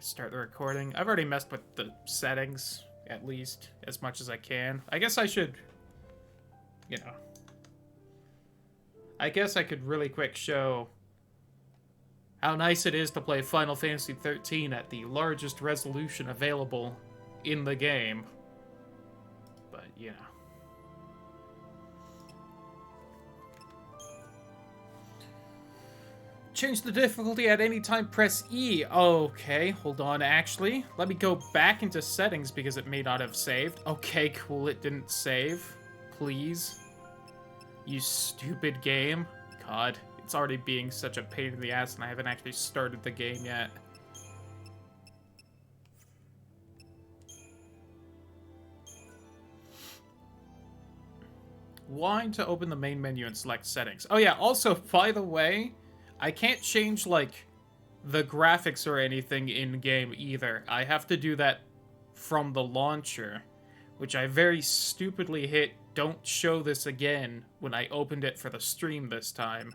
start the recording. I've already messed with the settings, at least, as much as I can. I guess I should, you know... I guess I could really quick show how nice it is to play Final Fantasy XIII at the largest resolution available in the game. But, you know. Change the difficulty at any time, press E. Okay, hold on, actually. Let me go back into settings because it may not have saved. Okay, cool, it didn't save. Please. You stupid game. God, it's already being such a pain in the ass and I haven't actually started the game yet. Why to open the main menu and select settings? Oh yeah, also, by the way, I can't change, like, the graphics or anything in-game either. I have to do that from the launcher, which I very stupidly hit don't show this again when I opened it for the stream this time.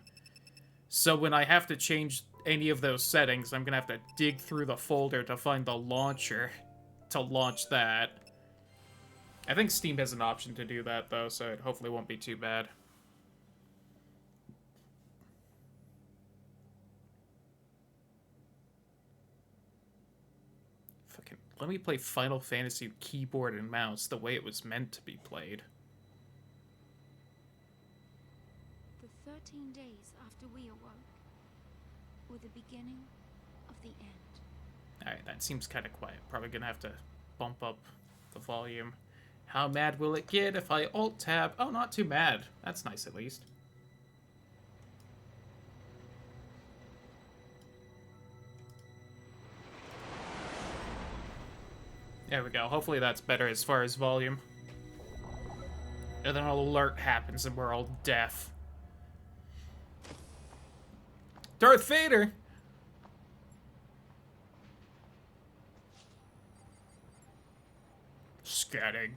So when I have to change any of those settings, I'm gonna have to dig through the folder to find the launcher to launch that. I think Steam has an option to do that, though, so it hopefully won't be too bad. Fucking, let me play Final Fantasy keyboard and mouse the way it was meant to be played. 13 days after we awoke, or the beginning of the end. Alright, that seems kind of quiet. Probably gonna have to bump up the volume. How mad will it get if I Alt-Tab? Oh, not too mad. That's nice, at least. There we go. Hopefully that's better as far as volume. And then an alert happens and we're all deaf. Darth Vader! Scatting.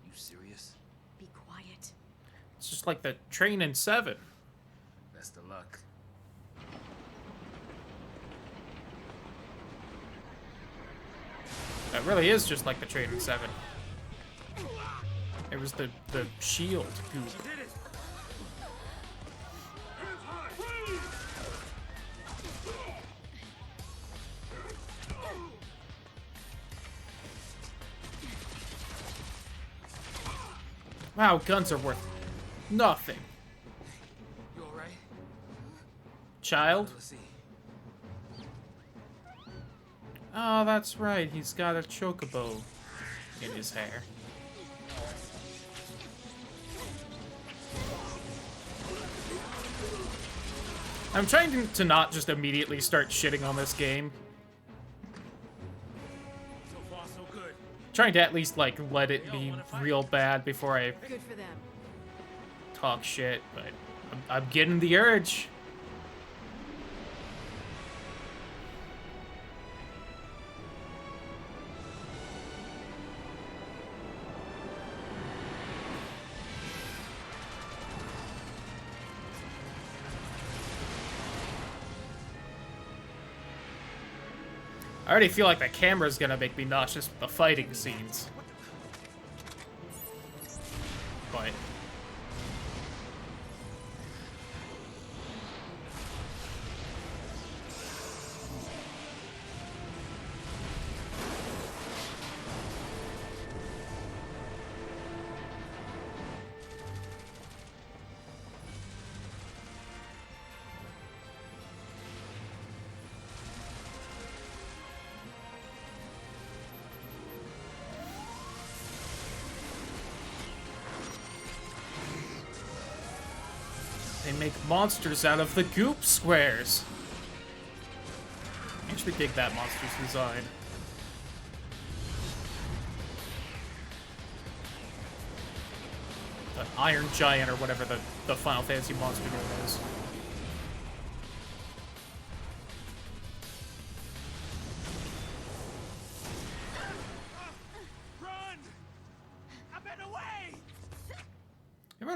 You serious? Be quiet. It's just like the train in 7. Best of luck. That really is just like the train in 7. It was the shield goop. Wow, guns are worth nothing. You alright? Child? Let's see. Oh, that's right. He's got a chocobo in his hair. I'm trying to not just immediately start shitting on this game. So far, so good. Trying to at least, like, let it be real bad before I Good for them. talk shit, but I'm getting the urge. I already feel like the camera's gonna make me nauseous with the fighting scenes. But... they make monsters out of the goop squares. I actually dig that monster's design. The Iron Giant or whatever the Final Fantasy monster name is.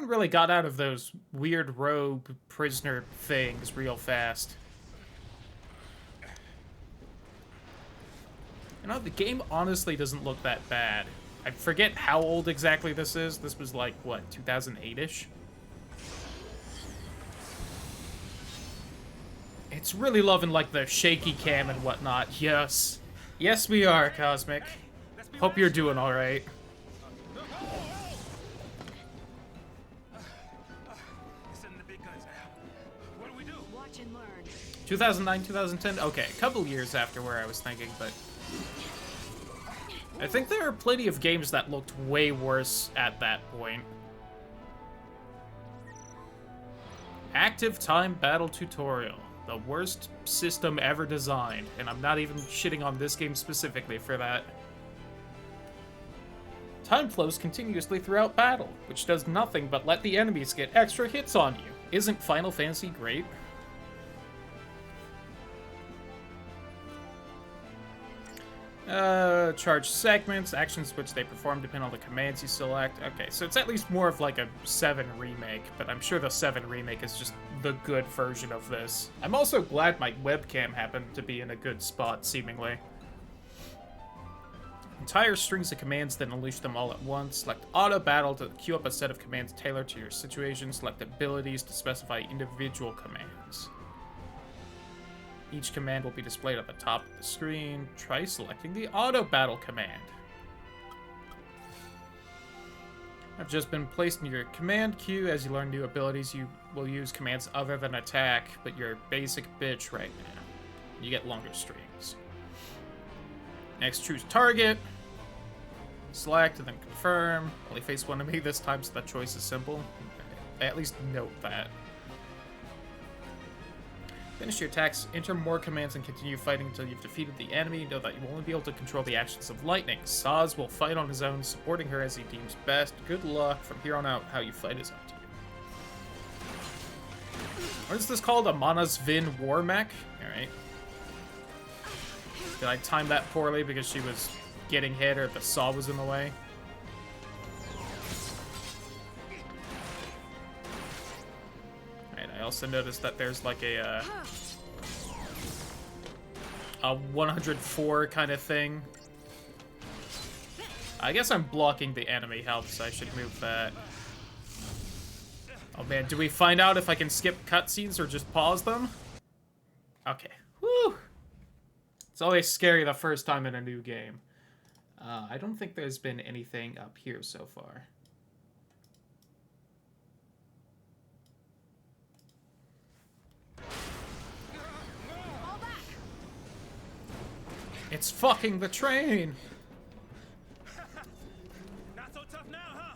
Everyone really got out of those weird rogue prisoner things real fast. You know, the game honestly doesn't look that bad. I forget how old exactly this is. This was like, what, 2008-ish? It's really loving, like, the shaky cam and whatnot. Yes. Yes, we are, Cosmic. Hope you're doing alright. Send the big guns now. What do we do? Watch and learn. 2009, 2010? Okay, a couple years after where I was thinking, but... I think there are plenty of games that looked way worse at that point. Active Time Battle Tutorial. The worst system ever designed, and I'm not even shitting on this game specifically for that. Time flows continuously throughout battle, which does nothing but let the enemies get extra hits on you. Isn't Final Fantasy great? Charge segments, actions which they perform depend on the commands you select. Okay, so it's at least more of like a 7 remake, but I'm sure the 7 remake is just the good version of this. I'm also glad my webcam happened to be in a good spot, seemingly. Entire strings of commands, then unleash them all at once. Select auto battle to queue up a set of commands tailored to your situation. Select abilities to specify individual commands. Each command will be displayed at the top of the screen. Try selecting the auto battle command. I've just been placed in your command queue. As you learn new abilities, you will use commands other than attack, but you're a basic bitch right now. You get longer strings. Next, choose target. Select and then confirm. Only face one enemy this time, so that choice is simple. At least note that. Finish your attacks, enter more commands, and continue fighting until you've defeated the enemy. Know that you will only be able to control the actions of Lightning. Saz will fight on his own, supporting her as he deems best. Good luck. From here on out, how you fight is up to you. What is this called? A Manasvin War Mech? Alright. Did I time that poorly because she was getting hit or the saw was in the way? I also noticed that there's like a 104 kind of thing. I guess I'm blocking the enemy health, so I should move that. Oh man, do we find out if I can skip cutscenes or just pause them? Okay. Woo! It's always scary the first time in a new game. I don't think there's been anything up here so far. It's fucking the train! Not so tough now, huh?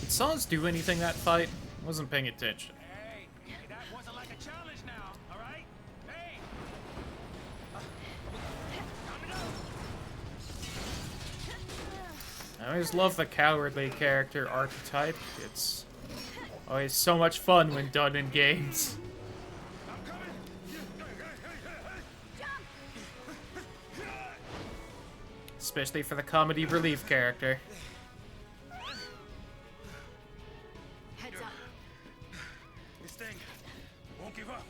Did Saws do anything that fight? Wasn't paying attention. Hey, that wasn't like a challenge now, all right? Hey! I always love the cowardly character archetype. It's always so much fun when done in games. Especially for the comedy relief character. Heads up. This thing won't give up.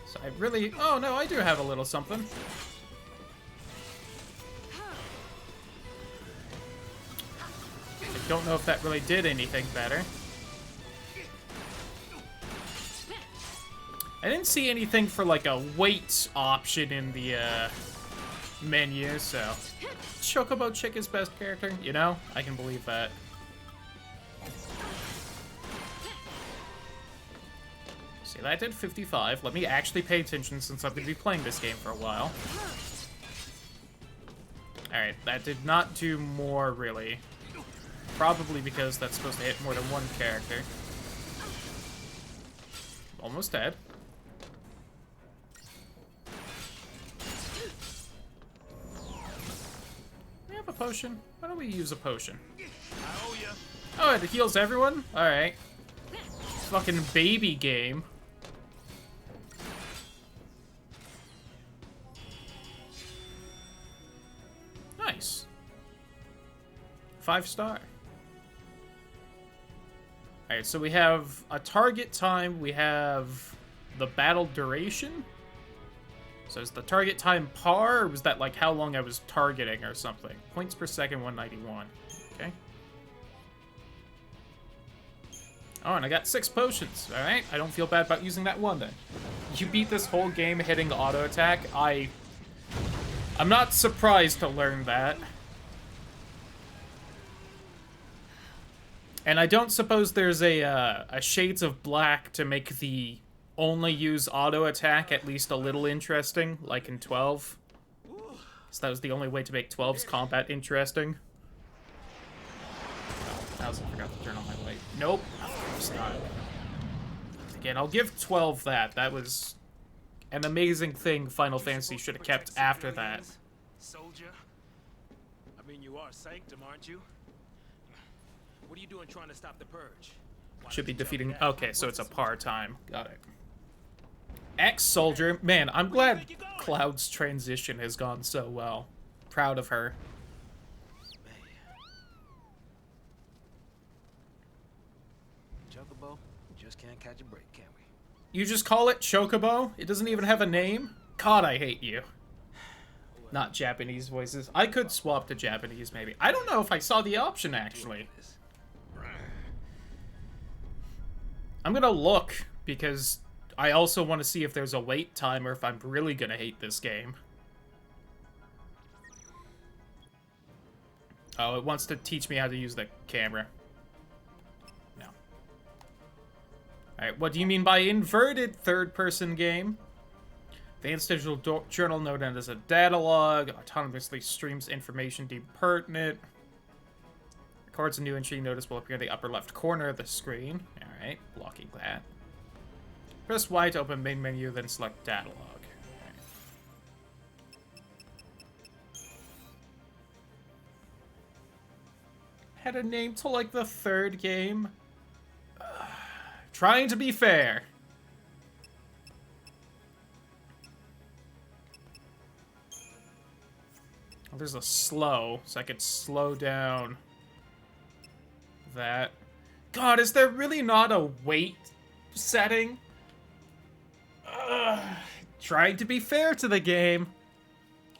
So I really... Oh, no, I do have a little something. I don't know if that really did anything better. I didn't see anything for, like, a weight option in the, menu, so... Chocobo Chick is best character, you know? I can believe that. See, that did 55. Let me actually pay attention since I'm going to be playing this game for a while. Alright, that did not do more, really. Probably because that's supposed to hit more than one character. Almost dead. We have a potion. Why don't we use a potion? I owe ya. Oh, it heals everyone? Alright. fucking baby game. Nice. 5-star. Alright, so we have a target time, we have the battle duration. So is the target time par, or was that like how long I was targeting or something? Points per second, 191. Okay. Oh, and I got 6 potions. Alright, I don't feel bad about using that one then. You beat this whole game hitting auto attack. I'm not surprised to learn that. And I don't suppose there's a Shades of Black to make the only use auto attack at least a little interesting, like in 12. So that was the only way to make 12's combat interesting. Oh, I also forgot to turn on my light. Nope. It's not. Again, I'll give 12 that. That was an amazing thing Final Fantasy should have kept after that. Soldier? I mean, you are Sanctum, aren't you? What are you doing trying to stop the purge? Should be defeating... Okay, so it's a par time. Got it. Ex-soldier. Man, I'm glad Cloud's transition has gone so well. Proud of her. Chocobo, just can't catch a break, can we? You just call it Chocobo? It doesn't even have a name? God, I hate you. Not Japanese voices. I could swap to Japanese, maybe. I don't know if I saw the option, actually. I'm gonna look, because I also want to see if there's a wait time or if I'm really gonna hate this game. Oh, it wants to teach me how to use the camera. No. Alright, what do you mean by inverted third-person game? Advanced digital journal known as a data log, autonomously streams information deemed pertinent. Records a new entry notice will appear in the upper left corner of the screen. Alright, blocking that. Press Y to open main menu, then select data log. Right. Had a name to like the third game. Trying to be fair. Well, there's a slow, so I could slow down that. God, is there really not a wait setting? Trying to be fair to the game.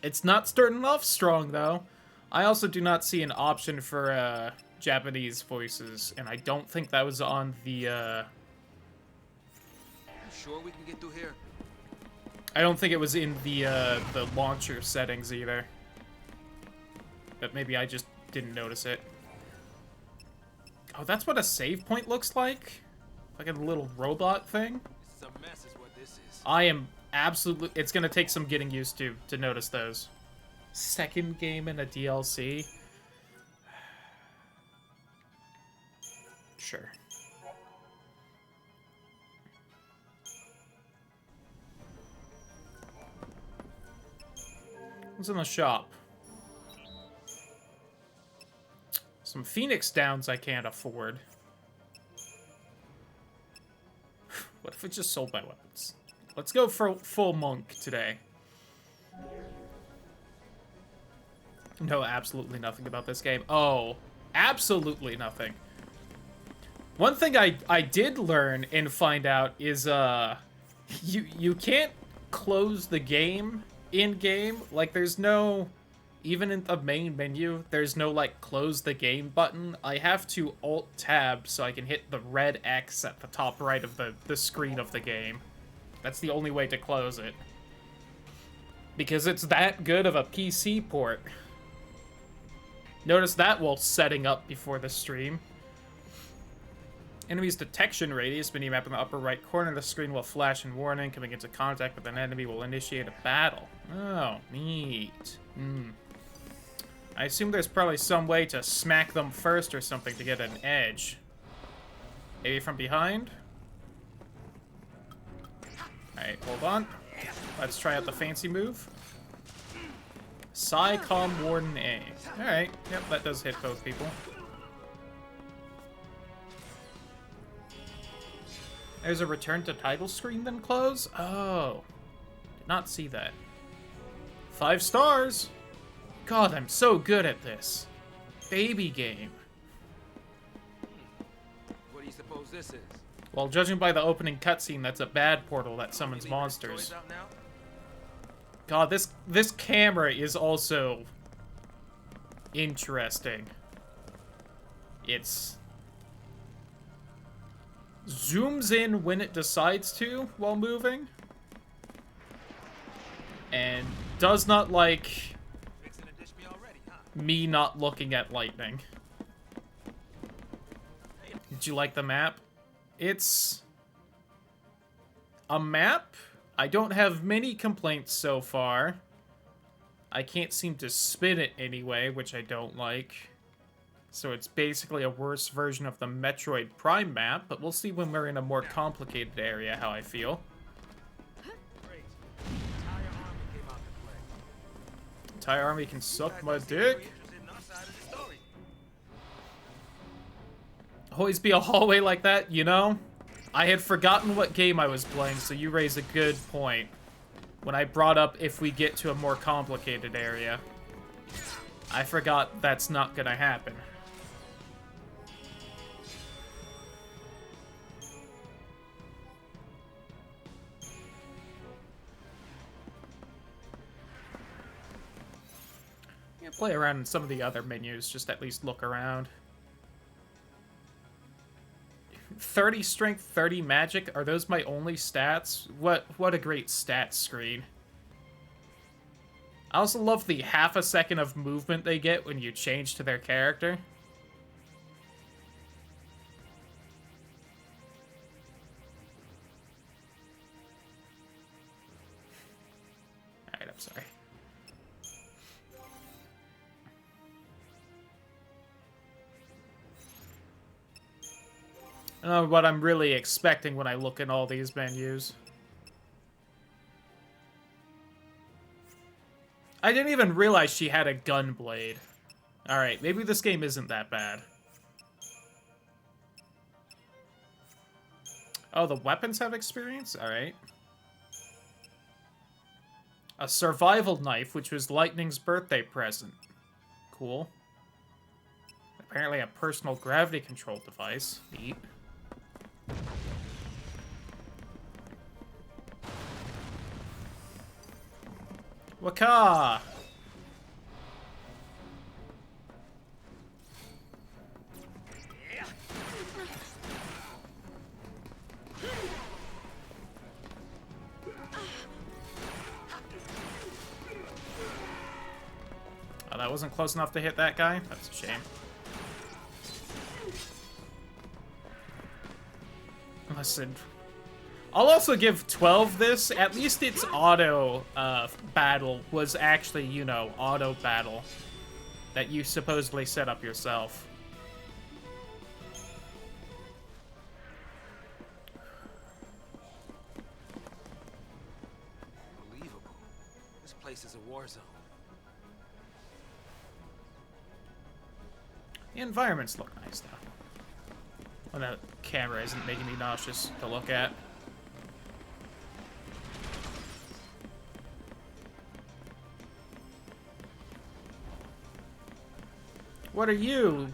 It's not starting off strong, though. I also do not see an option for Japanese voices, and I don't think that was on the... You sure we can get through here? I don't think it was in the launcher settings either. But maybe I just didn't notice it. Oh, that's what a save point looks like? Like a little robot thing? It's a mess is what this is. I am absolutely... It's gonna take some getting used to notice those. Second game in a DLC? Sure. What's in the shop? Some Phoenix Downs I can't afford. What if it just sold my weapons? Let's go for full monk today. Know absolutely nothing about this game. Oh, absolutely nothing. One thing I did learn and find out is you can't close the game in-game. Like, there's no... Even in the main menu, there's no, like, close the game button. I have to Alt-Tab so I can hit the red X at the top right of the screen of the game. That's the only way to close it. Because it's that good of a PC port. Notice that while setting up before the stream. Enemy's detection radius, minimap in the upper right corner of the screen will flash and warning. Coming into contact with an enemy will initiate a battle. Oh, neat. I assume there's probably some way to smack them first or something to get an edge. Maybe from behind? Alright, hold on. Let's try out the fancy move. Psycom Warden A. Alright, yep, that does hit both people. There's a return to title screen then close? Oh. Did not see that. 5 stars! God, I'm so good at this. Baby game. What do you suppose this is? Well, judging by the opening cutscene, that's a bad portal that summons You leaving those monsters. toys out now? God, this camera is also interesting. It's zooms in when it decides to while moving, and does not like Fixing to dish me already, huh? me not looking at lightning. Did you like the map? It's a map. I don't have many complaints so far. I can't seem to spin it anyway, which I don't like. So it's basically a worse version of the Metroid Prime map, but we'll see when we're in a more complicated area how I feel. Great. Entire army came out to play. Entire army can suck Guys my must seem very dick. interested in our side of the story. Always be a hallway like that, you know? I had forgotten what game I was playing, so you raise a good point. When I brought up if we get to a more complicated area. I forgot that's not gonna happen. Yeah, play around in some of the other menus, just at least look around. 30 strength, 30 magic, are those my only stats? What a great stat screen. I also love the half a second of movement they get when you change to their character. Alright, I'm sorry. I don't know what I'm really expecting when I look in all these menus. I didn't even realize she had a gun blade. Alright, maybe this game isn't that bad. Oh, the weapons have experience? Alright. A survival knife, which was Lightning's birthday present. Cool. Apparently a personal gravity control device. Neat. Waka! Oh, that wasn't close enough to hit that guy? That's a shame. Listen. I'll also give 12 this. At least its auto battle was actually, you know, auto battle that you supposedly set up yourself. Unbelievable. This place is a war zone. The environments look nice, though. Well, the camera isn't making me nauseous to look at. What are you?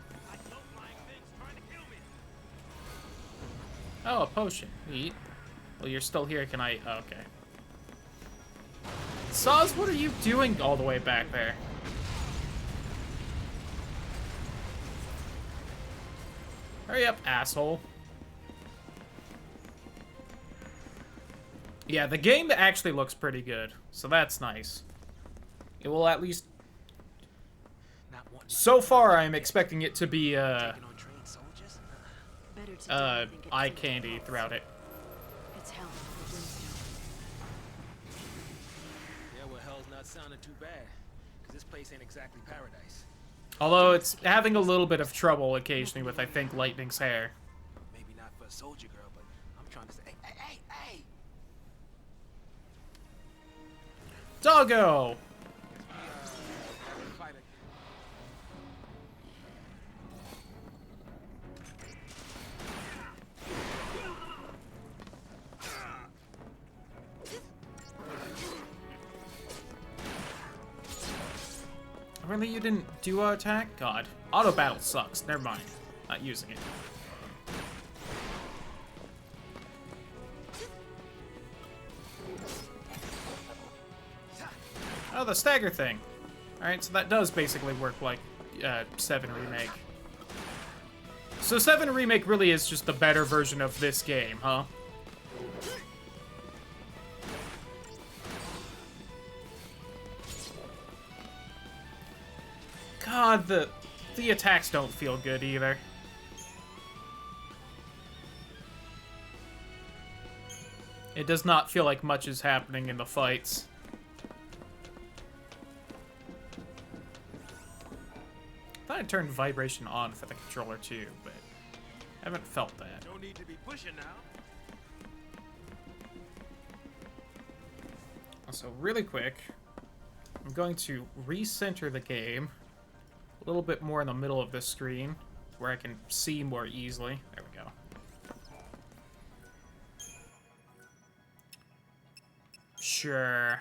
Oh, a potion. Neat. Well, you're still here. Can I... Oh, okay. Saz, what are you doing all the way back there? Hurry up, asshole. Yeah, the game actually looks pretty good, so that's nice. It will at least... So far, I'm expecting it to be, eye candy throughout it. It's hell. Yeah, well, hell's not sounding too bad. Because this place ain't exactly paradise. Although it's having a little bit of trouble occasionally with, I think, Lightning's hair. Maybe not for a soldier girl, but I'm trying to say, hey! Doggo! Fight it. Really, you didn't duo attack? God. Auto battle sucks. Never mind. Not using it. Oh, the stagger thing. Alright, so that does basically work like 7 Remake. So 7 Remake really is just the better version of this game, huh? God, the attacks don't feel good either. It does not feel like much is happening in the fights. I thought I turned vibration on for the controller too, but I haven't felt that. No need to be pushing now. So really quick, I'm going to recenter the game a little bit more in the middle of this screen where I can see more easily. There we go. Sure.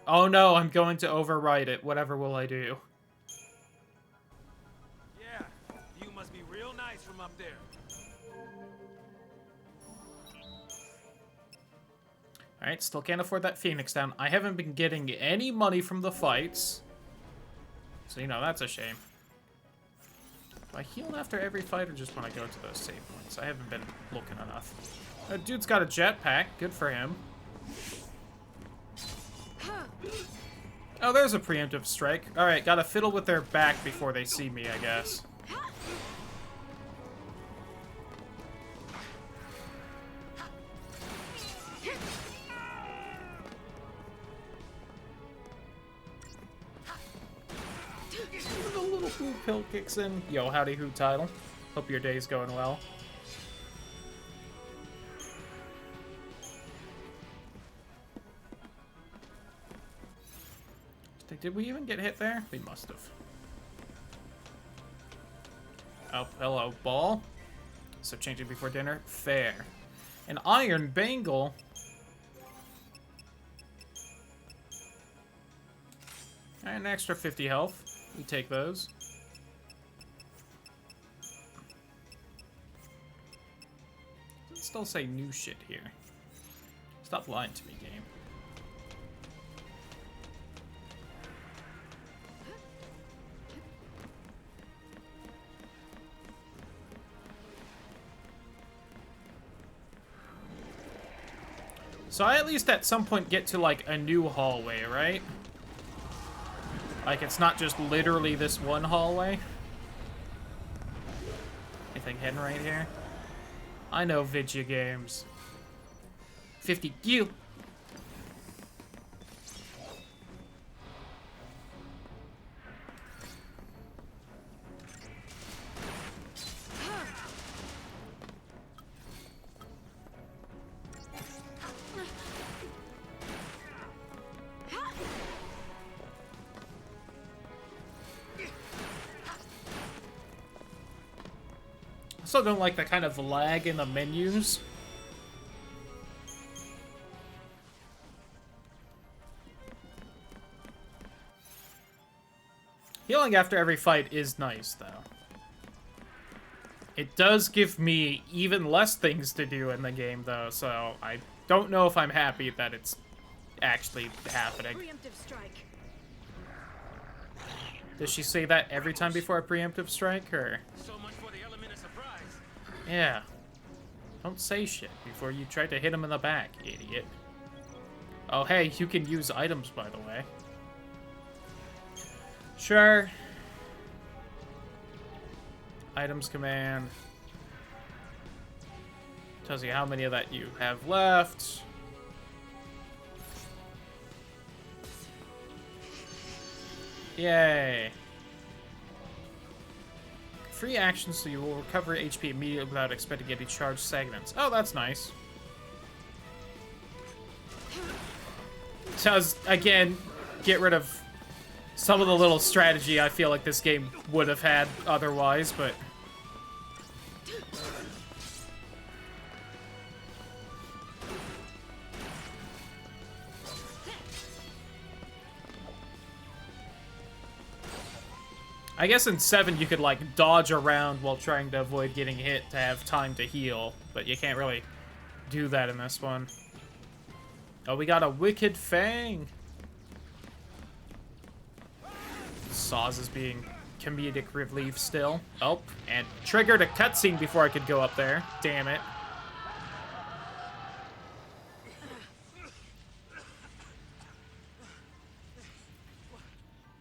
Oh no, I'm going to overwrite it. Whatever will I do? Yeah, you must be real nice from up there. Alright, still can't afford that Phoenix down. I haven't been getting any money from the fights. So, you know, that's a shame. Do I heal after every fight or just when I go to those save points? I haven't been looking enough. Dude's got a jetpack. Good for him. Oh, there's a preemptive strike. Alright, gotta fiddle with their back before they see me, I guess. The little blue pill kicks in. Yo, howdy who title. Hope your day's going well. Did we even get hit there? We must have. Oh, hello, ball. So changing before dinner? Fair. An iron bangle? And an extra 50 health. We take those. Does it still say new shit here? Stop lying to me, game. So I at least at some point get to, like, a new hallway, right? Like, it's not just literally this one hallway. Anything hidden right here? I know video games. 50 Q. I still don't like the kind of lag in the menus. Healing after every fight is nice, though. It does give me even less things to do in the game, though, so I don't know if I'm happy that it's actually happening. Preemptive strike. Does she say that every time before a preemptive strike, or? So much for the element of surprise. Yeah. Don't say shit before you try to hit him in the back, idiot. Oh, hey, you can use items, by the way. Sure. Items command. Tells you how many of that you have left. Yay. Free actions so you will recover HP immediately without expecting any charged segments. Oh, that's nice. Does, again, get rid of some of the little strategy I feel like this game would have had otherwise, but... I guess in 7 you could, like, dodge around while trying to avoid getting hit to have time to heal, but you can't really do that in this one. Oh, we got a Wicked Fang! Saws is being comedic relief still. Oh, and triggered a cutscene before I could go up there. Damn it.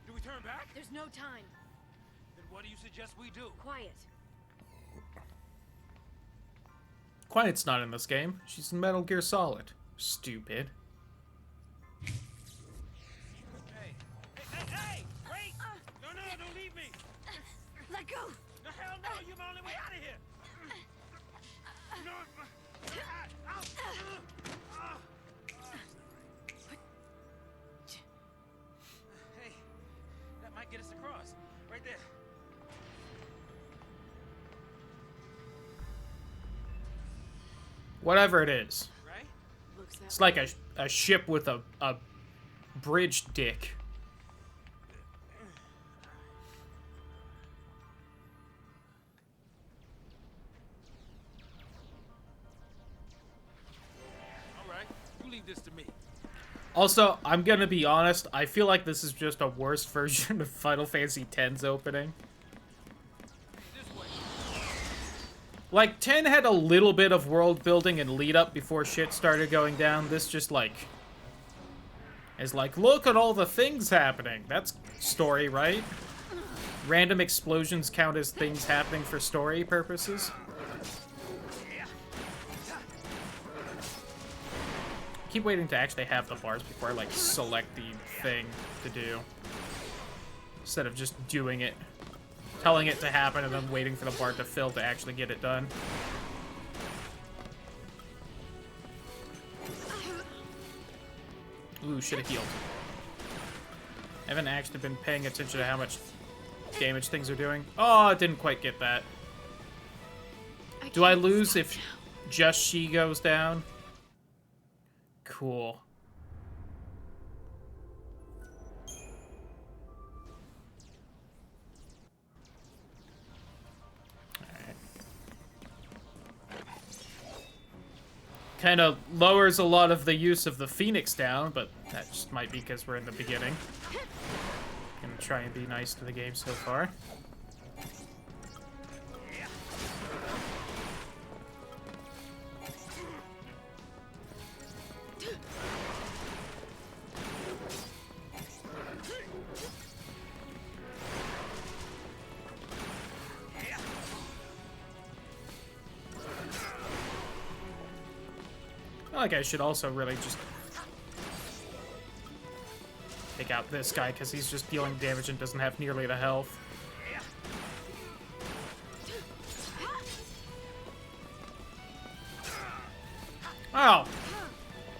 Do we turn back? There's no time. Then what do you suggest we do? Quiet. Quiet's not in this game. She's in Metal Gear Solid. Stupid. Hey! Hey! Wait! No, don't leave me! Let go. The hell no! You're my only way out of here! No! Hey, that might get us across. Right there. Whatever it is. Right? Looks that It's like a ship with a bridge dick. All right. You leave this to me. Also, I'm gonna be honest, I feel like this is just a worse version of Final Fantasy X's opening. This way. Like, 10 had a little bit of world building and lead up before shit started going down. This just, like, is like, look at all the things happening. That's story, right? Random explosions count as things happening for story purposes. Keep waiting to actually have the bars before I, like, select the thing to do. Instead of just doing it. Telling it to happen and then waiting for the bar to fill to actually get it done. Ooh, should've healed. I haven't actually been paying attention to how much damage things are doing. Oh, I didn't quite get that. Do I lose if just she goes down? Cool. Kind of lowers a lot of the use of the Phoenix down, but that just might be because we're in the beginning. Gonna try and be nice to the game so far. I feel like I should also really just take out this guy because he's just dealing damage and doesn't have nearly the health. Oh!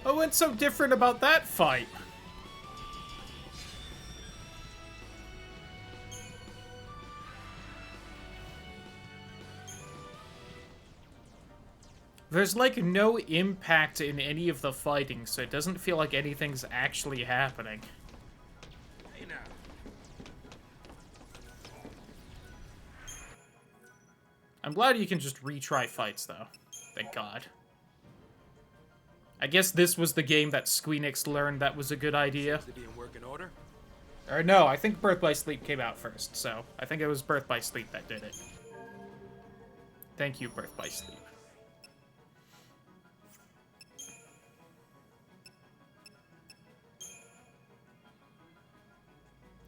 What went so different about that fight? There's, like, no impact in any of the fighting, so it doesn't feel like anything's actually happening. Hey now. I'm glad you can just retry fights, though. Thank God. I guess this was the game that Squeenix learned that was a good idea. Seems to be in working order. Or no, I think Birth by Sleep came out first, so I think it was Birth by Sleep that did it. Thank you, Birth by Sleep.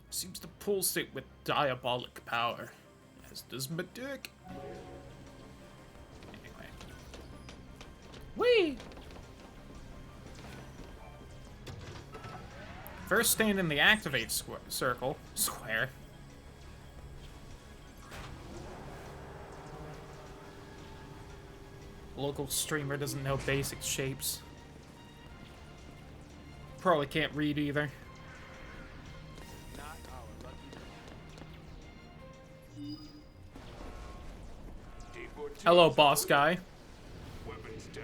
Seems to pulsate with diabolic power, as does my dick. Anyway. Whee! First stand in the activate circle. Square. Local streamer doesn't know basic shapes. Probably can't read either. Not our lucky day. Hello, boss guy. Weapons down.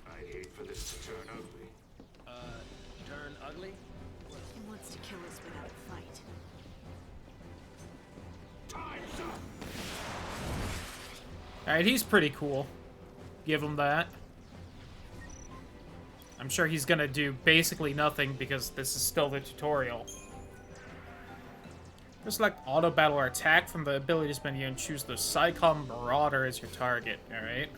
I hate for this to turn ugly. Turn ugly? He wants to kill us without a fight. Alright, he's pretty cool. Give him that. I'm sure he's gonna do basically nothing because this is still the tutorial. Just select auto battle or attack from the abilities menu and choose the Psycom Marauder as your target. Alright.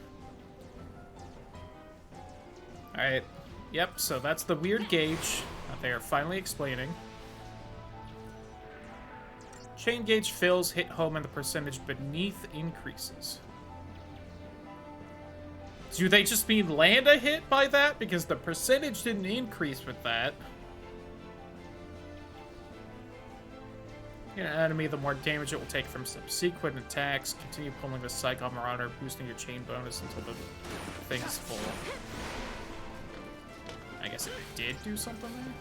Alright. Yep, so that's the weird gauge that they are finally explaining. Chain gauge fills, hit home, and the percentage beneath increases. Do they just mean land a hit by that? Because the percentage didn't increase with that. Hit an enemy, the more damage it will take from subsequent attacks. Continue pulling the Psycho Marauder, boosting your chain bonus until the thing's full. I guess it did do something there?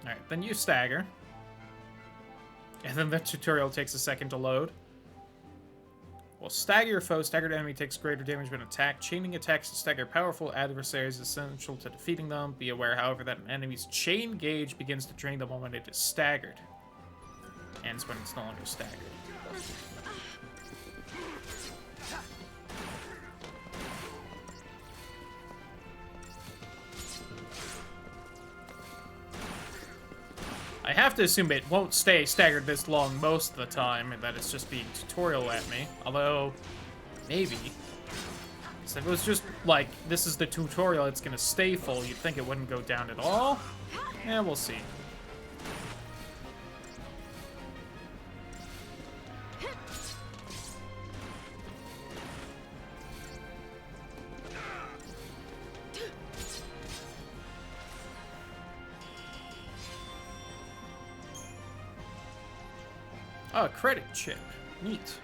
Alright, then you stagger. And then the tutorial takes a second to load. Well, stagger your foe. Staggered enemy takes greater damage when attacked. Chaining attacks to stagger powerful adversaries is essential to defeating them. Be aware, however, that an enemy's chain gauge begins to drain the moment it is staggered. Ends when it's no longer staggered. I have to assume it won't stay staggered this long most of the time, and that it's just being tutorial at me. Although, maybe. So if it was just like, this is the tutorial, it's gonna stay full, you'd think it wouldn't go down at all. Yeah, we'll see. Oh, a credit chip. Neat.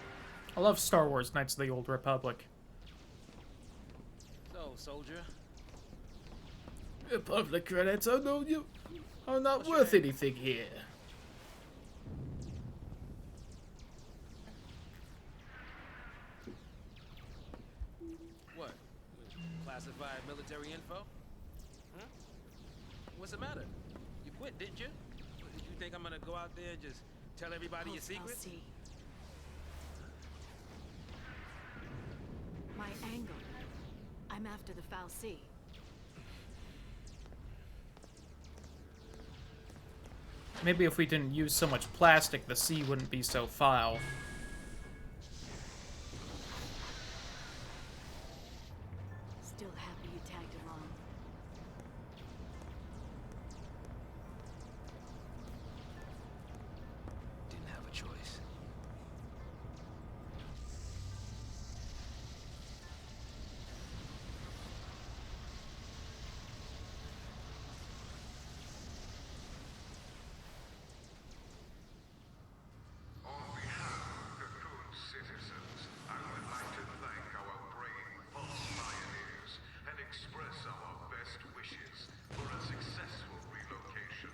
I love Star Wars Knights of the Old Republic. So, soldier. Republic credits, I know you are not worth anything here. What? Classified military info? Huh? What's the matter? You quit, didn't you? Did you think I'm gonna go out there and just tell everybody your secrets? My angle. I'm after the Foul Sea. Maybe if we didn't use so much plastic, the sea wouldn't be so foul. Still happy you tagged along. Didn't have a choice. On behalf of Cocoon citizens, I would like to thank our brave false pioneers and express our best wishes for a successful relocation.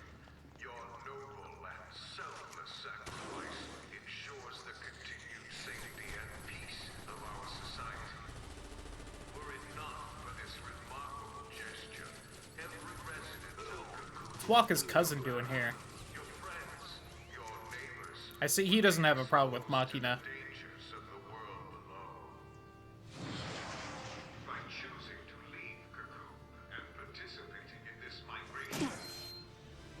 Your noble and selfless sacrifice ensures the continued safety and peace of our society. Were it not for this remarkable gesture, every resident of Cocoon, What's Waka's cousin doing here? your friends, your neighbors, I see he doesn't have a problem with Machina. dangers of the world below. By choosing to leave Cocoon and participating in this migration,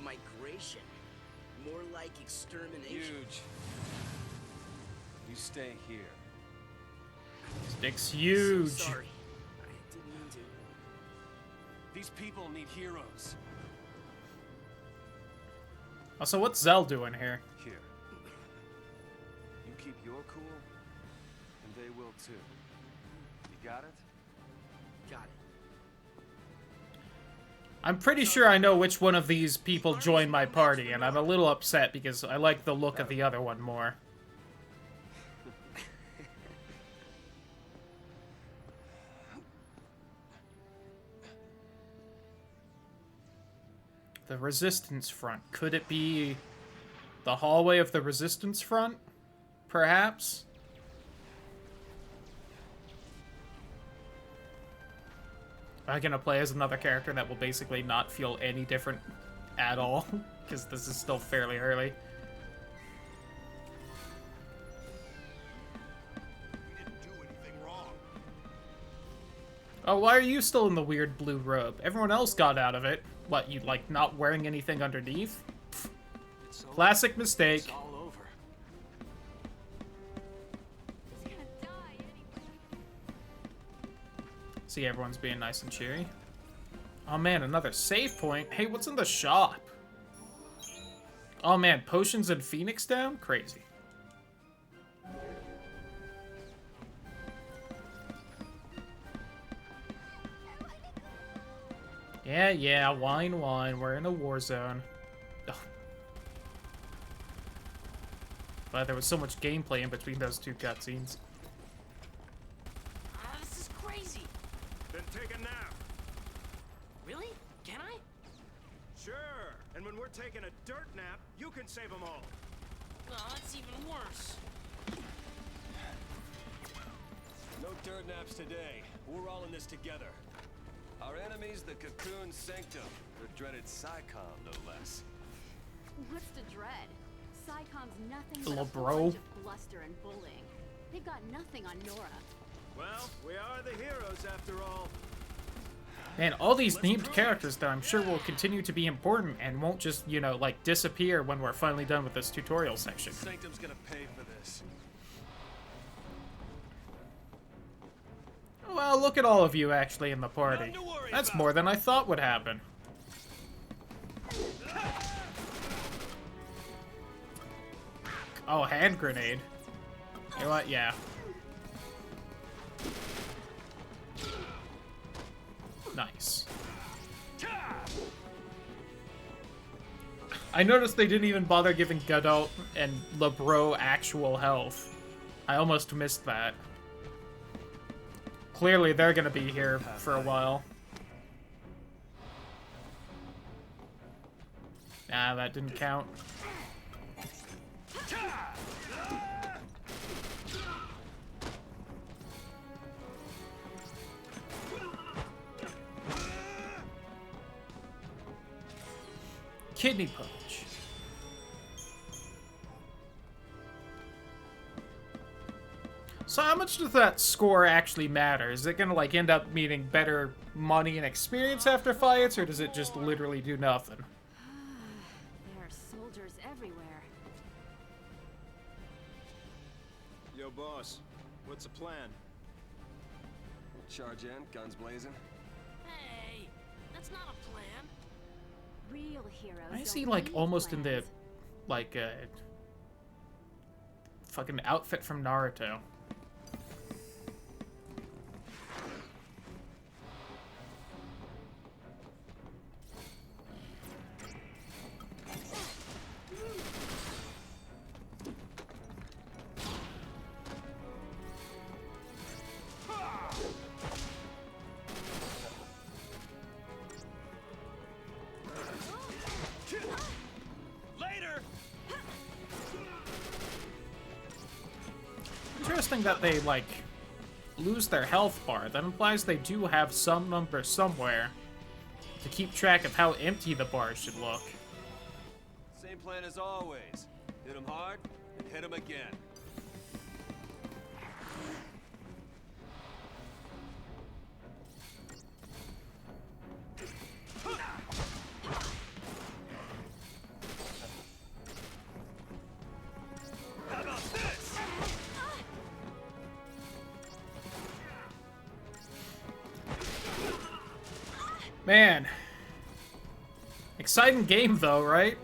Migration? More like extermination. Huge. You stay here. Stick's huge. Sorry. I didn't mean to. These people need heroes. Also, what's Zell doing here? Here. You keep your cool, and they will too. You got it? Got it. I'm pretty sure I know which one of these people joined my party, and I'm a little upset because I like the look of the other one more. The Resistance Front. Could it be the hallway of the Resistance Front? Perhaps? Am I gonna play as another character that will basically not feel any different at all? Because this is still fairly early. Oh, why are you still in the weird blue robe? Everyone else got out of it. What, you like not wearing anything underneath? It's over. Classic mistake. It's all over. He's gonna die anyway. See, everyone's being nice and cheery. Oh man, another save point. Hey, what's in the shop? Oh man, potions and Phoenix down? Crazy. Yeah, wine. We're in a war zone. Oh. But there was so much gameplay in between those two cutscenes. This is crazy. Then take a nap. Really? Can I? Sure. And when we're taking a dirt nap, you can save them all. No, that's even worse. No dirt naps today. We're all in this together. Our enemy's the Cocoon Sanctum, the dreaded Psycom, no less. What's to dread? Psycom's nothing Little but a bro. bunch of bluster and bullying. They've got nothing on Nora. Well, we are the heroes after all. Man, all these named characters that I'm sure will continue to be important and won't just, you know, like disappear when we're finally done with this tutorial section. Sanctum's gonna pay for this. Well, look at all of you actually in the party. Nothing to worry That's about. more than I thought would happen. Oh, hand grenade. You know what? Yeah. Nice. I noticed they didn't even bother giving Godot and LeBro actual health. I almost missed that. Clearly, they're gonna be here for a while. Nah, that didn't count. Kidney punch. So how much does that score actually matter? Is it gonna like end up meaning better money and experience after fights, or does it just literally do nothing? There are soldiers everywhere. Yo, boss. What's the plan? Charge in, guns blazing. Hey, that's not a plan. Real heroes. I don't see like need almost in the plans. like fucking outfit from Naruto. Later! Interesting that they like lose their health bar. That implies they do have some number somewhere to keep track of how empty the bar should look. Same plan as always. Hit him hard, and hit him again. How about this? Man. Exciting game though, right?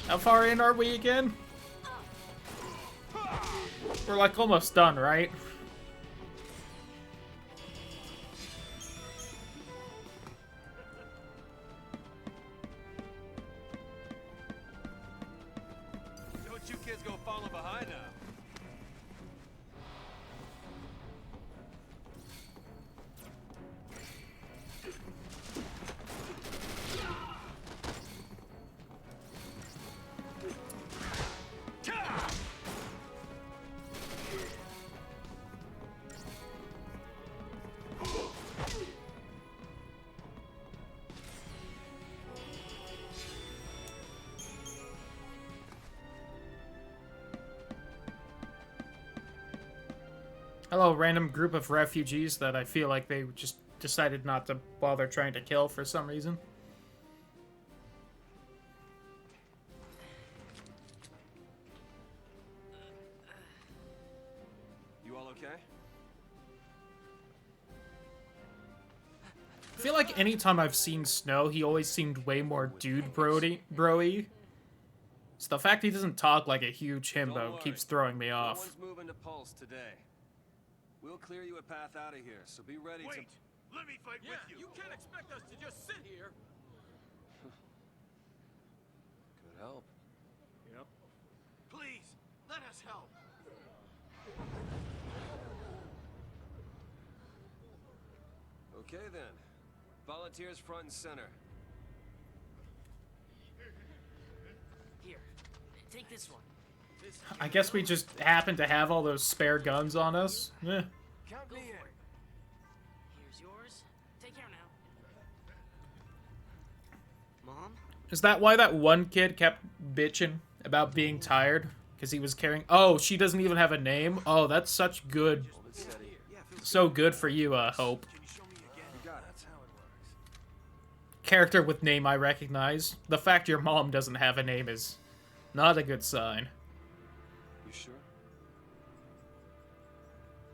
How far in are we again? We're like almost done, right? Don't you kids go falling behind now. Hello, random group of refugees that I feel like they just decided not to bother trying to kill for some reason. You all okay? I feel like anytime I've seen Snow, he always seemed way more dude bro-y. It's the fact he doesn't talk like a huge Don't himbo worry. keeps throwing me No off. one's moving to Pulse today. We'll clear you a path out of here, so be ready to... Let me fight Yeah, you can't expect us to just sit here. Could help. Yep. Please, let us help. Okay then. Volunteers front and center. Here, take this one. I guess we just happen to have all those spare guns on us. Eh. Count Go me for in. it. Here's yours. Take care now. Mom? Is that why that one kid kept bitching about being tired? Because he was carrying... Oh, she doesn't even have a name? Oh, that's such good... Hold it steady. So good for you, Hope. You got it. That's how it works. Character with name I recognize. The fact your mom doesn't have a name is not a good sign. You sure?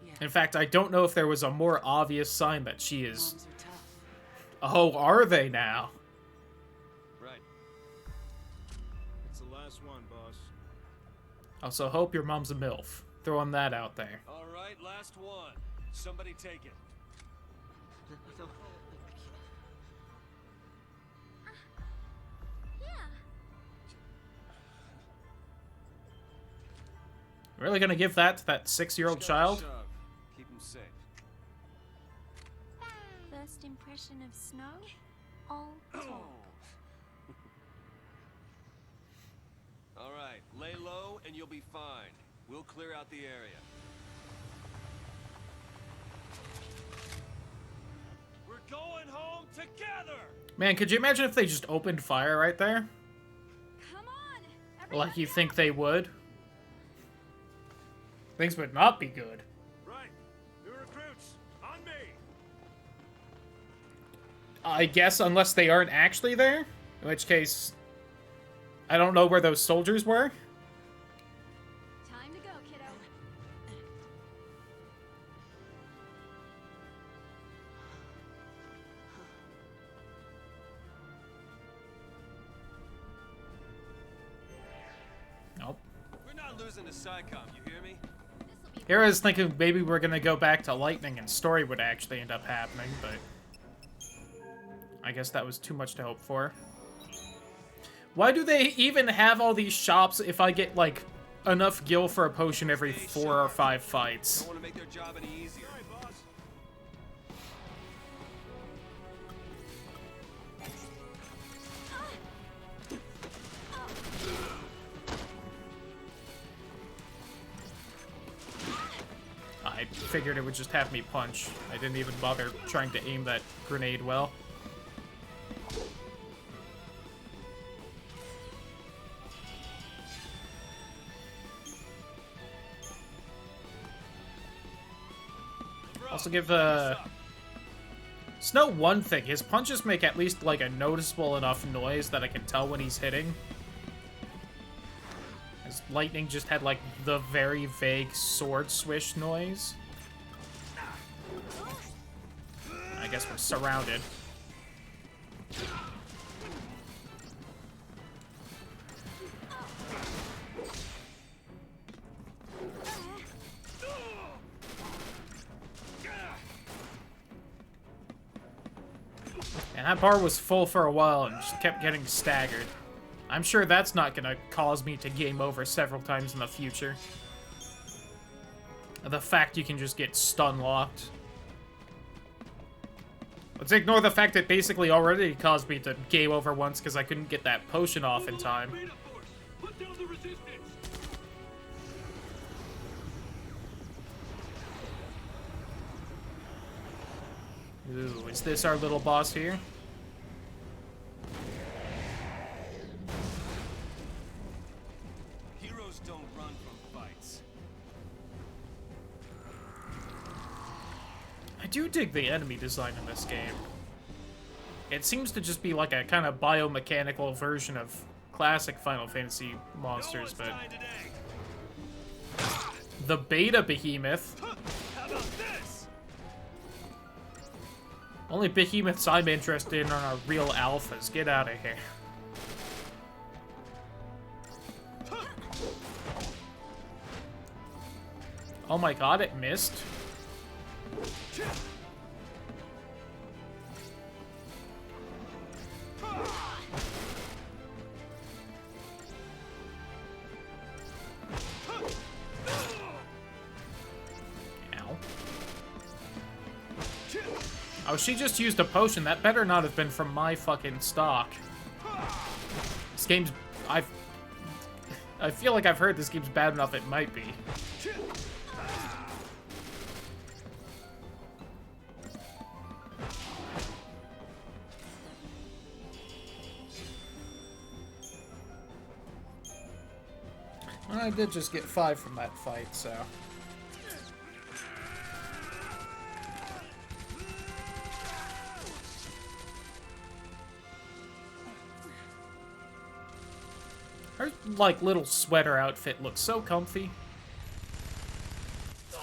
Yeah. In fact, I don't know if there was a more obvious sign that she is... Moms are tough. Oh, are they now? Right. It's the last one, boss. Also, Hope your mom's a MILF. Throwing that out there. All right, last one. Somebody take it. No. Yeah. Really gonna give that to that 6-year-old Push out the child? shove. Keep him safe. First impression of Snow? All talk. All right, lay low and you'll be fine. We'll clear out the area. We're going home together! Man, could you imagine if they just opened fire right there? Come on! Like you think they would? Things would not be good. Right. New recruits, on me. I guess unless they aren't actually there. In which case, I don't know where those soldiers were. Time to go, kiddo. Nope. We're not losing to SciComm, you hear me? Here I was thinking maybe we're gonna go back to Lightning and story would actually end up happening, but... I guess that was too much to hope for. Why do they even have all these shops if I get, like, enough gil for a potion every 4 or 5 fights? Don't want to make their job any easier. I figured it would just have me punch. I didn't even bother trying to aim that grenade well. Also give Snow one thing. His punches make at least like a noticeable enough noise that I can tell when he's hitting. As Lightning just had like the very vague sword swish noise. I guess we're surrounded. And that bar was full for a while and just kept getting staggered. I'm sure that's not gonna cause me to game over several times in the future. The fact you can just get stun locked. Let's ignore the fact that basically already caused me to game over once because I couldn't get that potion off in time. Put down the resistance. Ooh, is this our little boss here? Heroes don't run from fights. do dig the enemy design in this game. It seems to just be like a kind of biomechanical version of classic Final Fantasy monsters, but the beta behemoth. How about this? Only behemoths I'm interested in are real alphas. Get out of here. Oh my god, it missed. Ow. Oh, she just used a potion. That better not have been from my fucking stock. This game's... I feel like I've heard this game's bad enough it might be. I did just get 5 from that fight, so... Her, like, little sweater outfit looks so comfy. No!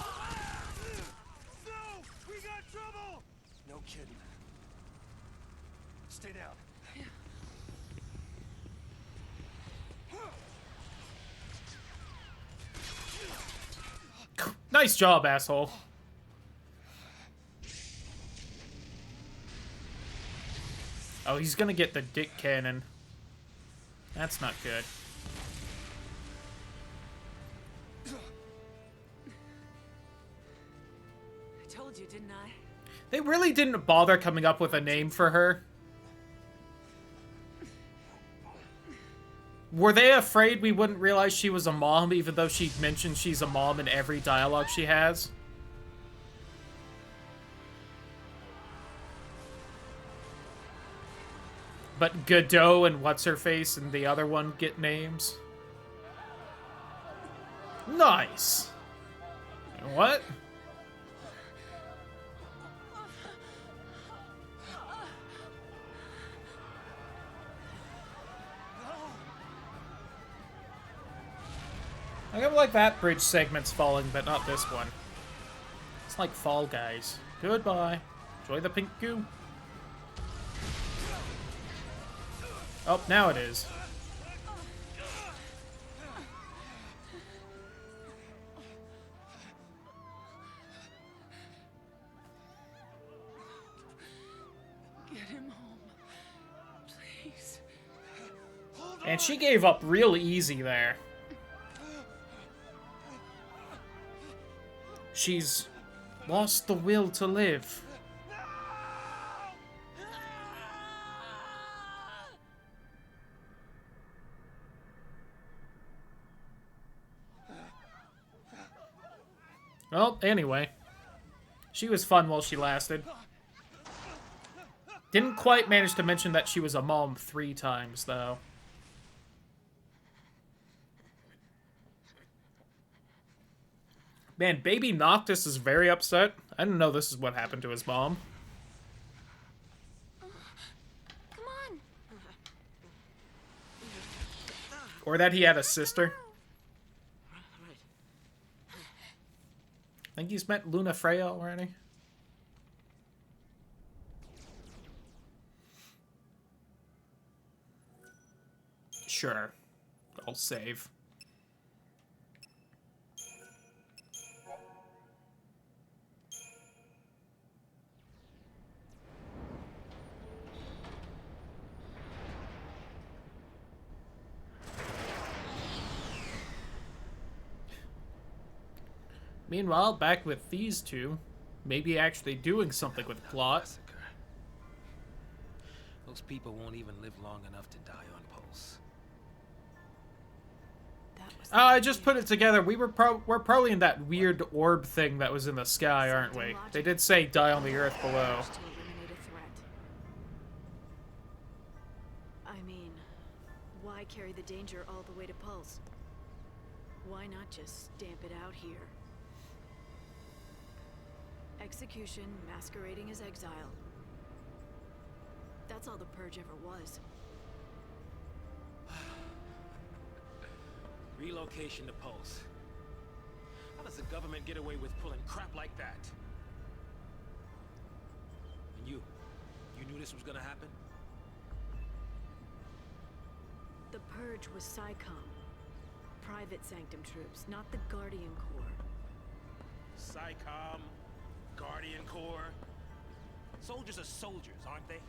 We got trouble! No kidding. Stay down. Nice job, asshole. Oh, he's gonna get the dick cannon. That's not good. I told you, didn't I? They really didn't bother coming up with a name for her. Were they afraid we wouldn't realize she was a mom, even though she mentioned she's a mom in every dialogue she has? But Godot and What's-Her-Face and the other one get names? Nice! What? I kind of like that bridge segment's falling, but not this one. It's like Fall Guys. Goodbye. Enjoy the pink goo. Oh, now it is. Get him home. Please. And she gave up real easy there. She's lost the will to live. Well, anyway. She was fun while she lasted. Didn't quite manage to mention that she was a mom 3 times, though. Man, baby Noctis is very upset. I didn't know this is what happened to his mom. Come on. Or that he had a sister. Right. I think he's met Luna Freya already. Sure. I'll save. Meanwhile, back with these two, maybe actually doing something with plot. Massacre. Those people won't even live long enough to die on Pulse. That was I just put it together. We're probably in that weird orb thing that was in the sky, aren't we? They did say die on the earth below. to eliminate a threat. I mean, why carry the danger all the way to Pulse? Why not just stamp it out here? Execution masquerading as exile. That's all the Purge ever was. Relocation to Pulse. How does the government get away with pulling crap like that? And you knew this was gonna happen? The Purge was SciComm. Private Sanctum troops, not the Guardian Corps. SciComm, Guardian Corps. Soldiers are soldiers, aren't they?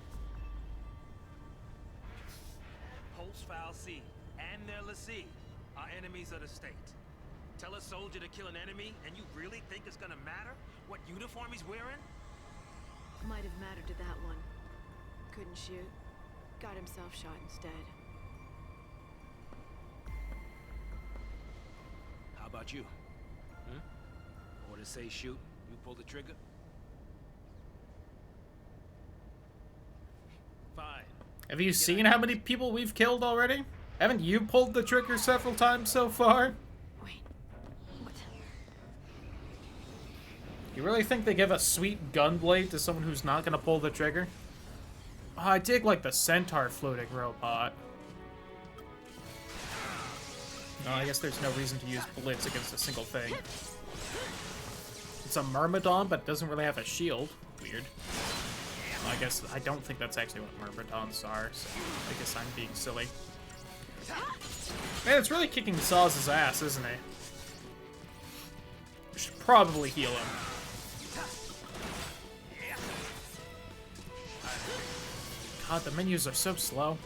Pulse Foul C and their lessee are enemies of the state. Tell a soldier to kill an enemy, and you really think it's gonna matter what uniform he's wearing? Might have mattered to that one. Couldn't shoot. Got himself shot instead. How about you? Orders say shoot, you pull the trigger? Fine. Have you seen how many people we've killed already? Haven't you pulled the trigger several times so far? Wait. What? You really think they give a sweet gunblade to someone who's not gonna pull the trigger? Oh, I dig like the centaur floating robot. No, I guess there's no reason to use blitz against a single thing. It's a Myrmidon, but it doesn't really have a shield. Weird. Well, I guess I don't think that's actually what Myrmidons are, so I guess I'm being silly. Man, it's really kicking Saw's ass, isn't it? We should probably heal him. God, the menus are so slow.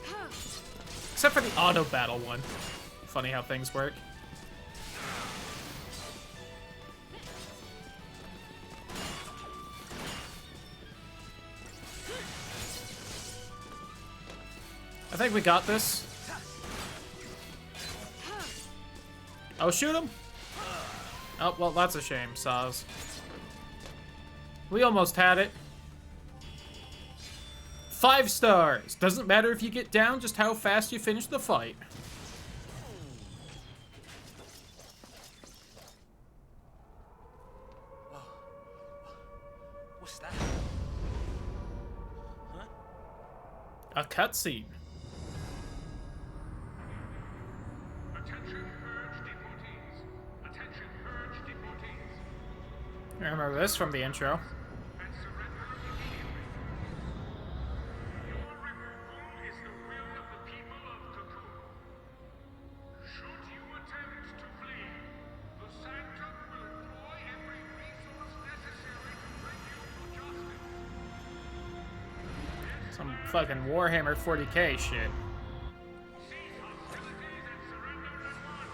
Except for the auto battle one. Funny how things work. I think we got this. Oh, shoot him! Oh, well, that's a shame, Saz. We almost had it. 5 stars! Doesn't matter if you get down, just how fast you finish the fight. What's that? Huh? A cutscene. Attention Purge deportees. Attention Purge deportees. I remember this from the intro. And surrender immediately. Your removal is the will of the people of Cocoon. Should you attempt to flee, the Sanctum will employ every resource necessary to bring you to justice. Some fucking Warhammer 40k shit. Cease hostilities and surrender at once.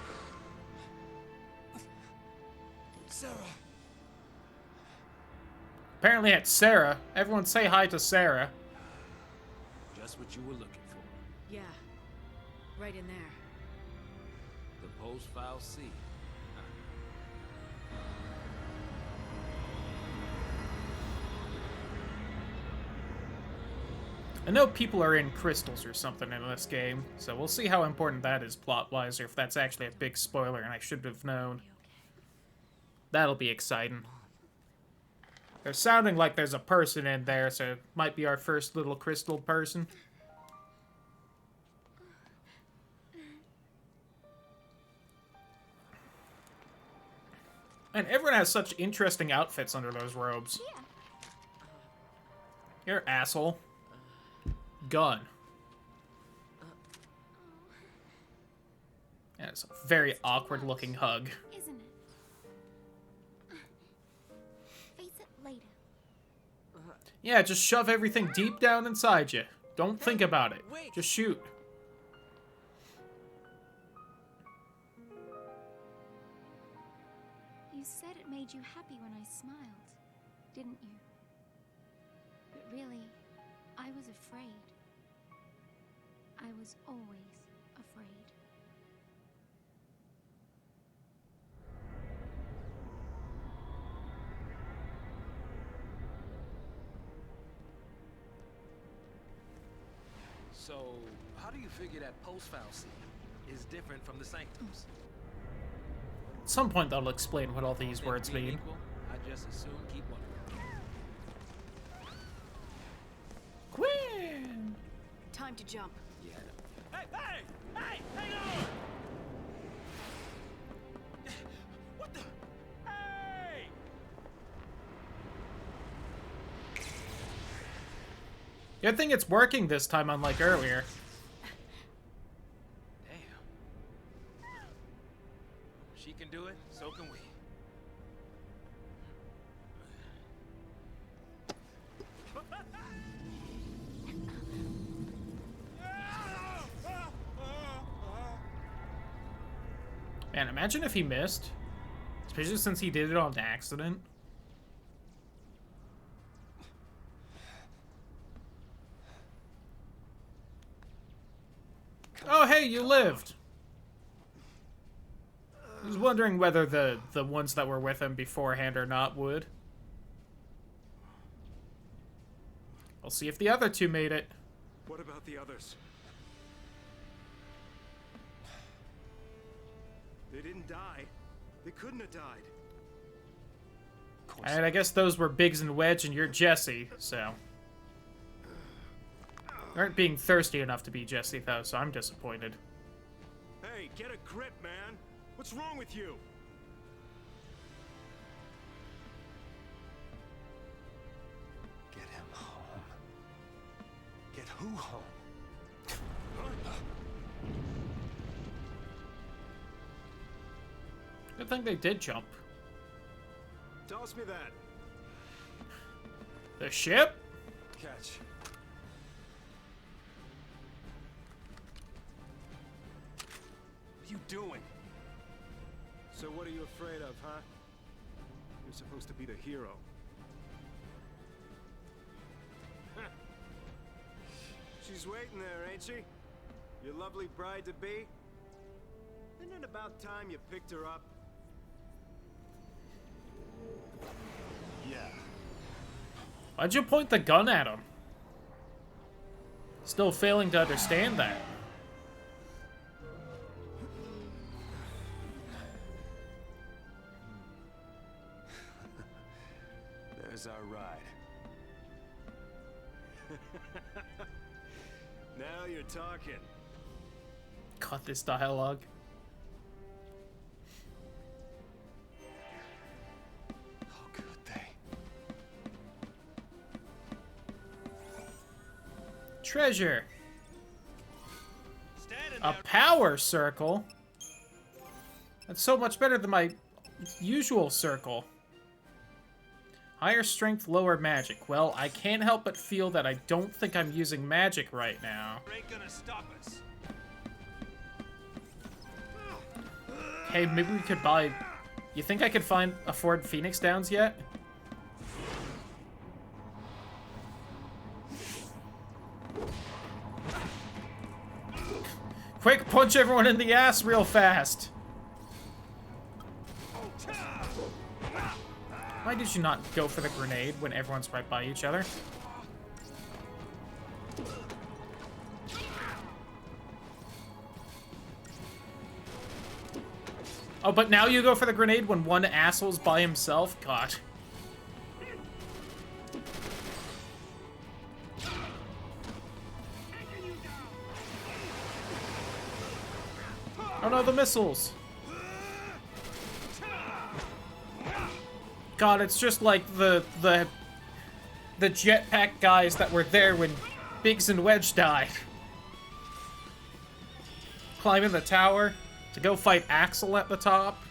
Sarah. Apparently it's Sarah. Everyone say hi to Sarah. Just what you were looking for. Yeah. Right in there. The Pulse Foul C. I know people are in crystals or something in this game, so we'll see how important that is plot-wise, or if that's actually a big spoiler and I should have known. That'll be exciting. They're sounding like there's a person in there, so it might be our first little crystal person. And everyone has such interesting outfits under those robes. You're an asshole. Gun. Yeah, it's a very awkward looking hug. Isn't it? Face it later. Yeah, just shove everything deep down inside you. Don't think about it. Wait. Just shoot. You said it made you happy when I smiled, didn't you? But really, I was afraid. I was always afraid. So, how do you figure that Pulse Foul C is different from the Sanctums? At some point, they'll explain what all these Things words being mean. equal, I just assume keep wondering. Time to jump. Yeah. Hey, hey! Hey! Hang on! What the? Hey! Good thing it's working this time, unlike earlier. Damn. She can do it, so can we. Man, imagine if he missed. Especially since he did it on accident. Oh, hey, you lived. I was wondering whether the ones that were with him beforehand or not would. We'll see if the other two made it. What about the others? They didn't die. They couldn't have died. And I guess those were Biggs and Wedge, and you're Jesse, so. You aren't being thirsty enough to be Jesse, though, so I'm disappointed. Hey, get a grip, man. What's wrong with you? Get him home. Get who home? Good thing they did jump. Toss me that. The ship? Catch. What are you doing? So what are you afraid of, huh? You're supposed to be the hero. She's waiting there, ain't she? Your lovely bride-to-be? Isn't it about time you picked her up? Yeah. Why'd you point the gun at him? Still failing to understand that. There's our ride. Now you're talking. Cut this dialogue. How could they? Treasure. Standing A there. power circle? That's so much better than my usual circle. Higher strength, lower magic. Well, I can't help but feel that I don't think I'm using magic right now. Ain't gonna stop us. Hey, maybe we could buy... You think I could afford Phoenix Downs yet? Quick, punch everyone in the ass real fast. Why did you not go for the grenade when everyone's right by each other? Oh, but now you go for the grenade when one asshole's by himself? God. Oh no, the missiles! God, it's just like the jetpack guys that were there when Biggs and Wedge died. Climbing the tower to go fight Axel at the top.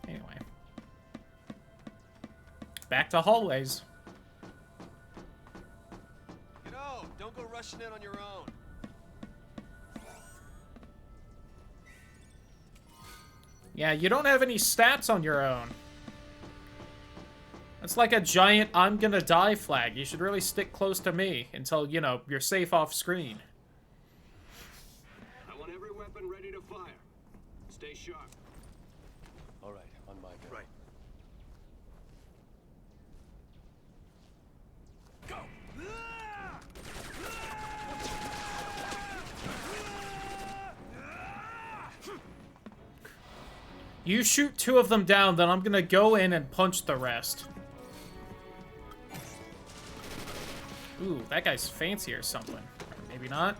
Anyway. Back to hallways. You know, don't go rushing in on your own. Yeah, you don't have any stats on your own. That's like a giant I'm gonna die flag. You should really stick close to me until, you know, you're safe off screen. I want every weapon ready to fire. Stay sharp. All right, on my go. Right. Go! You shoot two of them down, then I'm gonna go in and punch the rest. Ooh, that guy's fancy or something. Or maybe not.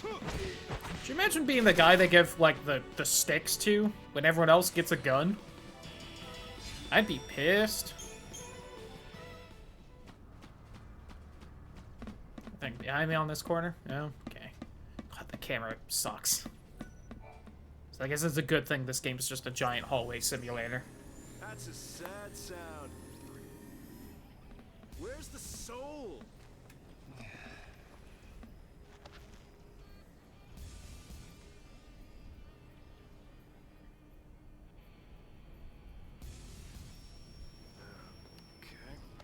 Could you imagine being the guy they give, like, the sticks to when everyone else gets a gun? I'd be pissed. Anything behind me on this corner? No? Okay. God, the camera sucks. So I guess it's a good thing this game is just a giant hallway simulator. That's a sad sound. Where's the soul?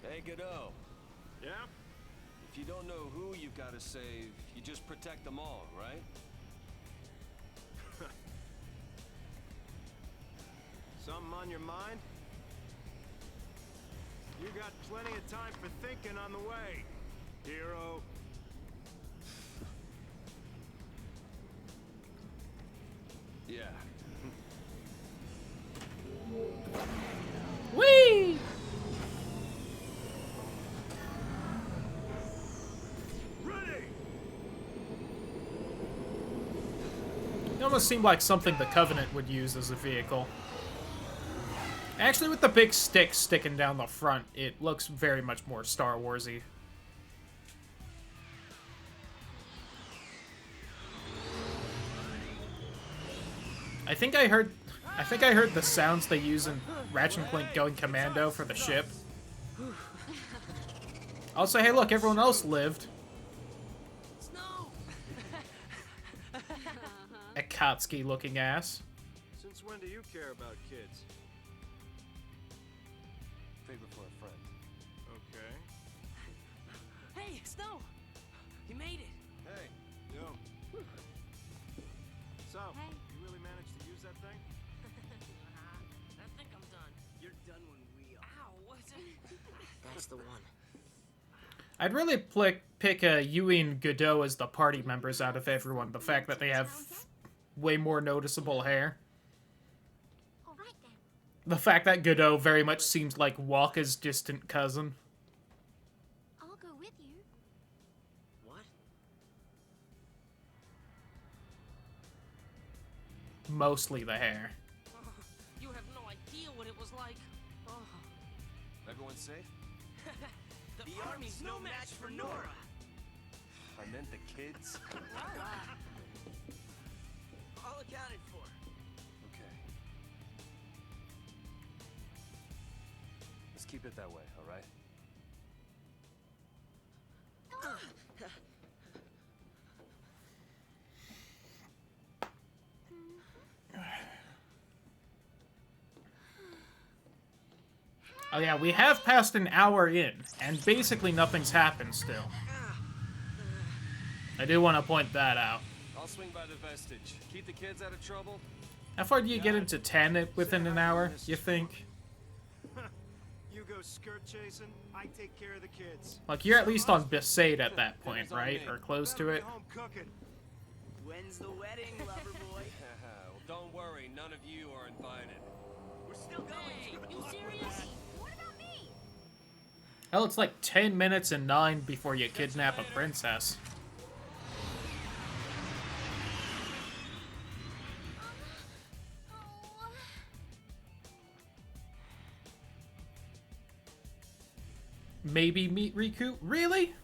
Hey, Godot. Yeah? If you don't know who you gotta save, you just protect them all, right? Something on your mind? You got plenty of time for thinking on the way, hero. Yeah. Whee! Ready! It almost seemed like something the Covenant would use as a vehicle. Actually, with the big stick sticking down the front, it looks very much more Star Wars-y. I think I heard the sounds they use in Ratchet and Clank Going Commando for the ship. Also, hey look, everyone else lived. Snow! Akatsuki looking ass. Since when do you care about kids? Favor for a friend. Okay. Hey, Snow! You made it! Hey. Yo. So, Hey. you really managed to use that thing? I think I'm done. You're done when we are. Ow, what's it? That's the one. I'd really pick Yippee and Godot as the party members out of everyone. The fact that they have way more noticeable hair. All right then. The fact that Godot very much seems like Waka's distant cousin. I'll go with you. What? Mostly the hair. You have no idea what it was like. Oh. Everyone safe? The army's no match for Nora. I meant the kids. All accounted for. Okay. Let's keep it that way, all right? Oh yeah, we have passed an hour in, and basically nothing's happened still. I do want to point that out. I'll swing by the vestige. Keep the kids out of trouble. How far do you get into 10 within an hour, you think? You go skirt chasing, I take care of the kids. Like, you're at least on Besaid at that point, right? Or close to Better it? be home cooking. When's the wedding, lover boy? Well, don't worry, none of you are invited. We're still going. Hey, you serious? What about me? Hell, it's like 10 minutes and 9 before you kidnap a princess. Oh. Maybe meet Riku? Really?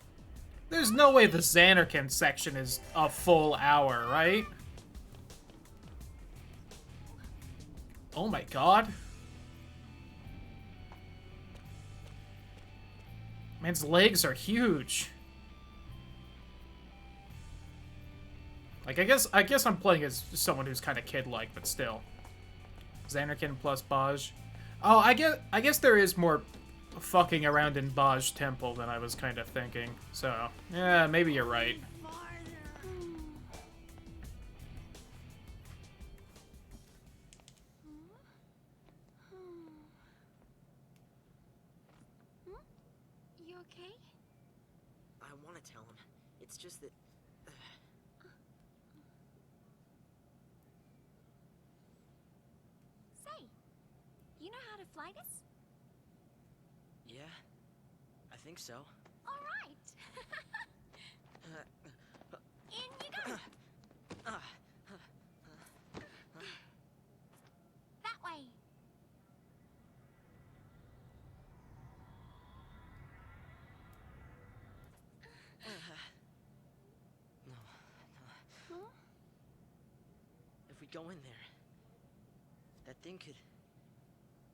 There's no way the Xanarkin section is a full hour, right? Oh my god. Man's legs are huge. Like, I guess I'm playing as someone who's kind of kid-like, but still. Xanarkin plus Baj. Oh, I guess there is more fucking around in Baj Temple than I was kind of thinking. So, yeah, maybe you're right. You okay? I want to tell him. It's just that... fly this? Yeah, I think so. All right. In you go. That way. No. If we go in there, that thing could...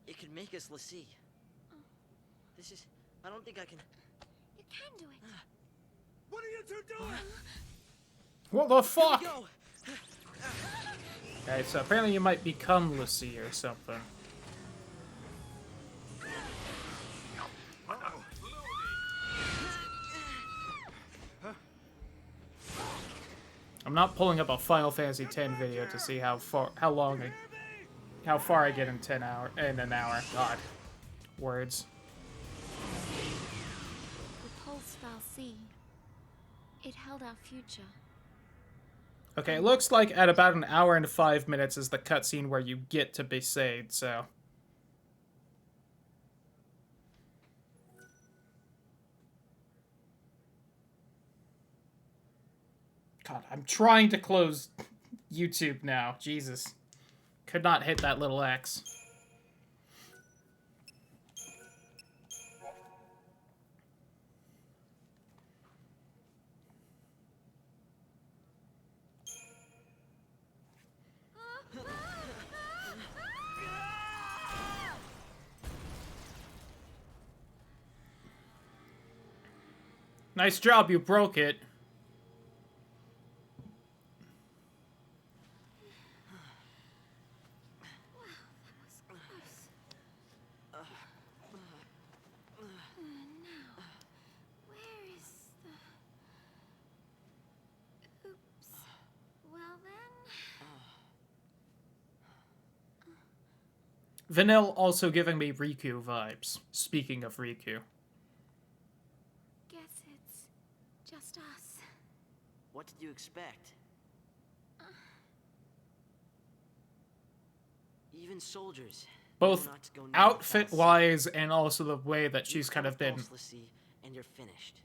It could make us l'Cie. This is... I don't think I can... You can do it. What are you two doing? What the fuck? Here we go. Okay, so apparently you might become l'Cie or something. I'm not pulling up a Final Fantasy X video to see how far I get in an hour. God, words. The pulse fal'Cie. It held our future. Okay, it looks like at about 1 hour and 5 minutes is the cutscene where you get to Besaid, so... God, I'm trying to close YouTube now. Jesus. Could not hit that little X. Nice job, you broke it. Where is the... Oops. Well then... Vanille also giving me Riku vibes. Speaking of Riku. Guess it's just us. What did you expect? Even soldiers. Both know not to go near the outfit-wise and also the way that fal'Cie. she's kind of been Pulse l'Cie, and you're finished.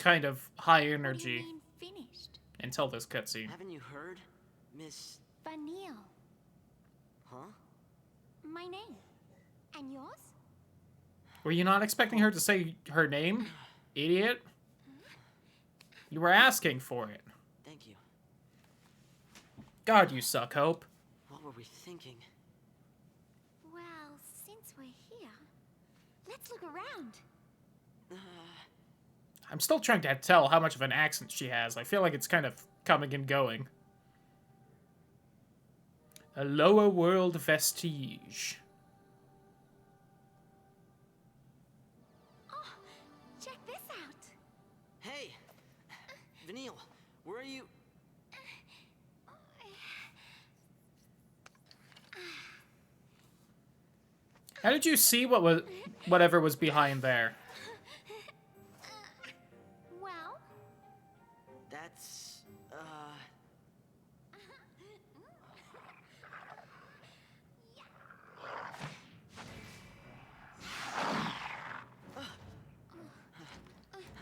kind of high What do you energy mean finished? until this cutscene. Haven't you heard, Miss... Vanille. Huh? My name. And yours? Were you not expecting her to say her name? Idiot? You were asking for it. Thank you. God, you suck, Hope. What were we thinking? Well, since we're here, let's look around. I'm still trying to tell how much of an accent she has. I feel like it's kind of coming and going. A lower world vestige. Oh, check this out. Hey! Vanille, where are you? How did you see whatever was behind there? Well, That's...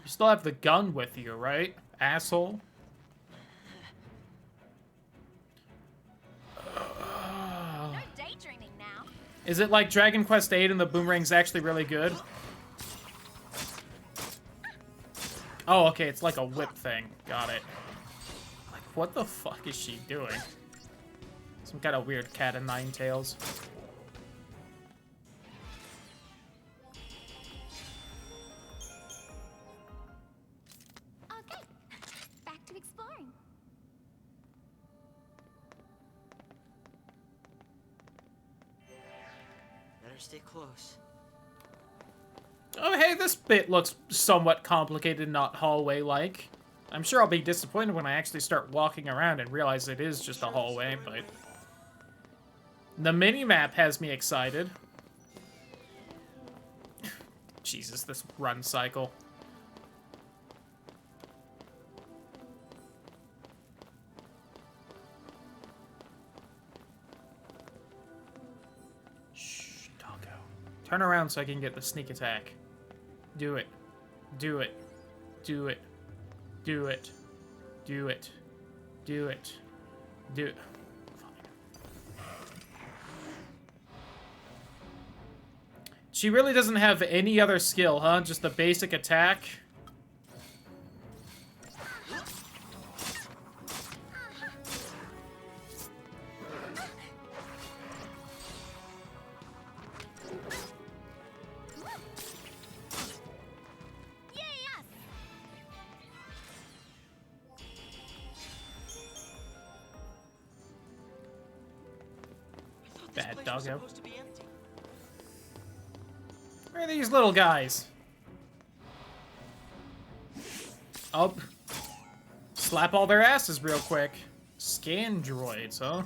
You still have the gun with you, right, asshole? no daydreaming now. Is it like Dragon Quest VIII and the boomerang's actually really good? Oh, okay, it's like a whip thing. Got it. Like, what the fuck is she doing? Some kind of weird cat of nine tails. Okay, back to exploring. Better stay close. Oh, hey, this bit looks somewhat complicated, not hallway-like. I'm sure I'll be disappointed when I actually start walking around and realize it is just a hallway, but... The mini-map has me excited. Jesus, this run cycle. Shh, doggo. Turn around so I can get the sneak attack. Do it. Do it. Do it. Do it. Do it. Do it. Do it. She really doesn't have any other skill, huh? Just the basic attack? Bad doggo. Where are these little guys? Oh. Slap all their asses real quick. Scan droids, huh?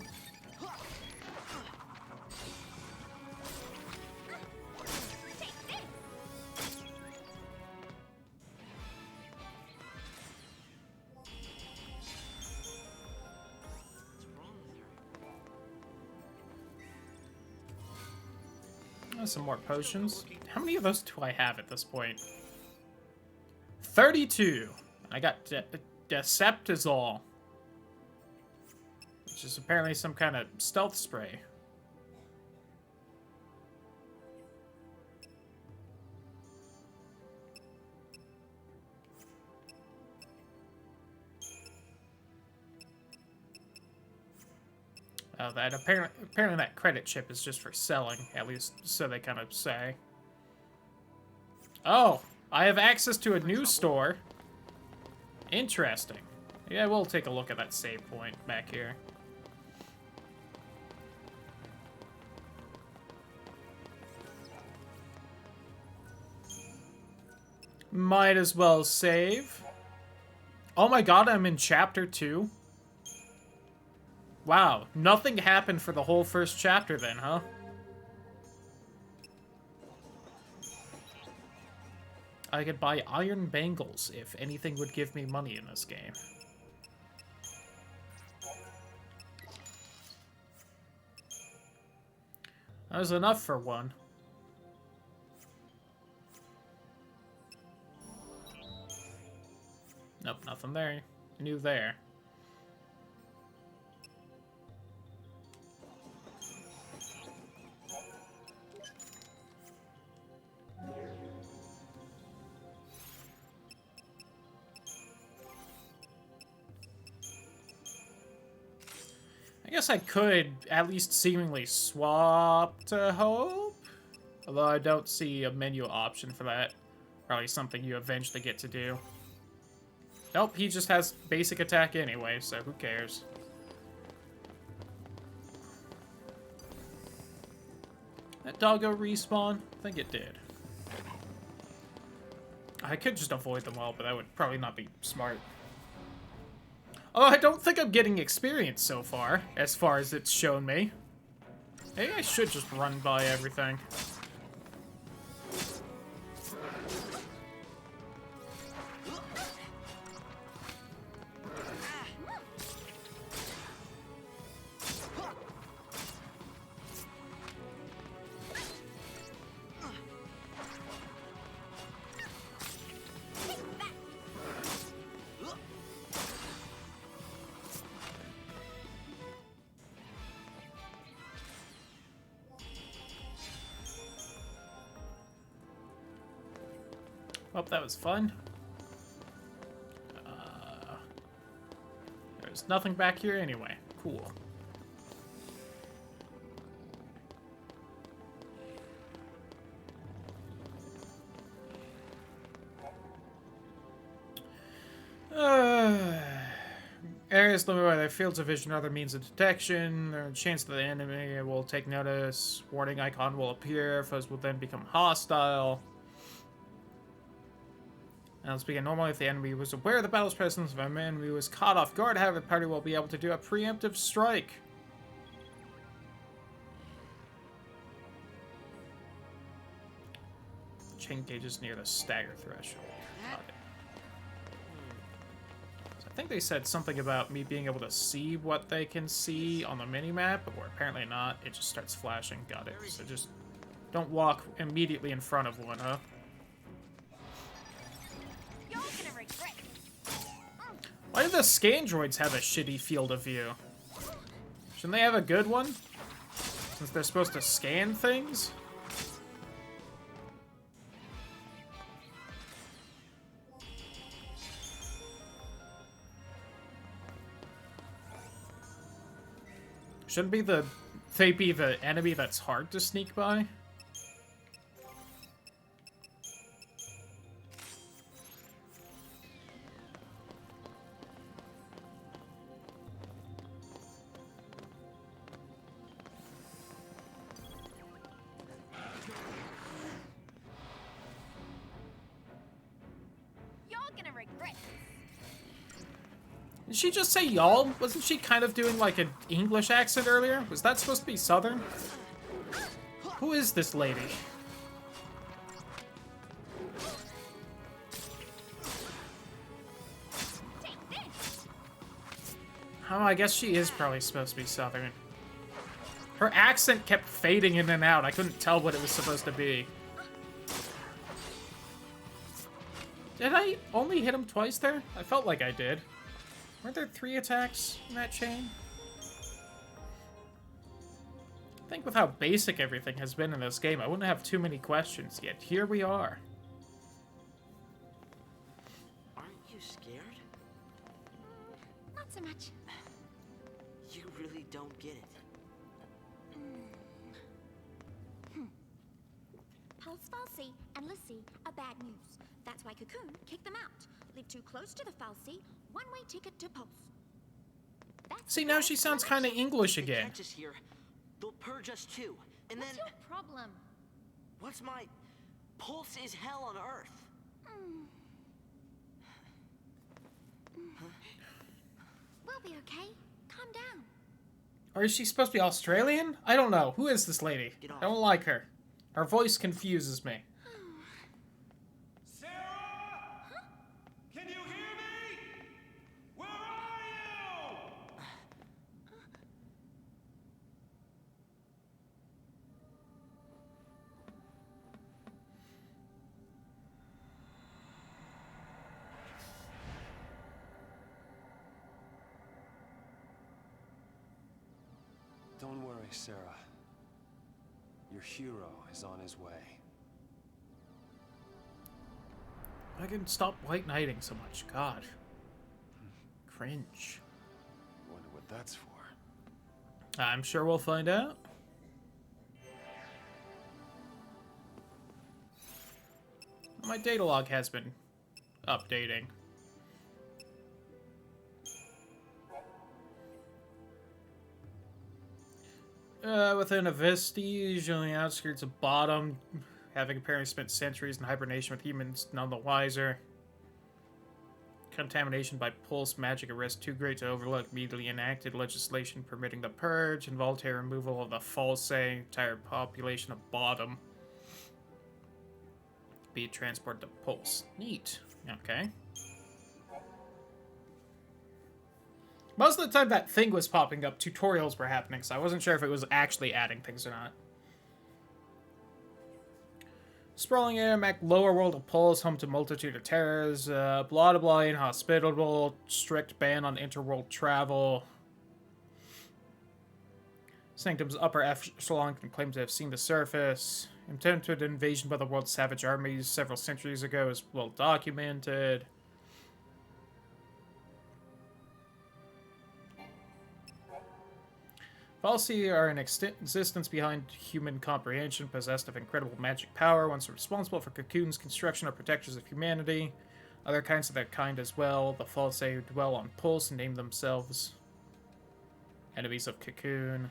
Some more potions. How many of those do I have at this point? 32. I got Deceptizol, which is apparently some kind of stealth spray. Oh, that apparently that credit chip is just for selling, at least so they kind of say. Oh, I have access to a new store. Interesting. Yeah, we'll take a look at that save point back here. Might as well save. Oh my god, I'm in chapter 2. Wow, nothing happened for the whole first chapter then, huh? I could buy iron bangles if anything would give me money in this game. That was enough for one. Nope, nothing there. New there. I guess I could at least seemingly swap to Hope. Although I don't see a menu option for that. Probably something you eventually get to do. Nope, he just has basic attack anyway, so who cares? That doggo respawn? I think it did. I could just avoid them all, but that would probably not be smart. Oh, I don't think I'm getting experience so far as it's shown me. Maybe I should just run by everything. Well, that was fun. There's nothing back here anyway. Cool. Areas limited by their fields of vision or other means of detection. There's a chance that the enemy will take notice. Warning icon will appear. Foes will then become hostile. Now, speaking normally, if the enemy was aware of the battle's presence, if an enemy was caught off guard, however, the party will be able to do a preemptive strike. Chain gauges near the stagger threshold. Got it. So I think they said something about me being able to see what they can see on the minimap, or apparently not. It just starts flashing. Got it. So just Don't walk immediately in front of one, huh? You're gonna regret this. Why do the scan droids have a shitty field of view? Shouldn't they have a good one? Since they're supposed to scan things? Shouldn't they be the enemy that's hard to sneak by? You're gonna regret this. Did she just say y'all? Wasn't she kind of doing like an English accent earlier? Was that supposed to be Southern? Who is this lady? Take this. Oh, I guess she is probably supposed to be Southern. Her accent kept fading in and out. I couldn't tell what it was supposed to be. Did I only hit him twice there? I felt like I did. Weren't there 3 attacks in that chain? I think with how basic everything has been in this game, I wouldn't have too many questions yet. Here we are. Aren't you scared? Not so much. You really don't get it. Pulse Falsey and Lissy are bad news. That's why Cocoon kicked them out. Live too close to the Falsey, one-way ticket to Pulse. That's See, now she sounds kind of English They again. catch us here, they'll purge us too. And What's then, your problem? what's my... Pulse is hell on Earth. We'll be okay. Calm down. Or is she supposed to be Australian? I don't know. Who is this lady? Get off. I don't like her. Her voice confuses me. Sarah? Can you hear me? Where are you? Don't worry, Sarah. Your hero is on his way. I can stop white knighting so much. God. Cringe. Wonder what that's for. I'm sure we'll find out. My data log has been updating. Within a vestige on the outskirts of Bottom, having apparently spent centuries in hibernation with humans none the wiser. Contamination by pulse magic, a risk too great to overlook. Immediately enacted legislation permitting the purge and voluntary removal of the false entire population of Bottom. Be transported to Pulse. Neat. Okay. Most of the time that thing was popping up, tutorials were happening, so I wasn't sure if it was actually adding things or not. Sprawling Airmac, lower world of Pulse, home to multitude of terrors, blah blah blah, inhospitable, strict ban on interworld travel. Sanctum's upper echelon can claim to have seen the surface. Attempted invasion by the world's savage armies several centuries ago is well documented. Falsi are an existence behind human comprehension, possessed of incredible magic power, once responsible for Cocoon's construction or protectors of humanity. Other kinds of their kind as well. The Falsi who dwell on Pulse and name themselves enemies of Cocoon.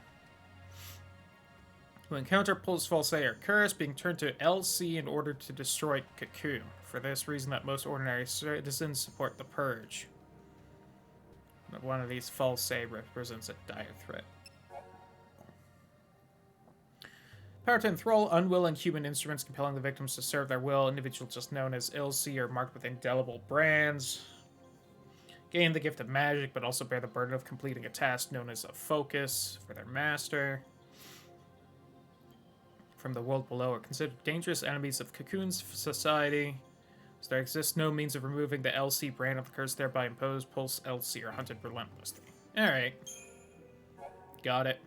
Who encounter Pulse Falsi are cursed, being turned to LC in order to destroy Cocoon. For this reason that most ordinary citizens support the Purge. One of these Falsi represents a dire threat. Power to enthrall unwilling human instruments, compelling the victims to serve their will. Individuals just known as LC are marked with indelible brands. Gain the gift of magic, but also bear the burden of completing a task known as a focus for their master. from the world below are considered dangerous enemies of Cocoon's society. So there exists no means of removing the LC brand of the curse thereby imposed. Pulse LC are hunted relentlessly. Alright. Got it.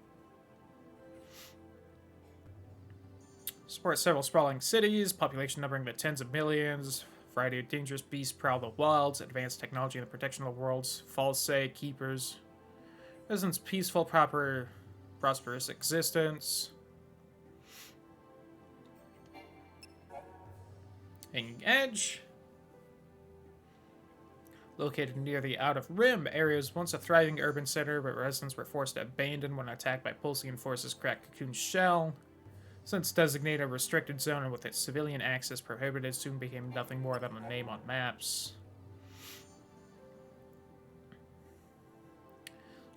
Support several sprawling cities, population numbering the tens of millions. Variety of dangerous beasts prowl the wilds. Advanced technology and the protection of the world's false keepers. Residents' peaceful, prosperous existence. Hanging Edge. Located near the Out of Rim area, was once a thriving urban center, but residents were forced to abandon when attacked by Pulsian forces cracked Cocoon's shell. Since designated a restricted zone and with its civilian access prohibited, soon became nothing more than a name on maps.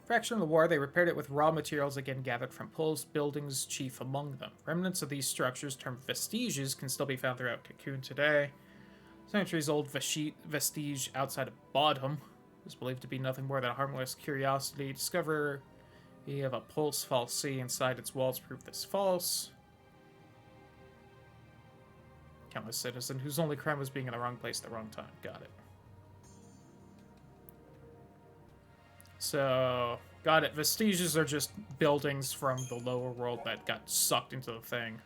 Fraction of the war, they repaired it with raw materials again gathered from Pulse buildings, chief among them. Remnants of these structures, termed vestiges, can still be found throughout Cocoon today. Centuries-old vestige outside of Bodham is believed to be nothing more than a harmless curiosity. Discovery of a Pulse fal'Cie inside its walls prove this false. Countless citizen whose only crime was being in the wrong place at the wrong time. Got it. So, got it. Vestiges are just buildings from the lower world that got sucked into the thing.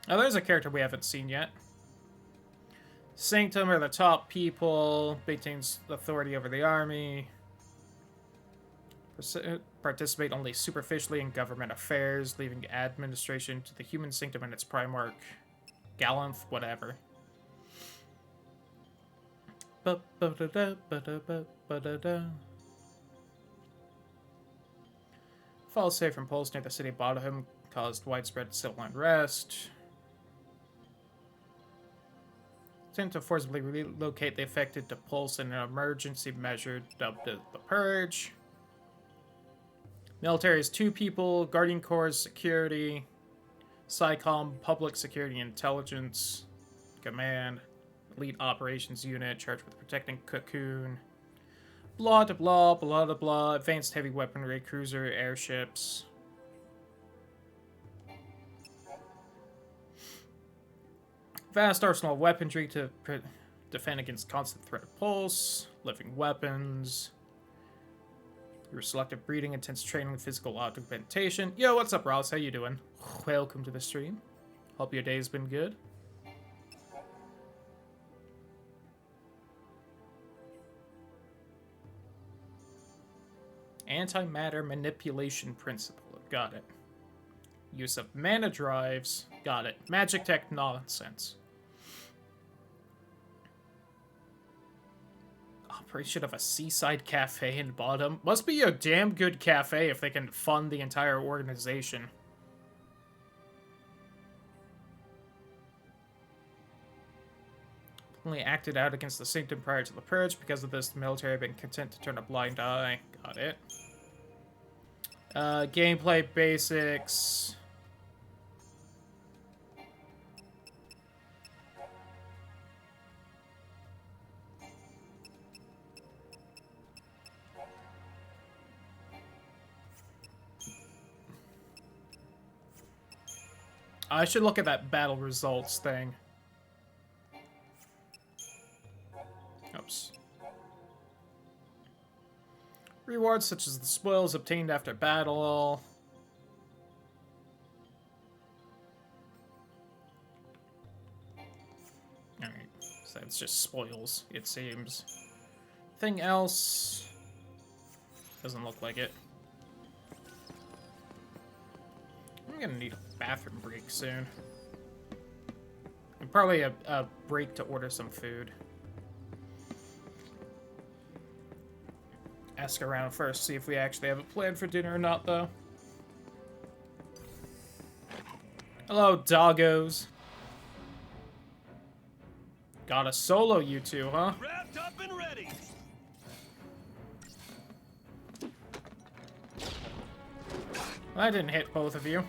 Oh, there's a character we haven't seen yet. Sanctum are the top people, maintains authority over the army. Participate only superficially in government affairs, leaving administration to the human sanctum and its primarch, Galanth, whatever. fal'Cie from Pulse near the city of Bodham caused widespread civil unrest. Attempt to forcibly relocate the affected to Pulse in an emergency measure dubbed the Purge. Military is 2 people, Guardian Corps security, SciComm, public security intelligence, command, elite operations unit charged with protecting Cocoon. Blah de blah, blah de blah, advanced heavy weaponry, cruiser, airships. Vast arsenal of weaponry to defend against constant threat of Pulse, living weapons. Your selective breeding, intense training, physical augmentation. Yo, what's up, Ross? How you doing? Welcome to the stream. Hope your day's been good. Antimatter manipulation principle. Got it. Use of mana drives. Got it. Magic tech nonsense. Operation of a seaside cafe in Bodham. Must be a damn good cafe if they can fund the entire organization. Only acted out against the Sanctum prior to the Purge. Because of this, the military have been content to turn a blind eye. Got it. Gameplay basics. I should look at that battle results thing. Oops. Rewards such as the spoils obtained after battle. Alright, so it's just spoils, it seems. Thing else? Doesn't look like it. I'm gonna need a bathroom break soon. And probably a break to order some food. Ask around first, see if we actually have a plan for dinner or not, though. Hello, doggos. Got a solo you two, huh? Wrapped up and ready. That didn't hit both of you.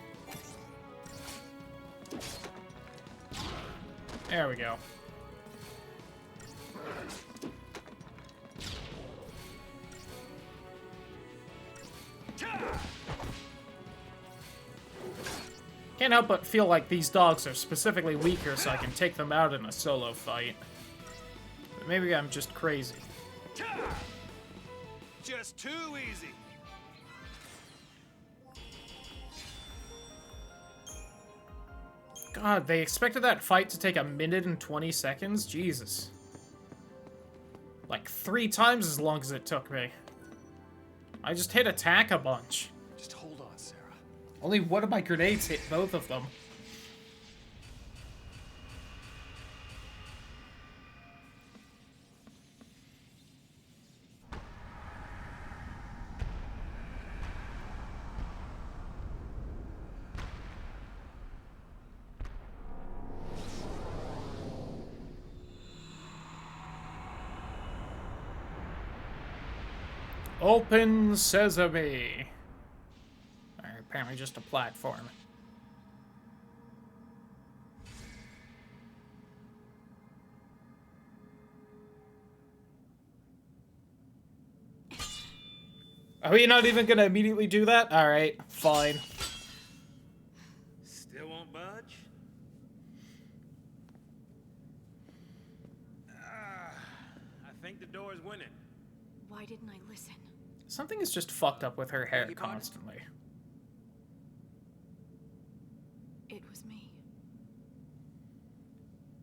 There we go. Can't help but feel like these dogs are specifically weaker so I can take them out in a solo fight. But maybe I'm just crazy. Just too easy. God, they expected that fight to take 1 minute and 20 seconds? Jesus. Like 3 times as long as it took me. I just hit attack a bunch. Just hold on, Sarah. Only one of my grenades hit both of them. Open sesame. Alright, apparently just a platform. Are we not even gonna immediately do that? Alright, fine. Still won't budge? I think the door is winning. Why didn't I listen? Something is just fucked up with her hair Beg your pardon? constantly. It was me.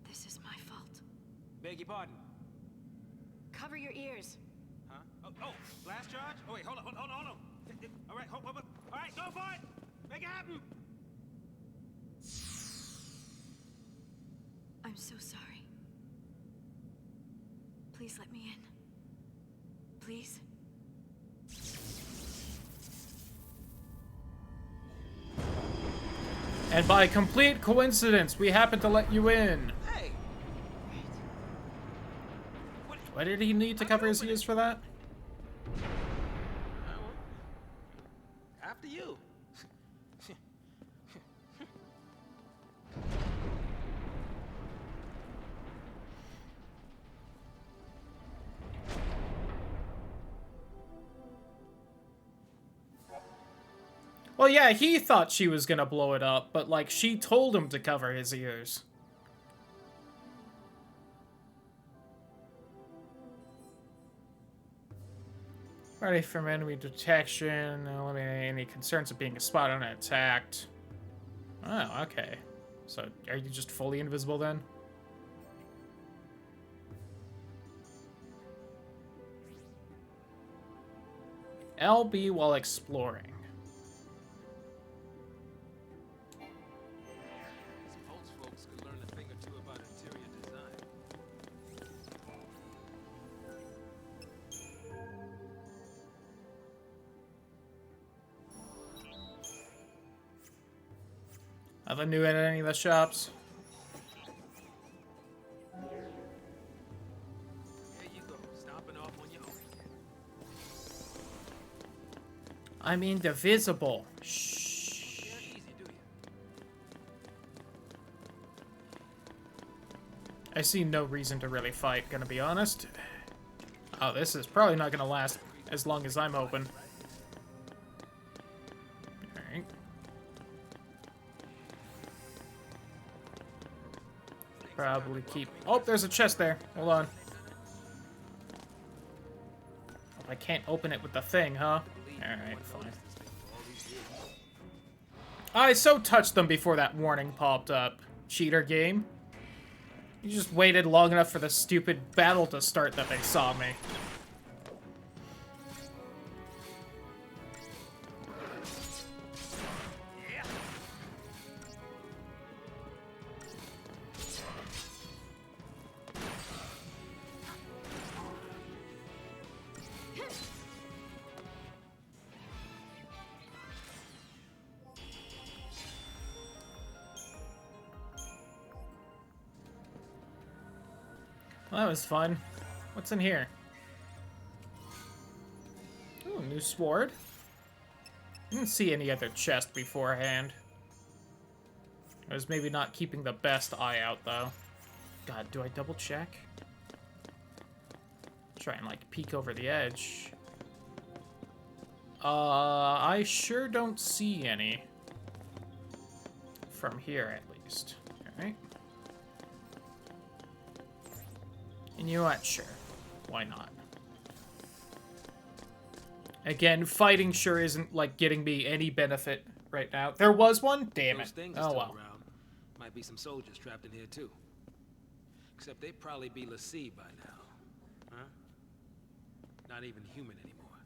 This is my fault. Beg your pardon? Cover your ears. Huh? Oh, blast charge? Oh, wait, hold on. All right, hold. All right, go for it! Make it happen! I'm so sorry. Please let me in. Please? And by complete coincidence, we happen to let you in. Hey! Why did he need to cover his ears for that? After you. Well, yeah, he thought she was gonna blow it up, but, like, she told him to cover his ears. Ready from enemy detection, eliminate any concerns of being spotted and attacked. Oh, okay. So, are you just fully invisible then? LB while exploring. Some Pulse folks could learn a thing or two about interior design. Nothing new at any of the shops. There you go, stomping off on your own. I'm indivisible. Shh. Yeah, easy, do you? I see no reason to really fight, gonna be honest. Oh, this is probably not gonna last as long as I'm hoping. Alright. Probably keep... Oh, there's a chest there. Hold on. Oh, I can't open it with the thing, huh? Alright, fine. I so touched them before that warning popped up. Cheater game. You just waited long enough for the stupid battle to start that they saw me. Well, that was fun. What's in here? Ooh, new sword. Didn't see any other chest beforehand. I was maybe not keeping the best eye out, though. God, do I double check? Try and, like, peek over the edge. I sure don't see any. from here, at least. Alright. And you know what? Sure. Why not? Again, fighting sure isn't, like, getting me any benefit right now. There was one? Damn Those it. things are Oh, still well. around. Might be some soldiers trapped in here too. Except they'd probably be l'Cie by now. Huh? Not even human anymore.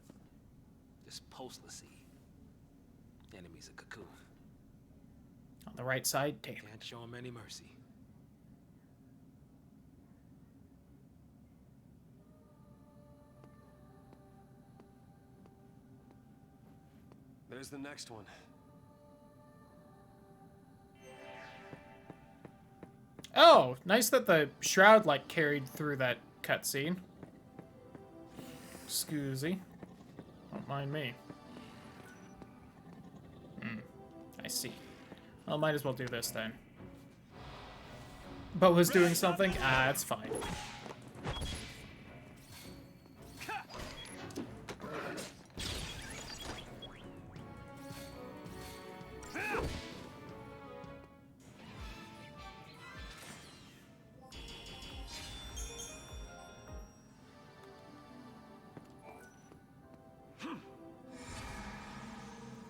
Just post-l'Cie. Enemies of Cocoon. On the right side? Damn it. Can't show them any mercy. There's the next one. Oh, nice that the shroud, like, carried through that cutscene. Scoozy. Don't mind me. I see. Well, might as well do this then. But was doing something? Ah, that's fine.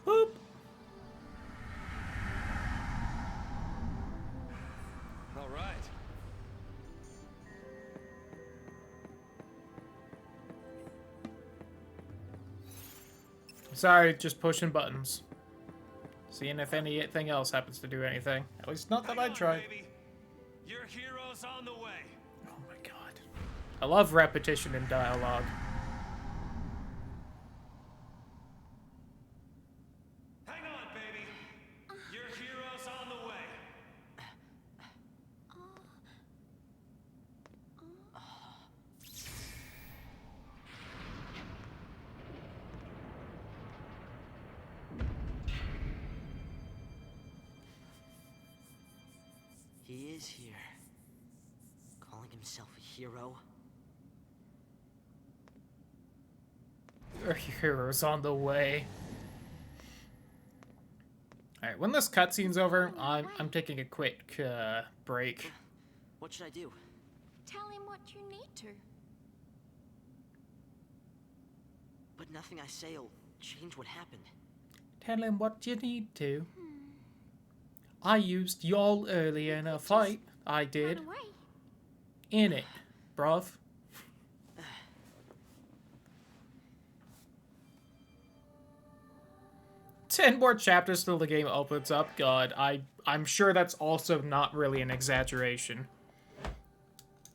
Boop. All right. Sorry, just pushing buttons. Seeing if anything else happens to do anything. At least not that I tried. Baby. Your hero's on the way. Oh my god. I love repetition in dialogue. Hang on, baby. Your hero's on the way. He is here. Calling himself a hero. Your hero's on the way. Alright, when this cutscene's over, I'm taking a quick break. What should I do? Tell him what you need to. But nothing I say'll change what happened. Tell him what you need to. I used y'all earlier in a fight. I did. Run away. In it, bruv. Ten more chapters till the game opens up. God, I'm sure that's also not really an exaggeration.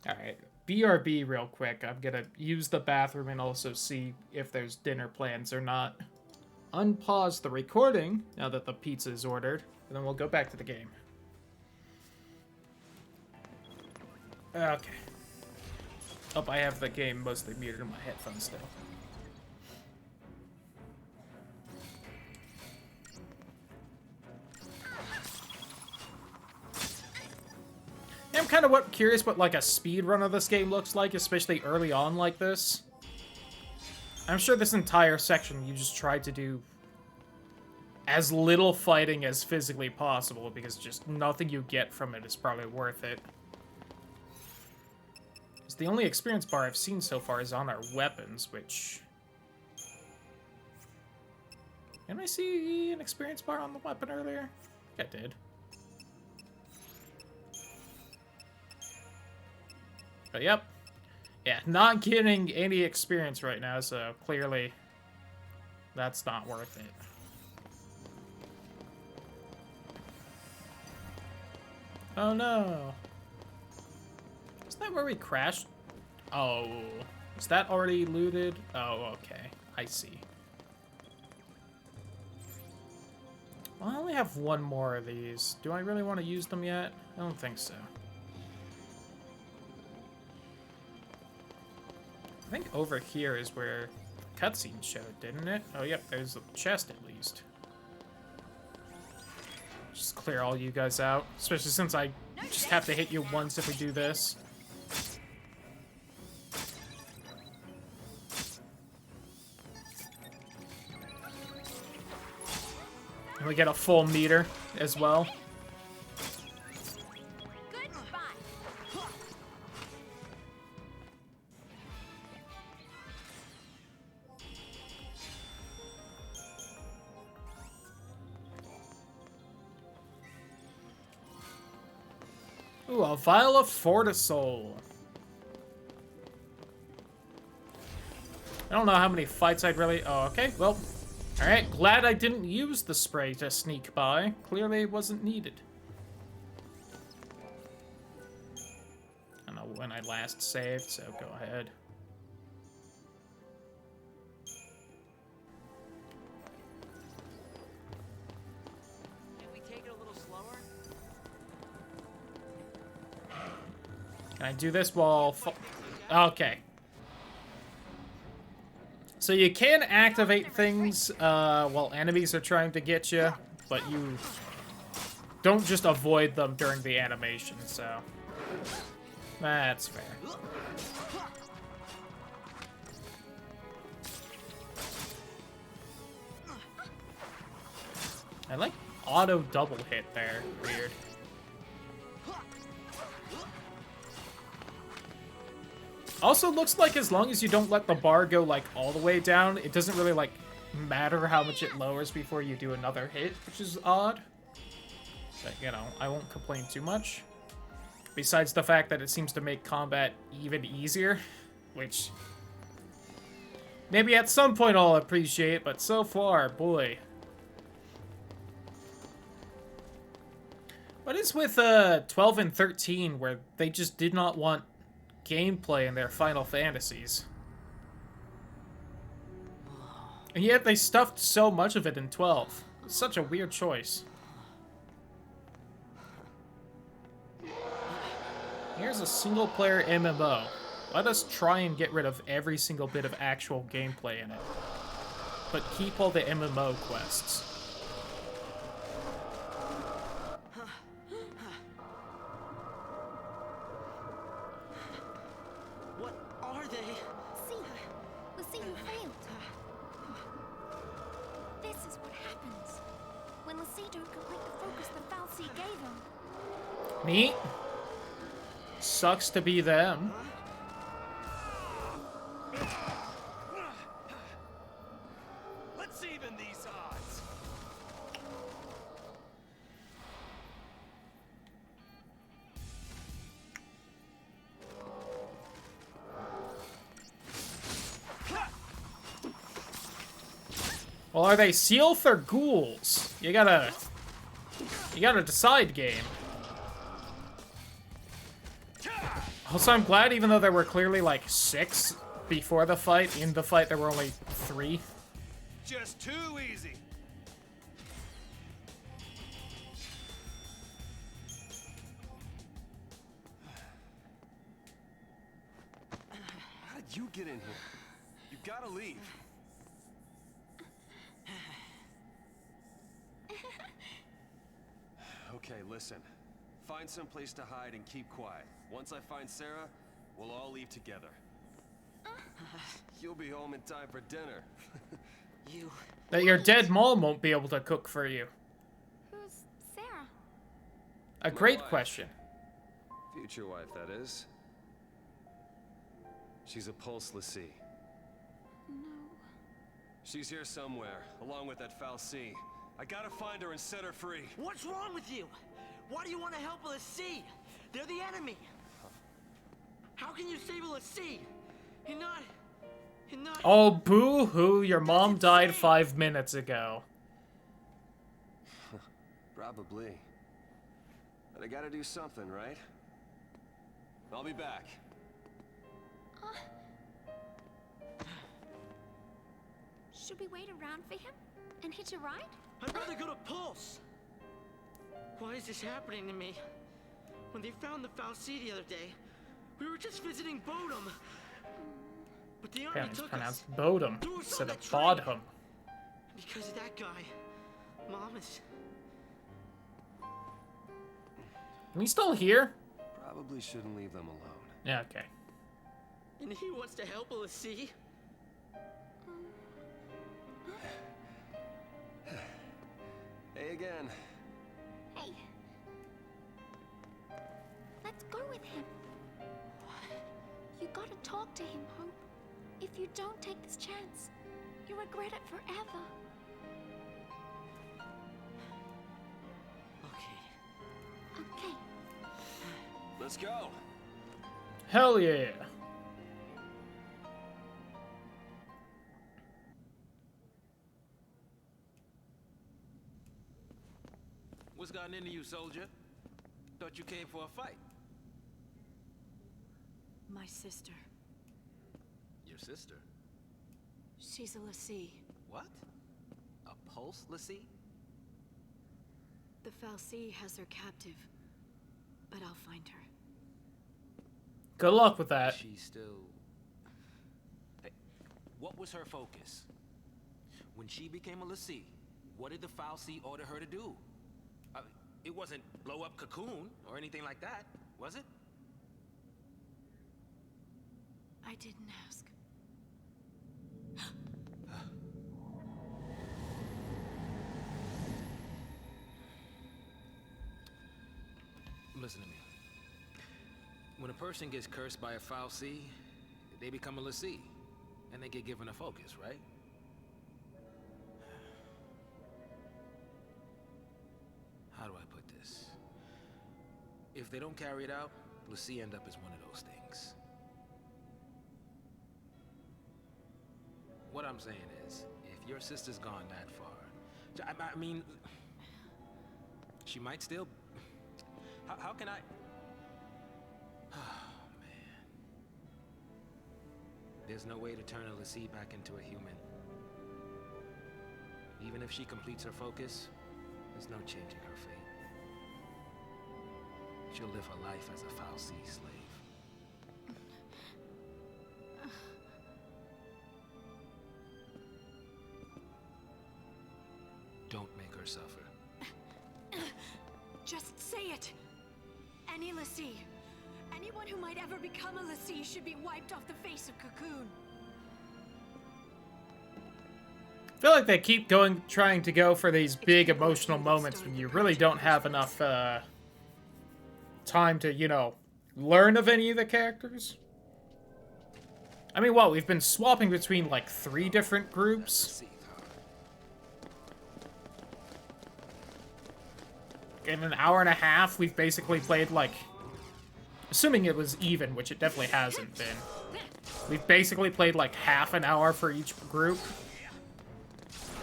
Alright, BRB real quick. I'm gonna use the bathroom and also see if there's dinner plans or not. Unpause the recording now that the pizza is ordered, and then we'll go back to the game. Okay. Oh, I have the game mostly muted in my headphones still. Yeah, I'm kind of curious what like a speed run of this game looks like, especially early on like this. I'm sure this entire section you just tried to do as little fighting as physically possible, because just nothing you get from it is probably worth it. Because the only experience bar I've seen so far is on our weapons, which... Didn't I see an experience bar on the weapon earlier? I think I did. But yep. Yeah, not getting any experience right now, so clearly that's not worth it. Oh no. Is that where we crashed? Oh. Is that already looted? Oh, okay. I see. Well, I only have one more of these. Do I really want to use them yet? I don't think so. I think over here is where the cutscene showed, didn't it? Oh, yep, there's a chest at least. Just clear all you guys out, especially since I just have to hit you once if we do this. And we get a full meter as well. Ooh, a vial of Fortisol. I don't know how many fights I'd really... Oh, okay, well... Alright, glad I didn't use the spray to sneak by. Clearly it wasn't needed. I don't know when I last saved, so go ahead. Can we take it a little slower? Can I do this while... Okay. So you can activate things while enemies are trying to get you, but you don't just avoid them during the animation, so... That's fair. I like auto double hit there. Weird. Also, looks like as long as you don't let the bar go, like, all the way down, it doesn't really, like, matter how much it lowers before you do another hit, which is odd. But, you know, I won't complain too much. Besides the fact that it seems to make combat even easier, which maybe at some point I'll appreciate, but so far, boy. What is with 12 and 13 where they just did not want gameplay in their Final Fantasies? And yet they stuffed so much of it in 12. It's such a weird choice. Here's a single-player MMO. Let us try and get rid of every single bit of actual gameplay in it. But keep all the MMO quests. What are they? See, you failed. This is what happens when Lassie don't complete the focus the Fal'Cie gave him. Neat. Sucks to be them. Let's even these odds. Well, are they Sealth or ghouls? You gotta decide, game. Also, I'm glad, even though there were clearly, like, 6 before the fight, in the fight there were only 3. Just too easy. How did you get in here? You gotta leave. Okay, listen. Find some place to hide and keep quiet. Once I find Sarah, we'll all leave together. You'll be home in time for dinner. You... That your dead mom won't be able to cook for you. Who's Sarah? A great wife. question. Future wife, that is. She's a Pulse Lassie. No. She's here somewhere, along with that Fal'Cie. I gotta find her and set her free. What's wrong with you? Why do you want to help Lassie? They're the enemy. How can you save Lassie? You're not... Oh, boo-hoo, your mom died 5 minutes ago. Probably. But I gotta do something, right? I'll be back. Should we wait around for him and hitch a ride? I'd rather go to Pulse. Why is this happening to me? When they found the Fal'Cie the other day, we were just visiting Bodum. But the army Yeah, it's took us. pronounced Bodum Threw us on instead that of train. Bodham. Because of that guy, Mom is... Are we still here? Probably shouldn't leave them alone. Yeah, okay. And he wants to help Lassie. Hey again. Hey. Let's go with him. You gotta talk to him, Hope. If you don't take this chance, you'll regret it forever. Okay. Okay. Let's go. Hell yeah. What's gotten into you, soldier? Thought you came for a fight. My sister. Your sister? She's a Lassie. What? A pulse Lassie? The Fal'Cie has her captive, but I'll find her. Good luck with that. She's still... Hey, what was her focus? When she became a Lassie, what did the Fal'Cie order her to do? It wasn't blow up Cocoon or anything like that, was it? I didn't ask. Listen to me. When a person gets cursed by a Fal'Cie, they become a Lassie, and they get given a focus, right? How do I put this? If they don't carry it out, Lassie end up as one of those things. What I'm saying is, if your sister's gone that far, I mean, she might still... How can I... Oh, man. There's no way to turn a Lassie back into a human. Even if she completes her focus, there's no changing her fate. She'll live her life as a Fal'Cie slave. Don't make her suffer. Just say it! Any Lassie, anyone who might ever become a Lassie should be wiped off the face of Cocoon. I feel like they keep trying to go for these big emotional moments when you really don't have enough time to, you know, learn of any of the characters. I mean, what, we've been swapping between like 3 different groups? In an hour and a half, we've basically played, like... Assuming it was even, which it definitely hasn't been. We've basically played, like, half an hour for each group.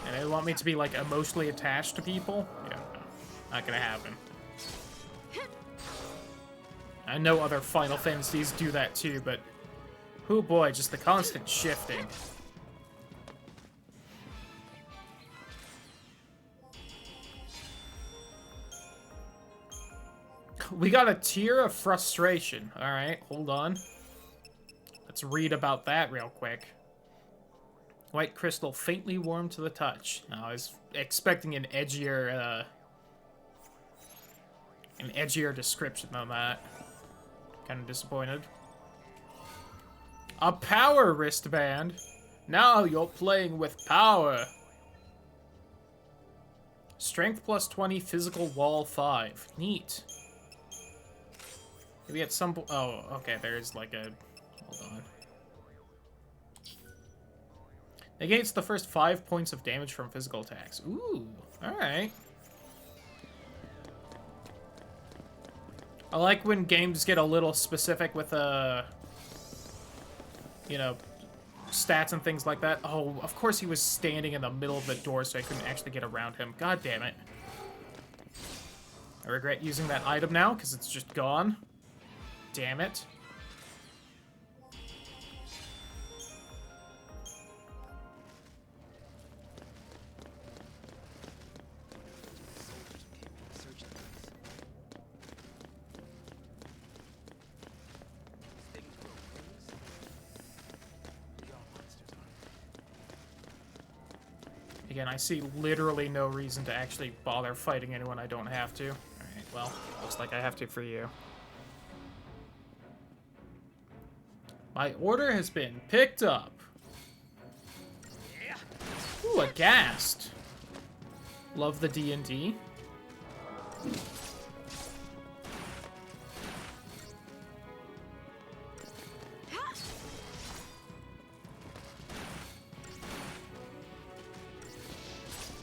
And they want me to be, like, emotionally attached to people? Yeah, no. Not gonna happen. I know other Final Fantasies do that too, but... Oh boy, just the constant shifting. We got a tear of frustration. Alright, hold on. Let's read about that real quick. White crystal faintly warm to the touch. Now, I was expecting an edgier description than that. Kind of disappointed. A power wristband. Now you're playing with power. Strength plus 20, physical wall 5. Neat. Maybe at some point... Oh, okay, there's like a... Hold on. Negates the first 5 points of damage from physical attacks. Ooh, alright. I like when games get a little specific with, you know, stats and things like that. Oh, of course he was standing in the middle of the door, so I couldn't actually get around him. God damn it. I regret using that item now, because it's just gone. Damn it. Again, I see literally no reason to actually bother fighting anyone I don't have to. Alright, well, looks like I have to for you. My order has been picked up. Ooh, a ghast. Love the D&D.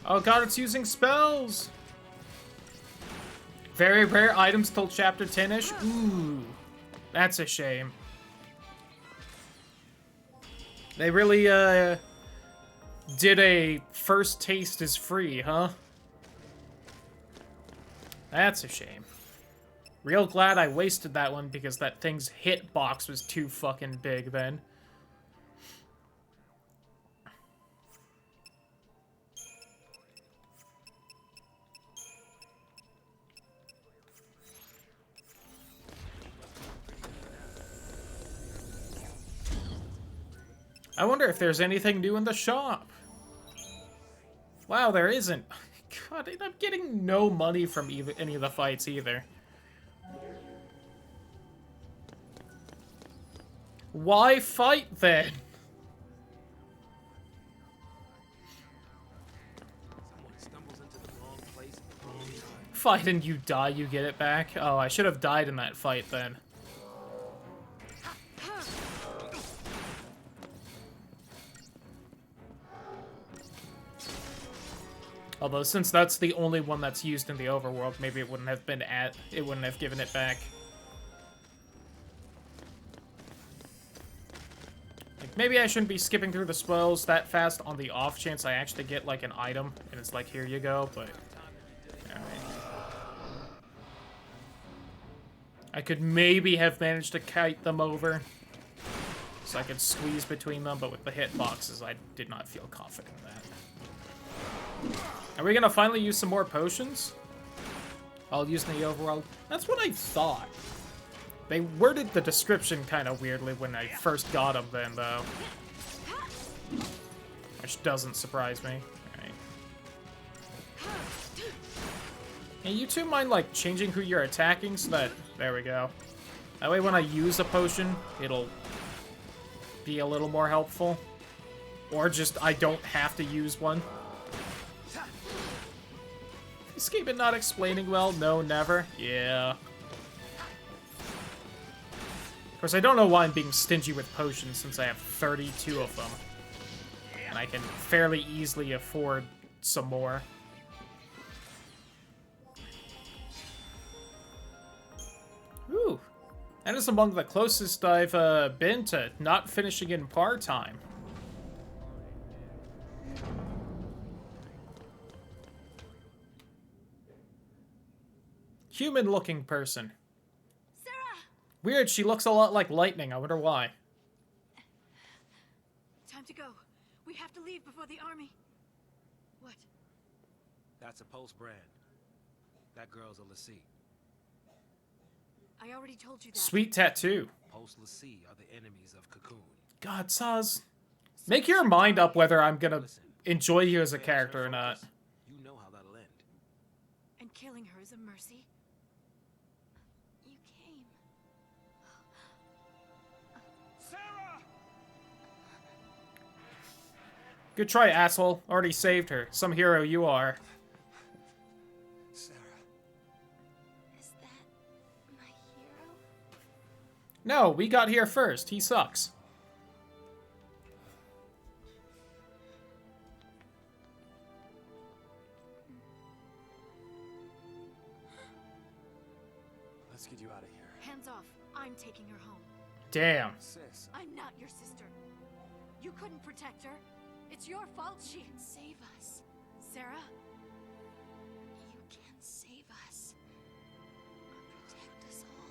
Oh god, it's using spells! Very rare items till chapter 10-ish. Ooh. That's a shame. They really, did a first taste is free, huh? That's a shame. Real glad I wasted that one because that thing's hitbox was too fucking big then. I wonder if there's anything new in the shop. Wow, there isn't. God, I'm getting no money from any of the fights either. Why fight then? Fight and you die, you get it back? Oh, I should have died in that fight then. Although, since that's the only one that's used in the overworld, maybe it wouldn't have been it wouldn't have given it back. Like, maybe I shouldn't be skipping through the spoils that fast on the off chance I actually get, like, an item, and it's like, here you go, but... Alright. I could maybe have managed to kite them over, so I could squeeze between them, but with the hitboxes, I did not feel confident in that. Are we gonna finally use some more potions? I'll use in the overworld. That's what I thought. They worded the description kind of weirdly when I first got them then, though. Which doesn't surprise me. Alright. And you two mind, like, changing who you're attacking so that... There we go. That way when I use a potion, it'll be a little more helpful. Or just, I don't have to use one. Is Gaben not explaining well? No, never. Yeah. Of course, I don't know why I'm being stingy with potions since I have 32 of them. And I can fairly easily afford some more. Ooh. That is among the closest I've been to not finishing in par time. Human-looking person. Sarah! Weird, she looks a lot like lightning. I wonder why. Time to go. We have to leave before the army. What? That's a Pulse brand. That girl's a Lassie. I already told you that. Sweet tattoo. Pulse Lassie are the enemies of Cocoon. God, Saz. Make your mind up whether I'm gonna enjoy you as a character or not. You know how that'll end. And killing her is a mercy? You came. Sarah! Good try, asshole. Already saved her. Some hero you are. Sarah. Is that my hero? No, we got here first. He sucks. Let's get you out of here. Hands off. I'm taking her home. Damn. Sis. I'm not your sister. You couldn't protect her. It's your fault she... Save us. Sarah? You can save us. Or protect us all.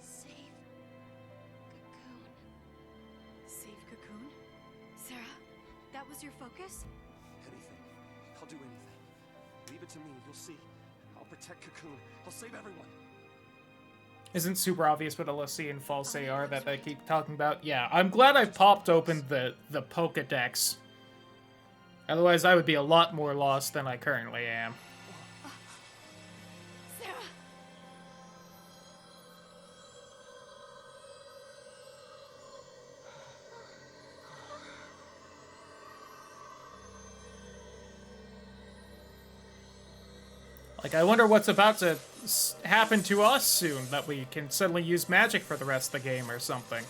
Save Cocoon. Save Cocoon? Sarah? That was your focus? Anything. I'll do anything. Leave it to me. You'll see. I'll protect Cocoon. I'll save everyone. Isn't super obvious what a Lassie and False are that they keep talking about? Yeah, I'm glad I popped open the Pokedex. Otherwise, I would be a lot more lost than I currently am. Sarah! Like, I wonder what's about to happen to us soon, that we can suddenly use magic for the rest of the game or something.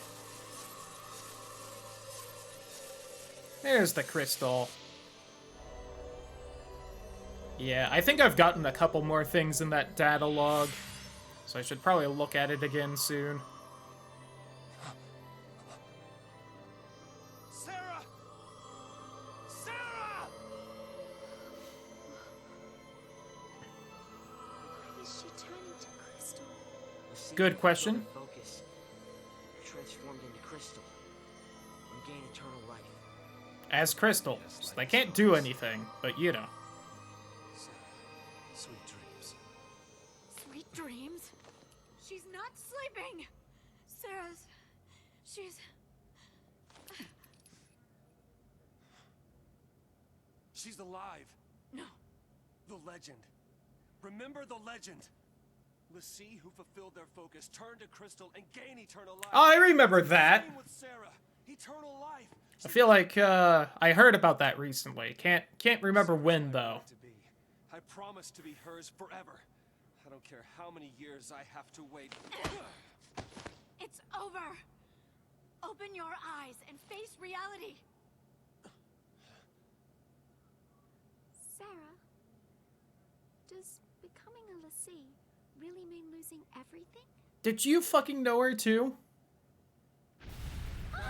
There's the crystal. Yeah, I think I've gotten a couple more things in that data log. So I should probably look at it again soon. Sarah! Sarah! Why is she turning to crystal? Good question. Focus. Transformed into crystal. And gain eternal life. As crystal. So they can't do anything, but you know. Sweet dreams. Sweet dreams? She's not sleeping! She's... She's alive. No. The legend. Remember the legend. Lassie, who fulfilled their focus, turned to crystal and gained eternal life. Oh, I remember that. Same with Sarah. Eternal life. I feel like I heard about that recently. Can't remember when though. I promise to be hers forever. I don't care how many years I have to wait. It's over! Open your eyes and face reality! Sarah, does becoming a lassie really mean losing everything? Did you fucking know her too? I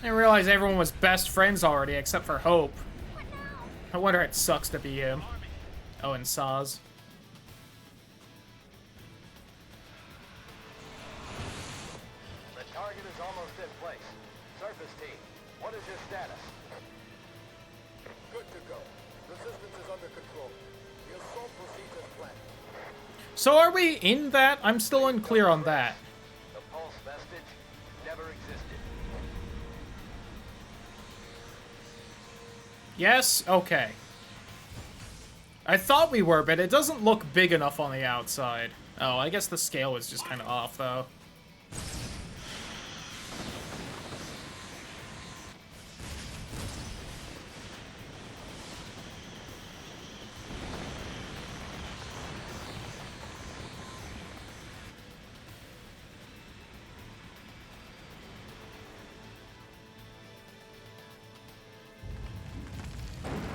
didn't realize everyone was best friends already except for Hope. What now? I wonder it sucks to be him. Oh, and Saz. The target is almost in place. Surface team, what is your status? Good to go. Resistance is under control. The assault proceeds as planned. So are we in that? I'm still unclear on that. The pulse vestige never existed. Yes? Okay. I thought we were, but it doesn't look big enough on the outside. Oh, I guess the scale was just kind of off, though.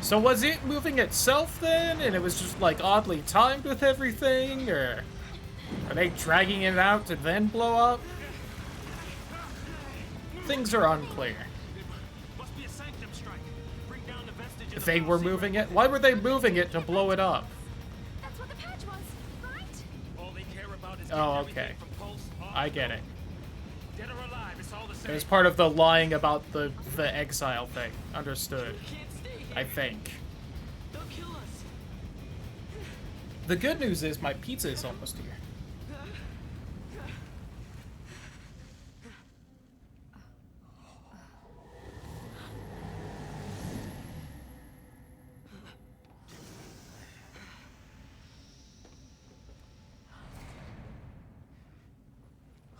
So was it moving itself then, and it was just like oddly timed with everything, or are they dragging it out to then blow up? Things are unclear. Must be a sanctum strike. Bring down the vestige of If the they were Falsi moving relic. it, why were they moving it to blow it up? That's what the patch was, right? All they care about is Oh, getting okay. everything from pulse off I the get go. it. Dead or alive, it's all the same. It was part of the lying about the exile thing. Understood. Can't stay here. I think. They'll kill us. The good news is my pizza is almost here.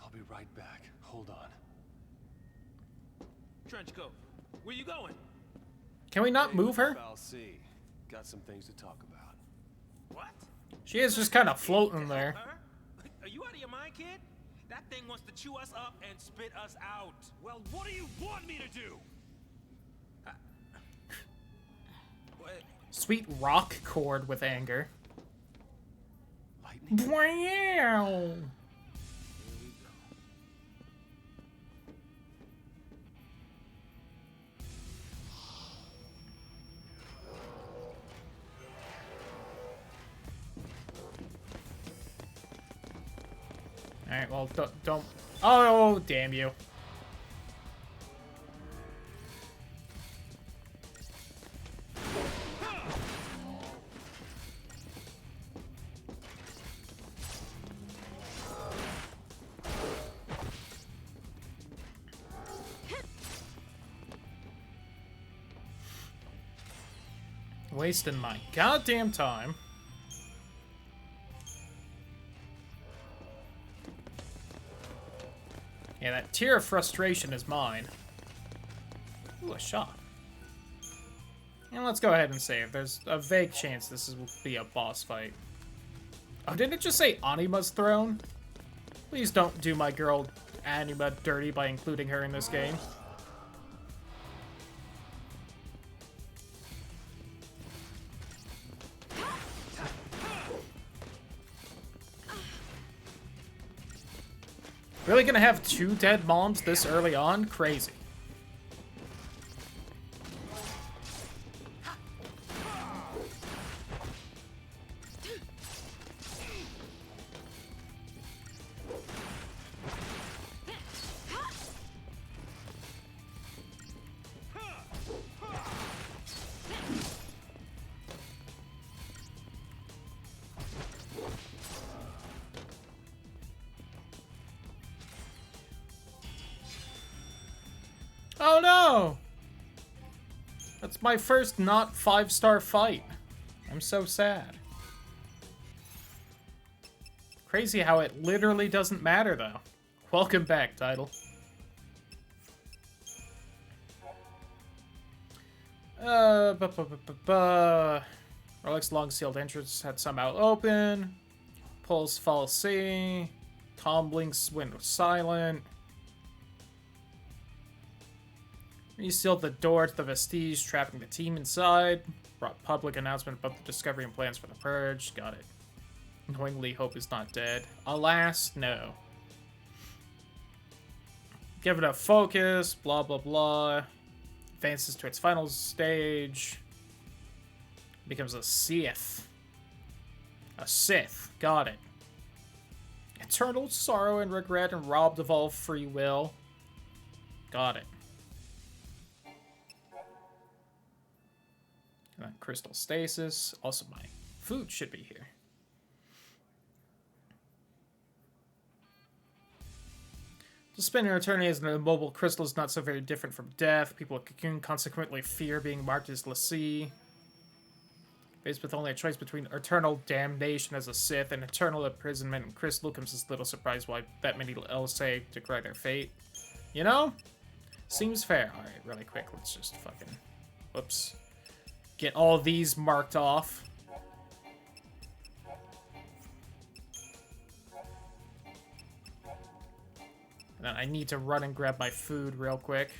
I'll be right back. Hold on. Trench coat. Where you going? Can we not move her? Falsi. Got some things to talk about. What? She is just kind of floating there. Her? Are you out of your mind, kid? That thing wants to chew us up and spit us out. Well, what do you want me to do? What? Sweet rock chord with anger. Lightning? Wow. Here we go. Alright, well, don't... Oh, damn you. Wasting my goddamn time. Yeah, that tear of frustration is mine. Ooh, a shot. And let's go ahead and save. There's a vague chance this will be a boss fight. Oh, didn't it just say Anima's throne? Please don't do my girl Anima dirty by including her in this game. Really gonna have 2 dead moms this early on? Crazy. Oh no! That's my first not 5-star fight. I'm so sad. Crazy how it literally doesn't matter though. Welcome back, title. Relics long sealed entrance had somehow open. Pulse fallacy. Tom Blink's window silent. Resealed the door to the Vestige, trapping the team inside. Brought public announcement about the discovery and plans for the Purge. Got it. Knowingly, Hope is not dead. Alas, no. Give it a focus, blah blah blah. Advances to its final stage. Becomes a Sith. A Sith. Got it. Eternal sorrow and regret and robbed of all free will. Got it. And then crystal stasis. Also, my food should be here. To spend an eternity as an immobile crystal is not so very different from death. People at Cocoon consequently fear being marked as Lassie. Faced with only a choice between eternal damnation as a Sith and eternal imprisonment in Crystal, comes as little surprise why that many LSA decry their fate. You know? Seems fair. Alright, really quick, let's just fucking... Whoops. Get all these marked off. And then I need to run and grab my food real quick.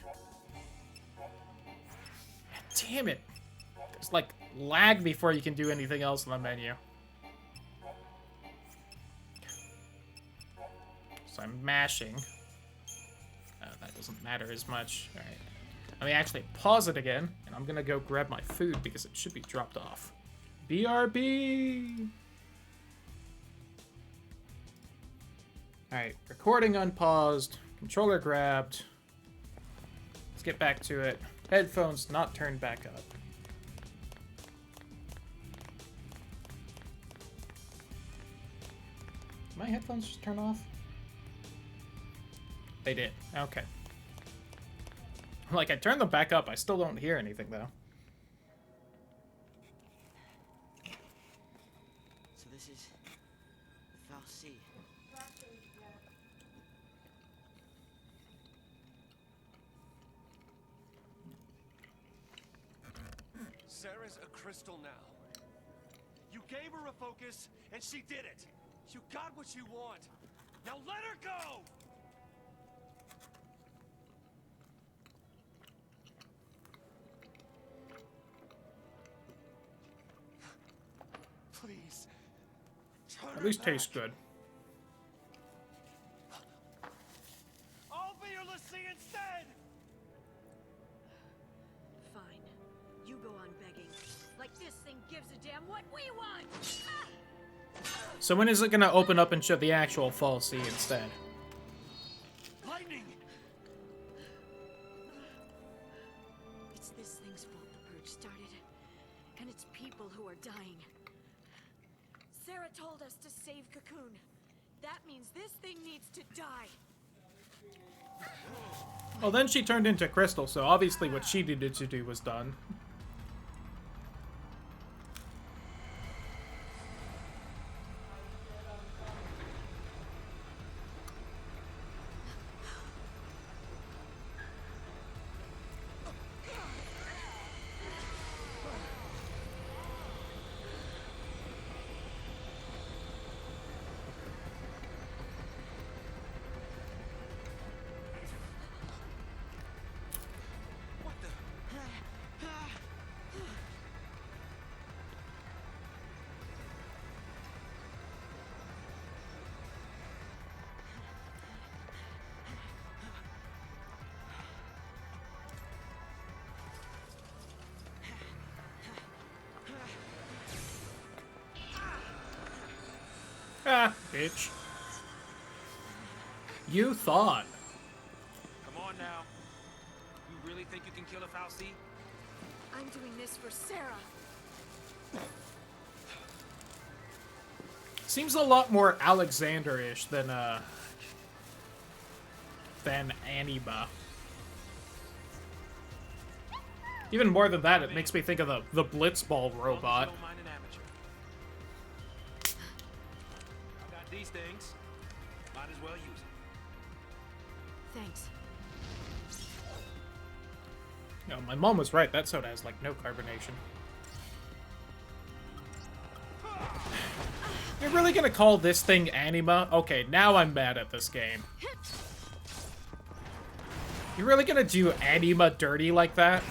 Damn it! There's like lag before you can do anything else on the menu. So I'm mashing. That doesn't matter as much. Alright. Let me actually pause it again, and I'm gonna go grab my food because it should be dropped off. BRB! Alright, recording unpaused, controller grabbed. Let's get back to it. Headphones not turned back up. Did my headphones just turn off? They did. Okay. Like, I turned them back up. I still don't hear anything, though. So this is the Fal'Cie. Sarah's a crystal now. You gave her a focus, and she did it. You got what you want. Now let her go! Please. At least tastes good. I'll be your Lassie instead! Fine. You go on begging. Like this thing gives a damn what we want! Ah! So when is it gonna open up and show the actual Fal'Cie instead? Lightning! It's this thing's fault the Purge started. And it's people who are dying. Sarah told us to save Cocoon. That means this thing needs to die. Well, then she turned into Crystal, so obviously what she needed to do was done. Ah, bitch. You thought. Come on now. You really think you can kill a Fal'Cie? I'm doing this for Sarah. Seems a lot more Alexander-ish than Anima. Even more than that, it makes me think of the Blitzball robot. Don't mind an amateur. I got these things. Might as well use them. Thanks. No, my mom was right. That soda has, like, no carbonation. You're really gonna call this thing Anima? Okay, now I'm mad at this game. You're really gonna do Anima dirty like that?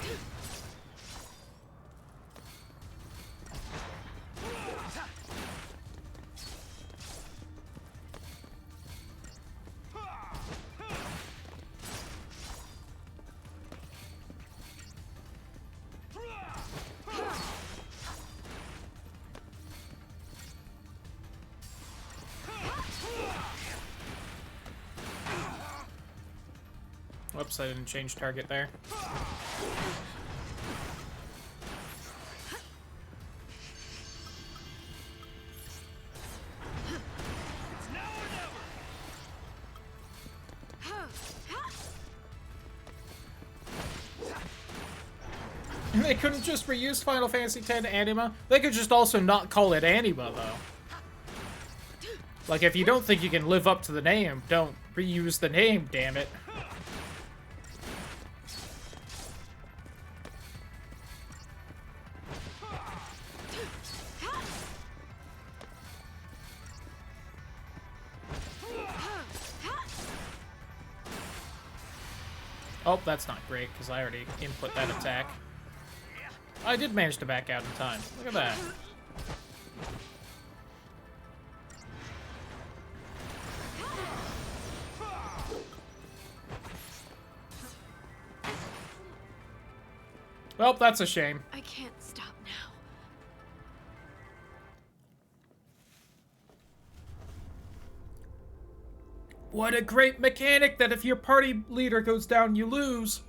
Whoops, I didn't change target there. They couldn't just reuse Final Fantasy X Anima? They could just also not call it Anima, though. Like, if you don't think you can live up to the name, don't reuse the name, damn it. Oh, that's not great, because I already input that attack. I did manage to back out in time. Look at that. Well, that's a shame. I can't stop now. What a great mechanic that if your party leader goes down, you lose.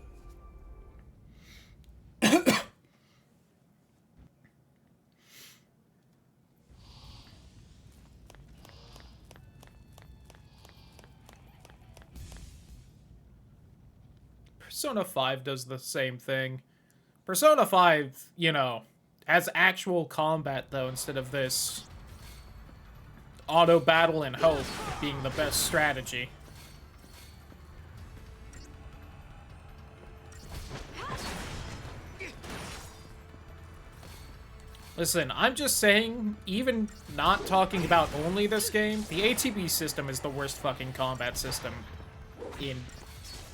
Persona 5 does the same thing. Persona 5, you know, has actual combat, though, instead of this auto battle and hope being the best strategy. Listen, I'm just saying, even not talking about only this game, the ATB system is the worst fucking combat system in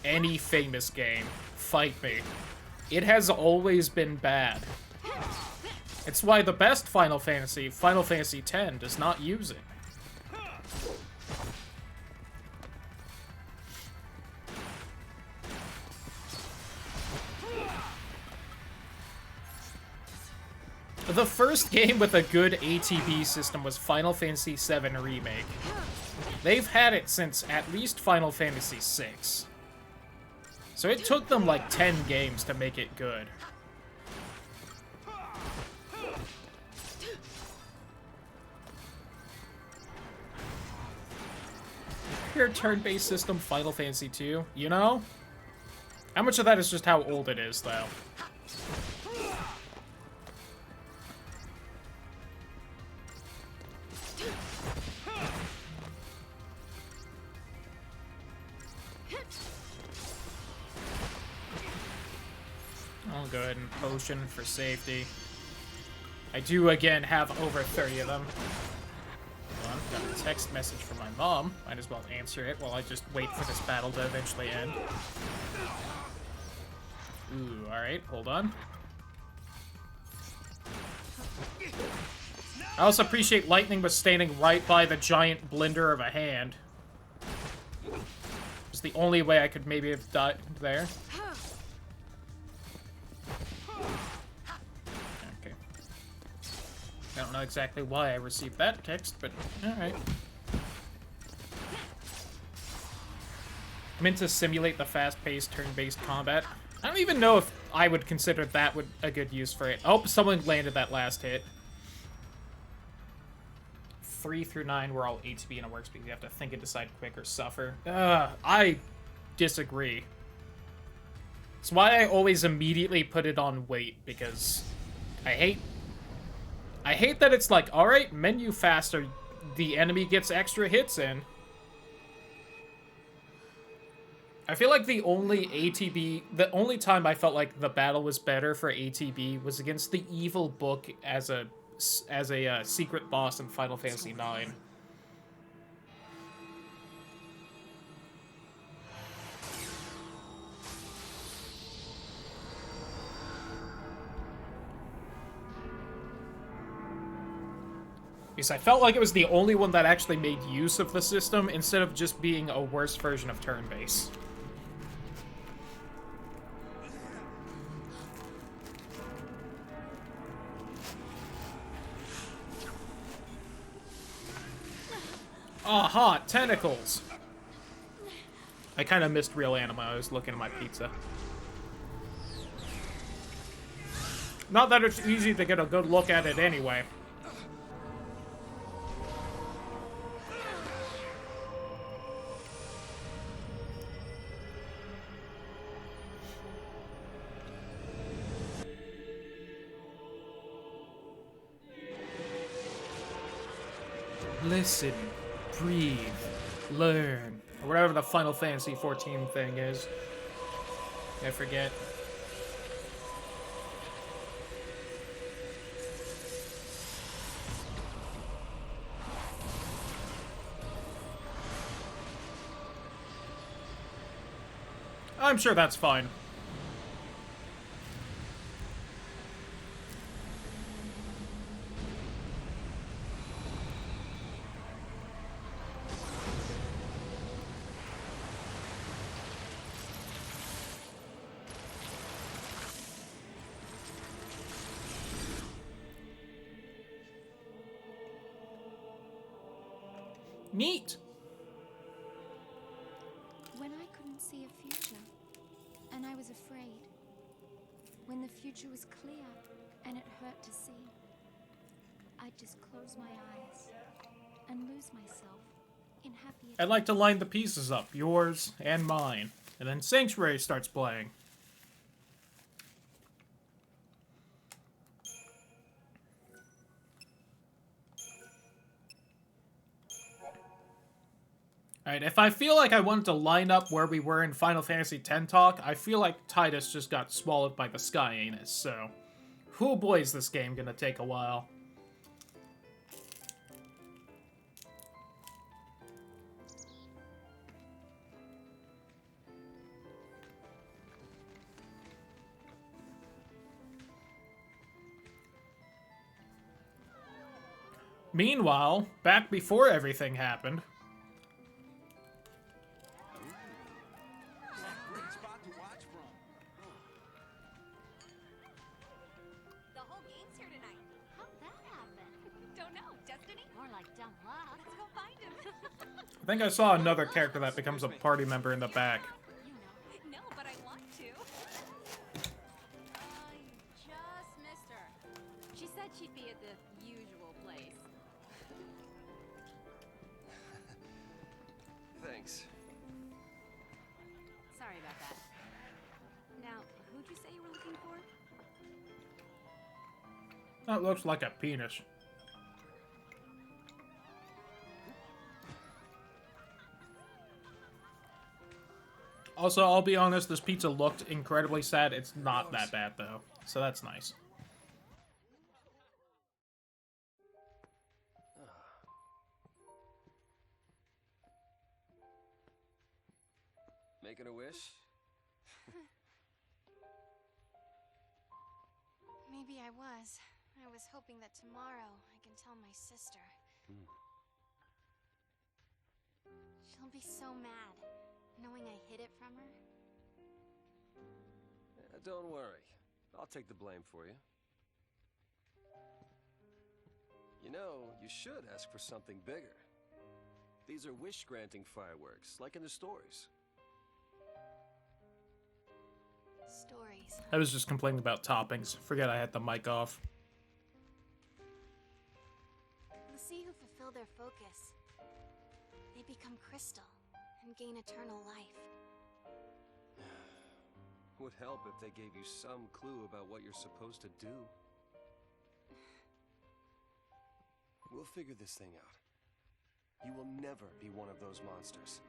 any famous game. Fight me. It has always been bad. It's why the best Final Fantasy X, does not use it. The first game with a good ATB system was Final Fantasy VII Remake. They've had it since at least Final Fantasy VI. So it took them like 10 games to make it good. Your turn-based system, Final Fantasy II, you know? How much of that is just how old it is, though? I'll go ahead and potion for safety. I do, again, have over 30 of them. Hold on, got a text message from my mom. Might as well answer it while I just wait for this battle to eventually end. Ooh, alright, hold on. I also appreciate Lightning was standing right by the giant blender of a hand. It's the only way I could maybe have died there. Okay. I don't know exactly why I received that text, but alright. meant to simulate the fast-paced, turn-based combat. I don't even know if I would consider that a good use for it. Oh, someone landed that last hit. 3 through 9 were all HB and it works because you have to think and decide quick or suffer. I disagree. It's why I always immediately put it on wait, because I hate that it's like, alright, menu faster, the enemy gets extra hits in. I feel like the only time I felt like the battle was better for ATB was against the evil book as a secret boss in Final Fantasy IX. Because I felt like it was the only one that actually made use of the system instead of just being a worse version of turn-based. Aha, tentacles! I kind of missed real anime. I was looking at my pizza. Not that it's easy to get a good look at it anyway. Listen, breathe, learn, or whatever the Final Fantasy 14 thing is. I forget. I'm sure that's fine. Neat. When I couldn't see a future, and I was afraid. When the future was clear, and it hurt to see. I'd just close my eyes, and lose myself in happy... I'd like to line the pieces up, yours and mine. And then Sanctuary starts playing. Alright, if I feel like I wanted to line up where we were in Final Fantasy X talk, I feel like Titus just got swallowed by the Sky Anus, so... Oh boy, is this game gonna take a while. Meanwhile, back before everything happened... I think I saw another character that becomes a party member in the back. No, but I want to. You just missed her. She said she'd be at the usual place. Thanks. Sorry about that. Now, who'd you say you were looking for? That looks like a penis. Also, I'll be honest, this pizza looked incredibly sad. It's not that bad, though. So that's nice. Making a wish? Maybe I was. I was hoping that tomorrow I can tell my sister. She'll be so mad, knowing I hid it from her. Don't worry. I'll take the blame for you. You know, you should ask for something bigger. These are wish-granting fireworks, like in the stories. stories. I was just complaining about toppings. Forget I had the mic off. The sea who fulfill their focus, they become crystal and gain eternal life. Would help if they gave you some clue about what you're supposed to do. We'll figure this thing out. You will never be one of those monsters.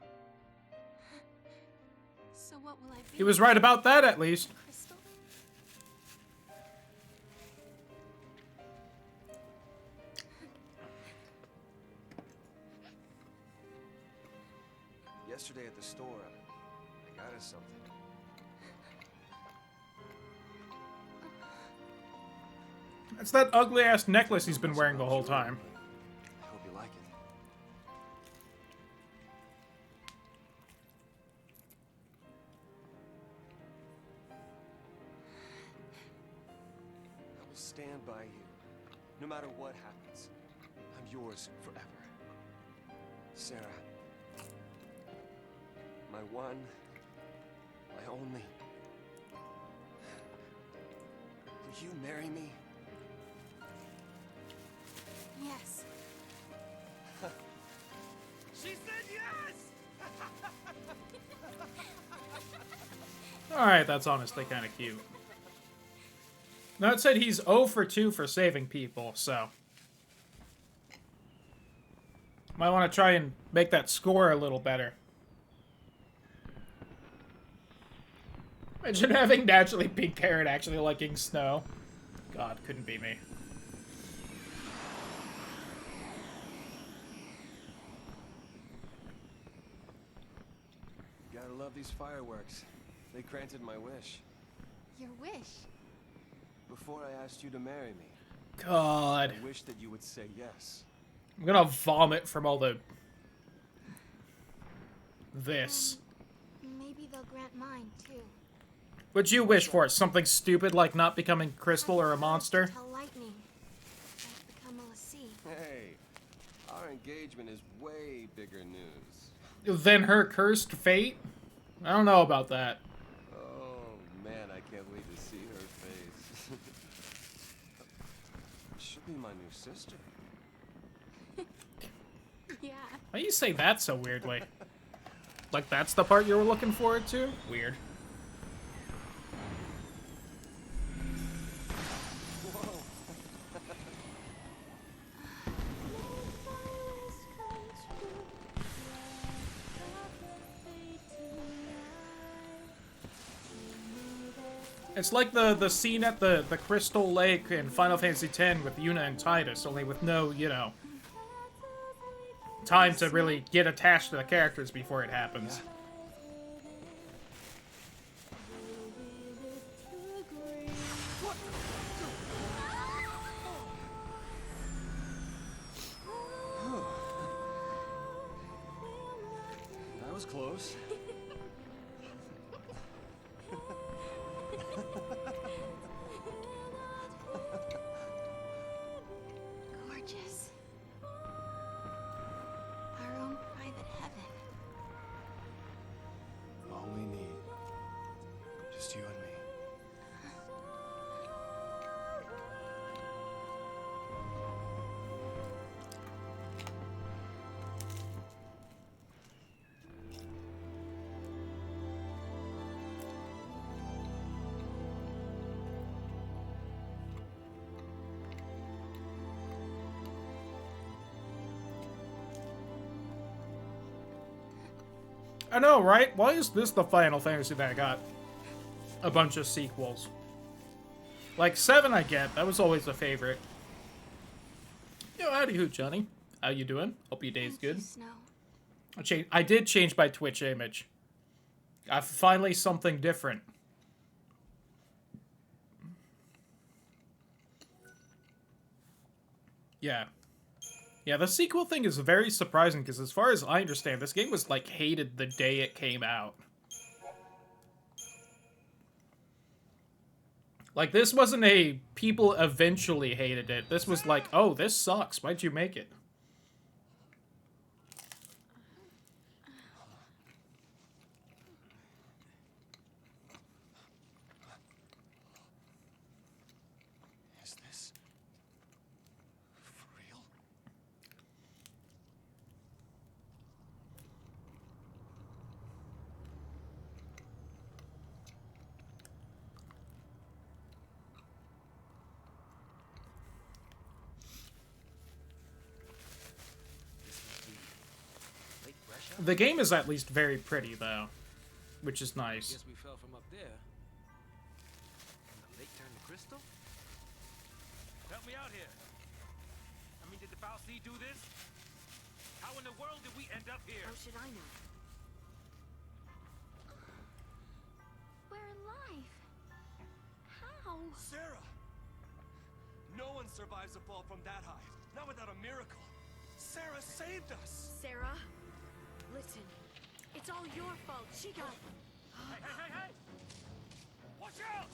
So what will I be? He was right about that, at least. Crystal? Yesterday at the store, I got us something. It's that ugly-ass necklace he's been wearing the whole time. I hope you like it. I will stand by you, no matter what happens. I'm yours forever. Sarah. My one, my only. Will you marry me? Yes. She said yes! Alright, that's honestly kind of cute. Now it said he's 0 for 2 for saving people, so... might want to try and make that score a little better. Imagine having naturally pink hair and actually liking snow. God, couldn't be me. Gotta love these fireworks. They granted my wish. Your wish. Before I asked you to marry me, God. I wish that you would say yes. I'm gonna vomit from all the... this. Maybe they'll grant mine, too. What'd you wish for? Something stupid like not becoming crystal or a monster? Tell lightning. I've become a lassie. Hey, our engagement is way bigger news. Then her cursed fate? I don't know about that. Oh, man, I can't wait to see her face. She'll be my new sister. Yeah. Why do you say that so weirdly? Like that's the part you were looking forward to? Weird. It's like the scene at the Crystal Lake in Final Fantasy X with Yuna and Tidus, only with no, you know, time to really get attached to the characters before it happens. That was close. Gorgeous. Our own private heaven. All we need. Just you and me. I know, right? Why is this the Final Fantasy that got a bunch of sequels? Like 7 I get, that was always a favorite. Yo, howdy who, Johnny. How you doing? Hope your day's good. Snow. I did change my Twitch image. Finally something different. Yeah. Yeah, the sequel thing is very surprising, because as far as I understand, this game was, like, hated the day it came out. Like, this wasn't a people eventually hated it. This was like, oh, this sucks. Why'd you make it? The game is at least very pretty, though, which is nice. Guess we fell from up there. And the lake turned to crystal? Help me out here. I mean, did the Foul Sea do this? How in the world did we end up here? How should I know? We're alive. How? Sarah! No one survives a fall from that high. Not without a miracle. Sarah saved us! Sarah, listen. It's all your fault. She got... Hey, hey, hey, hey! Watch out!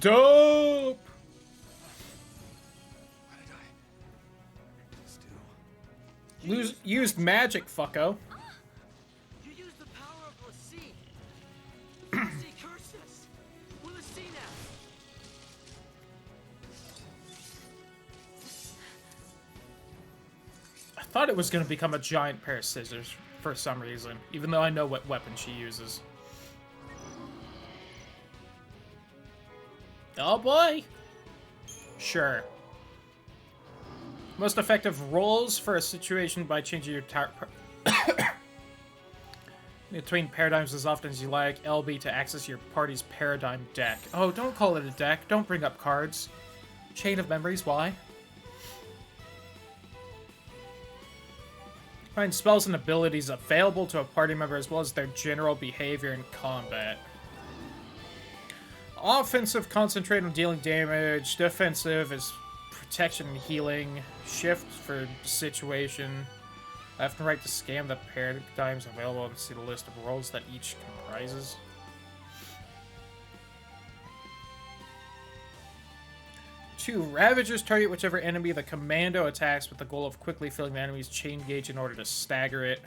Dope! What did I just do? Used magic, fucko. You used the power of Lassie. Lassie cursed us. We're Lassie now. I thought it was going to become a giant pair of scissors for some reason, even though I know what weapon she uses. Oh boy! Sure. Most effective rolls for a situation by changing your between paradigms as often as you like. LB to access your party's paradigm deck. Oh, don't call it a deck. Don't bring up cards. Chain of memories, why? Find spells and abilities available to a party member as well as their general behavior in combat. Offensive, concentrate on dealing damage. Defensive is protection and healing. Shift for situation. Left and right to scan the paradigms available and see the list of roles that each comprises. Two, Ravagers target whichever enemy the commando attacks with the goal of quickly filling the enemy's chain gauge in order to stagger it.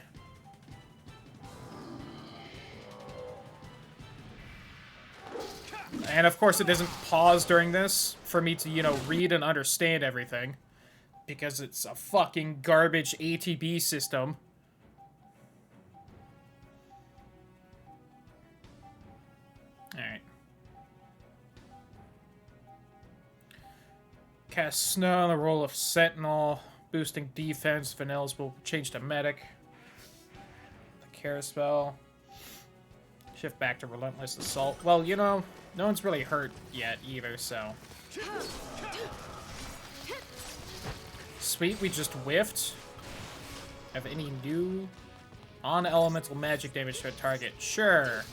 And of course it doesn't pause during this for me to, you know, read and understand everything. Because it's a fucking garbage ATB system. Alright. Cast Snow on the role of Sentinel. Boosting defense. Vanillas will change to Medic. The Care spell. Shift back to Relentless Assault. Well, you know, no one's really hurt yet either, so... Sweet, we just whiffed. Have any new on-elemental magic damage to a target? Sure.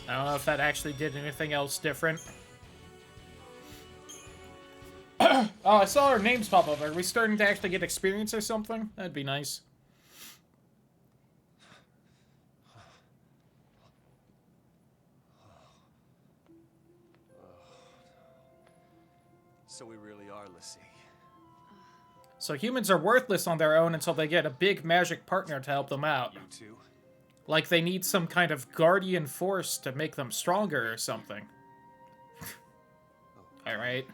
I don't know if that actually did anything else different. Oh, I saw our names pop up. Are we starting to actually get experience or something? That'd be nice. So we really are Lassie. So humans are worthless on their own until they get a big magic partner to help them out. You too? Like they need some kind of guardian force to make them stronger or something. Alright.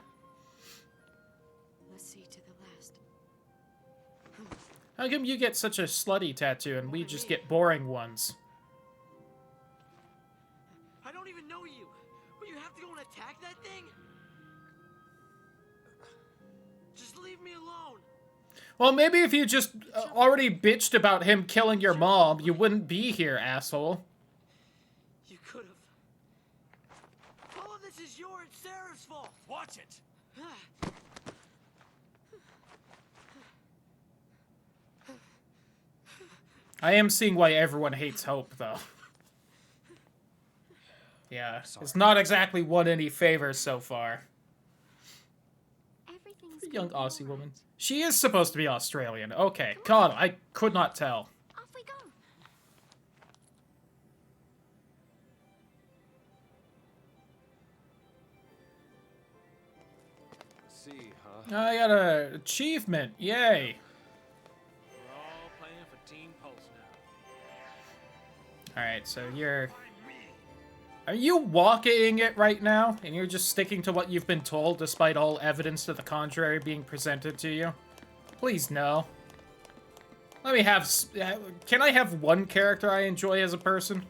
Let's see to the last. How come you get such a slutty tattoo and we just get boring ones? I don't even know you. But you have to go and attack that thing? Just leave me alone. Well, maybe if you just already bitched about him killing your mom, you wouldn't be here, asshole. You could have. All of this is your and Sarah's fault. Watch it! I am seeing why everyone hates Hope, though. Yeah, it's not exactly won any favors so far. Everything's Young gonna be Aussie all woman. right. She is supposed to be Australian. Okay, God, I could not tell. Off we go. See, huh? I got an achievement. Yay. We're all playing for Team Pulse now. Alright, so you're... Are you walking it right now? And you're just sticking to what you've been told despite all evidence to the contrary being presented to you? Please, no. Let me have... Can I have one character I enjoy as a person?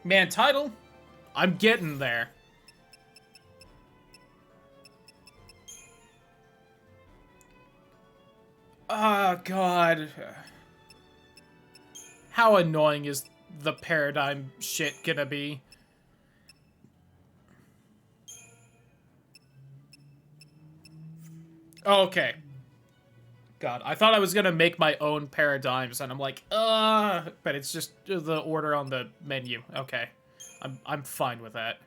Man, title? I'm getting there. Oh, God. How annoying is the paradigm shit gonna be? Okay. God, I thought I was gonna make my own paradigms, and I'm like, but it's just the order on the menu. Okay. I'm fine with that.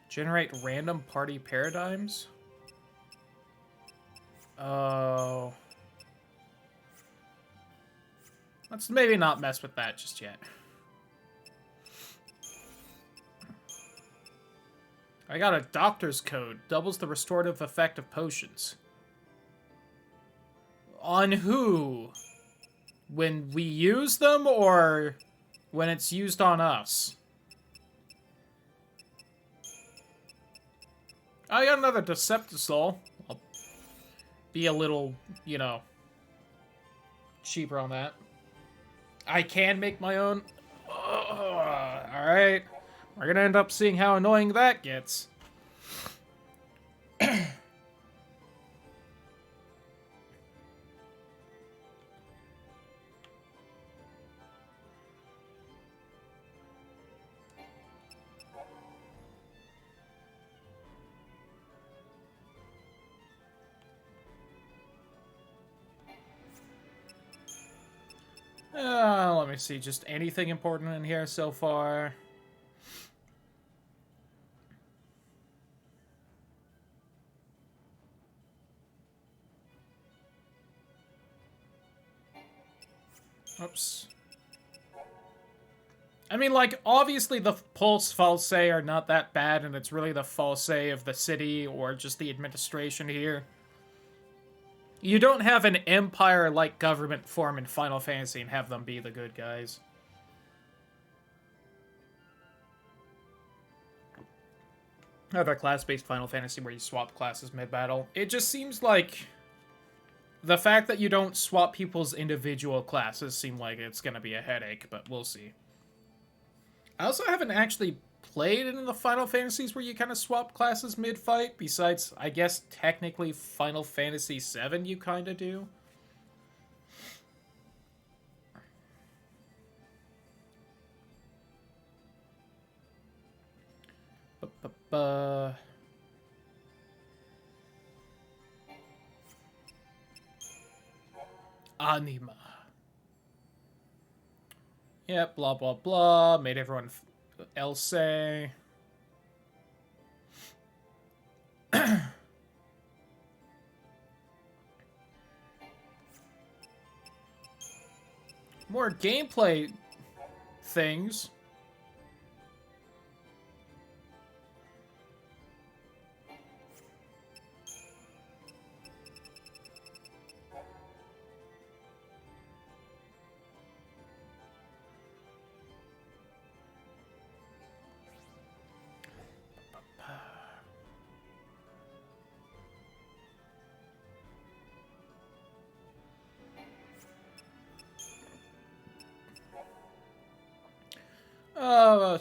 Generate random party paradigms? Oh. Let's maybe not mess with that just yet. I got a doctor's code. Doubles the restorative effect of potions. On who? When we use them, or when it's used on us? I got another Deceptisol. I'll be a little, you know, cheaper on that. I can make my own. Alright. We're gonna end up seeing how annoying that gets. Let me see. Just anything important in here so far? Oops. I mean, like, obviously the Pulse False are not that bad, and it's really the False of the city or just the administration here. You don't have an empire-like government form in Final Fantasy and have them be the good guys. Other class-based Final Fantasy where you swap classes mid-battle. It just seems like the fact that you don't swap people's individual classes seem like it's gonna be a headache, but we'll see. I also haven't actually played in the Final Fantasies where you kind of swap classes mid-fight, besides, I guess, technically Final Fantasy VII you kind of do. Anima. Yep, blah, blah, blah. Made everyone else say. More gameplay things.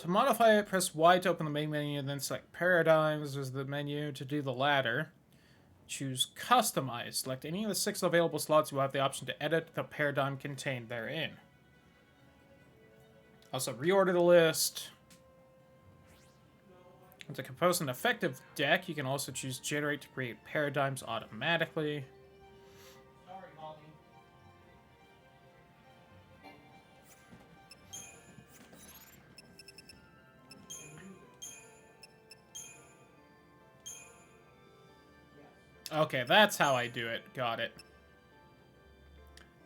To modify it, press Y to open the main menu, and then select Paradigms as the menu. To do the latter, choose Customize. Select any of the 6 available slots. You will have the option to edit the paradigm contained therein. Also, reorder the list. And to compose an effective deck, you can also choose Generate to create paradigms automatically. Sorry, Molly. Okay, that's how I do it. Got it.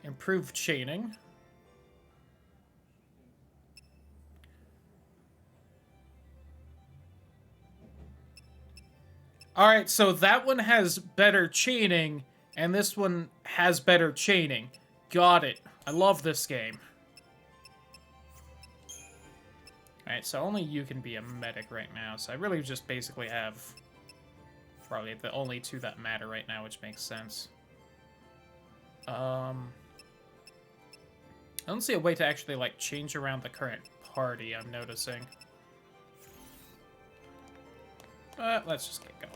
Improved chaining. Alright, so that one has better chaining, and this one has better chaining. Got it. I love this game. Alright, so only you can be a medic right now, so I really just basically have probably the only 2 that matter right now, which makes sense. I don't see a way to actually, like, change around the current party, I'm noticing. But let's just get going.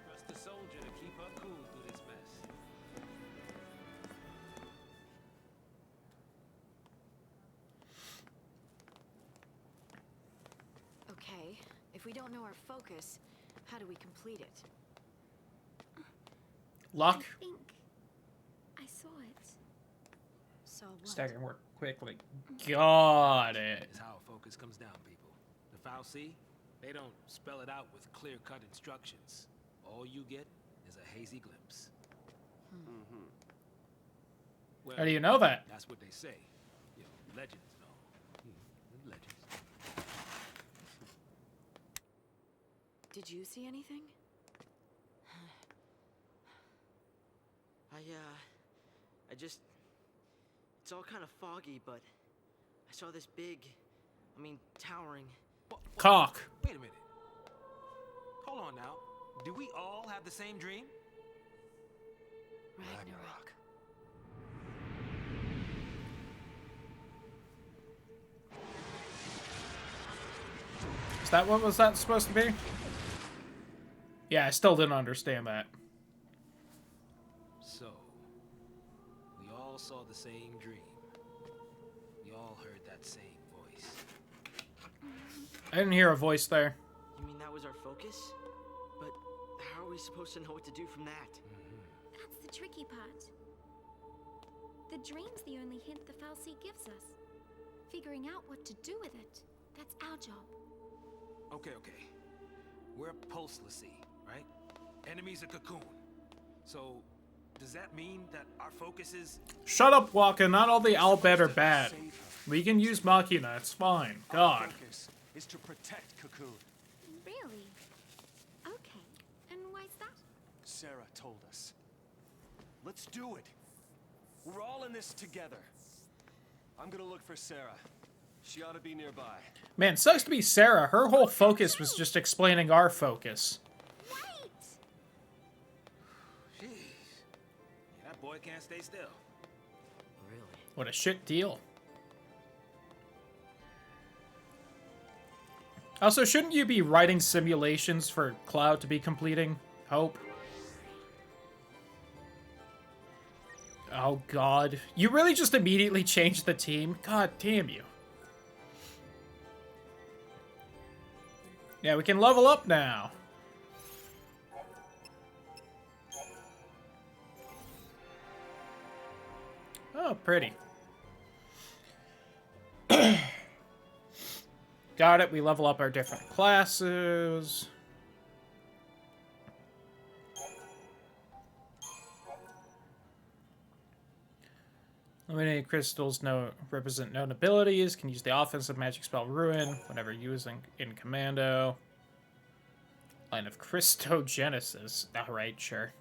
Trust the soldier to keep her cool through this mess. Okay, if we don't know our focus, how do we complete it? Luck. I think I saw it. So what? Staggering work quickly. Got it. Is how focus comes down, people. The Foul Sea, they don't spell it out with clear-cut instructions. All you get is a hazy glimpse. Well, How do you know that? that's what they say. You know, legends and all. Legends. Did you see anything? I just... It's all kind of foggy, but I saw this big, towering... Cock. Wait a minute. Hold on now. Do we all have the same dream? Ragnarok. Is that what was that supposed to be? Yeah, I still didn't understand that. So, we all saw the same dream. We all heard that same voice. I didn't hear a voice there. You mean that was our focus? But how are we supposed to know what to do from that? That's the tricky part. The dream's the only hint the Foul Sea gives us. Figuring out what to do with it, that's our job. Okay. We're pulseless sea, right? Enemy's a cocoon. So, does that mean that our focus is... Shut up, Waka. Not all the Albed are bad. We can use Machina. It's fine. Our God. focus is to protect Cocoon. Really? Okay. And why's that? Sarah told us. Let's do it. We're all in this together. I'm gonna look for Sarah. She ought to be nearby. Man, sucks to be Sarah. Her whole focus was just explaining our focus. Wait! Jeez. Yeah, that boy can't stay still. Really? What a shit deal. Also, shouldn't you be writing simulations for Cloud to be completing? Hope. Oh, God. You really just immediately changed the team? God damn you. Yeah, we can level up now. Oh, pretty. Got it. We level up our different classes. Eliminating crystals represent known abilities. Can use the offensive magic spell Ruin whenever using in Commando. Line of Christogenesis. Alright, sure.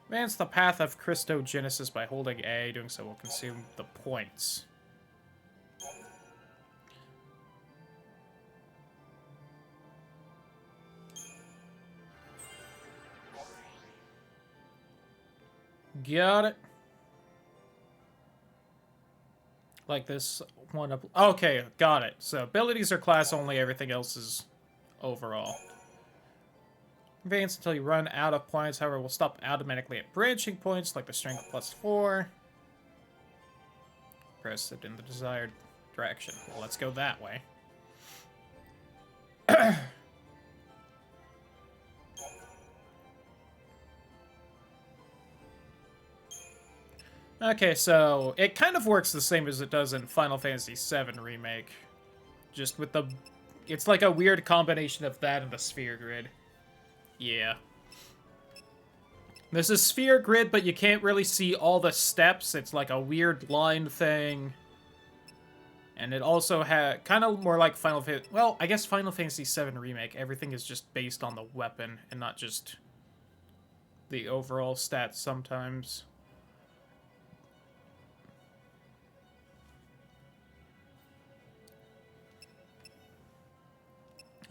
Advance the path of Christogenesis by holding A. Doing so will consume the points. Got it. Like this one up. Okay, got it. So abilities are class only, everything else is overall. Advance until you run out of points, however, will stop automatically at branching points, like the strength +4. Press it in the desired direction. Well, let's go that way. Okay, so it kind of works the same as it does in Final Fantasy VII Remake. Just with the... It's like a weird combination of that and the sphere grid. Yeah. There's a sphere grid, but you can't really see all the steps. It's like a weird line thing. And it also had kind of more like Final Fantasy... Well, I guess Final Fantasy VII Remake. Everything is just based on the weapon and not just the overall stats sometimes.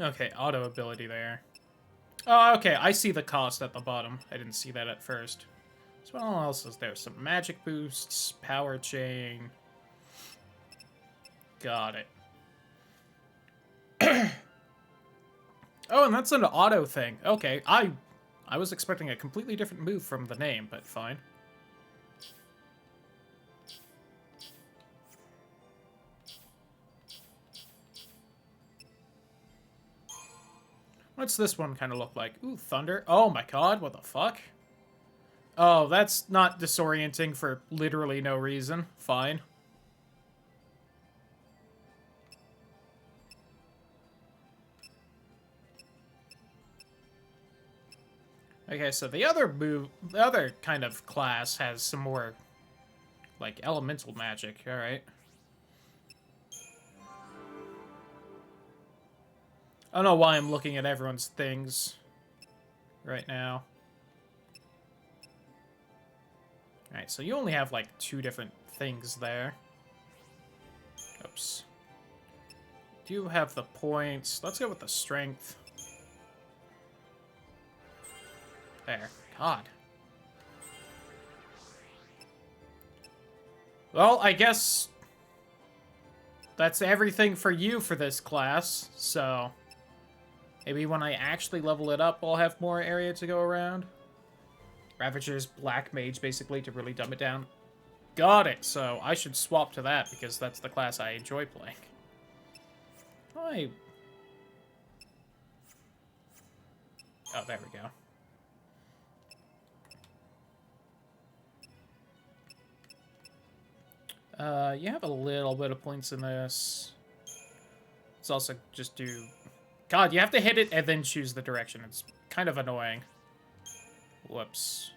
Okay, auto ability there. Oh, okay, I see the cost at the bottom. I didn't see that at first. So what else is there? Some magic boosts, power chain. Got it. Oh, and that's an auto thing. Okay, I was expecting a completely different move from the name, but fine. What's this one kind of look like? Ooh, thunder. Oh my god, what the fuck? Oh, that's not disorienting for literally no reason. Fine. Okay, so the other kind of class has some more, like, elemental magic. Alright. I don't know why I'm looking at everyone's things right now. Alright, so you only have, like, 2 different things there. Oops. Do you have the points? Let's go with the strength. There. God. Well, I guess that's everything for you for this class, so maybe when I actually level it up, I'll have more area to go around. Ravager's Black Mage, basically, to really dumb it down. Got it, so I should swap to that, because that's the class I enjoy playing. Oh, there we go. You have a little bit of points in this. Let's also just do... God, you have to hit it and then choose the direction. It's kind of annoying. Whoops.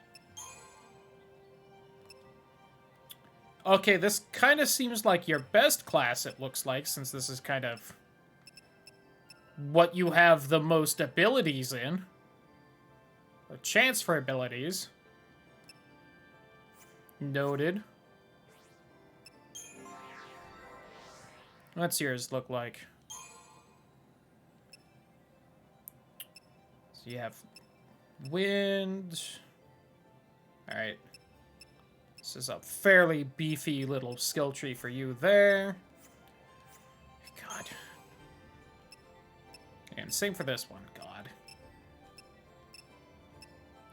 Okay, this kind of seems like your best class, it looks like, since this is kind of what you have the most abilities in. A chance for abilities. Noted. What's yours look like? So you have wind. Alright. This is a fairly beefy little skill tree for you there. God. And same for this one. God.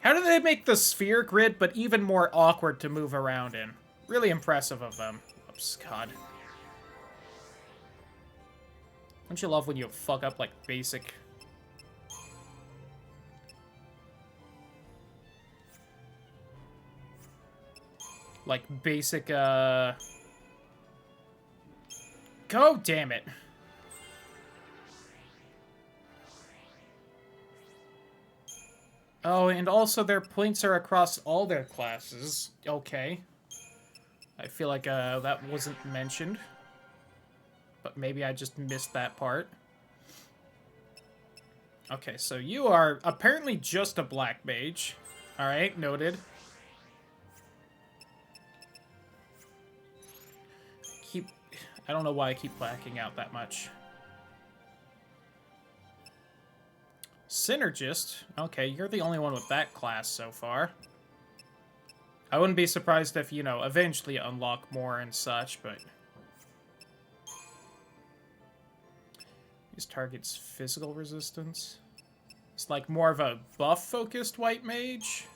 How do they make the sphere grid, but even more awkward to move around in? Really impressive of them. Oops, God. Don't you love when you fuck up, like, basic... Like, basic, Go, damn it. Oh, and also their points are across all their classes. Okay. I feel like, that wasn't mentioned. But maybe I just missed that part. Okay, so you are apparently just a black mage. Alright, noted. I don't know why I keep blacking out that much. Synergist? Okay, you're the only one with that class so far. I wouldn't be surprised if, you know, eventually unlock more and such, but... These targets physical resistance. It's like more of a buff-focused white mage.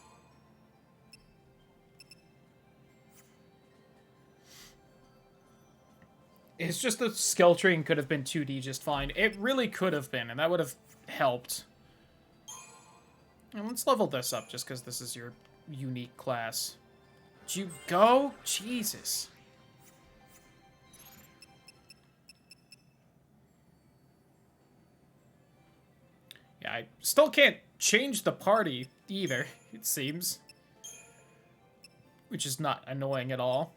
It's just the skill tree could have been 2D just fine. It really could have been, and that would have helped. And let's level this up just because this is your unique class. Did you go? Jesus. Yeah, I still can't change the party either, it seems. Which is not annoying at all.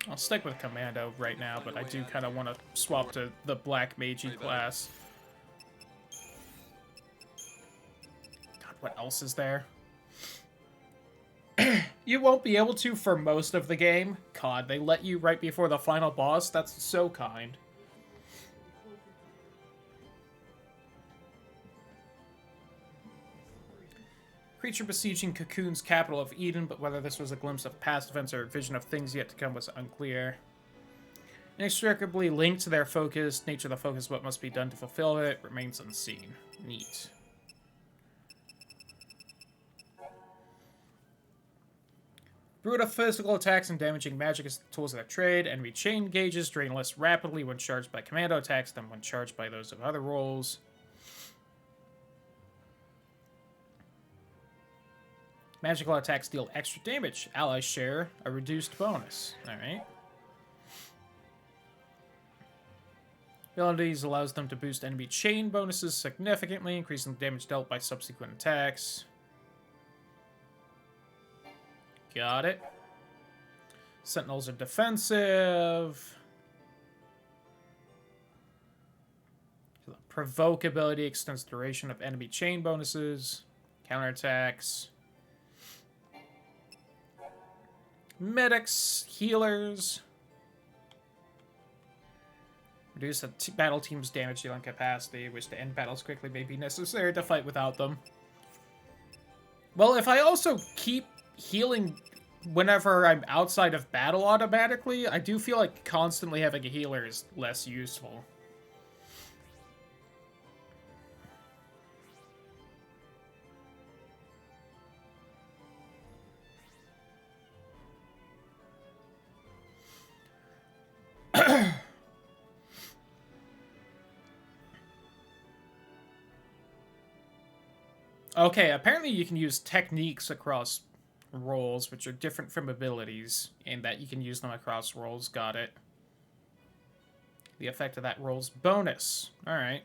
I'll stick with Commando right now, but I do kind of want to swap to the Black Magey class. God, what else is there? You won't be able to for most of the game. God, they let you right before the final boss? That's so kind. Creature besieging Cocoon's capital of Eden, but whether this was a glimpse of past events or a vision of things yet to come was unclear. Inextricably linked to their focus, nature of the focus, what must be done to fulfill it, remains unseen. Neat. Brutal physical attacks and damaging magic as tools of their trade. Enemy chain gauges drain less rapidly when charged by commando attacks than when charged by those of other roles. Magical attacks deal extra damage. Allies share a reduced bonus. Alright. Abilities allows them to boost enemy chain bonuses significantly, increasing the damage dealt by subsequent attacks. Got it. Sentinels are defensive. Provoke ability extends the duration of enemy chain bonuses. Counterattacks. Medics, healers. Reduce a battle team's damage dealing capacity, which to end battles quickly may be necessary to fight without them. Well, if I also keep healing whenever I'm outside of battle automatically, I do feel like constantly having a healer is less useful. Okay, apparently you can use techniques across roles, which are different from abilities, and that you can use them across roles. Got it. The effect of that role's bonus. Alright.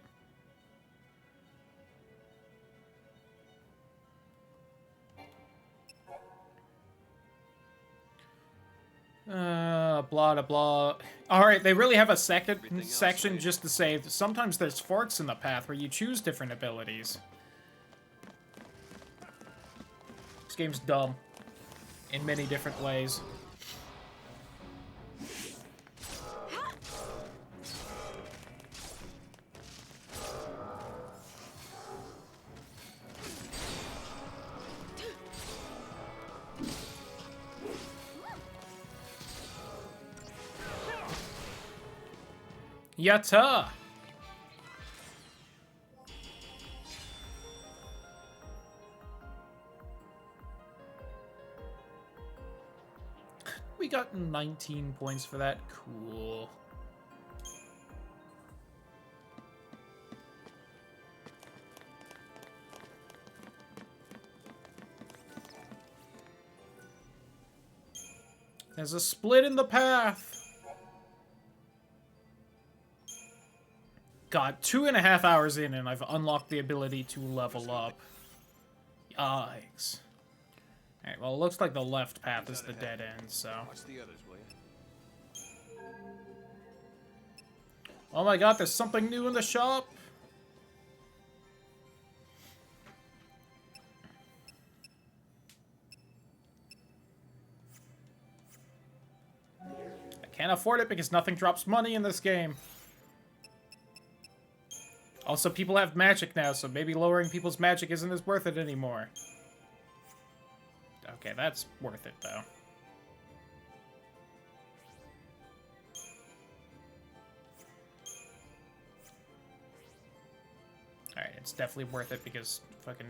Blah, blah, blah. Alright, they really have a second section just to say that sometimes there's forks in the path where you choose different abilities. This game's dumb. In many different ways. Yatta! We got 19 points for that. Cool. There's a split in the path. God, 2.5 hours in and I've unlocked the ability to level up. Yikes. Alright, well, it looks like the left path is the dead end, so... Watch the others, will you? Oh my god, there's something new in the shop! I can't afford it because nothing drops money in this game. Also, people have magic now, so maybe lowering people's magic isn't as worth it anymore. Okay, that's worth it, though. Alright, it's definitely worth it because fucking...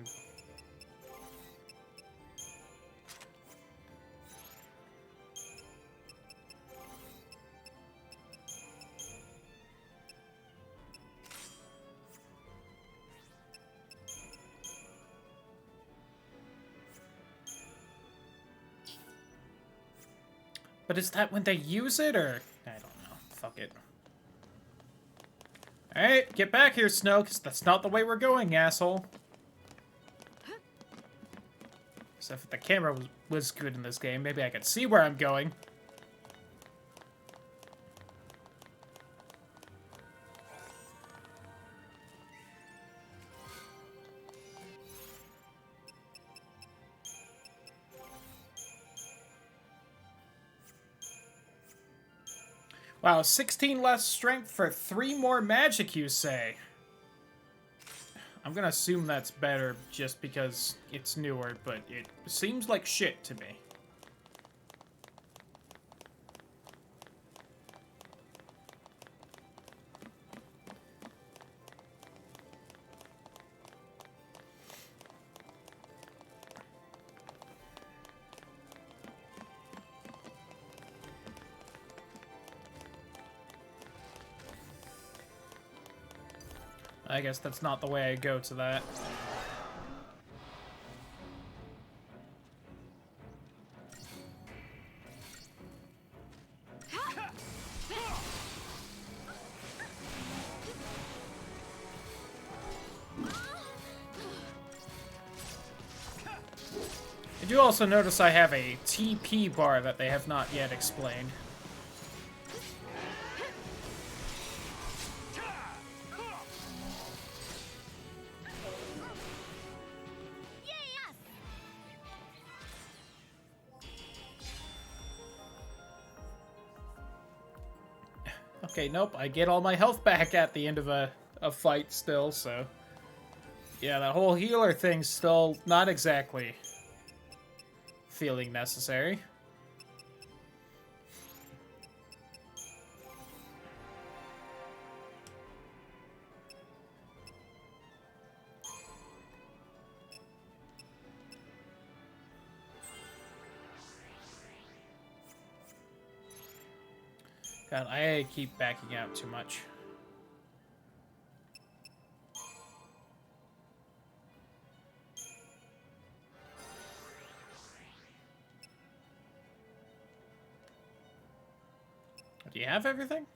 But is that when they use it, or... I don't know. Fuck it. Alright, get back here, Snow, because that's not the way we're going, asshole. So if the camera was good in this game, maybe I could see where I'm going. Wow, 16 less strength for 3 more magic, you say? I'm gonna assume that's better just because it's newer, but it seems like shit to me. I guess that's not the way I go to that. I do also notice I have a TP bar that they have not yet explained. Okay, nope, I get all my health back at the end of a fight still, so... Yeah, that whole healer thing's still not exactly feeling necessary. God, I keep backing out too much. Do you have everything?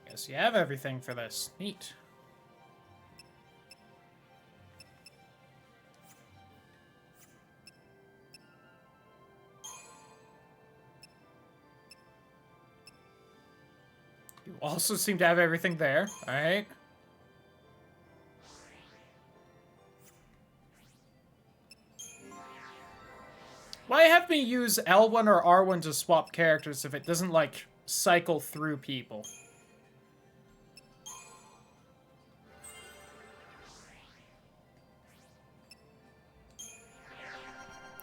Guess you have everything for this. Neat. You also seem to have everything there. Alright. Why have me use L1 or R1 to swap characters if it doesn't, like, cycle through people?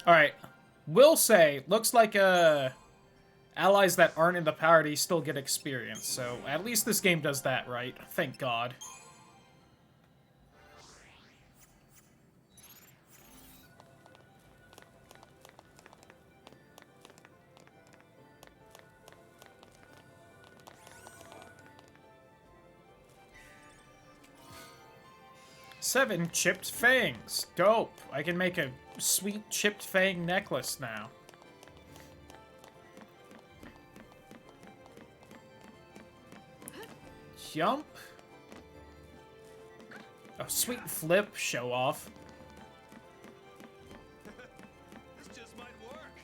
Alright. Will say, looks like, allies that aren't in the party still get experience, so at least this game does that right. Thank God. Seven chipped fangs. Dope. I can make a sweet chipped fang necklace now. Jump. Oh, sweet flip. Show off. This just might work.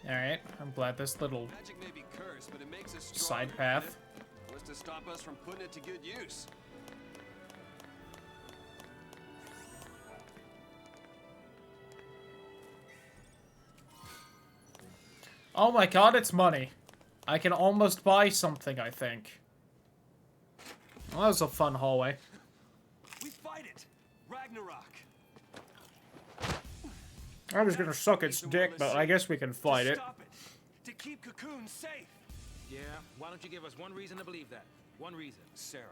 Alright, I'm glad this little Magic may be cursed, but it makes us side stronger, path. was to stop us from putting it to good use. Oh my god, it's money. I can almost buy something, I think. Well, that was a fun hallway. We fight it. Ragnarok. I'm just gonna suck its dick, but I guess we can fight it. Stop it. To keep Cocoon safe. Yeah, why don't you give us one reason to believe that? One reason. Sarah.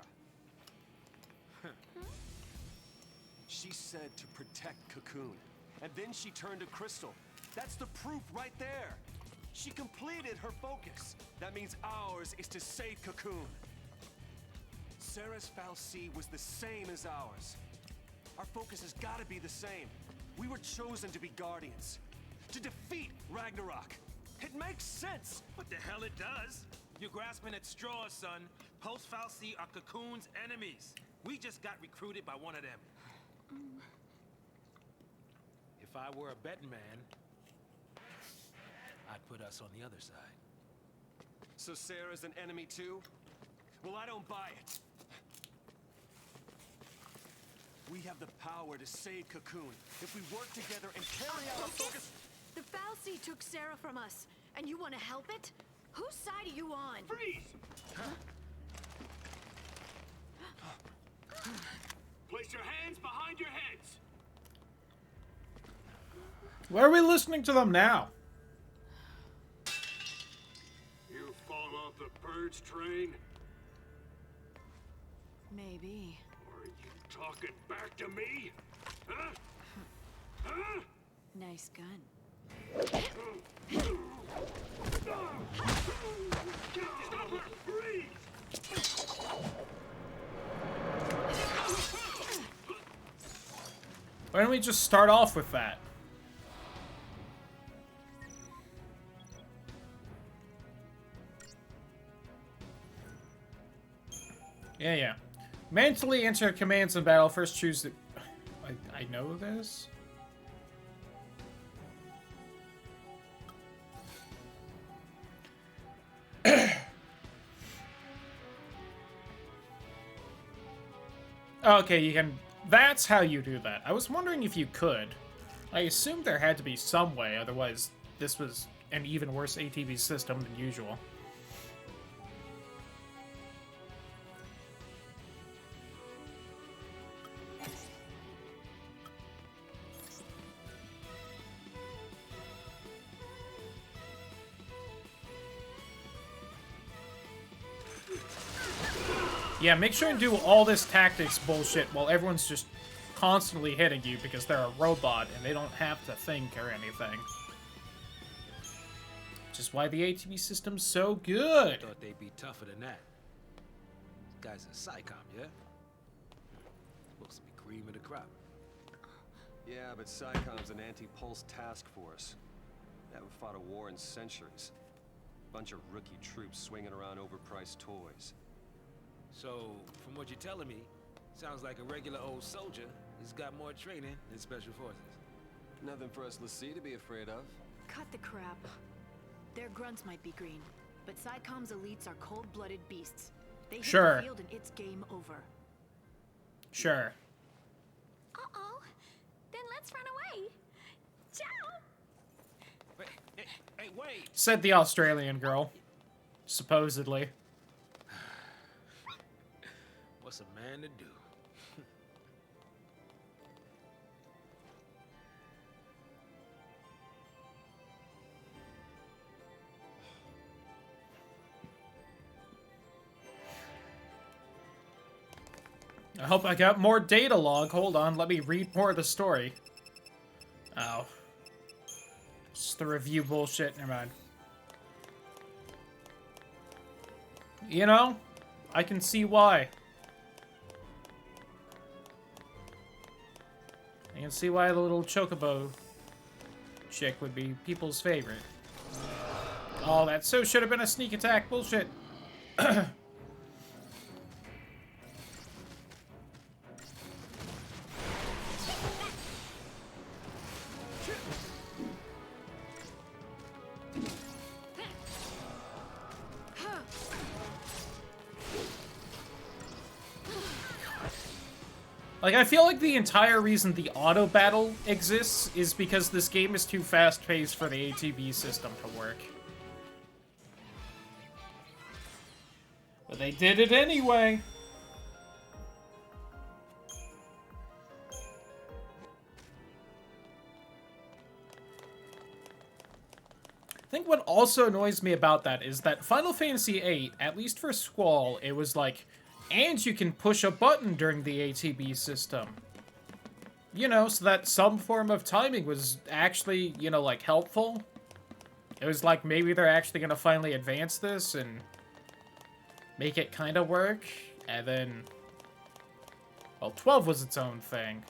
She said to protect Cocoon, and then she turned to Crystal. That's the proof right there. She completed her focus. That means ours is to save Cocoon. Sarah's fal'Cie was the same as ours. Our focus has got to be the same. We were chosen to be guardians, to defeat Ragnarok. It makes sense. What the hell it does? You're grasping at straws, son. Post fal'Cie are Cocoon's enemies. We just got recruited by one of them. If I were a betting man, I'd put us on the other side. So Sarah's an enemy too? Well, I don't buy it. We have the power to save Cocoon if we work together and carry out our focus. The fal'Cie took Sarah from us, and you want to help it? Whose side are you on? Freeze! Place your hands behind your heads. Why are we listening to them now? You fall off the purge train? Maybe. Or are you talking back to me? Huh? Huh? Nice gun. Stop her! Breathe! Why don't we just start off with that? Yeah. Mentally enter commands in battle. First choose the... I know this? Okay, you can... That's how you do that. I was wondering if you could. I assumed there had to be some way, otherwise this was an even worse ATV system than usual. Yeah, make sure and do all this tactics bullshit while everyone's just constantly hitting you because they're a robot and they don't have to think or anything. Which is why the ATV system's so good. Thought they'd be tougher than that. This guy's a SciComm, yeah? Supposed to be cream of the crop. Yeah, but SciComm's an anti-pulse task force. Haven't fought a war in centuries. Bunch of rookie troops swinging around overpriced toys. So, from what you're telling me, sounds like a regular old soldier has got more training than special forces. Nothing for us Lassie to be afraid of. Cut the crap. Their grunts might be green, but SciComm's elites are cold-blooded beasts. They hit Sure. the field and it's game over. Sure. Uh-oh. Then let's run away. Ciao. Hey, wait! Said the Australian girl. Supposedly. What's a man to do? I hope I got more data log. Hold on, let me read more of the story. Oh. Just the review bullshit. Never mind. You know, I can see why. I can see why the little chocobo chick would be people's favorite. Oh, that so should have been a sneak attack. Bullshit. Like, I feel like the entire reason the auto battle exists is because this game is too fast-paced for the ATV system to work. But they did it anyway. I think what also annoys me about that is that Final Fantasy VIII, at least for Squall, it was like, and you can push a button during the ATB system. You know, so that some form of timing was actually, you know, like, helpful. It was like, maybe they're actually gonna finally advance this and make it kind of work. And then, well, 12 was its own thing.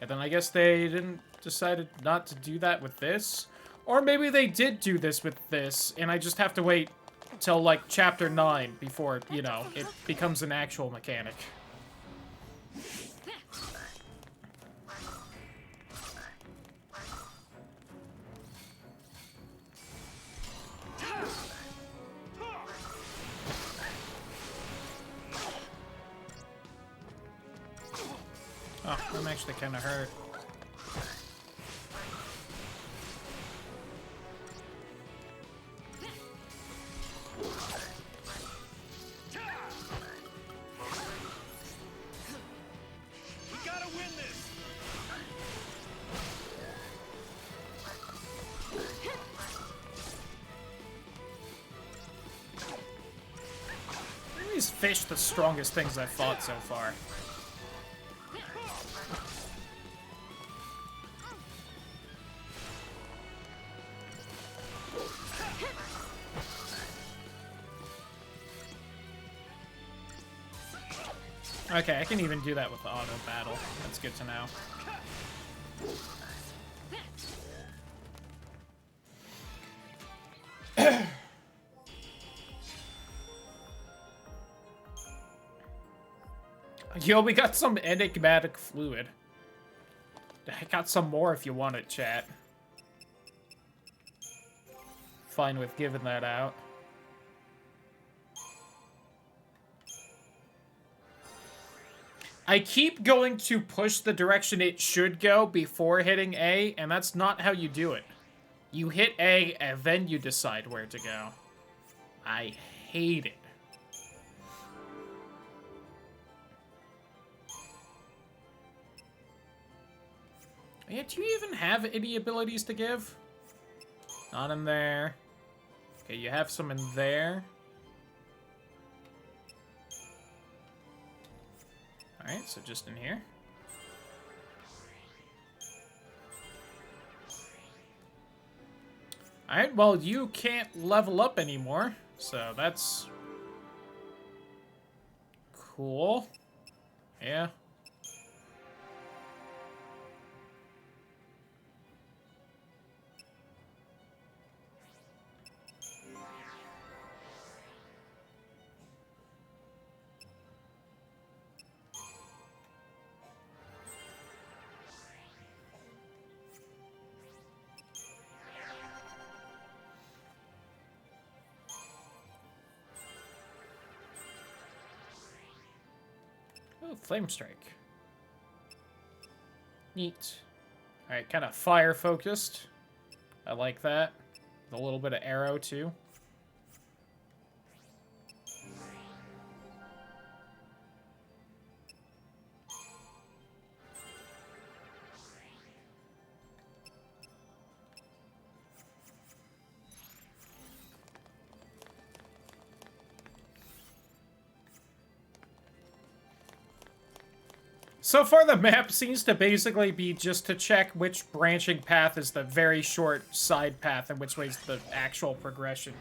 And then I guess they decided not to do that with this. Or maybe they did do this with this, and I just have to wait till, like, Chapter 9 before, you know, it becomes an actual mechanic. Oh, I'm actually kind of hurt. fish the strongest things I've fought so far. Okay, I can even do that with the auto battle. That's good to know. Yo, we got some enigmatic fluid. I got some more if you want it, chat. Fine with giving that out. I keep going to push the direction it should go before hitting A, and that's not how you do it. You hit A, and then you decide where to go. I hate it. Yeah, do you even have any abilities to give? Not in there. Okay, you have some in there. Alright, so just in here. Alright, well, you can't level up anymore, so that's cool. Yeah. Oh, Flame Strike. Neat. Alright, kind of fire focused. I like that. With a little bit of arrow, too. So far, the map seems to basically be just to check which branching path is the very short side path and which way's the actual progression.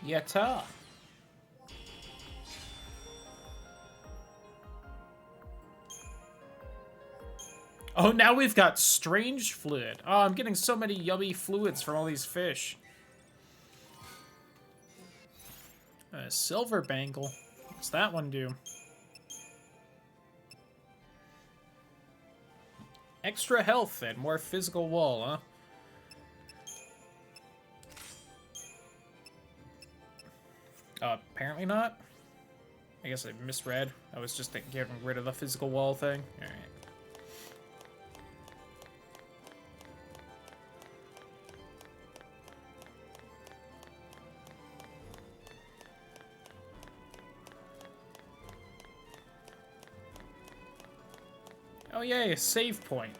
Yatta. Oh, now we've got strange fluid. Oh, I'm getting so many yummy fluids from all these fish. A silver bangle. What's that one do? Extra health and more physical wall, huh? Apparently not. I guess I misread. I was just getting rid of the physical wall thing. Alright. Oh yay, a save point.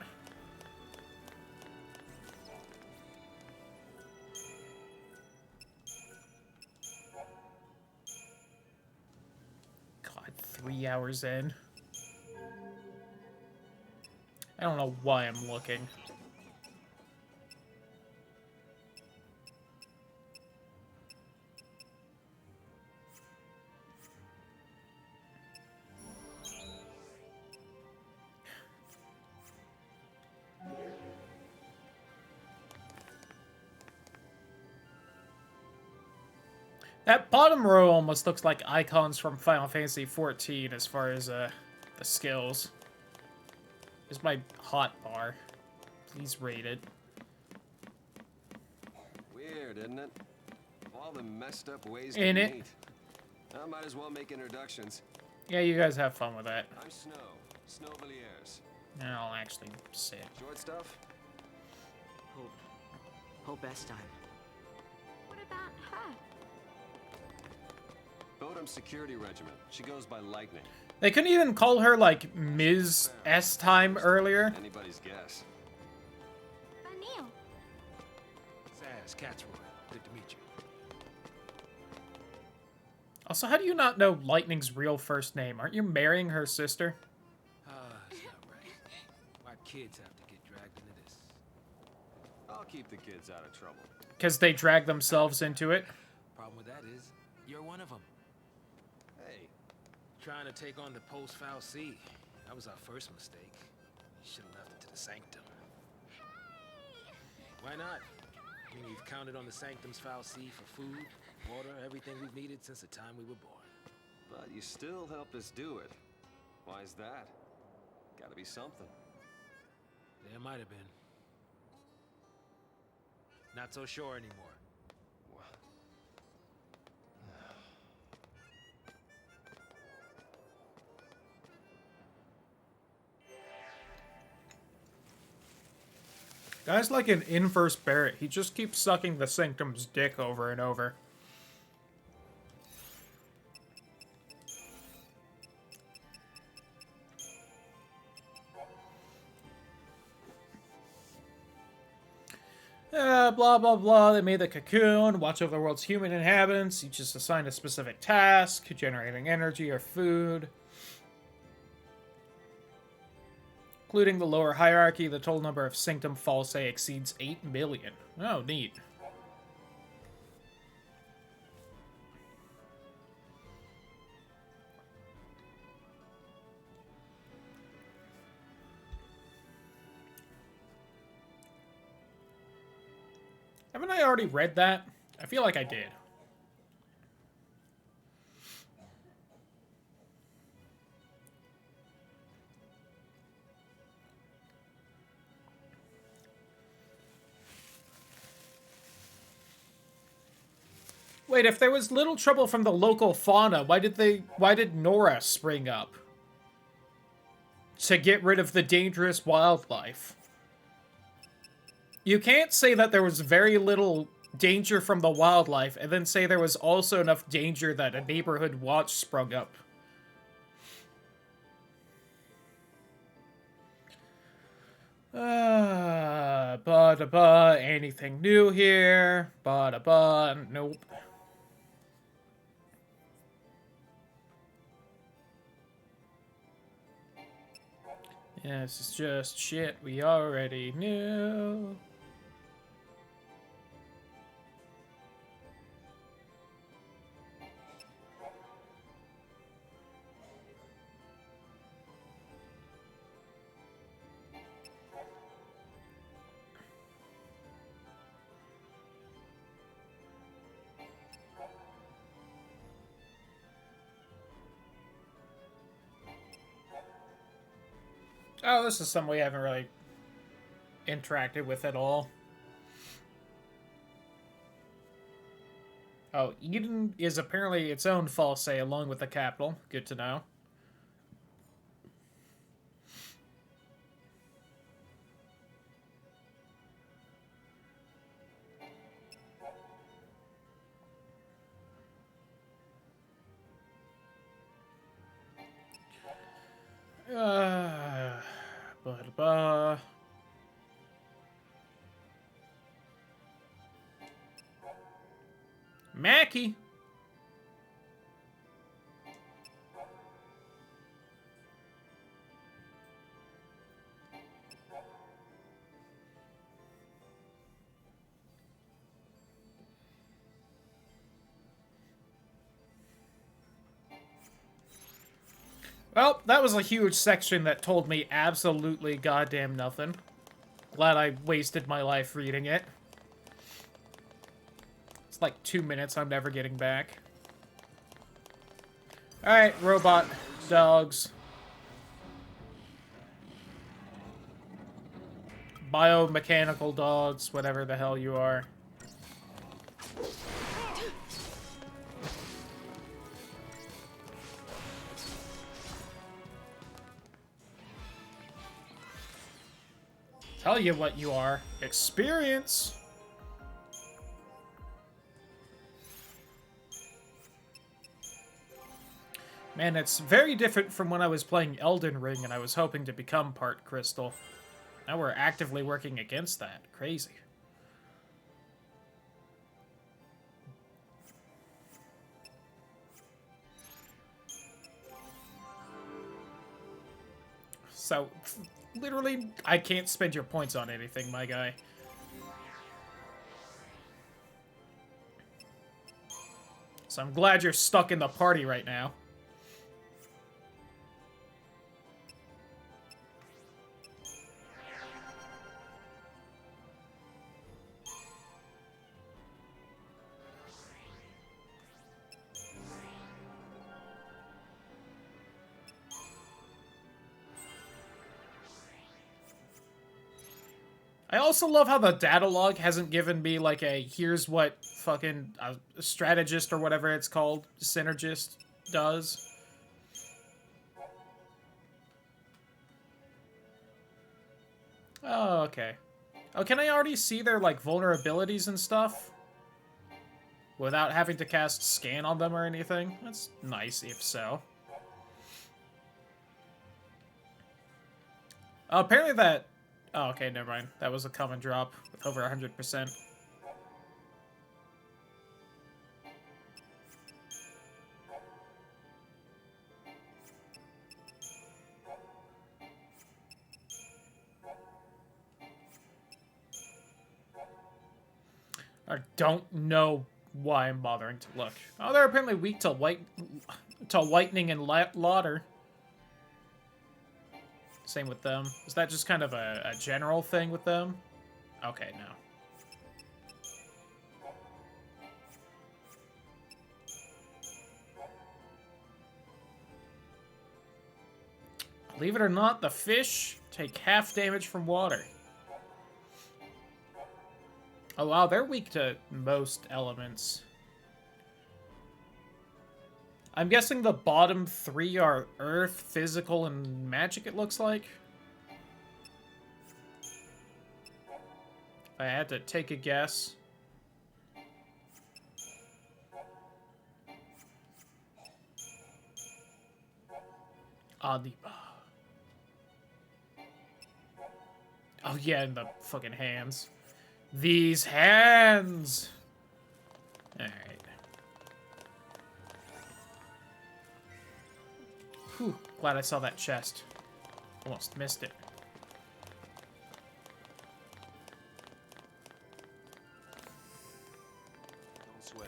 God, 3 hours in. I don't know why I'm looking. That bottom row almost looks like icons from Final Fantasy XIV as far as the skills. Here's my hot bar. Please rate it. Weird, isn't it? Of all the messed up ways Ain't to it? meet. I might as well make introductions. Yeah, you guys have fun with that. I'm Snow Villiers. I'll actually sit. Short stuff? Hope Estime. What about her? Bodum Security Regiment. She goes by Lightning. They couldn't even call her, like, Ms. S-Time earlier. Anybody's guess. O'Neill. Zaz, Catsroy. Good to meet you. Also, how do you not know Lightning's real first name? Aren't you marrying her sister? It's not right. Why kids have to get dragged into this? I'll keep the kids out of trouble. Because they drag themselves into it? Problem with that is, you're one of them. Hey, Trying to take on the post-foul C. That was our first mistake. Should have left it to the Sanctum. Why not? I mean, we've counted on the Sanctum's foul C for food, water, everything we've needed since the time we were born. but you still help us do it. Why is that? Gotta be something. There might have been. Not so sure anymore. Guy's like an inverse Barrett. He just keeps sucking the Sanctum's dick over and over. Blah, blah, blah. They made the cocoon. Watch over the world's human inhabitants. Each is assigned a specific task, generating energy or food. Including the lower hierarchy, the total number of Sanctum Falsae exceeds 8 million. Oh, neat. Haven't I already read that? I feel like I did. Wait, if there was little trouble from the local fauna, why did Nora spring up? To get rid of the dangerous wildlife. You can't say that there was very little danger from the wildlife, and then say there was also enough danger that a neighborhood watch sprung up. Ba-da-ba, anything new here? Ba-da-ba, nope. Yeah, this is just shit we already knew. Oh, this is something we haven't really interacted with at all. Oh, Eden is apparently its own falsae along with the capital. Good to know. Ba-da-ba. Mackie. Well, that was a huge section that told me absolutely goddamn nothing. Glad I wasted my life reading it. It's like 2 minutes I'm never getting back. Alright, robot dogs. Biomechanical dogs, whatever the hell you are. Tell you what you are. Experience! Man, it's very different from when I was playing Elden Ring and I was hoping to become part crystal. Now we're actively working against that. Crazy. So, literally, I can't spend your points on anything, my guy. So I'm glad you're stuck in the party right now. I also love how the data log hasn't given me, like, a here's what fucking strategist or whatever it's called, synergist, does. Oh, okay. Oh, can I already see their, like, vulnerabilities and stuff? Without having to cast scan on them or anything? That's nice, if so. Apparently that... Oh, okay, never mind. That was a common drop with over 100%. I don't know why I'm bothering to look. Oh, they're apparently weak to lightning and laughter. Same with them. Is that just kind of a general thing with them? Okay, no. Believe it or not, the fish take half damage from water. Oh wow, they're weak to most elements. I'm guessing the bottom 3 are earth, physical, and magic, it looks like. If I had to take a guess. Oh yeah, and the fucking hands. These hands! Alright. Whew, glad I saw that chest. Almost missed it.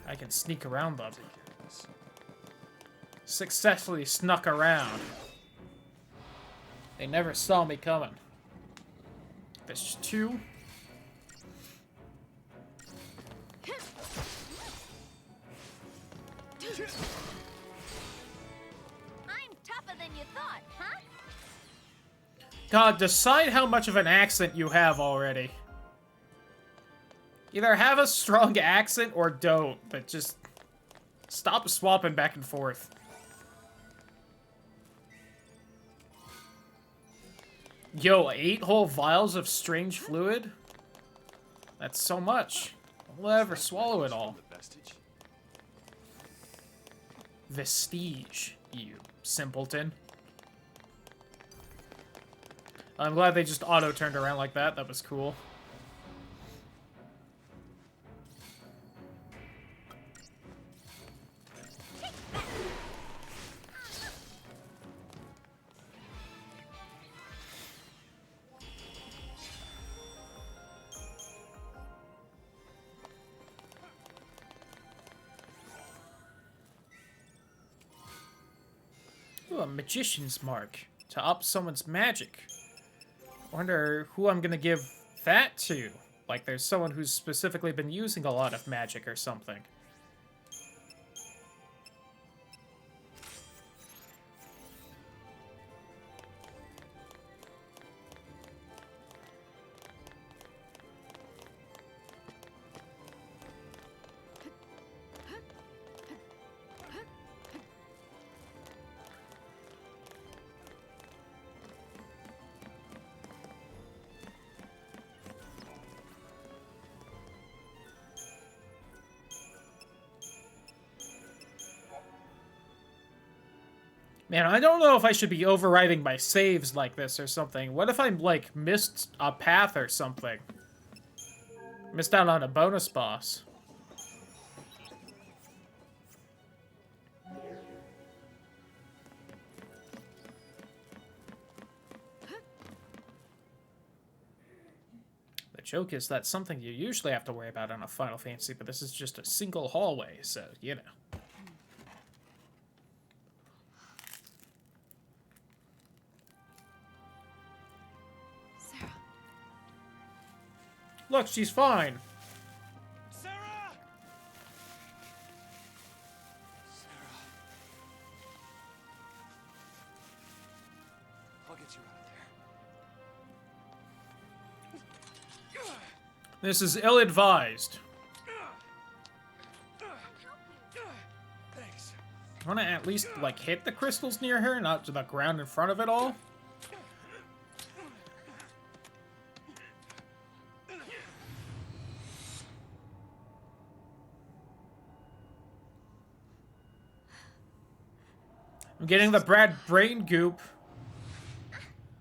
I can sneak around them. Successfully snuck around. They never saw me coming. Fish 2. God, decide how much of an accent you have already. Either have a strong accent or don't, but just stop swapping back and forth. Yo, 8 whole vials of strange fluid? That's so much. We'll ever swallow it all. Vestige, you simpleton. I'm glad they just auto-turned around like that. That was cool. Ooh, a magician's mark. To up someone's magic. I wonder who I'm gonna give that to. Like there's someone who's specifically been using a lot of magic or something. Man, I don't know if I should be overriding my saves like this or something. What if I, like, missed a path or something? Missed out on a bonus boss. The joke is that's something you usually have to worry about on a Final Fantasy, but this is just a single hallway, so, you know. Look, she's fine. Sarah! Sarah. I'll get you out of there. This is ill-advised. Thanks. I want to at least, like, hit the crystals near her, not to the ground in front of it all. I'm getting the Brad brain goop.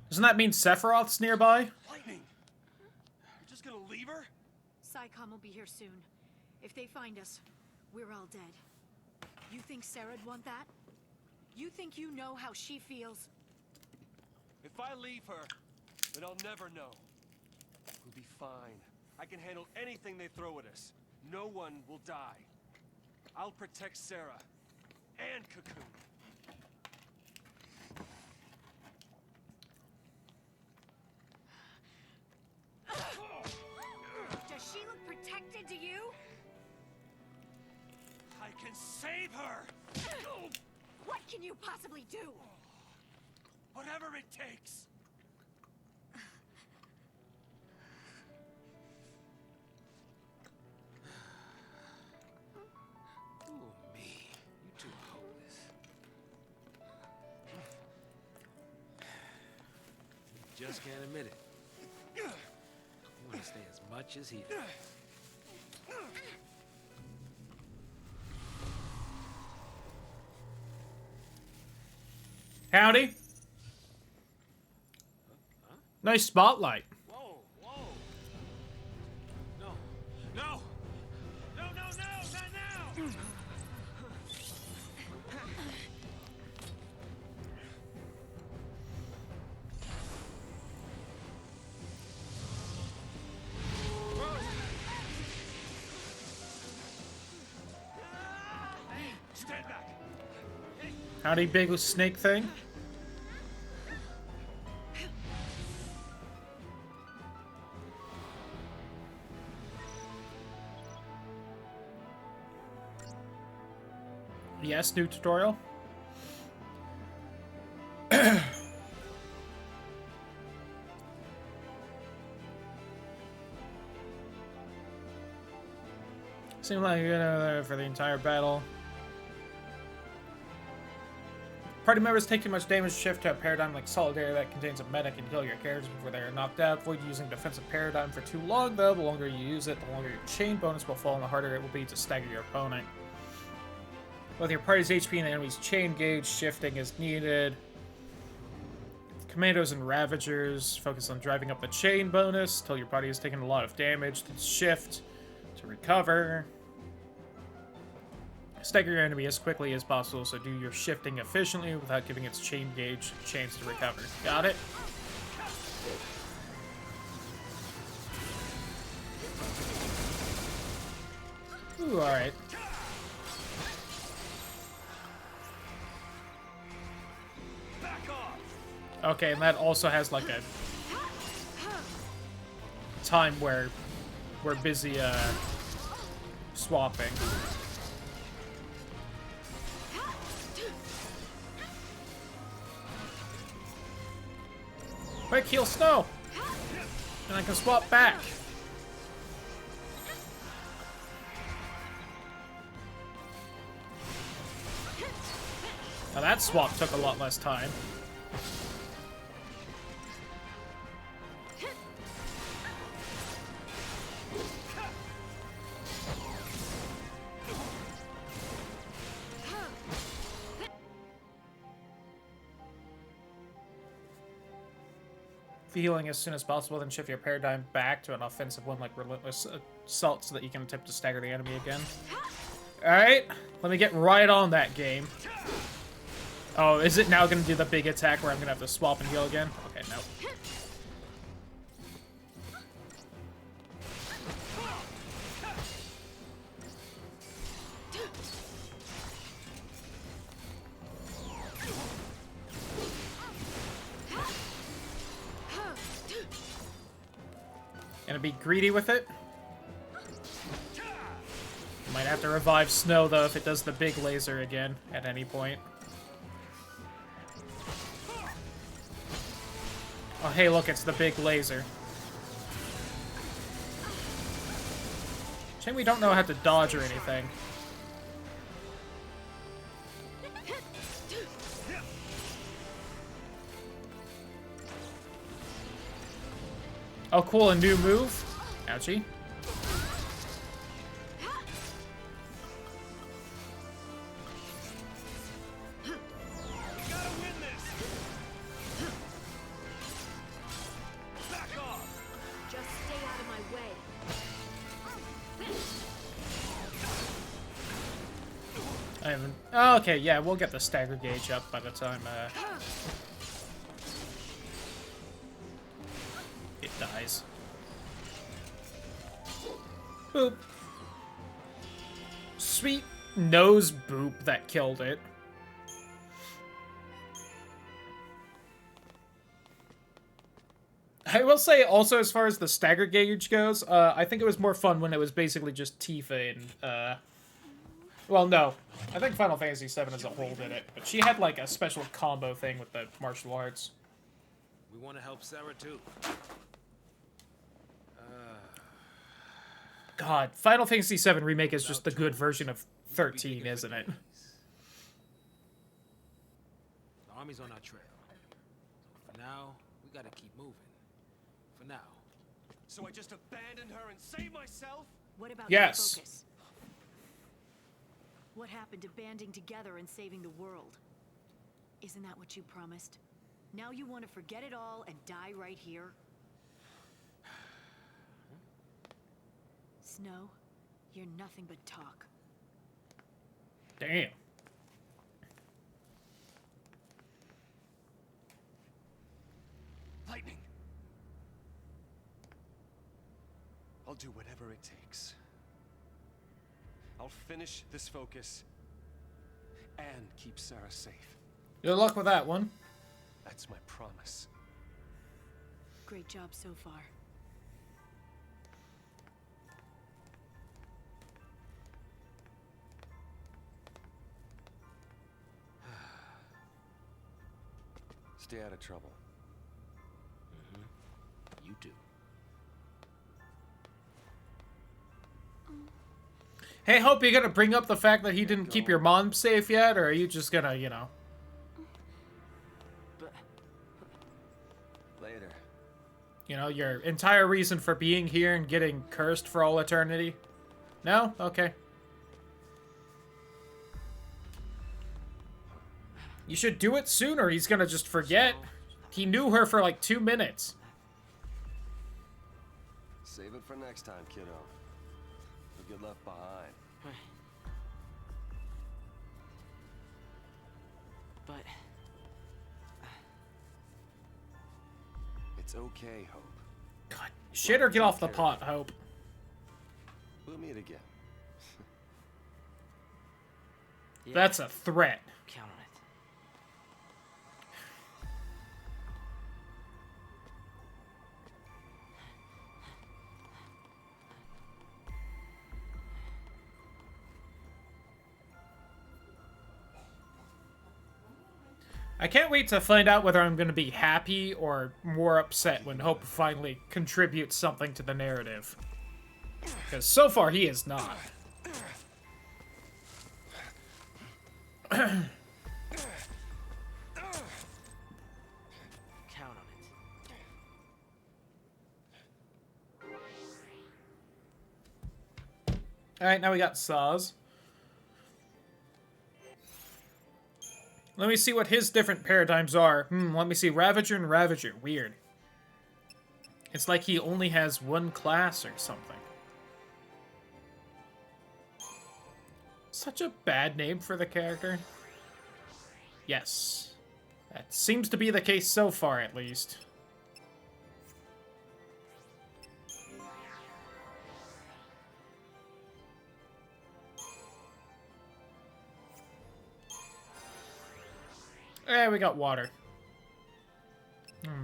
Doesn't that mean Sephiroth's nearby? Lightning! You're just gonna leave her? Psycom will be here soon. If they find us, we're all dead. You think Sarah'd want that? You think you know how she feels? If I leave her, then I'll never know. We'll be fine. I can handle anything they throw at us. No one will die. I'll protect Sarah. And Cocoon. Does she look protected to you? I can save her! What can you possibly do? Whatever it takes! Ooh, me. You two hold this. You just can't admit it. You want to stay as much as he does. Howdy. Nice spotlight. Whoa, whoa! No, no! No, no, no! Not now! Stand back! Howdy, big snake thing. Yes, new tutorial. Seemed like you're there for the entire battle. Party members take too much damage, shift to a paradigm like Solidarity that contains a medic and heal your characters before they are knocked out. Avoid using defensive paradigm for too long, though. The longer you use it, the longer your chain bonus will fall and the harder it will be to stagger your opponent. Both your party's HP and the enemy's chain gauge shifting is needed. Commandos and Ravagers focus on driving up the chain bonus till your party has taken a lot of damage. Then shift to recover. Stagger your enemy as quickly as possible, so do your shifting efficiently without giving its chain gauge a chance to recover. Got it? Ooh, alright. Okay, and that also has like a time where we're busy swapping. Quick, heal Snow! And I can swap back. Now that swap took a lot less time. Healing as soon as possible, then shift your paradigm back to an offensive one like Relentless Assault so that you can attempt to stagger the enemy again. Alright, let me get right on that game. Oh, is it now going to do the big attack where I'm going to have to swap and heal again? Okay, no. Gonna be greedy with it. Might have to revive Snow, though, if it does the big laser again at any point. Oh, hey, look, it's the big laser. Shame we don't know how to dodge or anything. Oh, cool, a new move. Ouchie. I haven't... Oh, okay, yeah, we'll get the stagger gauge up by the time, it dies. Boop. Sweet nose boop that killed it. I will say, also, as far as the stagger gauge goes, I think it was more fun when it was basically just Tifa and, well, no. I think Final Fantasy VII as a whole did it, but she had, like, a special combo thing with the martial arts. We want to help Sarah, too. God, Final Fantasy VII Remake is just the good version of 13, isn't it? The army's on our trail. For now, we gotta keep moving. For now. So I just abandoned her and saved myself? What about Yes. your focus? What happened to banding together and saving the world? Isn't that what you promised? Now you want to forget it all and die right here? Snow, you're nothing but talk. Damn. Lightning. I'll do whatever it takes. I'll finish this focus and keep Sarah safe. Good luck with that one. That's my promise. Great job so far. Stay out of trouble. You do. Hey, Hope, you gonna bring up the fact that he didn't keep your mom safe yet, or are you just gonna, you know... Later. You know, your entire reason for being here and getting cursed for all eternity? No? Okay. You should do it sooner, he's gonna just forget. He knew her for like 2 minutes. Save it for next time, kiddo. You'll get left behind. But It's okay, Hope. God, shit or get off the pot, Hope. We'll meet again. yeah, That's a threat. count on it. I can't wait to find out whether I'm going to be happy or more upset when Hope finally contributes something to the narrative. Because so far he is not. Count on it. Alright, now we got Saws. Let me see what his different paradigms are. Let me see. Ravager and Ravager. Weird. It's like he only has one class or something. Such a bad name for the character. Yes. That seems to be the case so far, at least. We got water.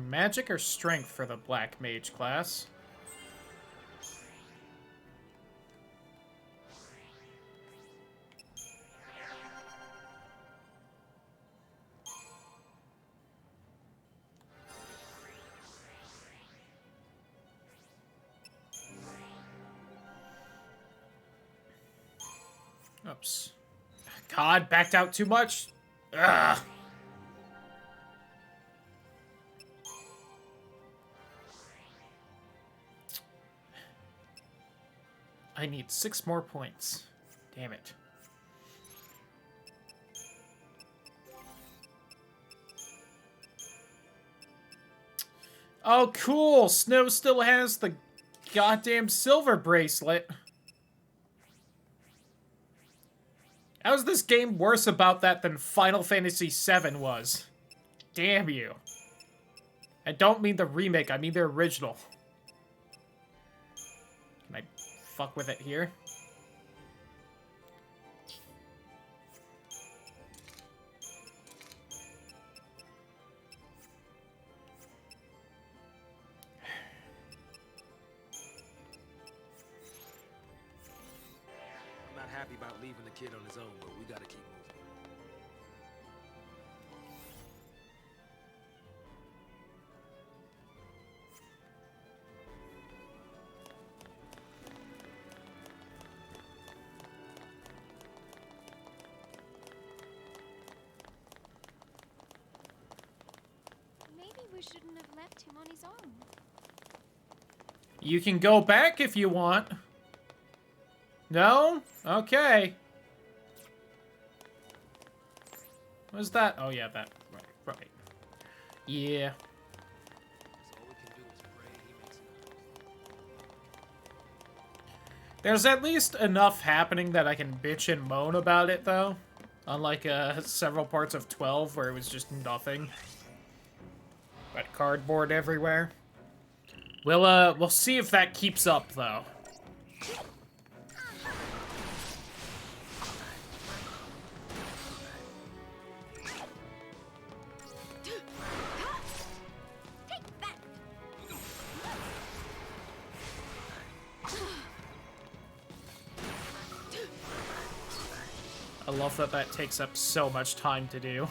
Magic or strength for the Black Mage class? Oops. God, backed out too much? Ugh. I need 6 more points. Damn it. Oh, cool! Snow still has the goddamn silver bracelet. How's this game worse about that than Final Fantasy VII was? Damn you. I don't mean the remake, I mean the original. Can I fuck with it here? I'm not happy about leaving the kid on his own, but we gotta keep moving. Maybe we shouldn't have left him on his own. You can go back if you want. No? Okay. What was that? Oh, yeah, that. Right. Yeah. So all we can do is pray he makes it. There's at least enough happening that I can bitch and moan about it, though. Unlike several parts of 12, where it was just nothing. But cardboard everywhere. We'll see if that keeps up, though. I love that that takes up so much time to do.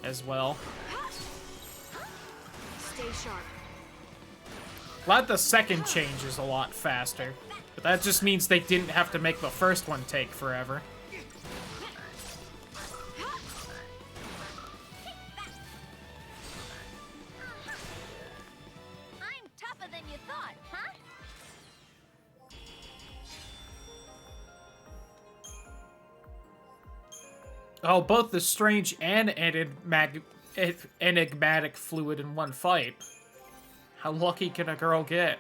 As well. Stay sharp. Glad the second change is a lot faster. But that just means they didn't have to make the first one take forever. I'm tougher than you thought, huh? Oh, both the strange and enigmatic fluid in one fight. How lucky can a girl get?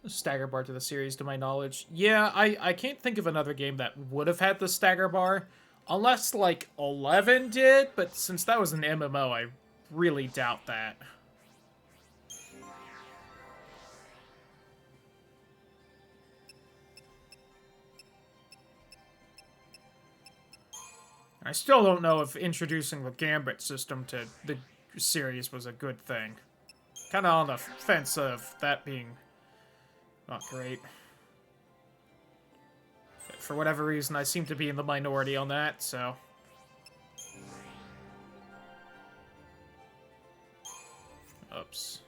Stagger bar to the series, to my knowledge. Yeah, I can't think of another game that would have had the stagger bar. Unless, like, 11 did, but since that was an MMO, I really doubt that. I still don't know if introducing the Gambit system to the series was a good thing. Kind of on the fence of that being Not great. For whatever reason, I seem to be in the minority on that, so... Oops.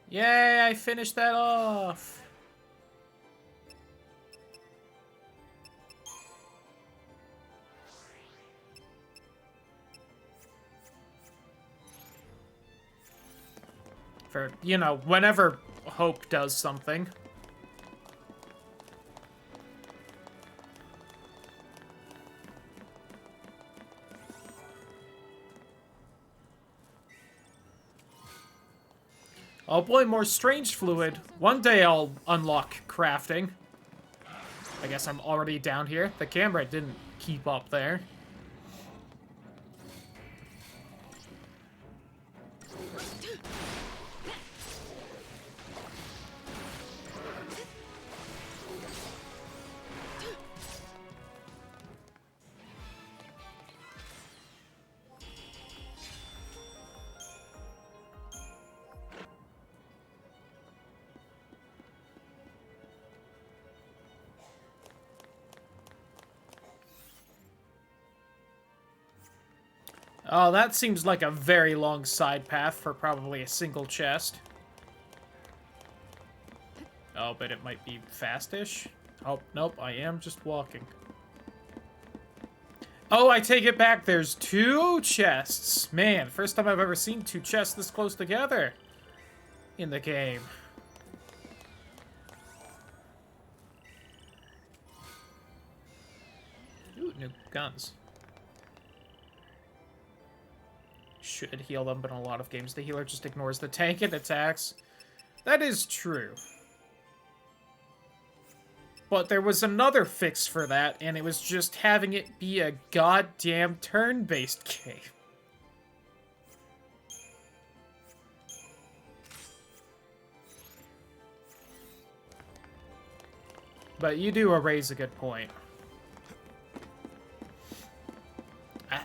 Yay, I finished that off! For, you know, whenever Hope does something. Oh boy, more strange fluid. One day I'll unlock crafting. I guess I'm already down here. The camera didn't keep up there. Oh, that seems like a very long side path for probably a single chest. Oh, but it might be fastish. Oh, nope, I am just walking. Oh, I take it back. There's 2 chests. Man, first time I've ever seen 2 chests this close together in the game. Ooh, new guns. Should heal them, but in a lot of games, the healer just ignores the tank and attacks. That is true. But there was another fix for that, and it was just having it be a goddamn turn-based game. But you do raise a good point.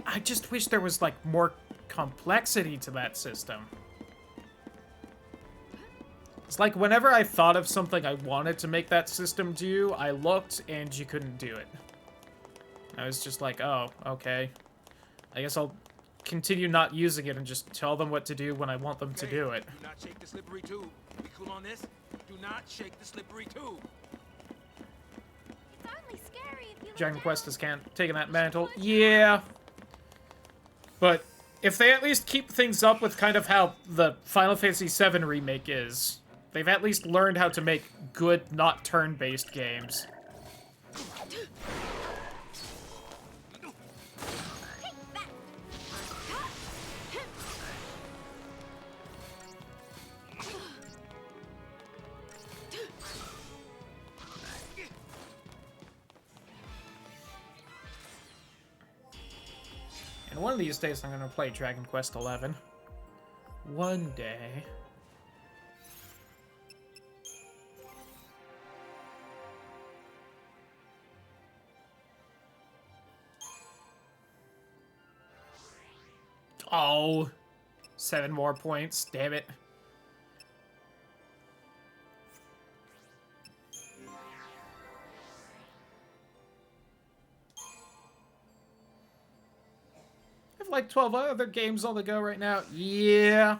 I just wish there was, like, more complexity to that system. It's like whenever I thought of something I wanted to make that system do, I looked and you couldn't do it. I was just like, oh, okay. I guess I'll continue not using it and just tell them what to do when I want them to do it. Do not shake the slippery tube. We cool on this? Do not shake the slippery tube. It's only scary if you Dragon look Quest down. has taken that mantle. Yeah. But if they at least keep things up with kind of how the Final Fantasy VII Remake is, they've at least learned how to make good, not turn-based games. And one of these days I'm going to play Dragon Quest XI. One day. Oh, 7 more points. Damn it. I have like 12 other games on the go right now. Yeah.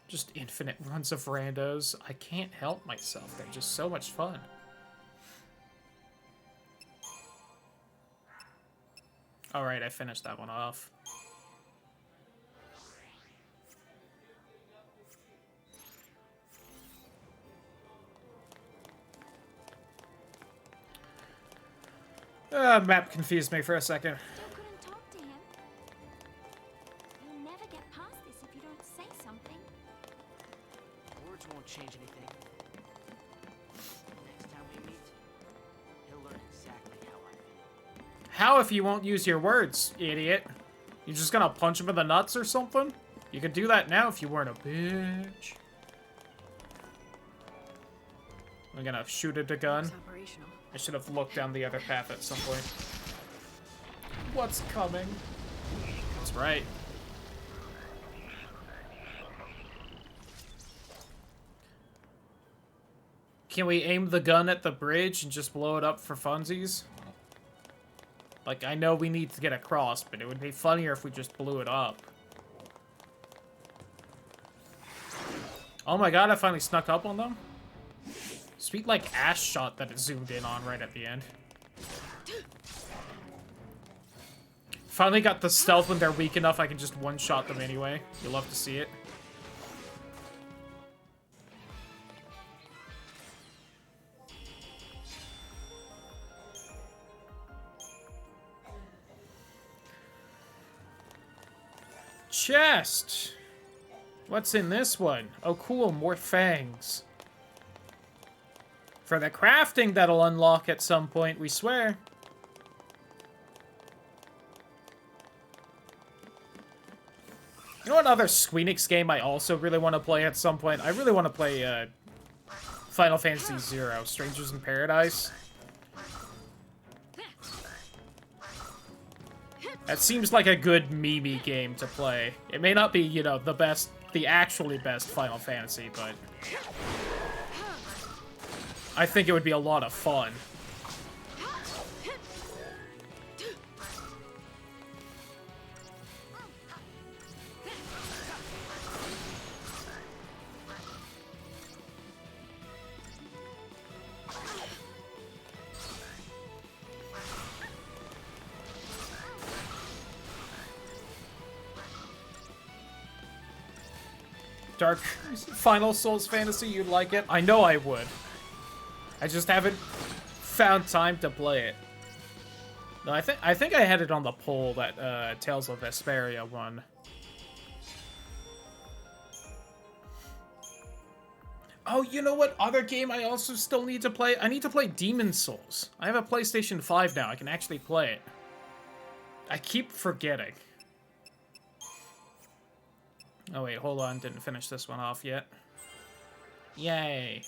Just infinite runs of randos. I can't help myself. They're just so much fun. Alright, I finished that one off. Map confused me for a second. Still couldn't talk to him. You'll never get past this if you don't say something. Words won't change anything. Next time we meet, he'll learn exactly how I feel. How if you won't use your words, idiot? You just gonna punch him in the nuts or something? You could do that now if you weren't a bitch. I'm gonna shoot at a gun. It's operational. I should have looked down the other path at some point. What's coming? That's right. Can we aim the gun at the bridge and just blow it up for funsies? Like, I know we need to get across, but it would be funnier if we just blew it up. Oh my god, I finally snuck up on them. Sweet, like, ass shot that it zoomed in on right at the end. Finally got the stealth when they're weak enough I can just one-shot them anyway. You'll love to see it. Chest! What's in this one? Oh cool, more fangs. For the crafting that'll unlock at some point, we swear. You know what other Squeenix game I also really want to play at some point? I really want to play Final Fantasy Zero, Strangers in Paradise. That seems like a good meme game to play. It may not be, you know, the best, the actually best Final Fantasy, but I think it would be a lot of fun. Dark Final Souls fantasy, you'd like it? I know I would. I just haven't found time to play it. No, I think I had it on the poll, that Tales of Vesperia one. Oh, you know what other game I also still need to play? I need to play Demon's Souls. I have a PlayStation 5 now. I can actually play it. I keep forgetting. Oh wait, hold on, didn't finish this one off yet. Yay.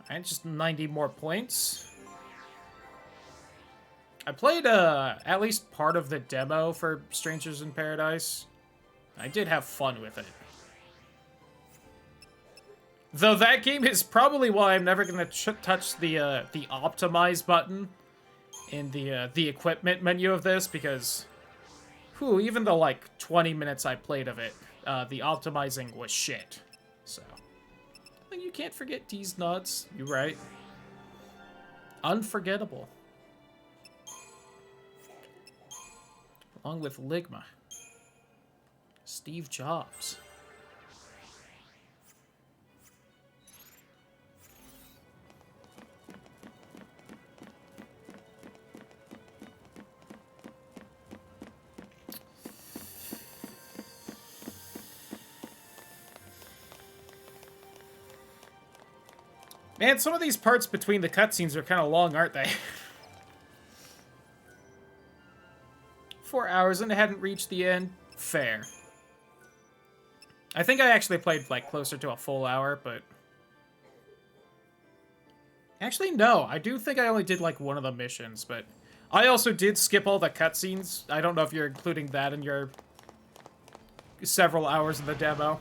Alright, just 90 more points. I played at least part of the demo for Strangers in Paradise. I did have fun with it. Though that game is probably why I'm never gonna touch the optimize button in the equipment menu of this, because whew, even the like 20 minutes I played of it, the optimizing was shit. So you can't forget these nuts. You're right. Unforgettable. Along with Ligma. Steve Jobs. Man, some of these parts between the cutscenes are kind of long, aren't they? 4 hours and I hadn't reached the end. Fair. I think I actually played, like, closer to a full hour, but... Actually, no. I do think I only did, like, one of the missions, but... I also did skip all the cutscenes. I don't know if you're including that in your... several hours of the demo.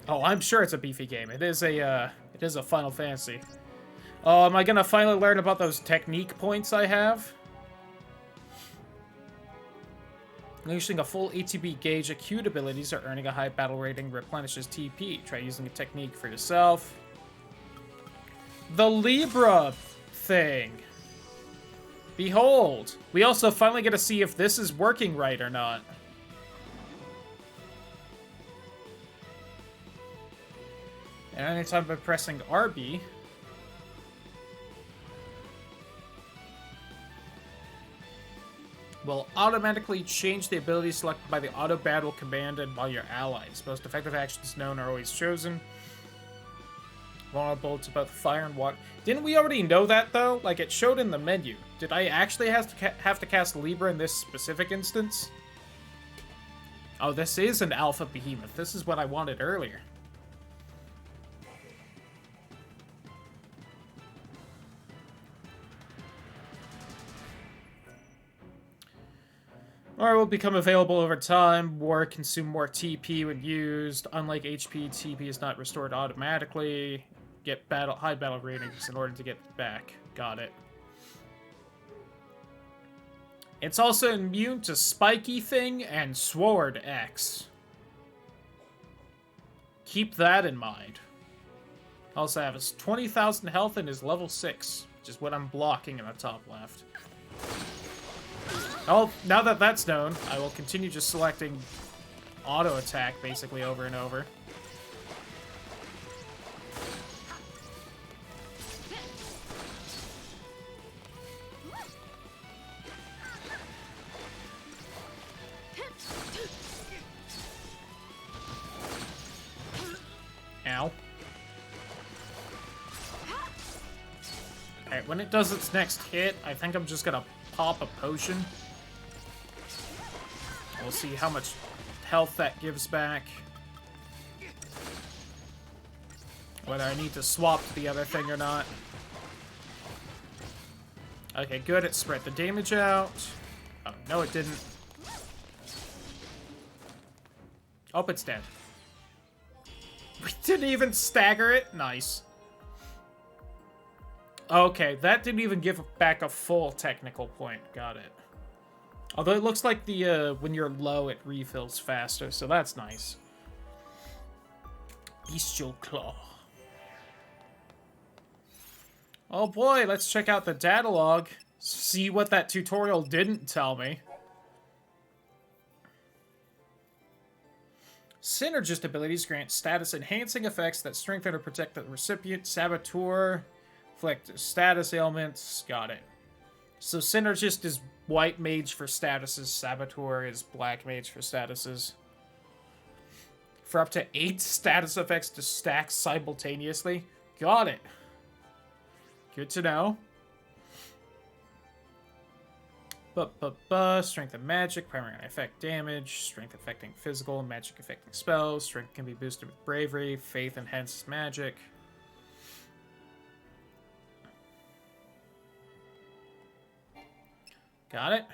Oh, I'm sure it's a beefy game. It is a Final Fantasy. Oh, am I gonna finally learn about those technique points I have? Unleashing a full ATB gauge, acute abilities or earning a high battle rating replenishes TP. Try using a technique for yourself. The Libra thing. Behold. We also finally get to see if this is working right or not. And anytime by pressing RB, will automatically change the ability selected by the auto battle command and by your allies. Most effective actions known are always chosen. Vulnerable to both fire and water. Didn't we already know that, though? Like, it showed in the menu. Did I actually have to cast Libra in this specific instance? Oh, this is an Alpha Behemoth. This is what I wanted earlier. Or will become available over time, or consume more TP when used. Unlike HP, TP is not restored automatically. Get high battle ratings in order to get it back. Got it. It's also immune to Spiky Thing and Sword X. Keep that in mind. Also have his 20,000 health and is level 6, which is what I'm blocking in the top left. Oh, now that that's known, I will continue just selecting auto attack basically over and over. Ow. Alright, when it does its next hit, I think I'm just gonna pop a potion. We'll see how much health that gives back. Whether I need to swap to the other thing or not. Okay, good. It spread the damage out. Oh, no it didn't. Oh, it's dead. We didn't even stagger it? Nice. Okay, that didn't even give back a full technical point. Got it. Although it looks like the when you're low, it refills faster, so that's nice. Bestial Claw. Oh boy, let's check out the data log. See what that tutorial didn't tell me. Synergist abilities grant status-enhancing effects that strengthen or protect the recipient. Saboteur, inflict status ailments. Got it. So Synergist is white mage for statuses. Saboteur is black mage for statuses. For up to 8 status effects to stack simultaneously. Got it. Good to know. Strength and magic, primary effect damage, strength affecting physical, magic affecting spells, strength can be boosted with bravery, faith enhances magic. Got it.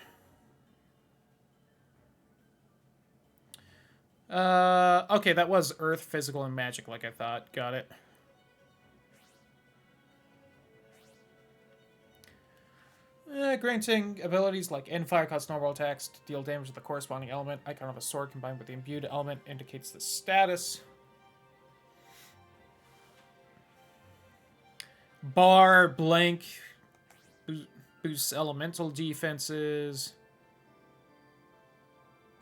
Okay, that was earth, physical, and magic like I thought. Got it. Granting abilities like End Fire cause normal attacks to deal damage to the corresponding element. Icon of a sword combined with the imbued element indicates the status. Bar, blank, boosts elemental defenses.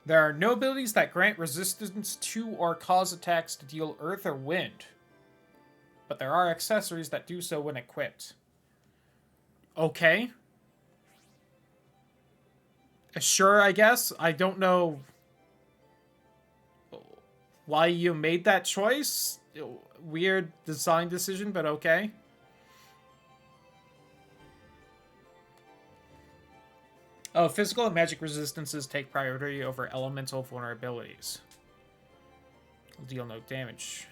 There are no abilities that grant resistance to or cause attacks to deal earth or wind. But there are accessories that do so when equipped. Okay. Sure, I guess. I don't know why you made that choice. Weird design decision, but okay. Oh, physical and magic resistances take priority over elemental vulnerabilities. Will deal no damage.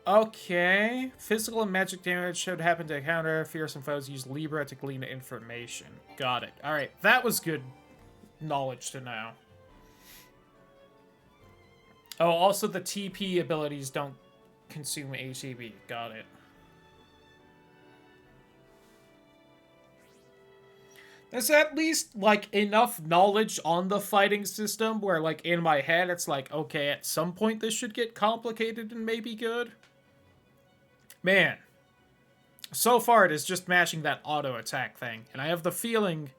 Okay. Physical and magic damage should happen to encounter fearsome foes. Use Libra to glean information. Got it. Alright, that was good knowledge to know. Oh, also the TP abilities don't consume ATB. Got it. There's at least, like, enough knowledge on the fighting system where, like, in my head, it's like, okay, at some point this should get complicated and maybe good. Man. So far, it is just mashing that auto attack thing, and I have the feeling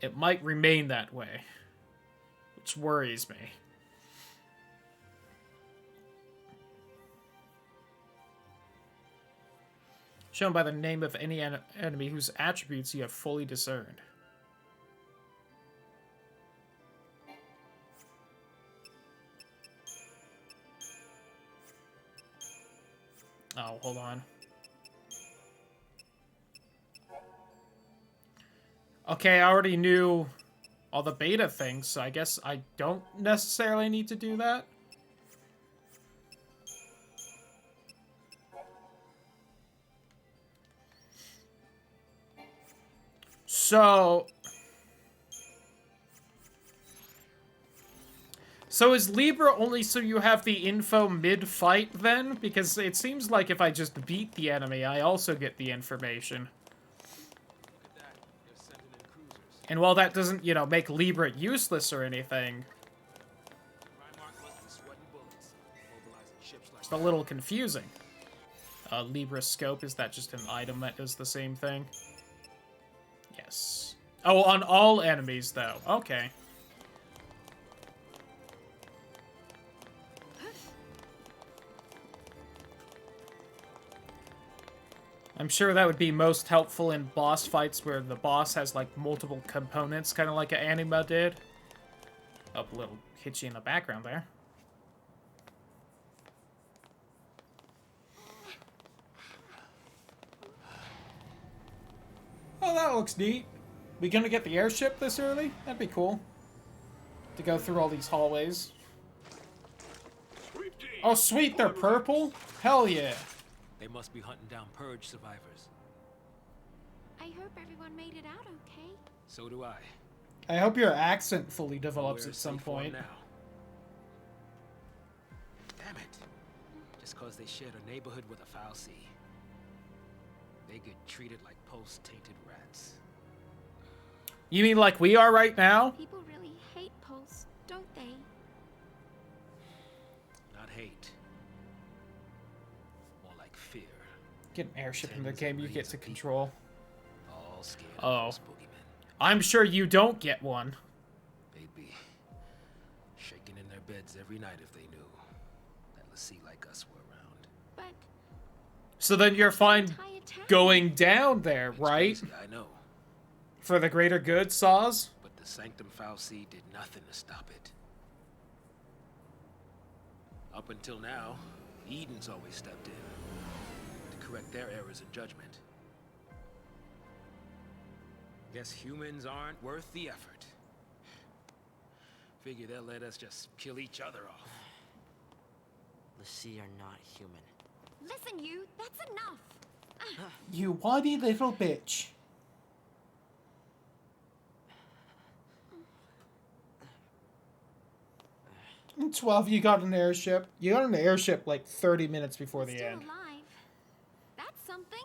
it might remain that way. Which worries me. Shown by the name of any enemy whose attributes you have fully discerned. Oh, hold on. Okay, I already knew all the beta things, so I guess I don't necessarily need to do that. So is Libra only so you have the info mid-fight then? Because it seems like if I just beat the enemy, I also get the information. And while that doesn't, you know, make Libra useless or anything, it's a little confusing. Libra scope, is that just an item that does the same thing? Yes. Oh, on all enemies, though. Okay. I'm sure that would be most helpful in boss fights where the boss has, like, multiple components, kind of like an Anima did. Oh, a little hitchy in the background there. Oh, that looks neat. We gonna get the airship this early? That'd be cool. To go through all these hallways. Oh, sweet, they're purple? Hell yeah. They must be hunting down Purge survivors. I hope everyone made it out okay. So do I. I hope your accent fully develops We're at some safe for point. now. Damn it. Just cause they shared a neighborhood with a foul sea. They get treated like post-tainted rats. You mean like we are right now? People really hate Pulse, don't they? Not hate. More like fear. Get an airship in the Tens game of you get millions to of people, control. all scared Oh. of those boogeymen. I'm sure you don't get one. They'd be shaking in their beds every night if they knew that Lassie like us were around. But So then you're fine entire town. going down there, It's right? crazy, I know. For the greater good, Saws? But the Sanctum Foul Sea did nothing to stop it. Up until now, Eden's always stepped in to correct their errors in judgment. Guess humans aren't worth the effort. Figure they'll let us just kill each other off. The sea are not human. Listen, you, that's enough. You whiny little bitch. In 12, you got an airship. You got an airship like 30 minutes before the Still end. alive. That's something.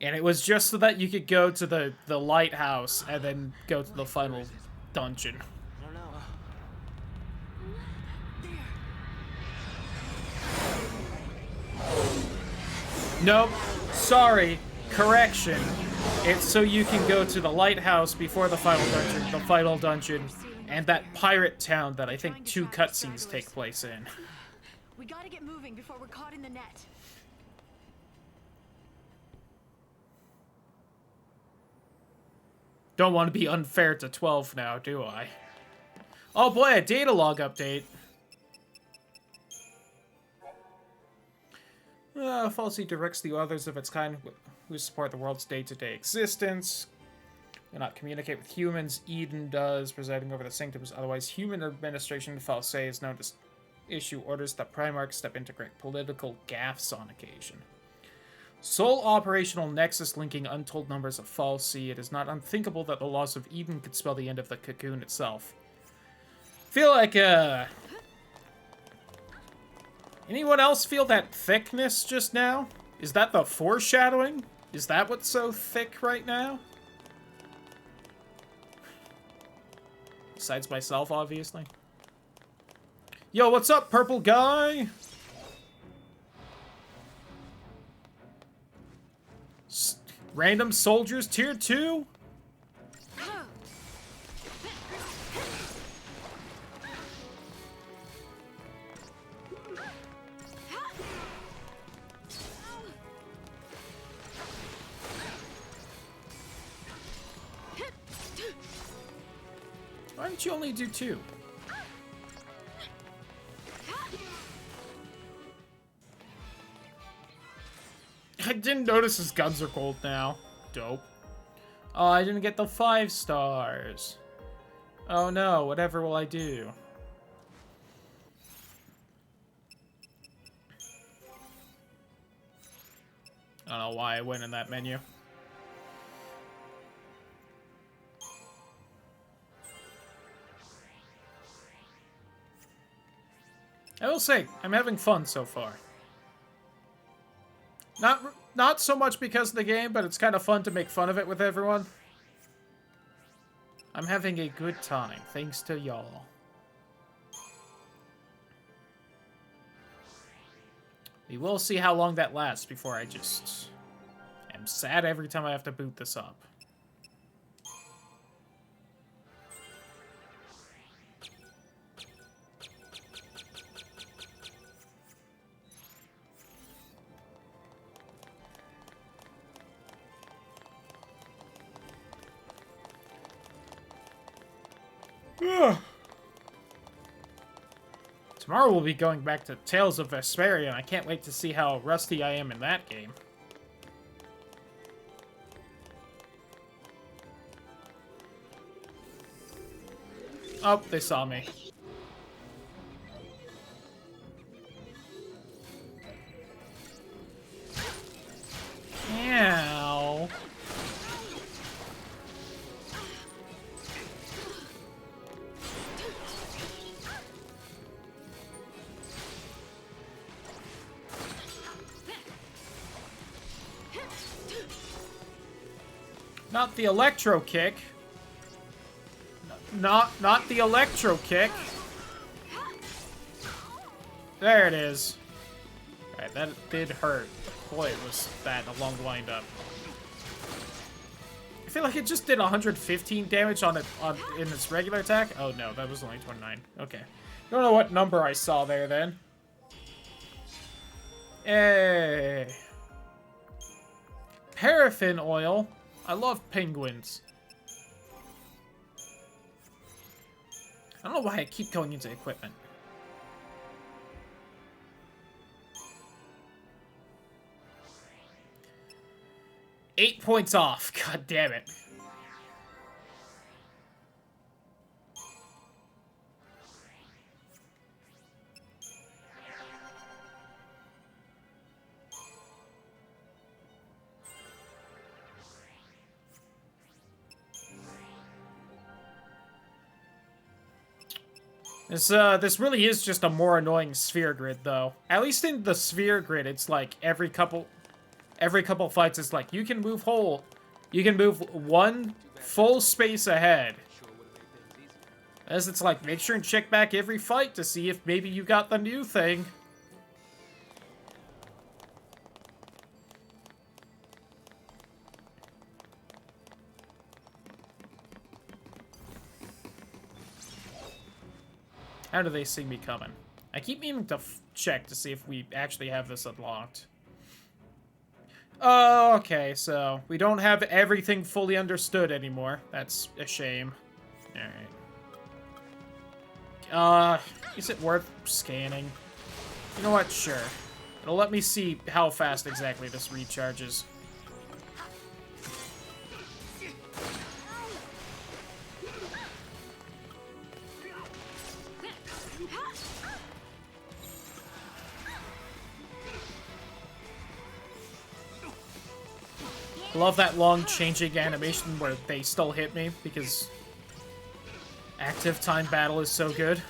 And it was just so that you could go to the lighthouse and then go to the final dungeon. I don't know. Nope. Sorry. Correction. It's so you can go to the lighthouse before the final dungeon, and that pirate town that I think 2 cutscenes take place in. We gotta get moving before we're caught in the net. Don't want to be unfair to 12 now, do I? Oh boy, a data log update. Falsely directs the others of its kind who support the world's day-to-day existence. Cannot communicate with humans. Eden does, presiding over the sanctums. Otherwise, human administration of Falsey is known to issue orders that Primarchs step in to correct political gaffes on occasion. Sole operational nexus linking untold numbers of Falsey. It is not unthinkable that the loss of Eden could spell the end of the cocoon itself. Feel like, anyone else feel that thickness just now? Is that the foreshadowing? Is that what's so thick right now? Besides myself, obviously. Yo, what's up, purple guy? Random soldiers tier 2? Why didn't you only do 2? didn't notice his guns are gold now. Dope. Oh, I didn't get the 5 stars. Oh no, whatever will I do? I don't know why I went in that menu. I will say, I'm having fun so far. Not so much because of the game, but it's kind of fun to make fun of it with everyone. I'm having a good time, thanks to y'all. We will see how long that lasts before I just am sad every time I have to boot this up. Tomorrow we'll be going back to Tales of Vesperia, and I can't wait to see how rusty I am in that game. Oh, they saw me. Ow. Not the electro kick. Not the electro kick. There it is. Alright, that did hurt. Boy, was that a long wind-up. I feel like it just did 115 damage on it in its regular attack. Oh no, that was only 29. Okay. Don't know what number I saw there then. Hey. Paraffin oil. I love penguins. I don't know why I keep going into equipment. Eight points off. God damn it. This really is just a more annoying sphere grid, though. At least in the sphere grid, it's like every couple fights, it's like you can move one full space ahead. As it's like, make sure and check back every fight to see if maybe you got the new thing. How do they see me coming? I keep meaning to check to see if we actually have this unlocked. Oh, okay, so we don't have everything fully understood anymore. That's a shame. Alright. Is it worth scanning? You know what? Sure. It'll let me see how fast exactly this recharges. Love that long changing animation where they still hit me because active time battle is so good.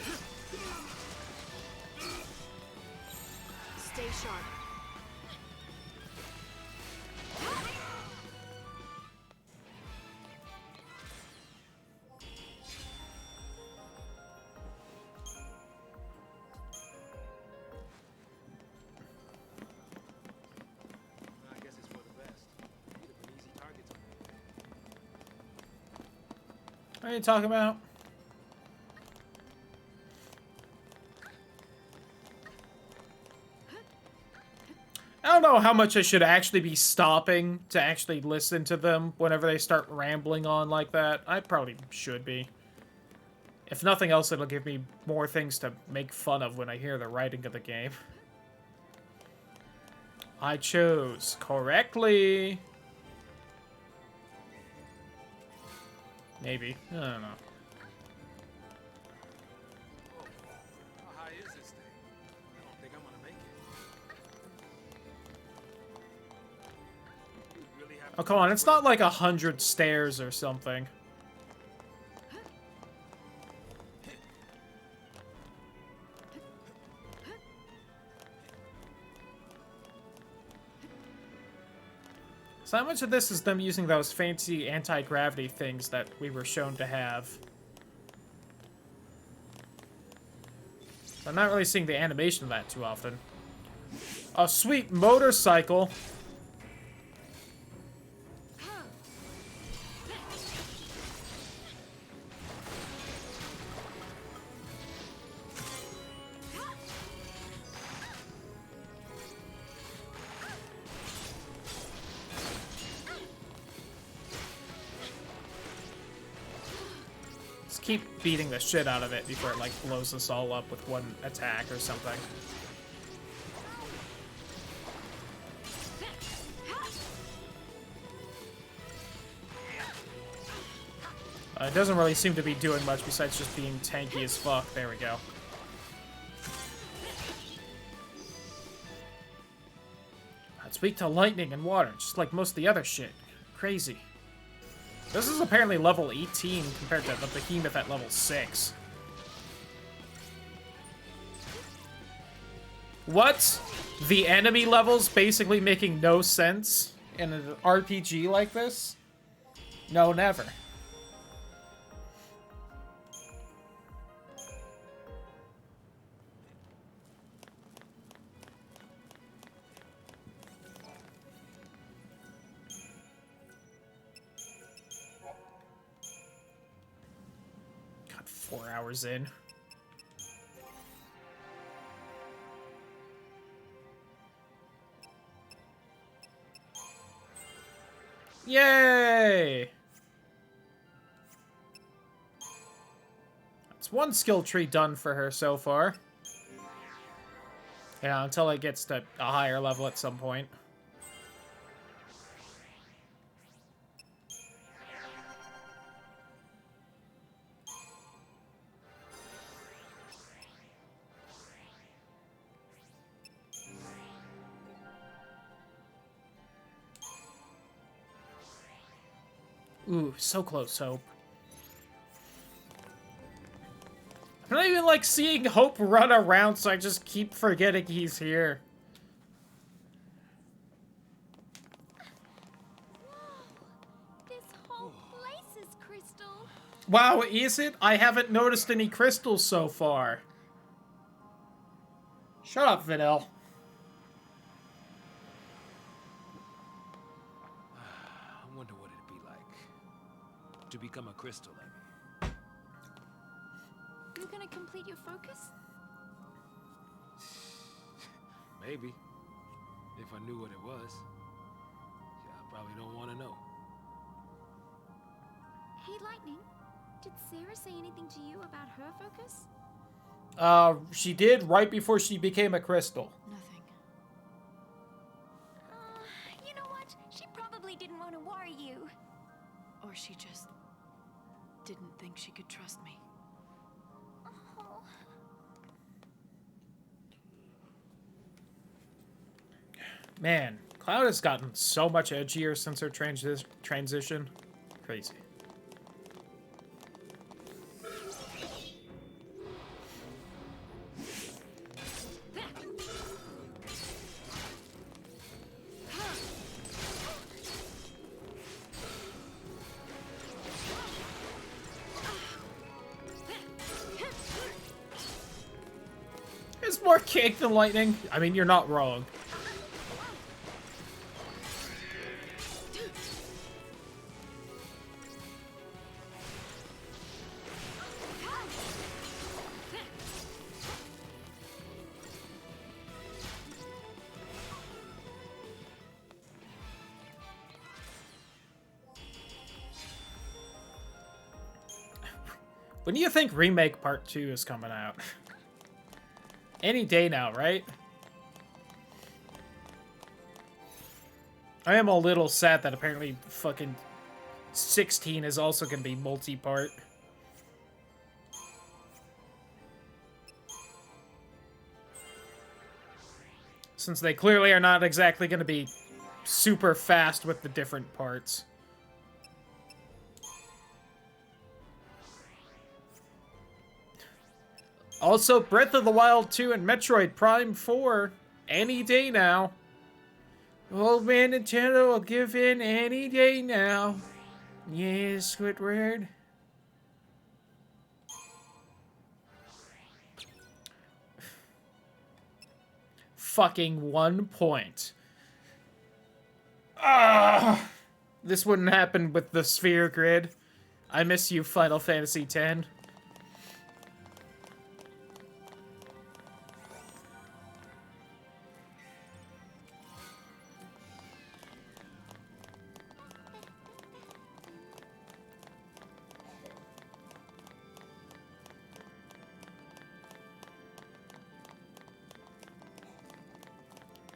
Stay sharp. I guess it's for the best. You'd have been easy targets on that. What are you talking about? I don't know how much I should actually be stopping to actually listen to them whenever they start rambling on like that. I probably should be. If nothing else, it'll give me more things to make fun of when I hear the writing of the game. I chose correctly. Maybe. I don't know. How high is this thing? I don't think I'm gonna make it. You really have Oh, come on. It's not like 100 stairs or something. So how much of this is them using those fancy anti-gravity things that we were shown to have? I'm not really seeing the animation of that too often. A sweet motorcycle. Keep beating the shit out of it before it, like, blows us all up with one attack or something. It doesn't really seem to be doing much besides just being tanky as fuck. There we go. It's weak to lightning and water, just like most of the other shit. Crazy. This is apparently level 18 compared to the behemoth at level 6. What? The enemy levels basically making no sense in an RPG like this? No, never. God, 4 hours in. Yay! That's one skill tree done for her so far. Yeah, until it gets to a higher level at some point. Ooh, so close, Hope. I'm not even, like, seeing Hope run around, so I just keep forgetting he's here. This whole place is crystal. Wow, is it? I haven't noticed any crystals so far. Shut up, Videl. I wonder what it'd be like to become a crystal, I mean. You're gonna complete your focus? Maybe. If I knew what it was. Yeah, I probably don't want to know. Hey, Lightning. Did Sarah say anything to you about her focus? She did right before she became a crystal. Nothing. You know what? She probably didn't want to worry you. Or she just didn't think she could trust me. Oh. Man, Cloud has gotten so much edgier since her transition. Crazy. It's more cake than lightning. I mean, you're not wrong. When do you think Remake Part 2 is coming out? Any day now, right? I am a little sad that apparently fucking 16 is also going to be multi-part. Since they clearly are not exactly going to be super fast with the different parts. Also, Breath of the Wild 2 and Metroid Prime 4 any day now. Old man Nintendo will give in any day now. Yes, Squidward. Fucking 1 point. Ah! This wouldn't happen with the sphere grid. I miss you, Final Fantasy X.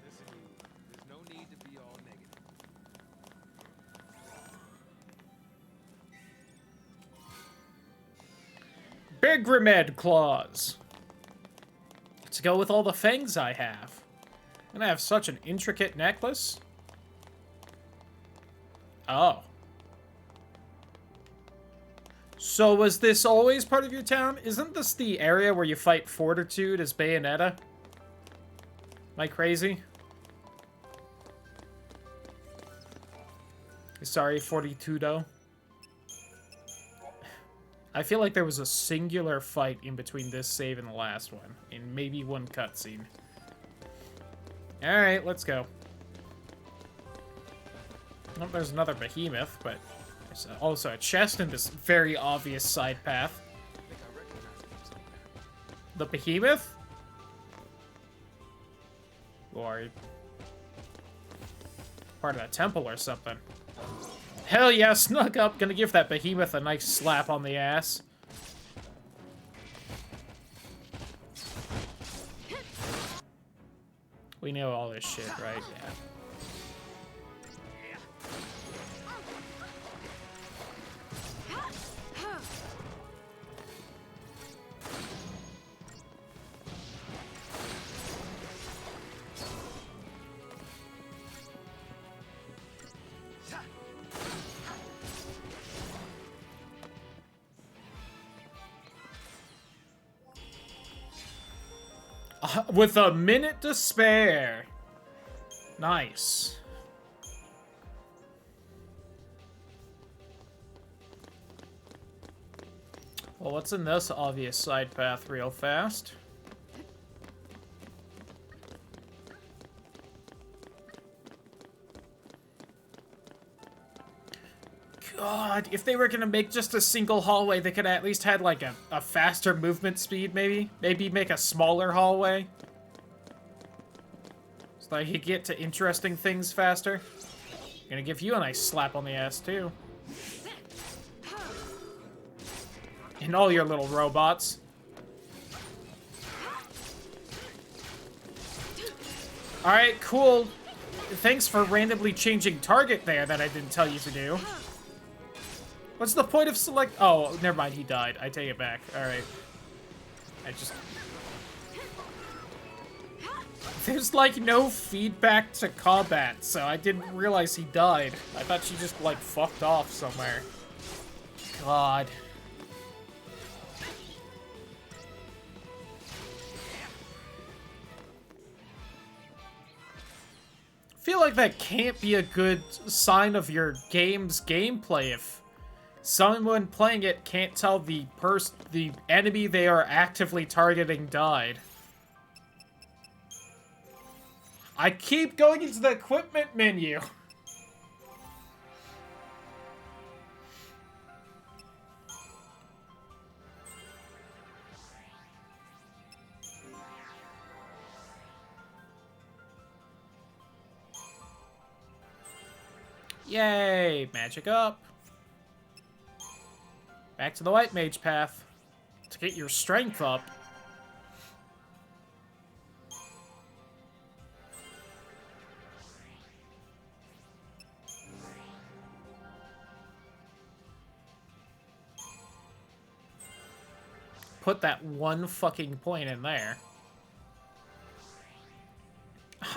Listen, there's no need to be all negative. Big Remed claws. To go with all the fangs I have. And I have such an intricate necklace. Oh. So was this always part of your town? Isn't this the area where you fight Fortitude as Bayonetta? Am I crazy? Sorry, Fortitudo. I feel like there was a singular fight in between this save and the last one, in maybe one cutscene. Alright, let's go. Oh, there's another behemoth, but there's also a chest in this very obvious side path. I think I recognize it from somewhere. The behemoth? Or part of a temple or something. Hell yeah, snuck up. Gonna give that behemoth a nice slap on the ass. We know all this shit, right? Yeah. With a minute to spare. Nice. Well, what's in this obvious side path real fast? God, if they were gonna make just a single hallway, they could at least had like a faster movement speed, maybe? Maybe make a smaller hallway? So that you get to interesting things faster. Gonna give you a nice slap on the ass, too. And all your little robots. Alright, cool. Thanks for randomly changing target there that I didn't tell you to do. What's the point of select? Oh, never mind. He died. I take it back. All right. I just. There's like no feedback to combat, so I didn't realize he died. I thought she just like fucked off somewhere. God. I feel like that can't be a good sign of your game's gameplay if someone playing it can't tell the enemy they are actively targeting died. I keep going into the equipment menu. Yay, magic up. Back to the white mage path to get your strength up. put that one fucking point in there.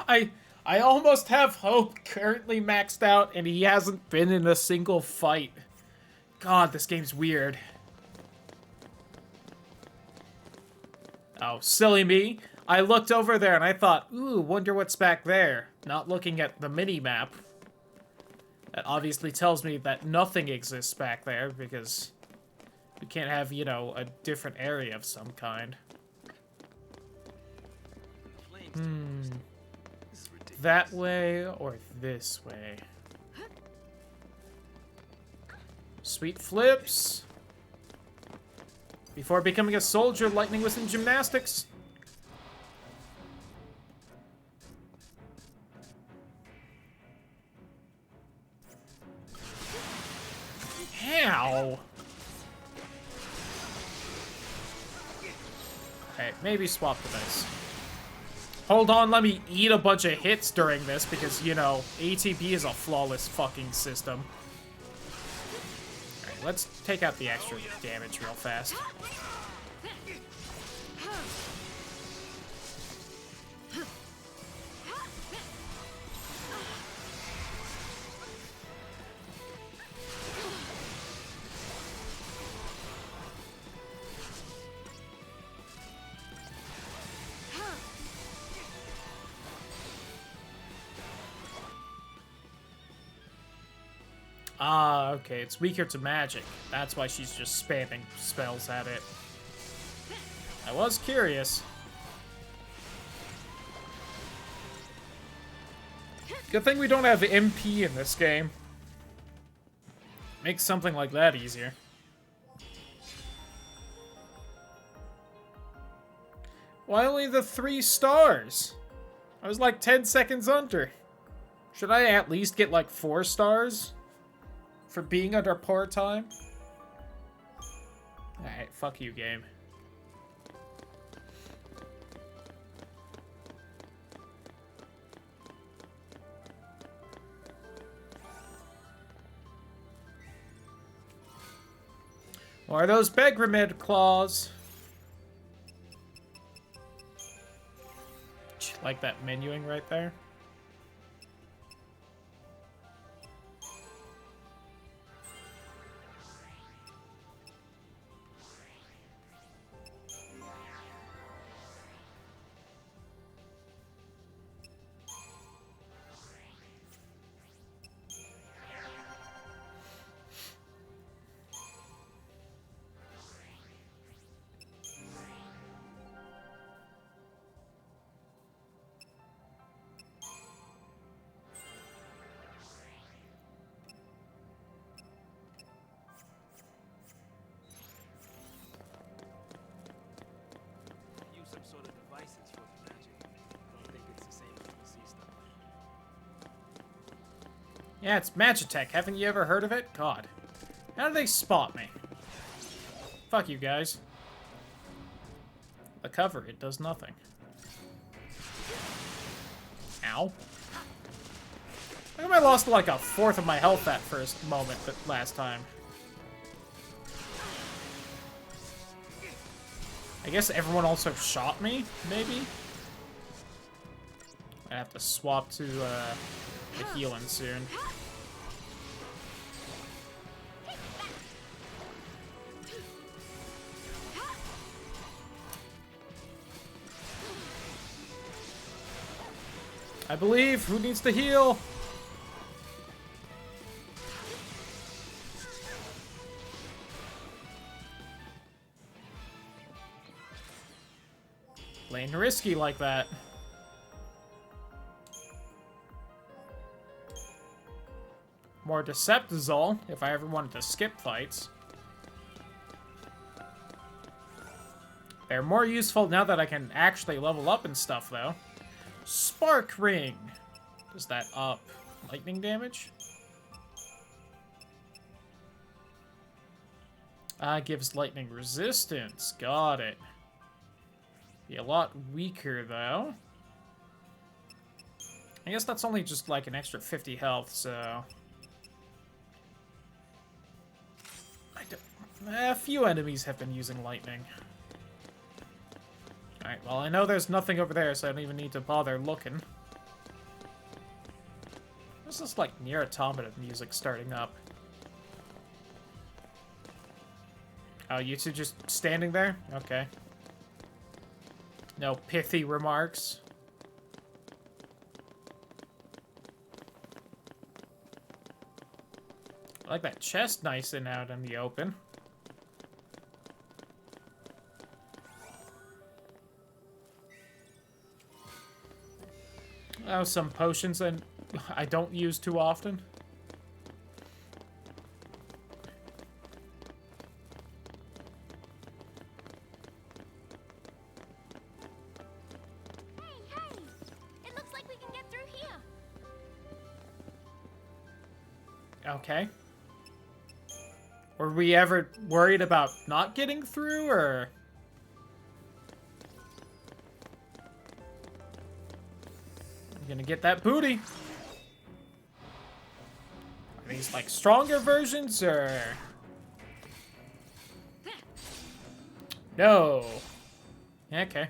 I almost have Hope currently maxed out, and he hasn't been in a single fight. God, this game's weird. Oh, silly me. I looked over there and I thought, ooh, wonder what's back there. Not looking at the mini-map. That obviously tells me that nothing exists back there, because we can't have, you know, a different area of some kind. That way or this way? Sweet flips. Before becoming a soldier, Lightning was in gymnastics. How? Okay, maybe swap the dice. Hold on, let me eat a bunch of hits during this, because, you know, ATB is a flawless fucking system. Alright, let's take out the extra damage real fast. Ah, okay, it's weaker to magic. That's why she's just spamming spells at it. I was curious. Good thing we don't have MP in this game. Makes something like that easier. Why only the 3 stars? I was like 10 seconds under. Should I at least get like 4 stars? For being under poor time? Alright, fuck you, game. Or are those Begramid claws? Like that menuing right there? Yeah, it's Magitech. Haven't you ever heard of it? God. How do they spot me? Fuck you guys. The cover, it does nothing. Ow. How come I lost like a fourth of my health that first moment that last time? I guess everyone also shot me, maybe? I have to swap to the healing soon. I believe. Who needs to heal? Playing risky like that. More Deceptizol, if I ever wanted to skip fights. They're more useful now that I can actually level up and stuff, though. Spark Ring! Does that up lightning damage? Gives lightning resistance. Got it. Be a lot weaker, though. I guess that's only just like an extra 50 health, so... A few enemies have been using lightning. Alright, well, I know there's nothing over there, so I don't even need to bother looking. There's this, like, near automata music starting up. Oh, you two just standing there? Okay. No pithy remarks. I like that chest nice and out in the open. Oh, some potions and I don't use too often. Hey! It looks like we can get through here. Okay. Were we ever worried about not getting through, or...? I'm gonna get that booty. Are these, like, stronger versions, or...? No. Okay.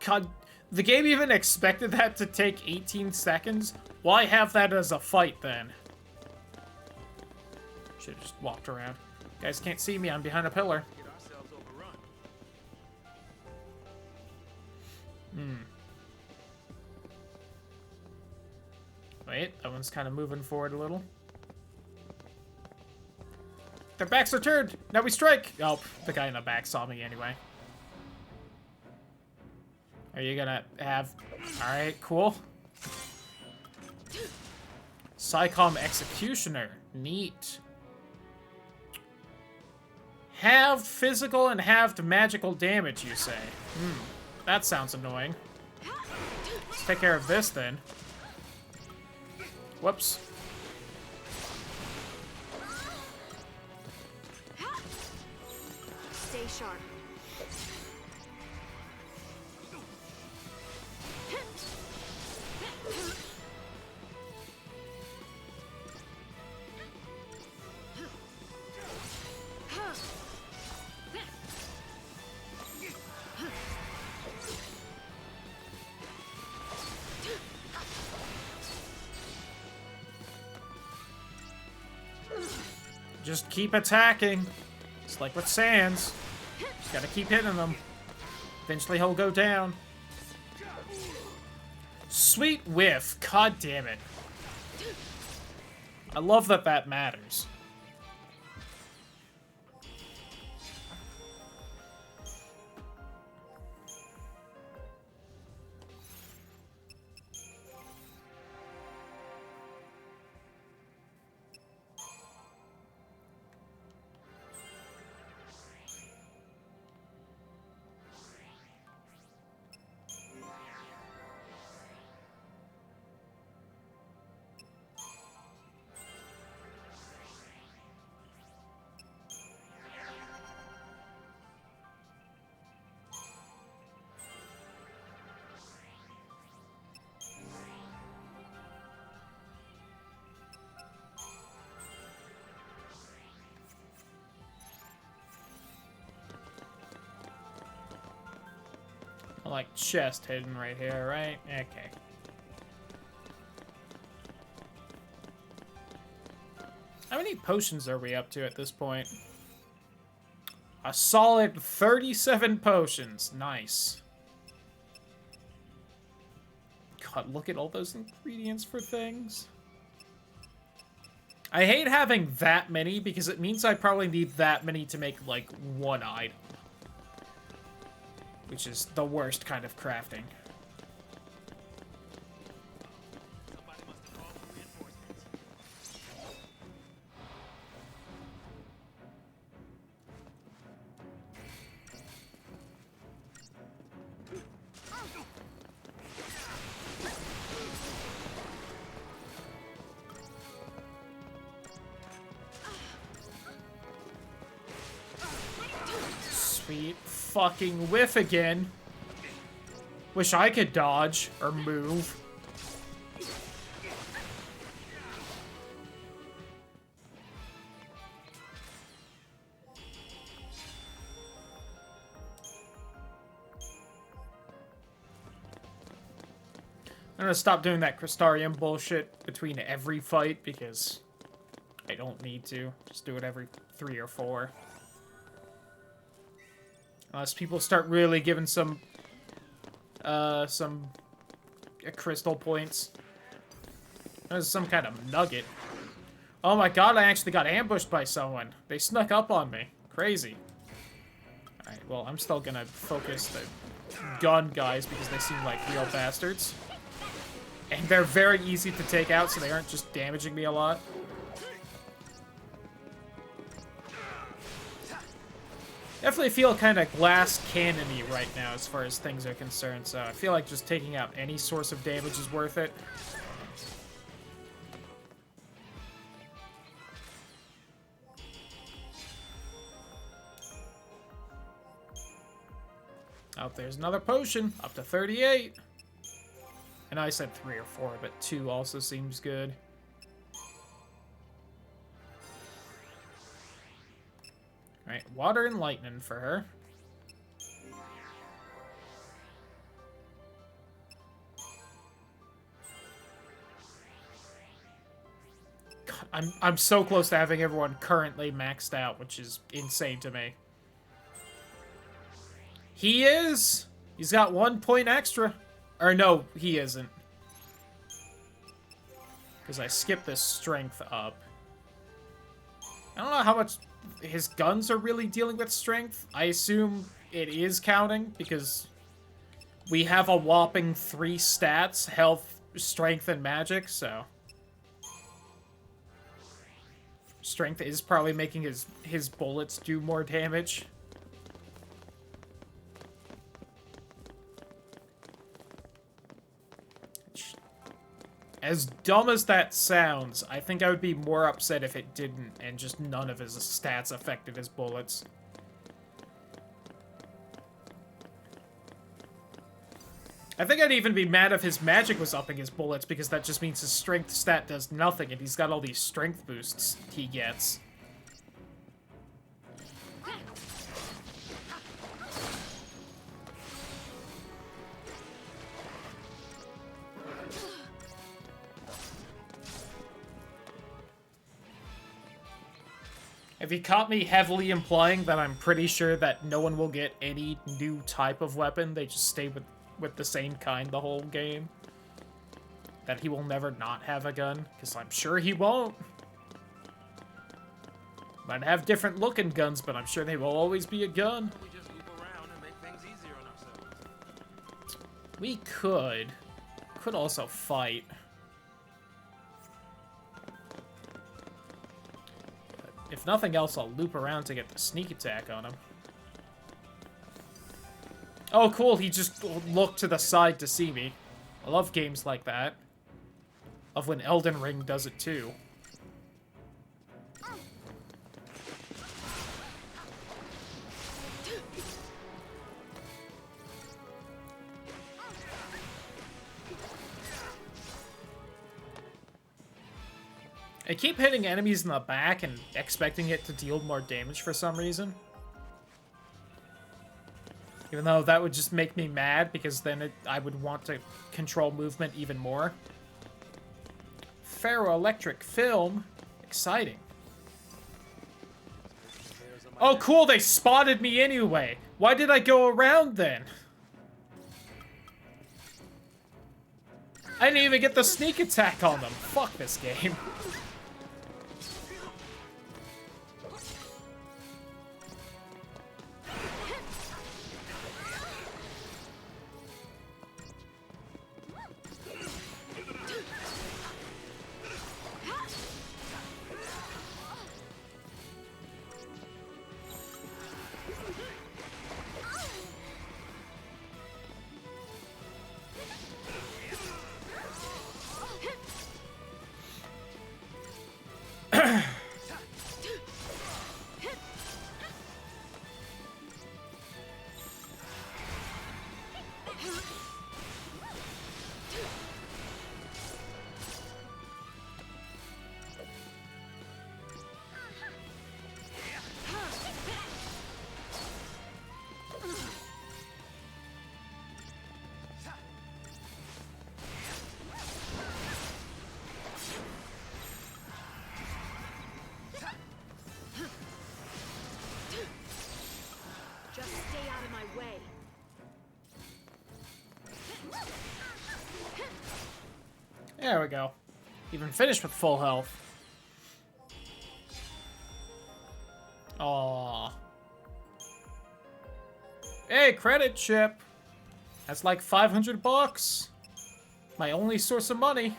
God, the game even expected that to take 18 seconds? Why have that as a fight, then? Should've just walked around. You guys can't see me, I'm behind a pillar. Wait, that one's kind of moving forward a little. Their backs are turned! Now we strike! Oh, the guy in the back saw me anyway. Are you gonna have... Alright, cool. Psycom Executioner. Neat. Halved physical and halved magical damage, you say? That sounds annoying. Let's take care of this, then. Whoops. Stay sharp. Just keep attacking. It's like with Sans. Just gotta keep hitting him. Eventually he'll go down. Sweet whiff. God damn it. I love that that matters. Like chest hidden right here, right? Okay. How many potions are we up to at this point? A solid 37 potions. Nice. God, look at all those ingredients for things. I hate having that many because it means I probably need that many to make, like, one item. Which is the worst kind of crafting. Sweet fucking whiff again. Wish I could dodge or move. I'm gonna stop doing that Crystarium bullshit between every fight because I don't need to. Just do it every 3 or 4. Unless people start really giving some crystal points. There's some kind of nugget. Oh my god, I actually got ambushed by someone. They snuck up on me. Crazy. Alright, well, I'm still gonna focus the gun guys because they seem like real bastards. And they're very easy to take out, so they aren't just damaging me a lot. Definitely feel kind of glass cannon-y right now as far as things are concerned, so I feel like just taking out any source of damage is worth it. Oh, there's another potion, up to 38. I know I said 3 or 4, but 2 also seems good. Alright, water and lightning for her. God, I'm so close to having everyone currently maxed out, which is insane to me. He is! He's got 1 point extra. Or no, he isn't. Because I skipped this strength up. I don't know how much his guns are really dealing with strength. I assume it is counting, because we have a whopping 3 stats, health, strength, and magic, so... Strength is probably making his bullets do more damage. As dumb as that sounds, I think I would be more upset if it didn't, and just none of his stats affected his bullets. I think I'd even be mad if his magic was upping his bullets, because that just means his strength stat does nothing, and he's got all these strength boosts he gets. If he caught me heavily implying that I'm pretty sure that no one will get any new type of weapon, they just stay with the same kind the whole game, that he will never not have a gun, because I'm sure he won't. Might have different looking guns, but I'm sure they will always be a gun. We just loop around and make things easier on ourselves. We could also fight. If nothing else, I'll loop around to get the sneak attack on him. Oh, cool, he just looked to the side to see me. I love games like that. Love when Elden Ring does it too. I keep hitting enemies in the back and expecting it to deal more damage for some reason. Even though that would just make me mad, because then I would want to control movement even more. Ferroelectric film. Exciting. Oh, cool, they spotted me anyway. Why did I go around then? I didn't even get the sneak attack on them. Fuck this game. There we go. Even finished with full health. Aww. Hey, credit chip. That's like 500 bucks. My only source of money.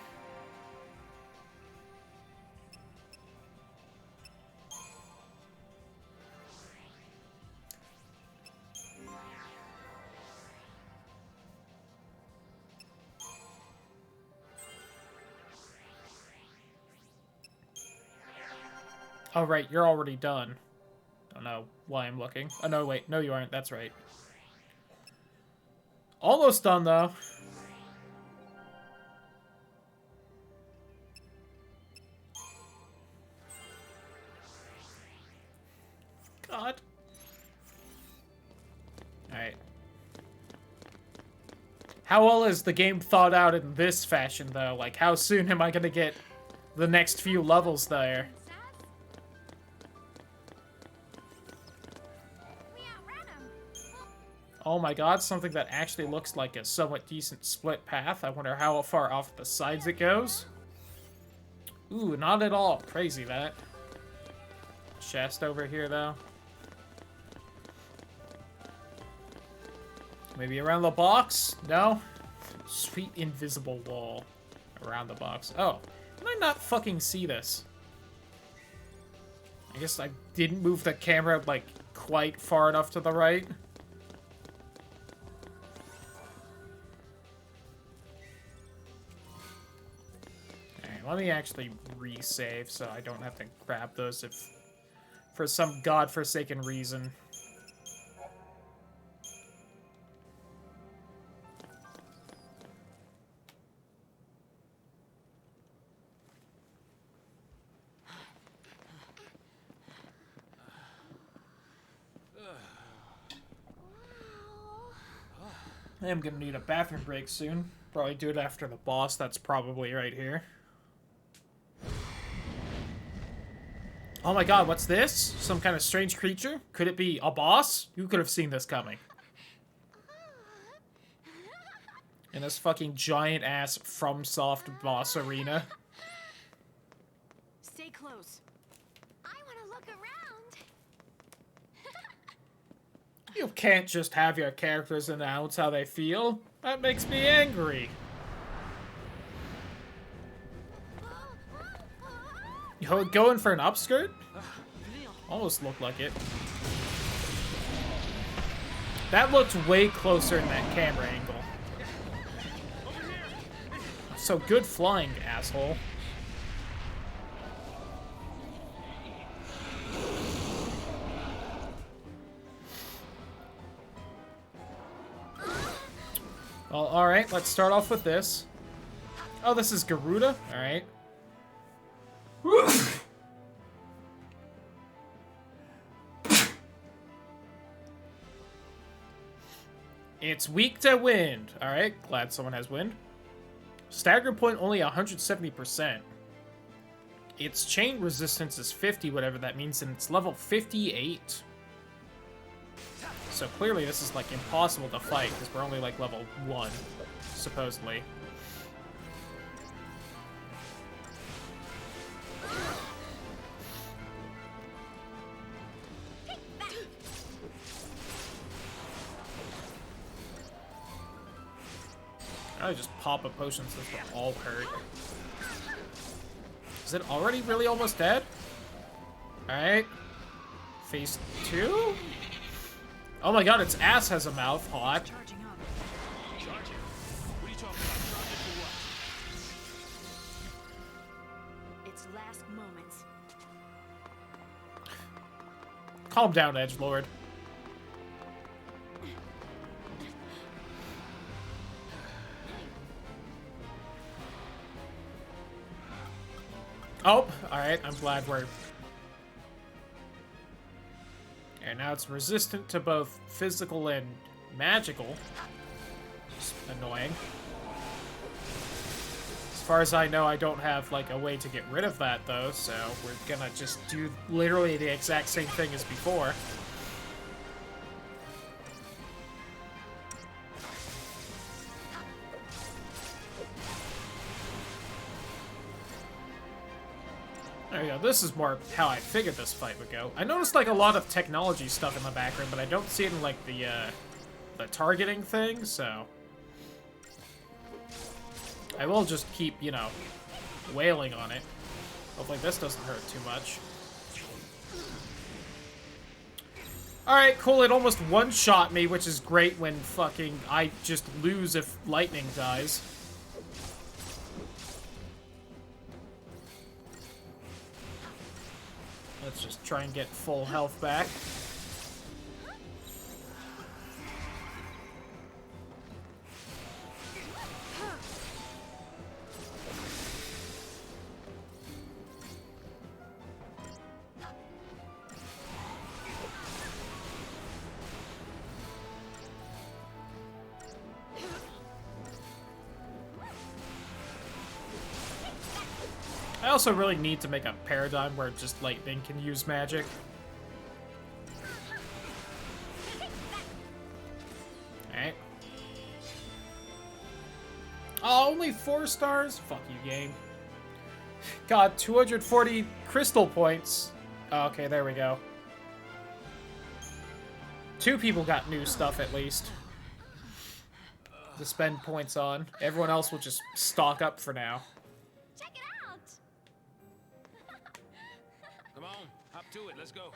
Oh, right, you're already done. Don't know why I'm looking. Oh, no, wait. No, you aren't. That's right. Almost done, though. God. Alright. How well is the game thought out in this fashion, though? Like, how soon am I gonna get the next few levels there? Oh my god, something that actually looks like a somewhat decent split path. I wonder how far off the sides it goes. Ooh, not at all. Crazy, that. Chest over here, though. Maybe around the box? No? Sweet invisible wall around the box. Oh, did I not fucking see this? I guess I didn't move the camera, like, quite far enough to the right. Let me actually resave so I don't have to grab those if for some godforsaken reason. I am gonna need a bathroom break soon. Probably do it after the boss. That's probably right here. Oh my god, what's this? Some kind of strange creature? Could it be a boss? Who could have seen this coming? In this fucking giant-ass FromSoft boss arena. Stay close. I want to look around. You can't just have your characters announce how they feel. That makes me angry. Yo, going for an upskirt? Almost looked like it. That looked way closer in that camera angle. So good flying, asshole. Well, alright, let's start off with this. Oh, this is Garuda? Alright. It's weak to wind. Alright, glad someone has wind. Stagger point only 170%. Its chain resistance is 50, whatever that means, and it's level 58. So clearly this is, like, impossible to fight, because we're only, like, level 1, supposedly. I just pop a potion since we're all hurt. Is it already really almost dead? Alright. Phase 2? Oh my god, its ass has a mouth. Hot. Charging up. Charging? What are you talking about? Charging for what? It's last moments. Calm down, Edgelord. Oh, alright, I'm glad we're... And now it's resistant to both physical and magical. It's annoying. As far as I know, I don't have, like, a way to get rid of that, though, so we're gonna just do literally the exact same thing as before. There you go. This is more how I figured this fight would go. I noticed like a lot of technology stuff in the background, but I don't see it in like the targeting thing, so I will just keep, you know, wailing on it. Hopefully this doesn't hurt too much. Alright, cool. It almost one-shot me, which is great when fucking I just lose if lightning dies. Let's just try and get full health back. I also really need to make a paradigm where just lightning can use magic. Alright. Oh, only 4 stars? Fuck you, game. God, 240 crystal points. Oh, okay, there we go. 2 people got new stuff, at least, to spend points on. Everyone else will just stock up for now. Check it out! Come on, hop to it. Let's go.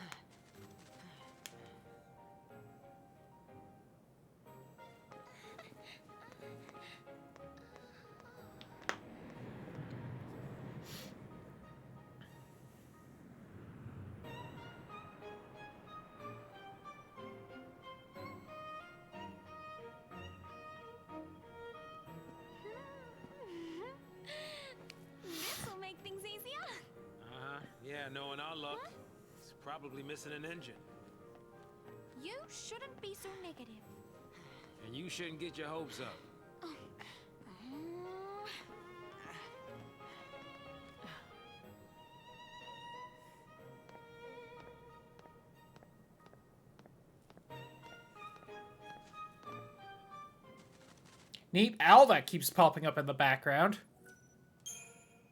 This'll make things easier. Yeah, knowing our luck, it's probably missing an engine. You shouldn't be so negative. And you shouldn't get your hopes up. Neat owl that keeps popping up in the background.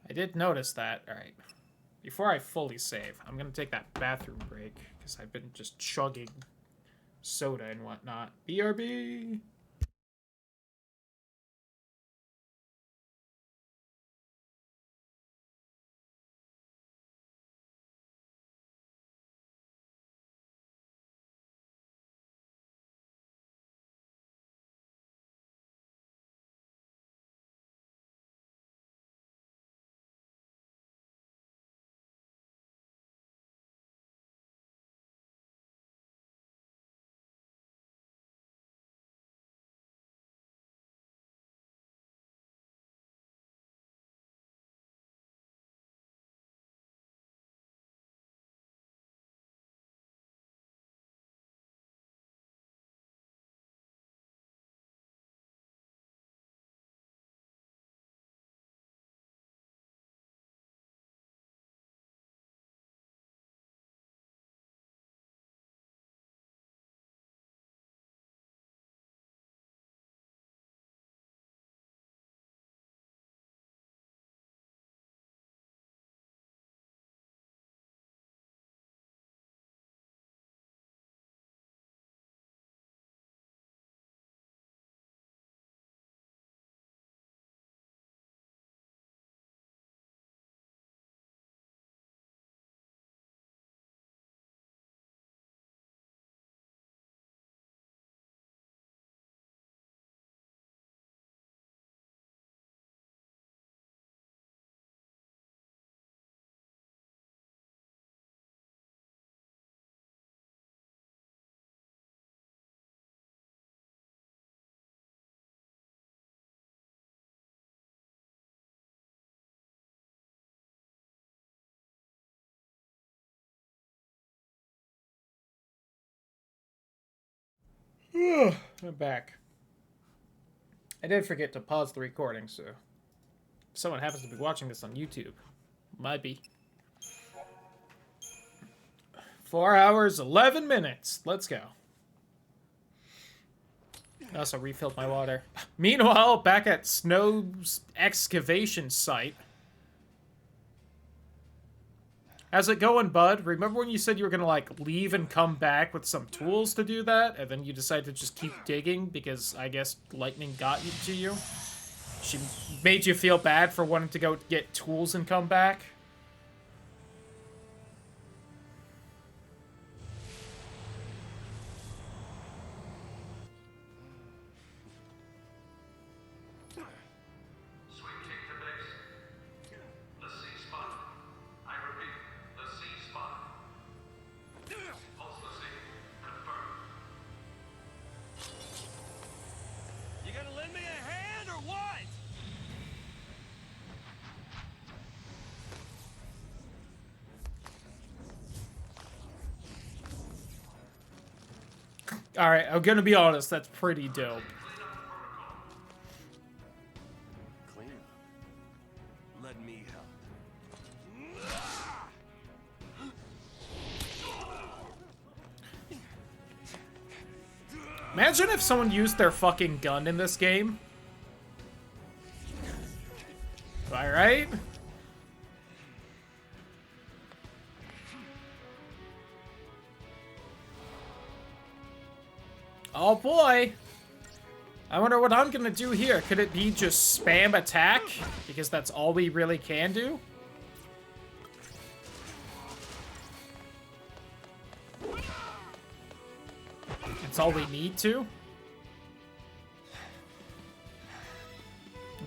I did notice that. Alright. Before I fully save, I'm gonna take that bathroom break, because I've been just chugging soda and whatnot. BRB! I'm back. I did forget to pause the recording, so if someone happens to be watching this on YouTube, might be. 4 hours, 11 minutes. Let's go. I also refilled my water. Meanwhile, back at Snow's excavation site. How's it going, bud? Remember when you said you were gonna, like, leave and come back with some tools to do that? And then you decided to just keep digging because, I guess, lightning got you to you? She made you feel bad for wanting to go get tools and come back? You gonna lend me a hand or what? Alright, I'm gonna be honest, that's pretty dope. Clean up. Let me help. Imagine if someone used their fucking gun in this game. Am I right? Oh boy! I wonder what I'm gonna do here. Could it be just spam attack? Because that's all we really can do? That's all we need to?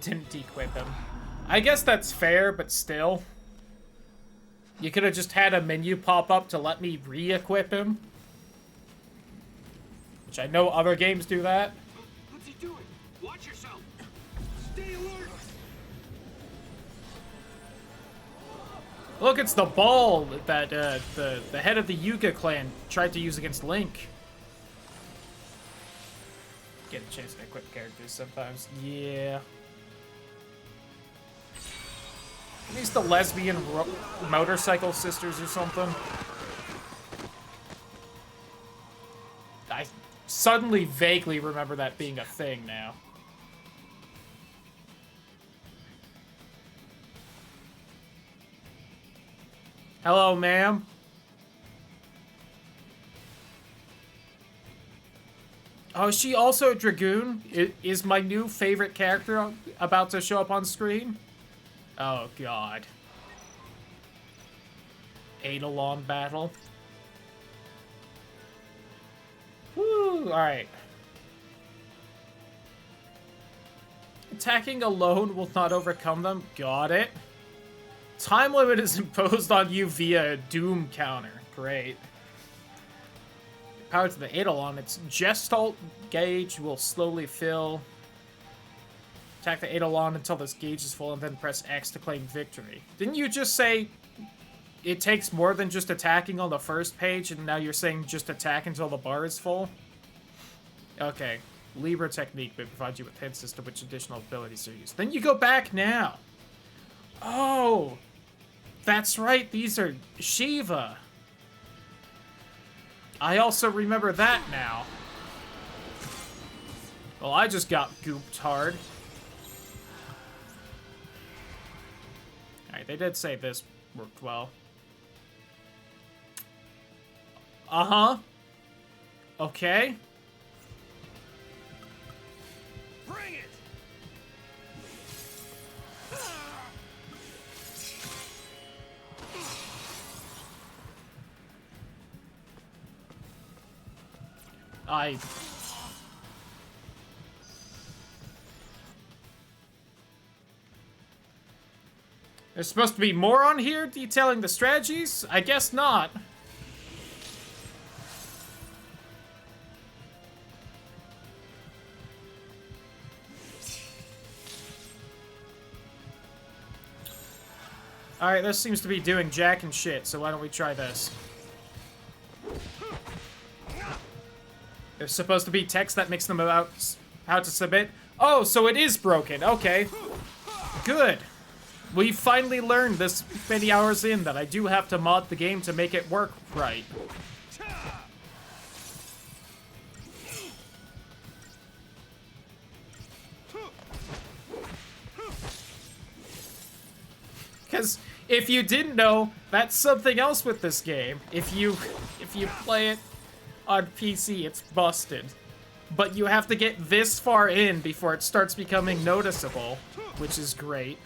Didn't equip him. I guess that's fair, but still. You could have just had a menu pop up to let me re-equip him. Which I know other games do that. What's he doing? Watch yourself. Stay alert. Look, it's the ball that the head of the Yuga clan tried to use against Link. Get a chance to equip characters sometimes. Yeah. Are these the lesbian motorcycle sisters or something? I suddenly vaguely remember that being a thing now. Hello, ma'am. Oh, is she also a Dragoon? Is my new favorite character about to show up on screen? Oh, God. Eidolon battle. Woo! Alright. Attacking alone will not overcome them. Got it. Time limit is imposed on you via Doom counter. Great. Power to the Eidolon. Its Gestalt gauge will slowly fill. Attack the Eidolon until this gauge is full and then press X to claim victory. Didn't you just say it takes more than just attacking on the first page and now you're saying just attack until the bar is full? Okay. Libra technique may provide you with hints as to which additional abilities are used. Then you go back now. Oh! That's right, these are Shiva. I also remember that now. Well, I just got gooped hard. Alright, they did say this worked well. Uh-huh. Okay. Bring it! There's supposed to be more on here detailing the strategies? I guess not. Alright, this seems to be doing jack and shit, so why don't we try this? There's supposed to be text that makes them about how to submit. Oh, so it is broken. Okay. Good. We finally learned this many hours in that I do have to mod the game to make it work right. Because if you didn't know, that's something else with this game. If you play it on PC, it's busted. But you have to get this far in before it starts becoming noticeable, which is great.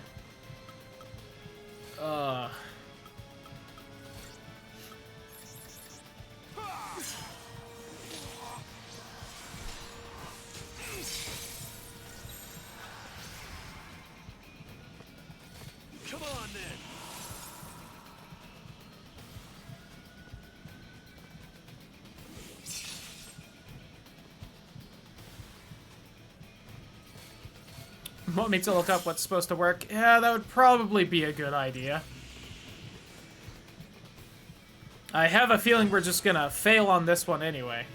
Come on, then. Want me to look up what's supposed to work? Yeah, that would probably be a good idea. I have a feeling we're just gonna fail on this one anyway.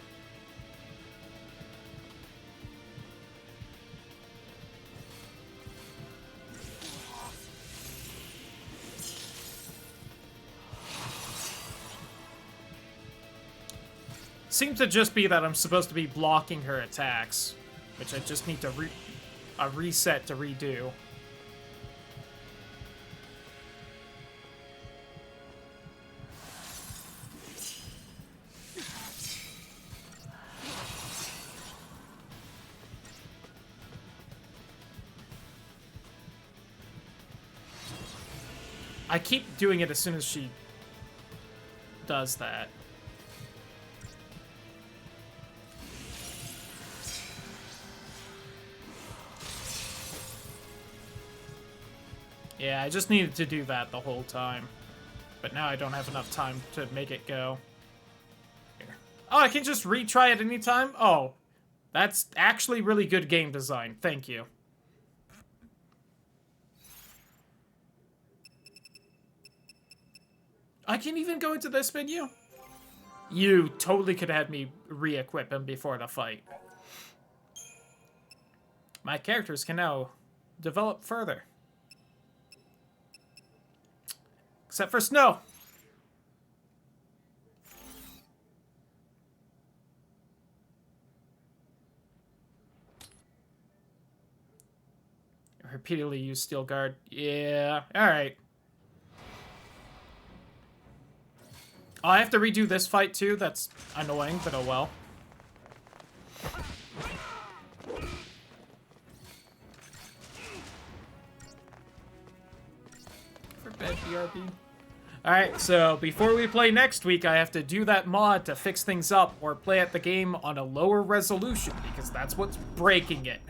Seems to just be that I'm supposed to be blocking her attacks, which I just need to a reset to redo. I keep doing it as soon as she does that. Yeah, I just needed to do that the whole time. But now I don't have enough time to make it go. Here. Oh, I can just retry it anytime? Oh, that's actually really good game design. Thank you. I can even go into this menu? You totally could have had me re-equip him before the fight. My characters can now develop further. Except for Snow. Repeatedly use Steel Guard. Yeah, alright. Oh, I have to redo this fight too? That's annoying, but oh well. For bed BRB. Alright, so before we play next week, I have to do that mod to fix things up or play at the game on a lower resolution, because that's what's breaking it.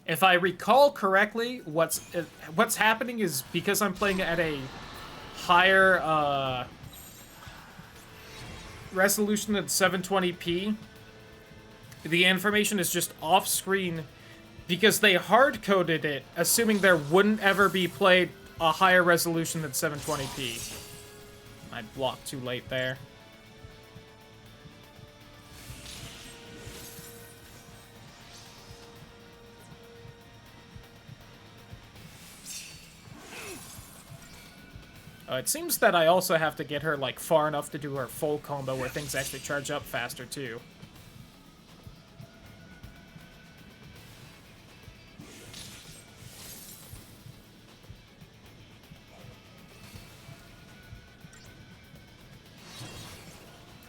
If I recall correctly, what's happening is because I'm playing at a higher resolution than 720p, the information is just off-screen because they hard-coded it, assuming there wouldn't ever be played a higher resolution than 720p. I blocked too late there. It seems that I also have to get her, like, far enough to do her full combo where things actually charge up faster, too.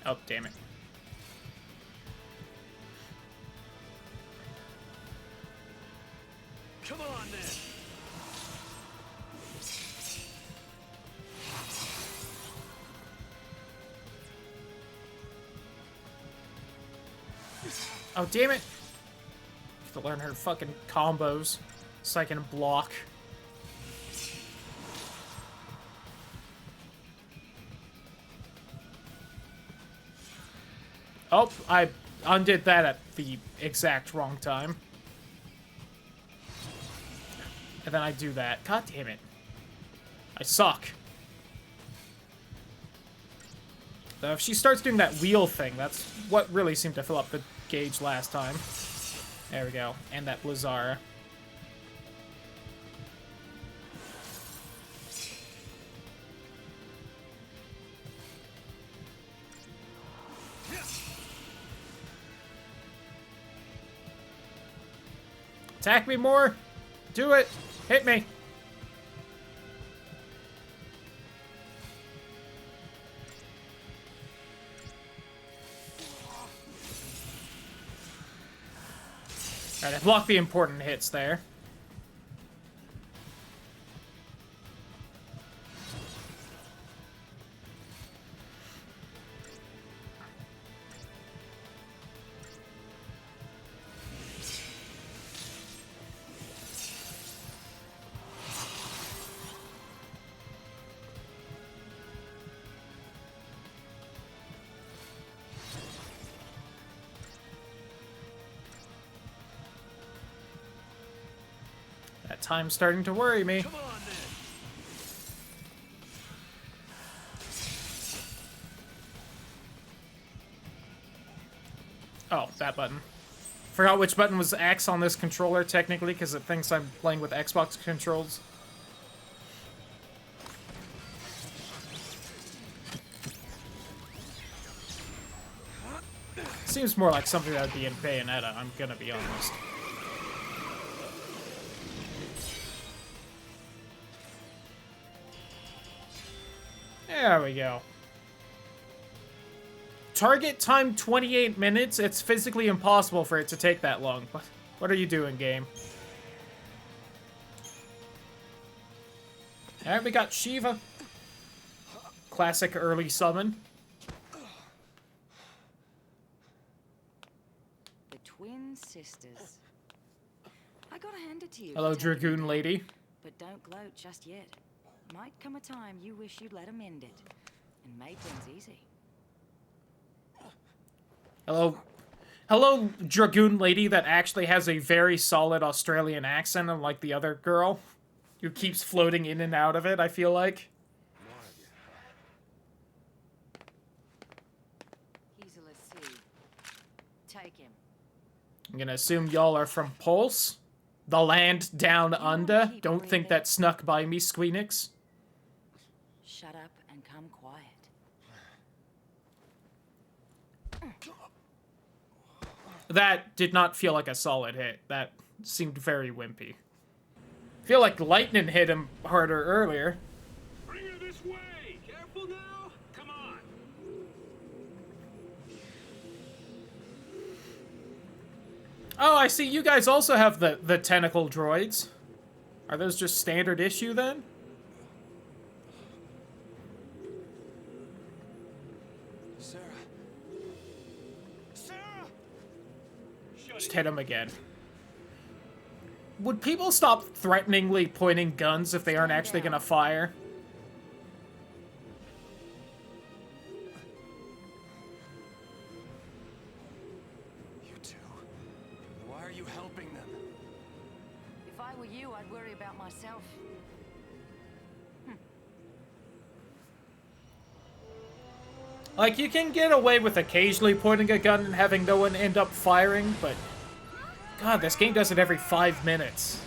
Oh, damn it. Come on, then. Oh, damn it! I have to learn her fucking combos so I can block. Oh, I undid that at the exact wrong time. And then I do that. God damn it. I suck. Though if she starts doing that wheel thing, that's what really seemed to fill up the gauge last time. There we go. And that Blizzara. Attack me more. Do it. Hit me. Alright, I blocked the important hits there. That time's starting to worry me. Come on, then. Oh, that button. Forgot which button was X on this controller, technically, because it thinks I'm playing with Xbox controls. Seems more like something that would be in Bayonetta, I'm gonna be honest. There we go. Target time 28 minutes? It's physically impossible for it to take that long. What are you doing, game? Alright, we got Shiva. Classic early summon. The twin sisters. I gotta hand it to you. Hello, Detective Dragoon Dale. lady. But don't gloat just yet. Might come a time you wish you'd let 'em end it. And made things easy. Hello. Hello, Dragoon lady that actually has a very solid Australian accent, unlike the other girl who keeps floating in and out of it, I feel like. He's a Lassie. Take him. I'm gonna assume y'all are from Pulse, the land down under. Don't think that snuck by me, Squeenix. Shut up and come quiet. That did not feel like a solid hit. That seemed very wimpy. Feel like lightning hit him harder earlier. Bring her this way. Careful now. Come on. Oh, I see you guys also have the tentacle droids. Are those just standard issue then? Sarah. Sarah. Just hit him again. Would people stop threateningly pointing guns if they aren't actually gonna fire? You two. Why are you helping them? If I were you, I'd worry about myself. Like, you can get away with occasionally pointing a gun and having no one end up firing, but... God, this game does it every 5 minutes.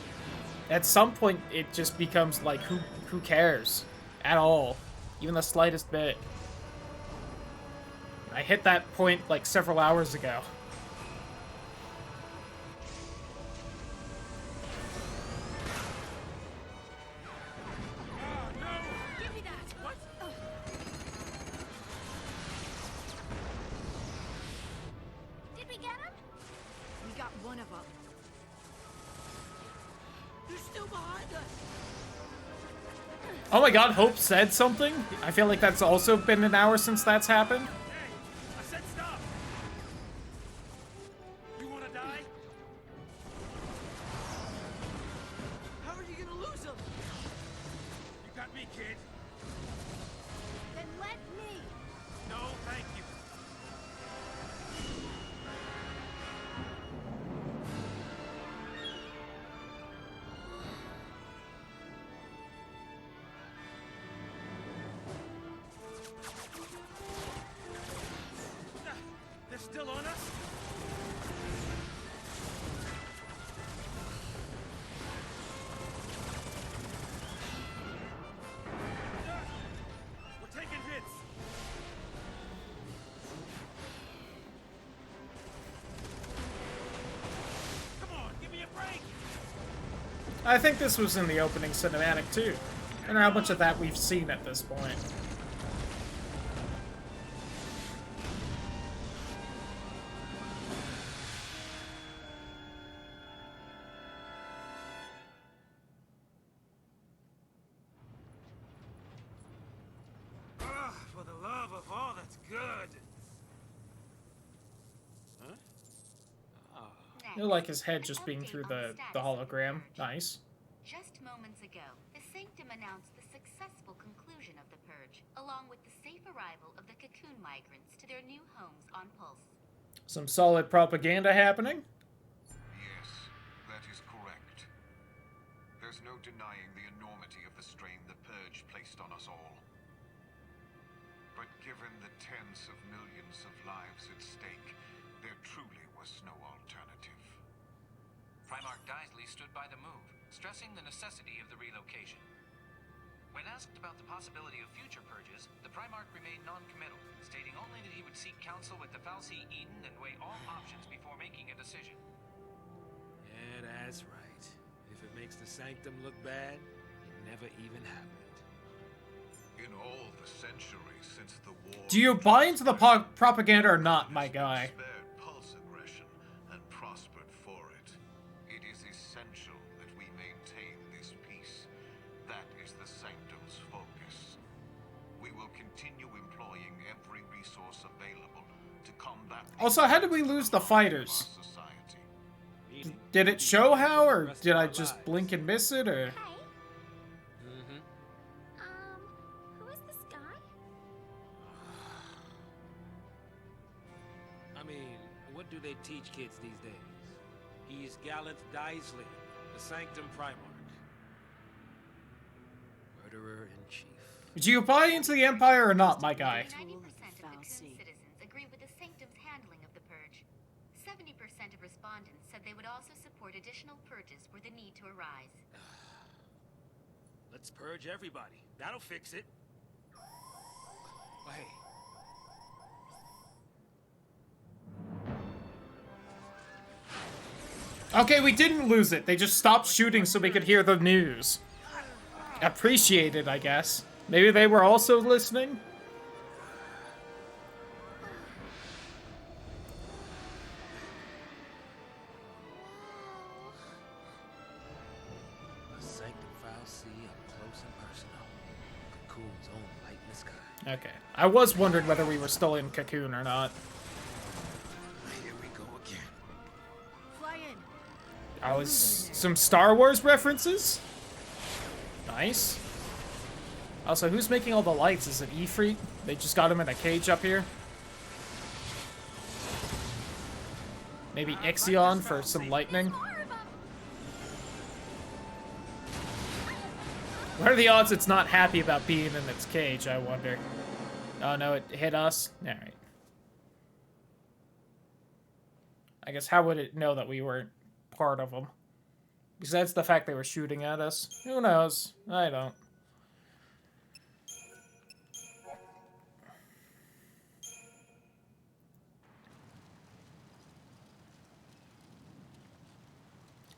At some point, it just becomes like, who cares? At all. Even the slightest bit. I hit that point, like, several hours ago. Give me that! What? Did we get him? We got one of them. They're still behind us. Oh my god, Hope said something? I feel like that's also been an hour since that's happened. Hey, I said stop. You want to die? How are you gonna lose them? You got me, kid. Then let me. No, thank you. They're still on us? We're taking hits. Come on, give me a break. I think this was in the opening cinematic, too. I don't know how much of that we've seen at this point. Ugh, for the love of all that's good. I like his head just being through the hologram. Nice. Just moments ago, the Sanctum announced the successful conclusion of the Purge, along with the safe arrival of the Cocoon migrants to their new homes on Pulse. Some solid propaganda happening. Yes, that is correct. There's no denying the enormity of the strain the Purge placed on us all. But given the tens of millions of lives at stake, there truly was no alternative. Primarch Daisley stood by the move, stressing the necessity of the relocation. When asked about the possibility of future purges, the Primarch remained non-committal, stating only that he would seek counsel with the Fal'Cie Eden and weigh all options before making a decision. Yeah, that's right. If it makes the Sanctum look bad, it never even happened. In all the centuries since the war... Do you buy into the propaganda or not, my guy? ...spared Pulse aggression and prospered for it. It is essential that we maintain this peace. That is the Sanctum's focus. We will continue employing every resource available to combat... Also, how did we lose the fighters? Did it show how, or did I just blink and miss it, or... Who is this guy? I mean, what do they teach kids these days? He's Gallant Daisley, the Sanctum Primarch. Murderer-in-chief. Do you buy into the Empire or not, my guy? 90% of Cocoon citizens agree with the Sanctum's handling of the Purge. 70% of respondents said they would also support additional purges were the need to arise. Let's purge everybody. That'll fix it. Oh, hey. Okay, we didn't lose it. They just stopped shooting so we could hear the news. Appreciate it, I guess. Maybe they were also listening? The Sanctum Fal'Cie up close and personal. Cocoon's own light in the sky. Okay. I was wondering whether we were still in Cocoon or not. Here we go again. Fly in. I was some Star Wars references? Nice. Also, who's making all the lights? Is it Ifrit? They just got him in a cage up here? Maybe Ixion for some lightning? What are the odds it's not happy about being in its cage, I wonder? Oh no, it hit us? Alright. I guess how would it know that we weren't part of them? Besides the fact they were shooting at us. Who knows? I don't.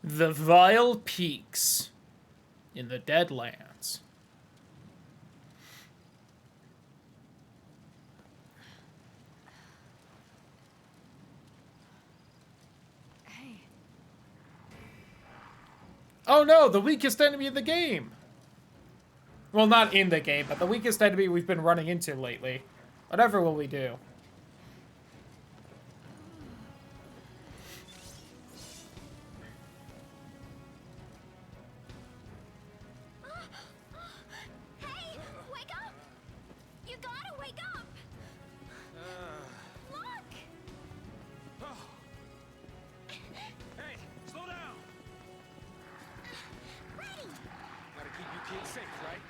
The Vile Peaks in the Deadlands. Hey. Oh no, the weakest enemy in the game! Well, not in the game, but the weakest enemy we've been running into lately. Whatever will we do? Hey, wake up! You gotta wake up! Look! Hey, slow down! Ready! Gotta keep you kids safe, right?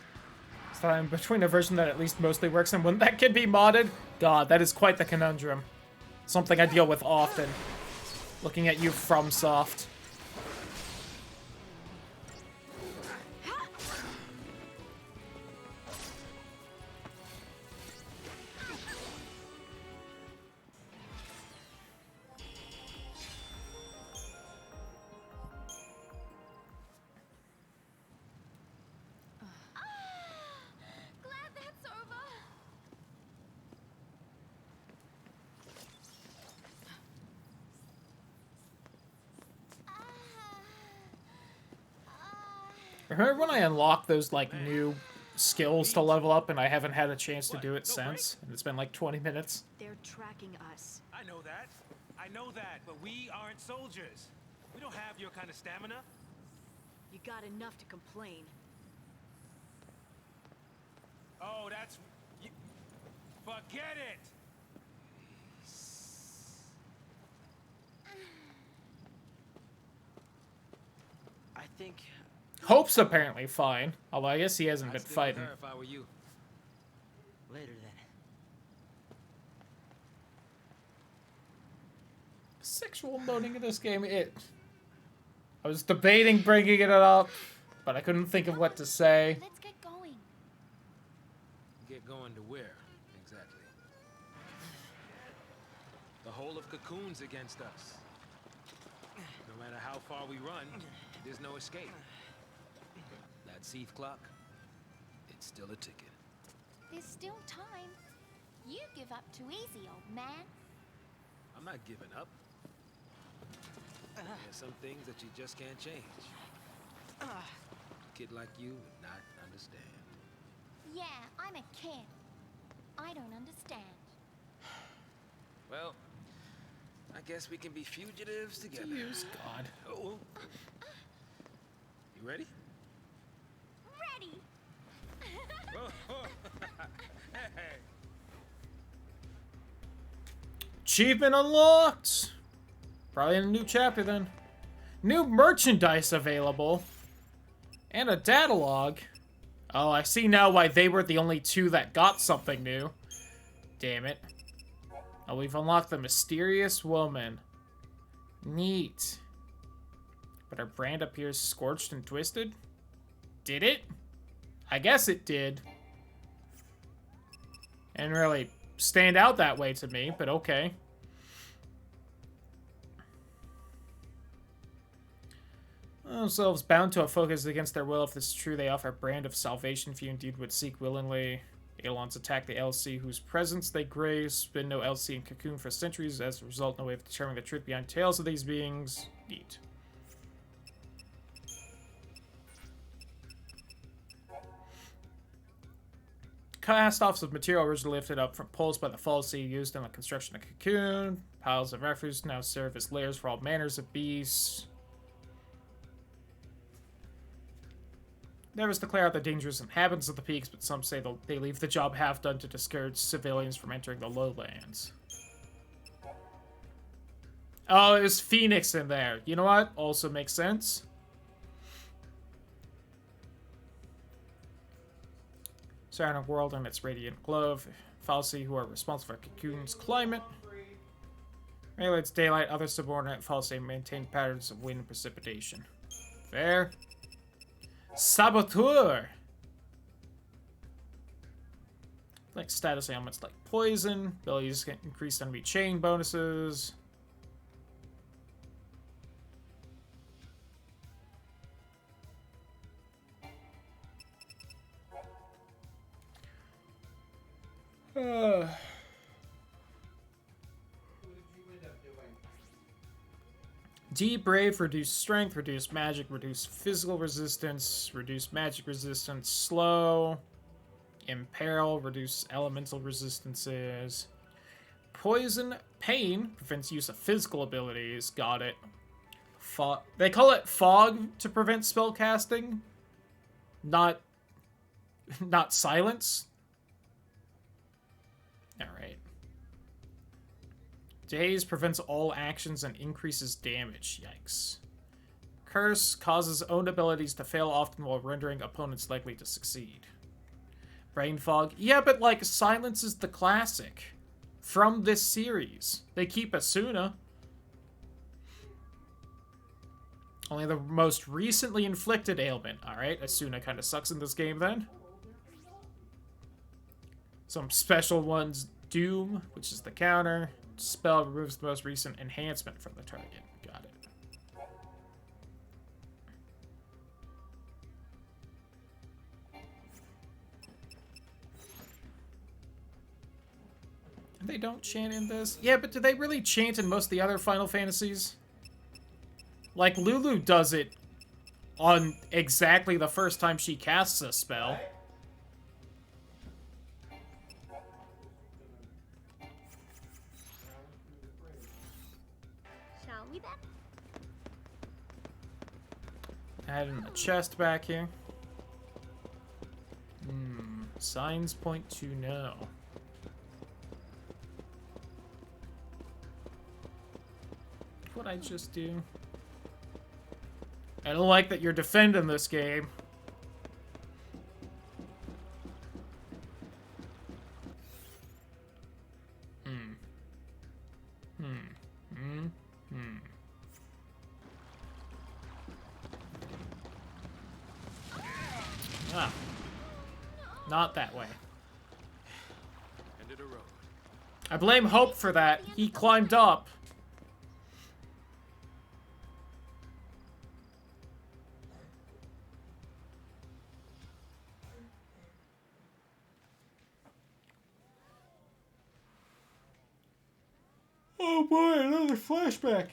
So I'm between a version that at least mostly works and one that can be modded. God, that is quite the conundrum. Something I deal with often. Looking at you, FromSoft. Remember when I unlocked those, like, new skills to level up and I haven't had a chance to do it since? And it's been like 20 minutes. They're tracking us. I know that. I know that, but we aren't soldiers. We don't have your kind of stamina. You got enough to complain. Oh, that's... Forget it! I think Hope's apparently fine. Although I guess he hasn't been I'd stay with fighting. her if I were you. later then. Sexual moaning in this game, I was debating bringing it up, but I couldn't think of what to say. Let's get going. Get going to where, exactly? The whole of Cocoon's against us. No matter how far we run, there's no escape. That Seath clock, it's still a ticket. There's still time. You give up too easy, old man. I'm not giving up. There's some things that you just can't change. A kid like you would not understand. Yeah, I'm a kid. I don't understand. Well, I guess we can be fugitives together. Use God. Oh. You ready? Ready! Hey. Achievement unlocked! Probably in a new chapter then. New merchandise available. And a data log. Oh, I see now why they were the only two that got something new. Damn it. Oh, we've unlocked the mysterious woman. Neat. But her brand appears scorched and twisted? Did it? I guess it did. And really stand out that way to me, but okay. Themselves bound to a focus against their will. If this is true, they offer a brand of salvation if you indeed would seek willingly. Eidolons attack the LC whose presence they grace. Been no LC in Cocoon for centuries. As a result, no way of determining the truth behind tales of these beings. Neat. Cast-offs of material originally lifted up from poles by the fallacy used in the construction of Cocoon. Piles of refuse now serve as layers for all manners of beasts. Never to clear out the dangerous inhabitants of the peaks, but some say they leave the job half done to discourage civilians from entering the lowlands. Oh, it was Phoenix in there. You know what? Also makes sense. Surrounding world and its radiant glow. Fallacy, who are responsible for Cocoon's climate. Regulates daylight. Other subordinate fallacy maintain patterns of wind and precipitation. Fair. Saboteur! Like status ailments like poison. Abilities get increased enemy chain bonuses. Deep Brave, reduce strength, reduce magic, reduce physical resistance, reduce magic resistance, slow. Imperil, reduce elemental resistances. Poison Pain, prevents use of physical abilities, got it. They call it Fog to prevent spell casting, not Silence. Alright. Daze prevents all actions and increases damage. Yikes. Curse causes own abilities to fail often while rendering opponents likely to succeed. Brain Fog. Yeah, but like Silence is the classic from this series. They keep Asuna. Only the most recently inflicted ailment. Alright, Asuna kind of sucks in this game then. Some special ones. Doom, which is the counter. Spell removes the most recent enhancement from the target. Got it. They don't chant in this? Yeah, but do they really chant in most of the other Final Fantasies? Like, Lulu does it on exactly the first time she casts a spell. Shall we then? Add in the chest back here. Signs point to no. What I just do? I don't like that you're defending this game. Ah. Not that way. End of the road. I blame Hope for that. He climbed up. Oh boy, another flashback.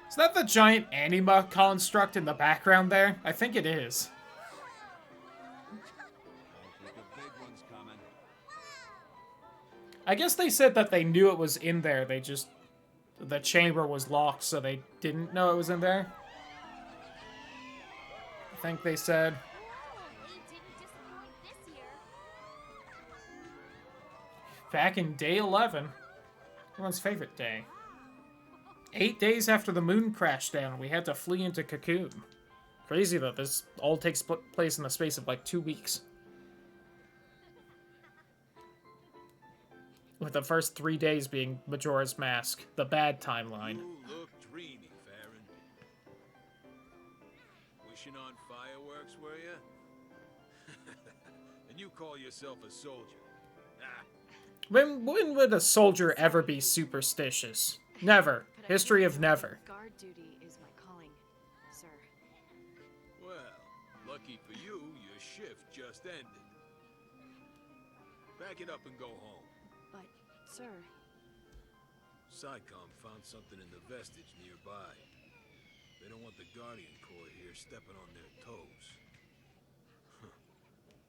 Is that the giant anima construct in the background there? I think it is. I guess they said that they knew it was in there, they just... the chamber was locked, so they didn't know it was in there. I think they said. Back in day 11. Everyone's favorite day. 8 days after the moon crashed down, we had to flee into Cocoon. Crazy that this all takes place in the space of like 2 weeks. With the first 3 days being Majora's Mask, the bad timeline. You look dreamy, Farron. Wishing on fireworks, were you? And you call yourself a soldier? Ah. When would a soldier ever be superstitious? Never. History of never. Guard duty is my calling, sir. Well, lucky for you, your shift just ended. Pack it up and go home. But, sir... SciComm found something in the vestige nearby. They don't want the Guardian Corps here stepping on their toes.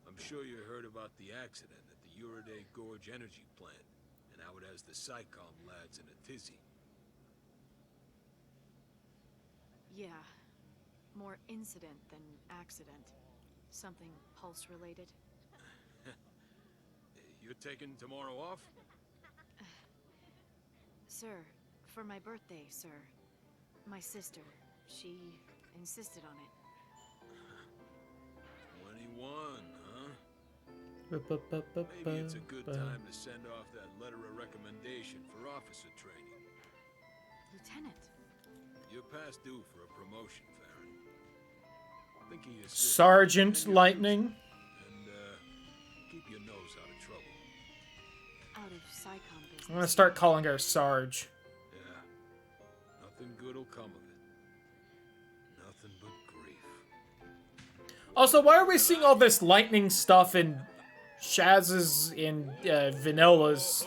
I'm sure you heard about the accident at the Uriday Gorge energy plant, and how it has the SciComm lads in a tizzy. Yeah. More incident than accident. Something pulse-related. You're taking tomorrow off? Sir, for my birthday, sir. My sister, she insisted on it. 21, huh? Maybe it's a good time to send off that letter of recommendation for officer training. Lieutenant. You're past due for a promotion, Farron. Think of your sister. Sergeant Lightning. And, keep your nose out of trouble. Out of SciComm business. I'm gonna start calling her Sarge. Yeah. Nothing good will come of it. Nothing but grief. Also, why are we seeing all this lightning stuff in Shaz's, in Vanilla's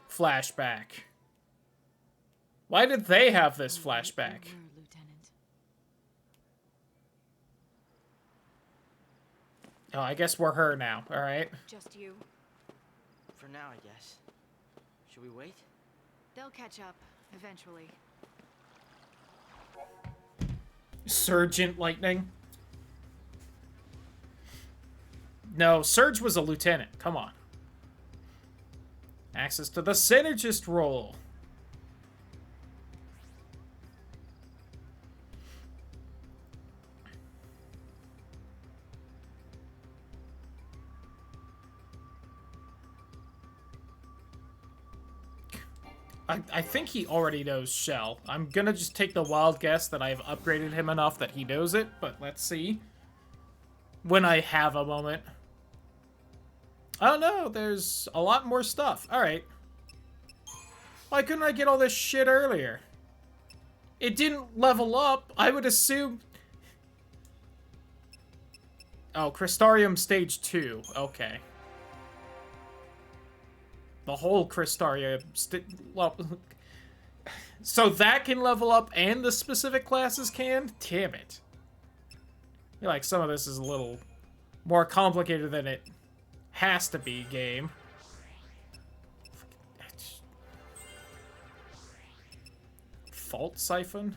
flashback? Why did they have this flashback? Oh, I guess we're her now, alright? Just you? For now, I guess. Should we wait? They'll catch up, eventually. Sergeant Lightning? No, Surge was a lieutenant. Come on. Access to the Synergist role. I think he already knows Shell. I'm gonna just take the wild guess that I've upgraded him enough that he knows it, but let's see. When I have a moment. Oh no, there's a lot more stuff. Alright. Why couldn't I get all this shit earlier? It didn't level up. I would assume... Oh, Crystarium Stage 2. Okay. The whole Crystarium... Well, so that can level up and the specific classes can? Damn it. I feel like some of this is a little more complicated than it has to be, game. Fault Siphon?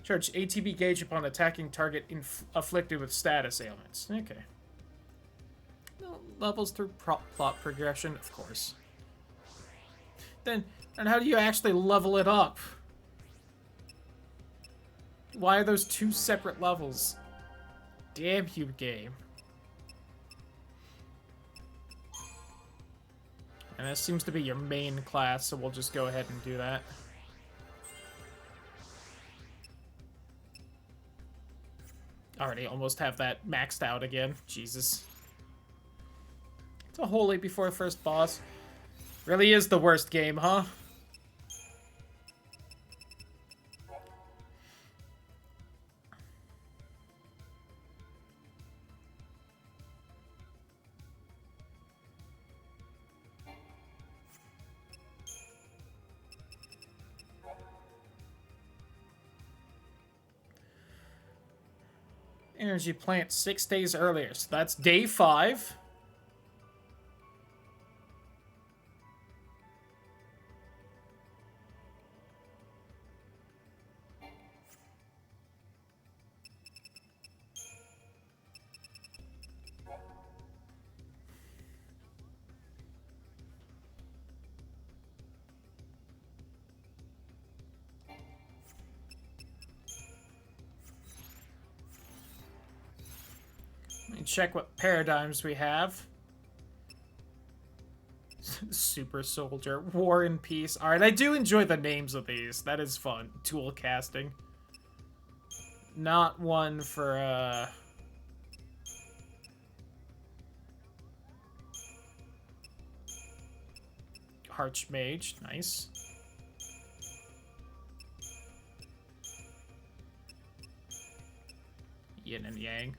Charge ATB gauge upon attacking target afflicted with status ailments. Okay. No, levels through plot progression, of course. Then, and how do you actually level it up? Why are those two separate levels? Damn you, game. And that seems to be your main class, so we'll just go ahead and do that. Already almost have that maxed out again. Jesus. It's a holy before first boss. Really is the worst game, huh? Energy plant 6 days earlier, so that's day 5. Let me check what paradigms we have. Super Soldier, War and Peace. Alright, I do enjoy the names of these. That is fun. Tool casting. Not one for, Archmage. Nice. Yin and Yang.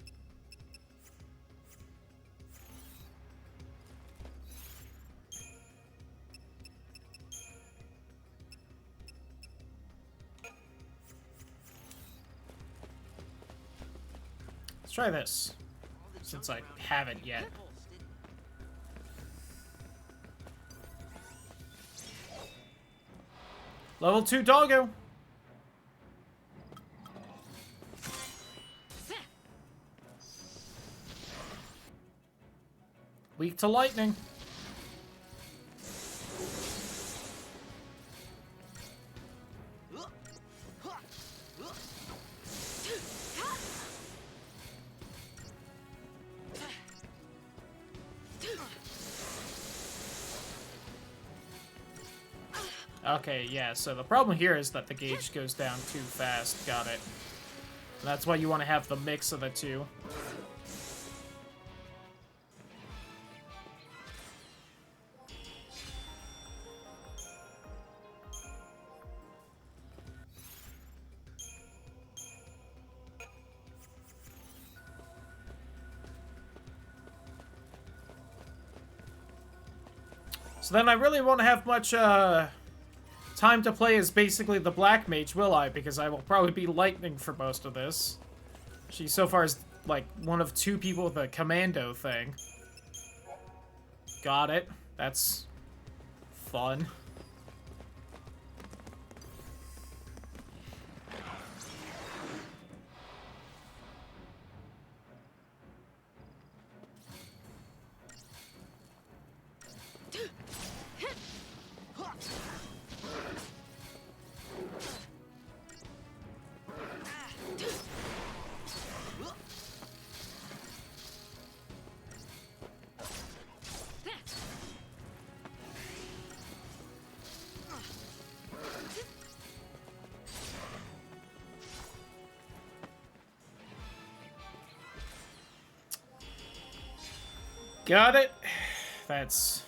Let's try this, since I haven't yet. Level 2 doggo. Weak to lightning. Okay, yeah, so the problem here is that the gauge goes down too fast. Got it. That's why you want to have the mix of the two. So then I really won't have much, time to play as basically the Black Mage, will I? Because I will probably be lightning for most of this. She so far is, like, one of 2 people with a commando thing. Got it. That's fun. Got it. That's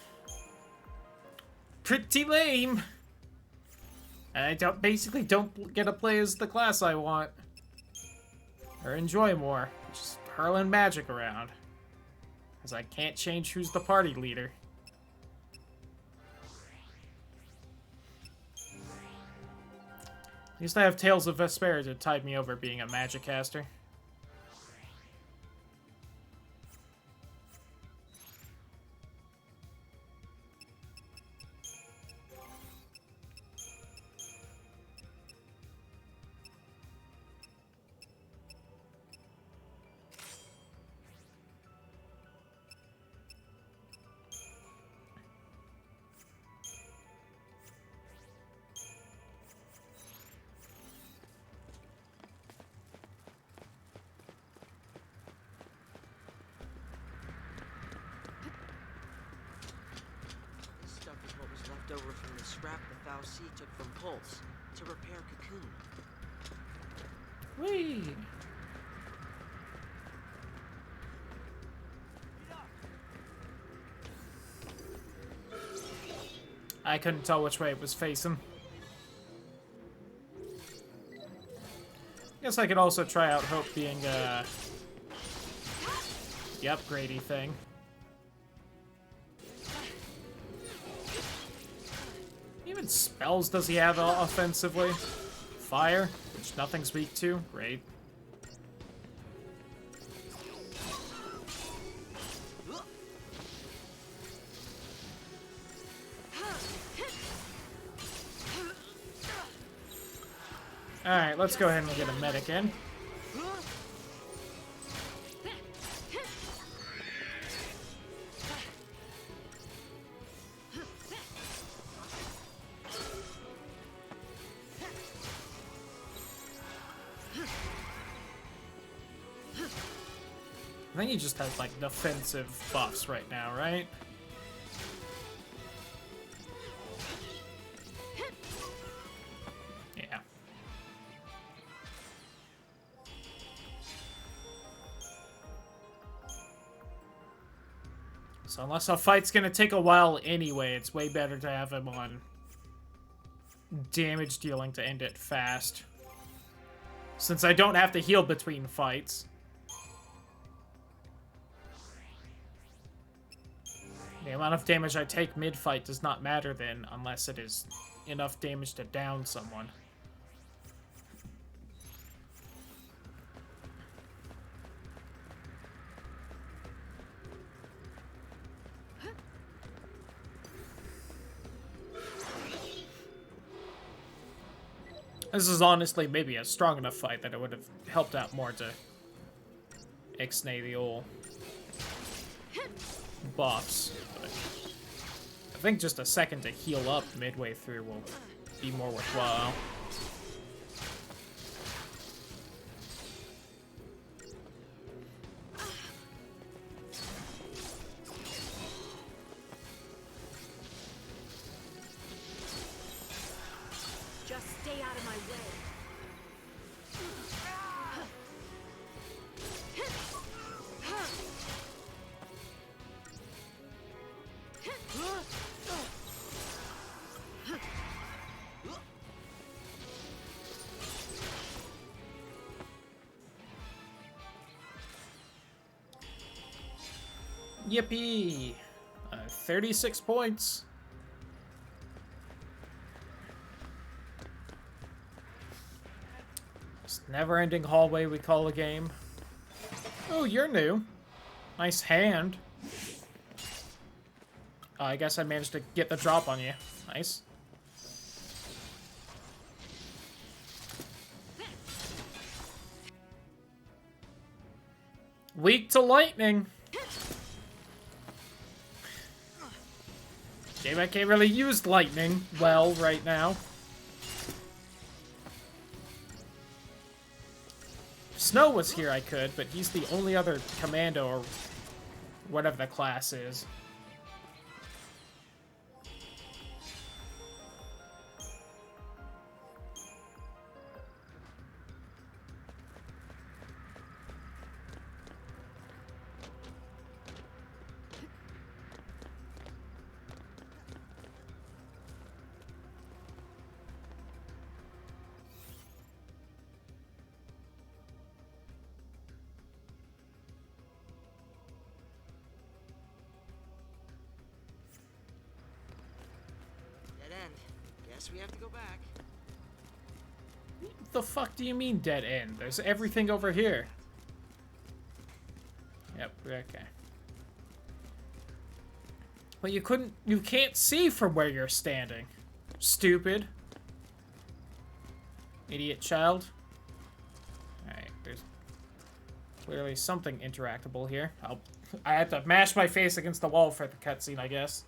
pretty lame. I basically don't get to play as the class I want. Or enjoy more. Just hurling magic around. Because I can't change who's the party leader. At least I have Tales of Vesperia to tide me over being a magic caster. This stuff is what was left over from the scrap the Fal'Cie took from Pulse to repair Cocoon. Whee! I couldn't tell which way it was facing. Guess I could also try out Hope being the upgradey thing. Even spells does he have offensively? Fire, which nothing's weak to. Great. Alright, let's go ahead and get a medic in. I think he just has, like, defensive buffs right now, right? Yeah. So unless a fight's gonna take a while anyway, it's way better to have him on damage dealing to end it fast. Since I don't have to heal between fights. The amount of damage I take mid-fight does not matter then, unless it is enough damage to down someone. This is honestly maybe a strong enough fight that it would have helped out more to ixnay the old buffs. But I think just a second to heal up midway through will be more worthwhile. Just stay out of my way. Yippee! 36 points. This never-ending hallway we call a game. Oh, you're new. Nice hand. I guess I managed to get the drop on you. Nice. Weak to lightning. Game I can't really use lightning well right now. If Snow was here I could, but he's the only other commando or whatever the class is. Guess we have to go back. What the fuck do you mean dead end? There's everything over here. Yep, okay. But you can't see from where you're standing. Stupid. Idiot child. Alright, there's clearly something interactable here. I have to mash my face against the wall for the cutscene, I guess.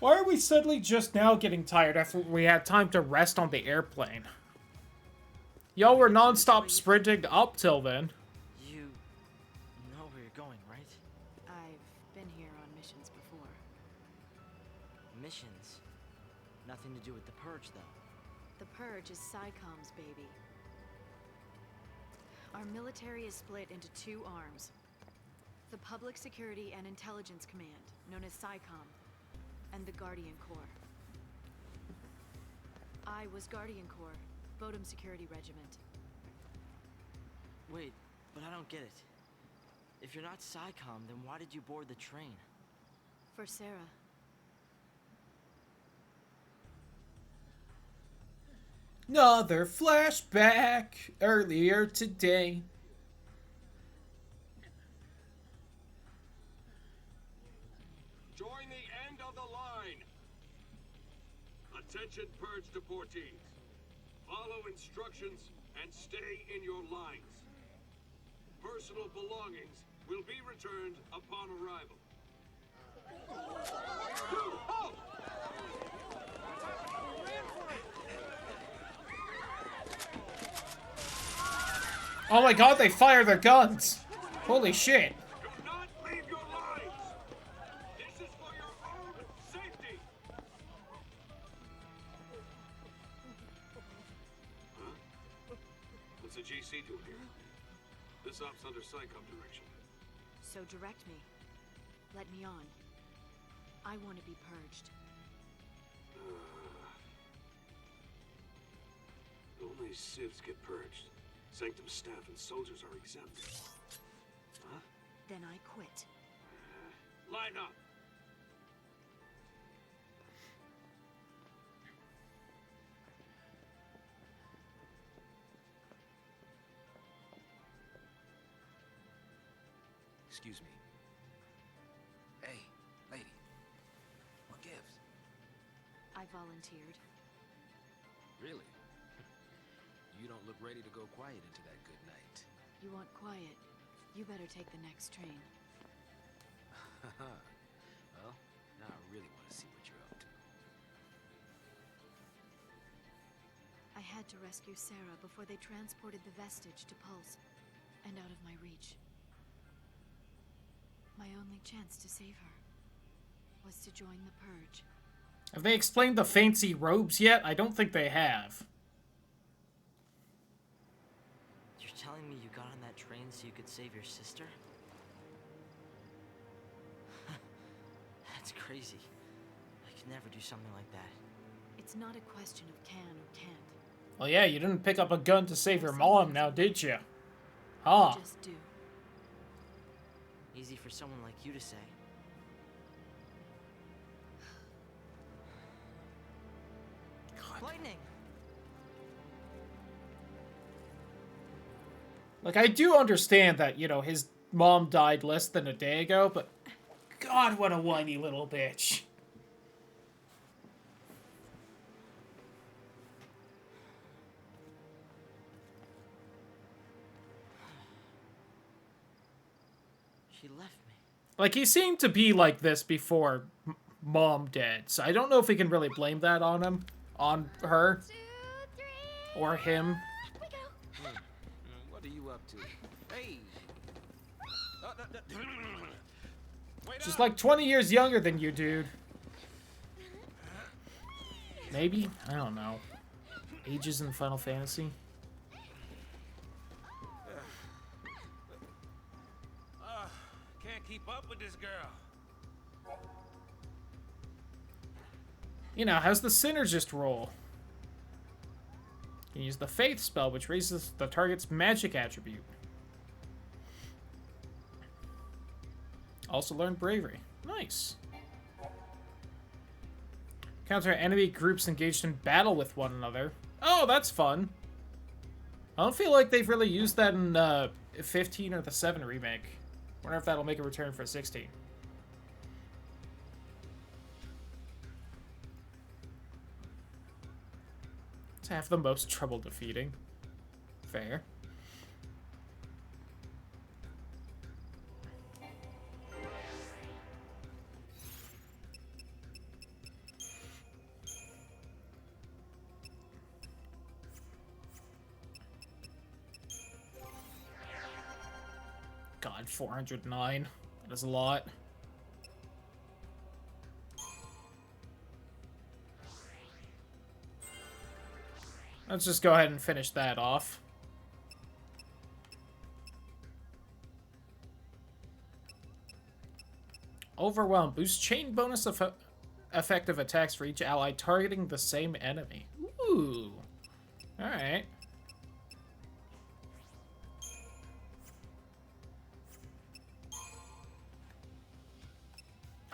Why are we suddenly just now getting tired after we had time to rest on the airplane? Y'all were non-stop sprinting up till then. You know where you're going, right? I've been here on missions before. Missions? Nothing to do with the Purge, though. The Purge is SciComm's baby. Our military is split into two arms. The Public Security and Intelligence Command, known as SciComm, and the Guardian Corps. I was Guardian Corps, Bodum Security Regiment. Wait, but I don't get it. If you're not SciComm, then why did you board the train? For Sarah. Another flashback earlier today. Join the end of the line. Attention Purge deportees. Follow instructions and stay in your lines. Personal belongings will be returned upon arrival. Halt! Oh my god, they fire their guns! Holy shit. Do not leave your lines! This is for your own safety! Huh? What's the GC doing here? This op's under SciComm direction. So direct me. Let me on. I want to be purged. Only civs get purged. Sanctum staff and soldiers are exempt. Huh? Then I quit. Line up! Excuse me. Hey, lady. What gives? I volunteered. Really? You don't look ready to go quiet into that good night. You want quiet? You better take the next train. Well, now I really want to see what you're up to. I had to rescue Sarah before they transported the vestige to Pulse, and out of my reach. My only chance to save her was to join the Purge. Have they explained the fancy robes yet? I don't think they have. You're telling me you got on that train so you could save your sister? That's crazy. I could never do something like that. It's not a question of can or can't. Well, yeah, you didn't pick up a gun to save your mom now, did you? Huh. Just do. Easy for someone like you to say. God. Lightning! Like, I do understand that, you know, his mom died less than a day ago, but God, what a whiny little bitch. She left me. Like, he seemed to be like this before Mom dead, so I don't know if we can really blame that on him. On her. 2, 3. Or him. We go. What are you up to? Hey! Wait She's up! like 20 years younger than you, dude. Maybe? I don't know. Ages in Final Fantasy? Can't keep up with this girl. You know, how's the Synergist roll? You can use the Faith spell, which raises the target's magic attribute. Also learned bravery. Nice. Counter enemy groups engaged in battle with one another. Oh, that's fun. I don't feel like they've really used that in 15 or the 7 remake. Wonder if that'll make a return for 16. To have the most trouble defeating. Fair. God, 409. That is a lot. Let's just go ahead and finish that off. Overwhelm. Boost chain bonus effective attacks for each ally targeting the same enemy. Ooh. Alright.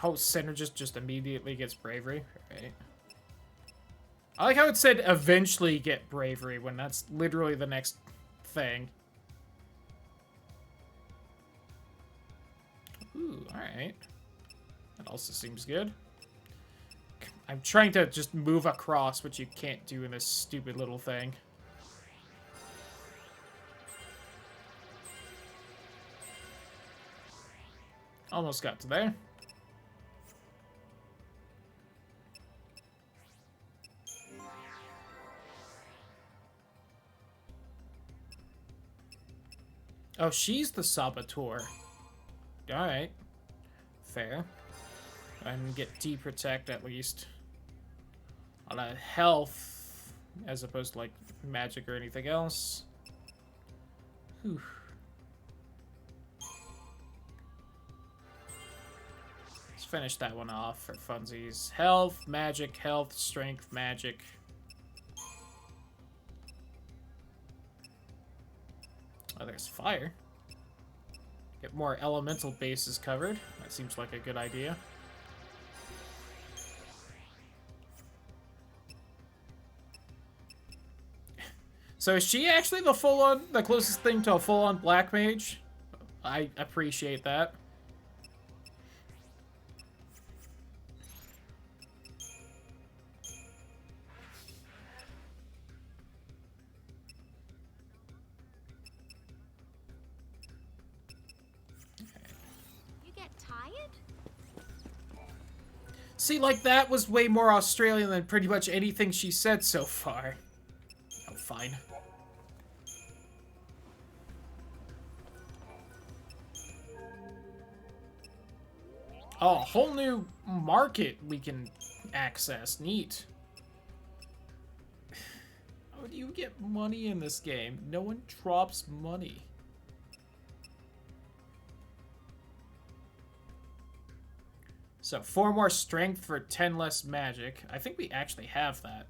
Oh, Synergist just immediately gets bravery. Right. I like how it said eventually get bravery when that's literally the next thing. Ooh, alright. That also seems good. I'm trying to just move across, which you can't do in this stupid little thing. Almost got to there. Oh, she's the saboteur. Alright. Fair. And get D-Protect at least. On a health, as opposed to, like, magic or anything else. Whew. Let's finish that one off for funsies. Health, magic, health, strength, magic. Oh, there's fire. Get more elemental bases covered. That seems like a good idea. So is she actually the the closest thing to a full-on black mage? I appreciate that. See, like, that was way more Australian than pretty much anything she said so far. Oh, fine. Oh, a whole new market we can access. Neat. How do you get money in this game? No one drops money. So 4 more strength for 10 less magic. I think we actually have that.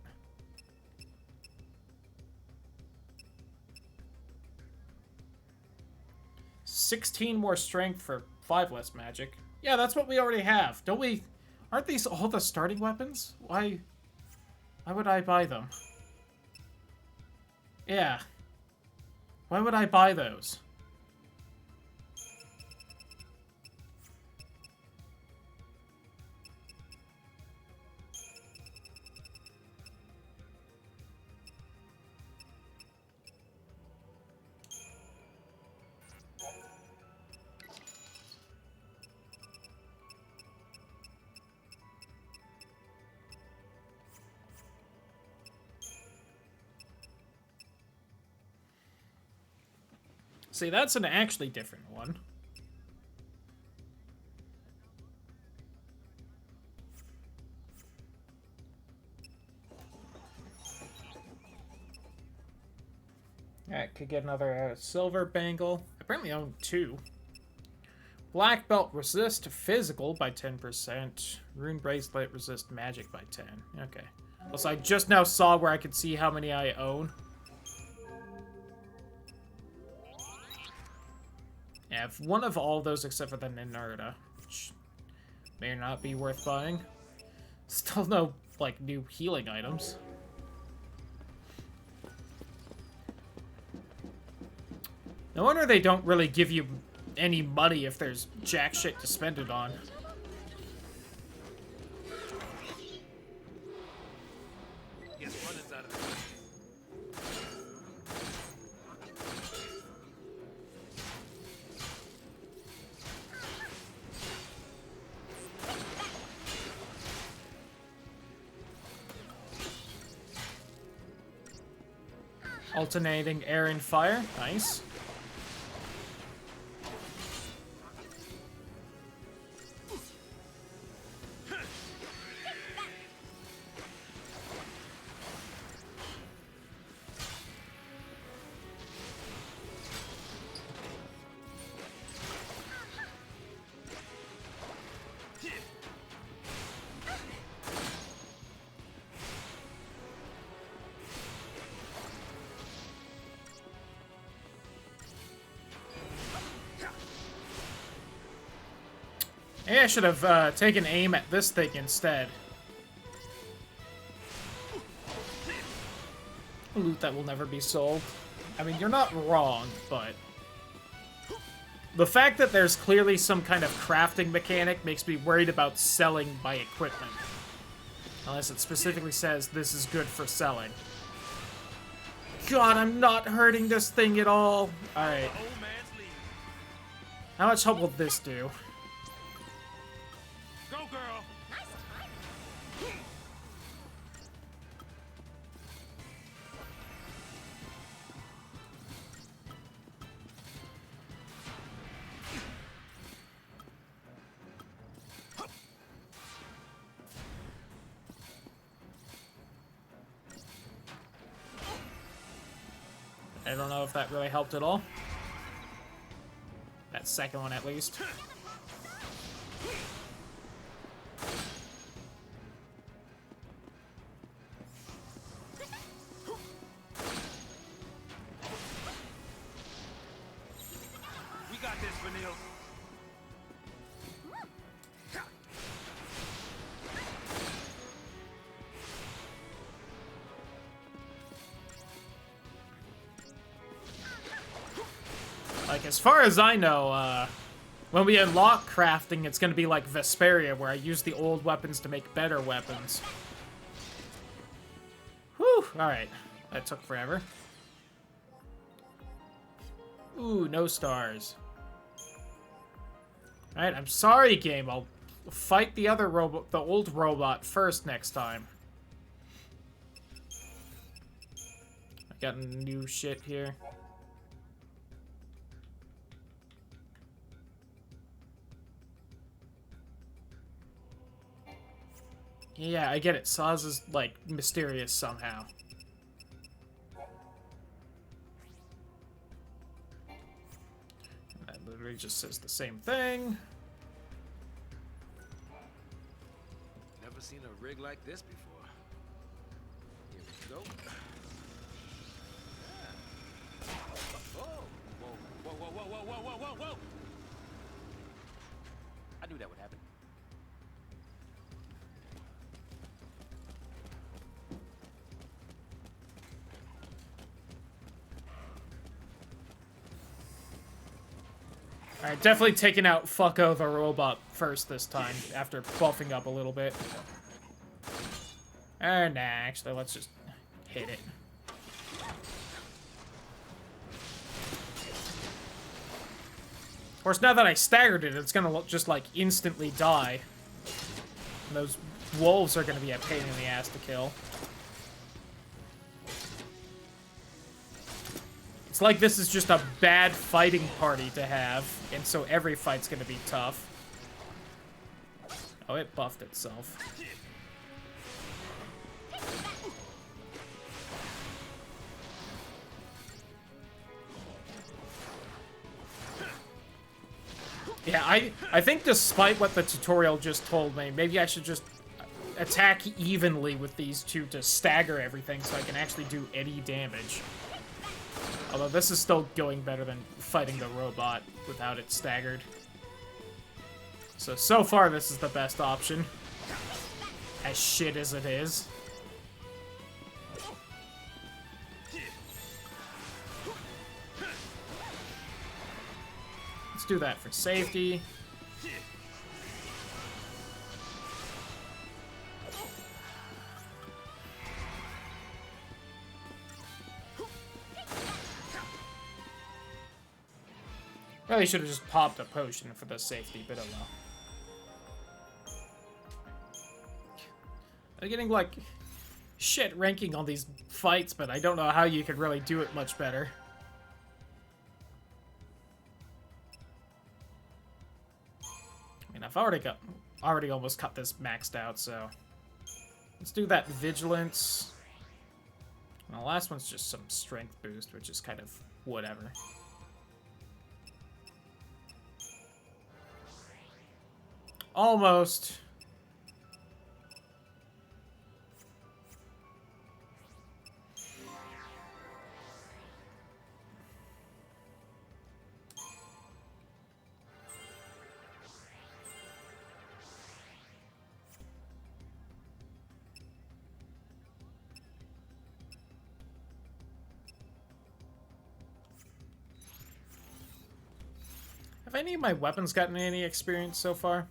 $16 more strength for 5 less magic. Yeah, that's what we already have. Don't we? Aren't these all the starting weapons? Why would I buy them? Yeah. Why would I buy those? See, that's an actually different one. Alright, could get another silver bangle. Apparently I own 2. Black belt resist physical by 10%. Rune bracelet resist magic by 10. Okay. Also, I just now saw where I could see how many I own. Yeah, I have one of all those except for the Ninurta, which may or not be worth buying. Still no, like, new healing items. No wonder they don't really give you any money if there's jack shit to spend it on. Guess running's out of the Alternating air and fire. Nice. Maybe I should have taken aim at this thing instead. Loot that will never be sold. I mean, you're not wrong, but... the fact that there's clearly some kind of crafting mechanic makes me worried about selling my equipment. Unless it specifically says this is good for selling. God, I'm not hurting this thing at all. Alright. How much help will this do? Go, girl! I don't know if that really helped at all. That second one, at least. We got this, Vanille. Like, as far as I know, when we unlock crafting, it's gonna be like Vesperia, where I use the old weapons to make better weapons. Whew! Alright. That took forever. Ooh, no stars. Alright, I'm sorry, game. I'll fight the other robot, the old robot, first next time. I got new shit here. Yeah, I get it. Saz is, like, mysterious somehow. That literally just says the same thing. Never seen a rig like this before. Here we go. Whoa! Whoa, whoa, whoa, whoa, whoa, whoa, whoa, whoa! I knew that would happen. Alright, definitely taking out Fucko the robot first this time, after buffing up a little bit. Nah, actually, let's just hit it. Of course, now that I staggered it, it's gonna just, like, instantly die. And those wolves are gonna be a pain in the ass to kill. It's like this is just a bad fighting party to have, and so every fight's gonna be tough. Oh, it buffed itself. Yeah, I think despite what the tutorial just told me, maybe I should just attack evenly with these two to stagger everything so I can actually do any damage. Although this is still going better than fighting the robot without it staggered. So far, this is the best option. As shit as it is. Let's do that for safety. Really should have just popped a potion for the safety, but oh well. I'm getting, like, shit ranking on these fights, but I don't know how you could really do it much better. I mean, I've already almost cut this maxed out, so let's do that vigilance. And the last one's just some strength boost, which is kind of whatever. Almost. Have any of my weapons gotten any experience so far?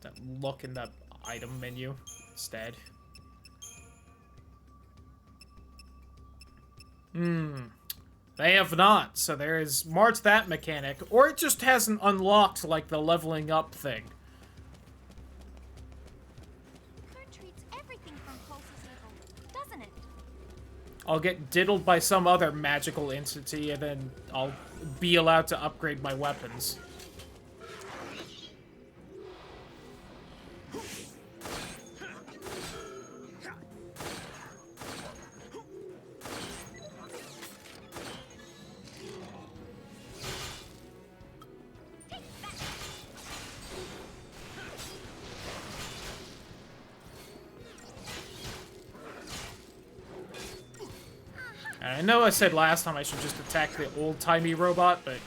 That look in the item menu instead. They have not, so there is more to that mechanic, or it just hasn't unlocked, like, the leveling up thing. Kurt treats everything from Pulse as evil, doesn't it? I'll get diddled by some other magical entity, and then I'll be allowed to upgrade my weapons. I know I said last time I should just attack the old-timey robot, but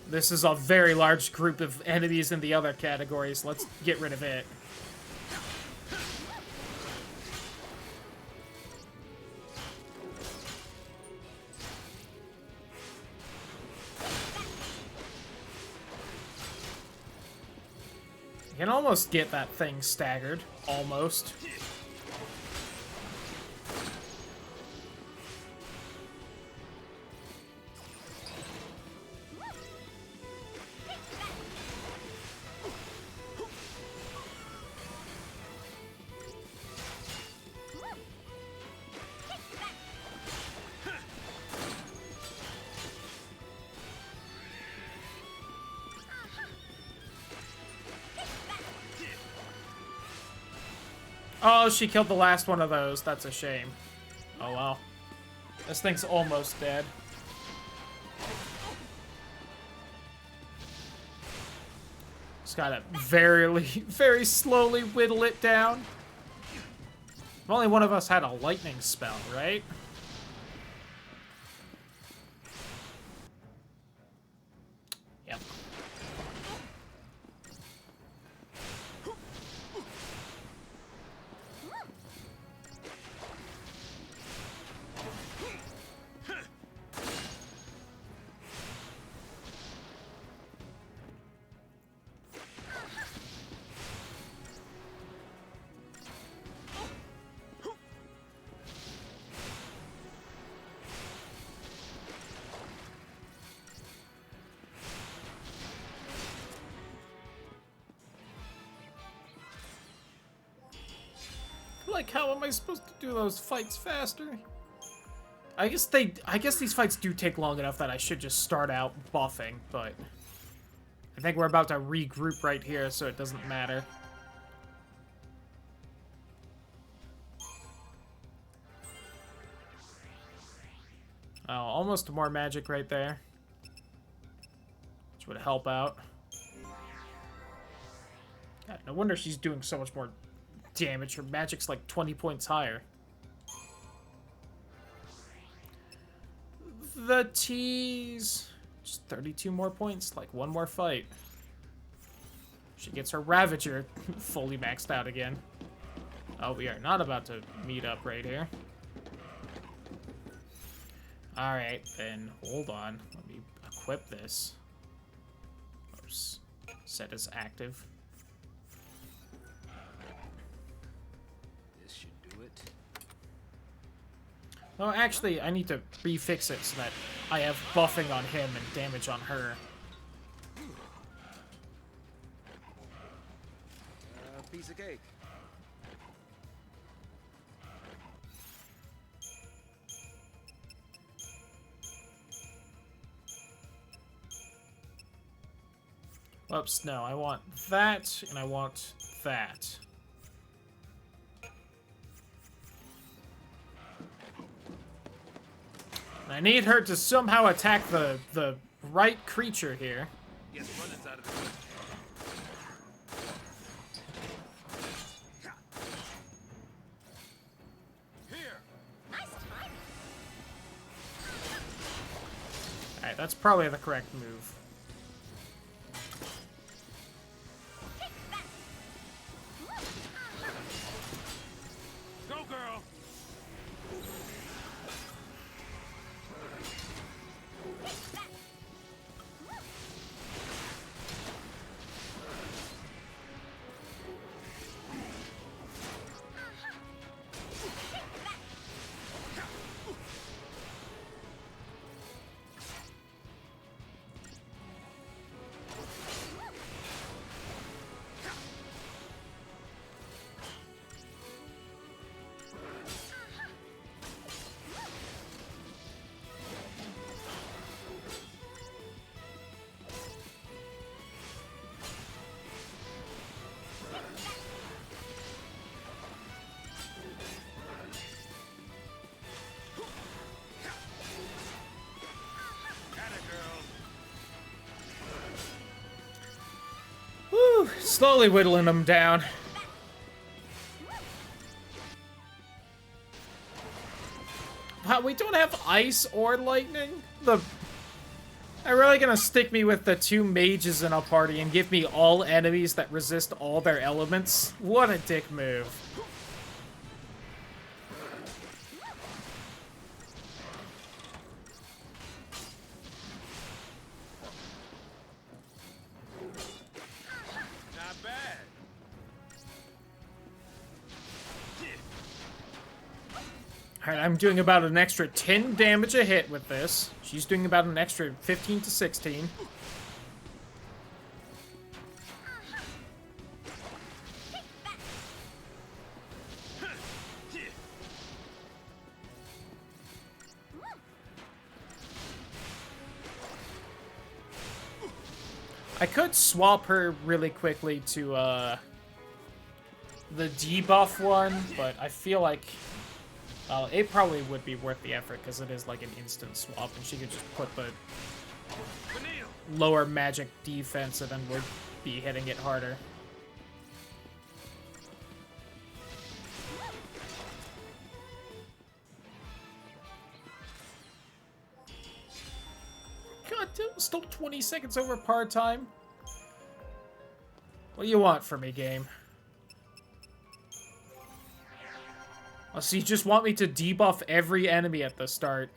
this is a very large group of enemies in the other categories. Let's get rid of it. You can almost get that thing staggered. Almost. Oh, she killed the last one of those. That's a shame. Oh, well. This thing's almost dead. Just gotta very slowly whittle it down. If only one of us had a lightning spell, right? Yep. Like, how am I supposed to do those fights faster? I guess these fights do take long enough that I should just start out buffing, but I think we're about to regroup right here, so it doesn't matter. Oh, almost more magic right there, which would help out. God, no wonder she's doing so much more damage. Her magic's like 20 points higher. the tease. Just 32 more points, like one more fight. She gets her Ravager fully maxed out again. Oh, we are not about to meet up right here. Alright, then hold on. Let me equip this. Oops. Set as active. This should do it. No, actually, I need to prefix it so that I have buffing on him and damage on her. Piece of cake. Oops, no, I want that, and I want that. And I need her to somehow attack the right creature here. Yes, running's out of the way. Alright, that's probably the correct move. Go, girl! Woo! Slowly whittling them down. Wow, we don't have ice or lightning? They're really gonna stick me with the 2 mages in a party and give me all enemies that resist all their elements? What a dick move. Not bad. Alright, I'm doing about an extra 10 damage a hit with this. She's doing about an extra 15 to 16. I could swap her really quickly to, the debuff one, but I feel like it probably would be worth the effort because it is like an instant swap, and she could just put the lower magic defense and then would be hitting it harder. God damn, still 20 seconds over par time. What do you want from me, game? Oh, so you just want me to debuff every enemy at the start.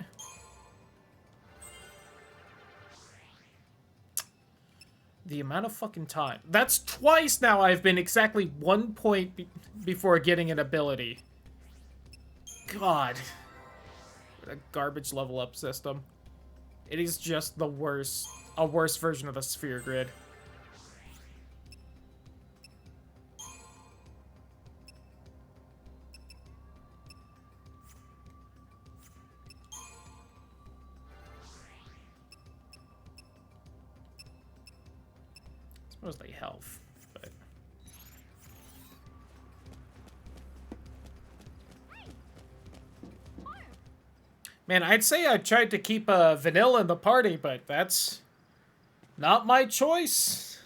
The amount of fucking time. That's twice now I've been exactly 1 point before getting an ability. God. What a garbage level up system. It is just the worst. A worse version of the sphere grid. Mostly health, but man, I'd say I tried to keep Vanilla in the party, but that's not my choice.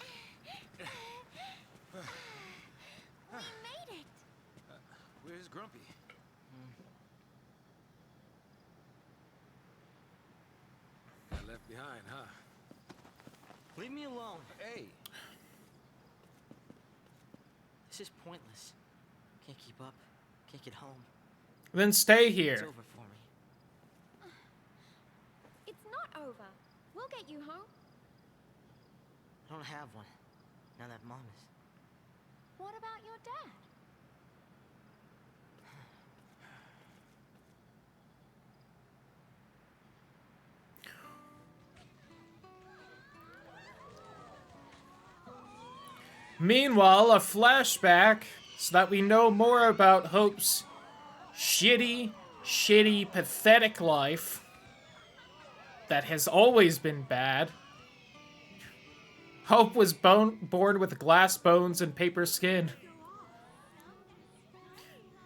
We made it. Where's Grumpy? left behind, huh? Leave me alone. Hey, This is pointless. Can't keep up. Can't get home. Then stay It's here. over for me. It's not over. We'll get you home. I don't have one. Now that Mom is. What about your dad? Meanwhile, a flashback so that we know more about Hope's shitty, pathetic life that has always been bad. Hope was born with glass bones and paper skin.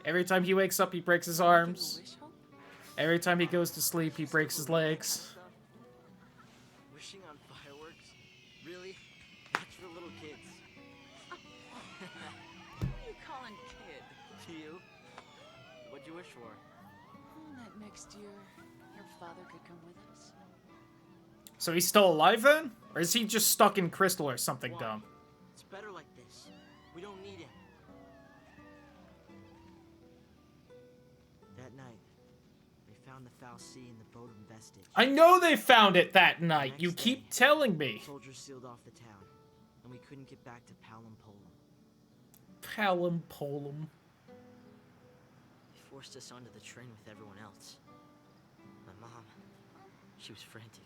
Every time he wakes up, he breaks his arms. Every time he goes to sleep, he breaks his legs. Wishing on fireworks? Really? That's for little kids. Who are you calling kid? You? What'd you wish for? That next year, your father could come with us. So he's still alive then? Or is he just stuck in Crystal or something Why? dumb? It's better like this. We don't need him. That night, they found the Fal'Cie in the Bodum vestige. I know they found it that night. Next You day, keep telling me. Soldiers sealed off the town, and we couldn't get back to Palom Polum. Palom Polum. They forced us onto the train with everyone else. My mom, she was frantic.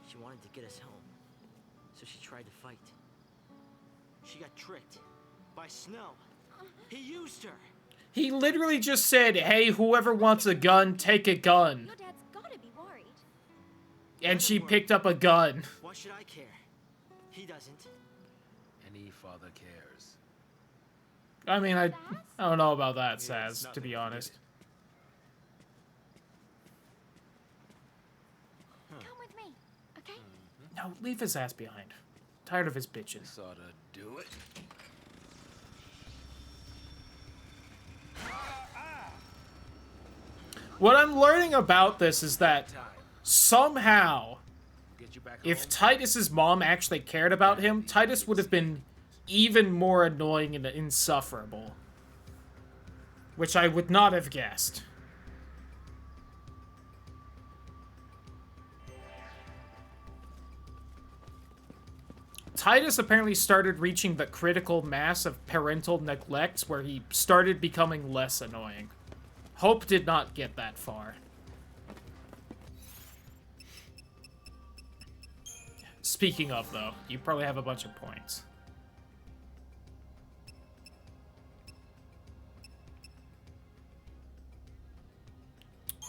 She wanted to get us home, so she tried to fight. She got tricked by Snow. He used her. He literally just said, hey, whoever wants a gun, take a gun. Your dad's gotta be worried. And she picked up a gun. Why should I care? He doesn't. any father cares. I mean, I don't know about that, Yeah, it's Saz, to nothing, be forget honest. it. Come with me, okay? No, leave his ass behind. Tired of his bitches. This ought to do it. What I'm learning about this is that Time. somehow, Get you back if home. Titus's mom actually cared about him, Titus would have been even more annoying and insufferable. Which I would not have guessed. Titus apparently started reaching the critical mass of parental neglect where he started becoming less annoying. Hope did not get that far. Speaking of, though, you probably have a bunch of points.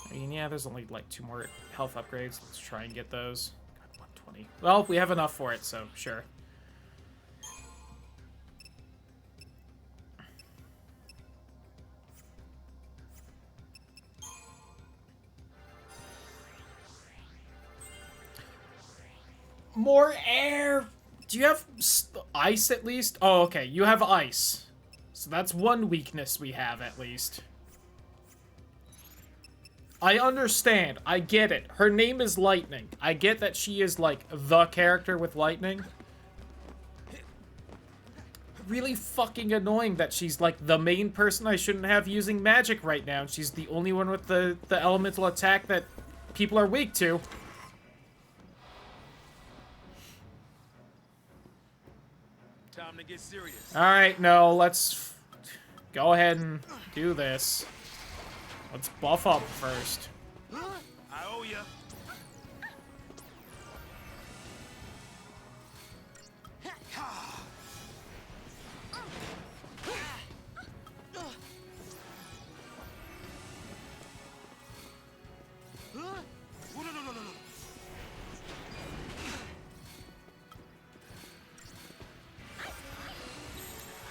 I mean, yeah, there's only like 2 more health upgrades. Let's try and get those. God, 120. Well, we have enough for it, so sure. More air! Do you have ice at least? Oh, okay, you have ice. So that's one weakness we have at least. I understand. I get it. Her name is Lightning. I get that she is, like, the character with lightning. Really fucking annoying that she's, like, the main person I shouldn't have using magic right now. She's the only one with the elemental attack that people are weak to. Time to get serious. Alright, no, let's go ahead and do this. Let's buff up first. I owe ya.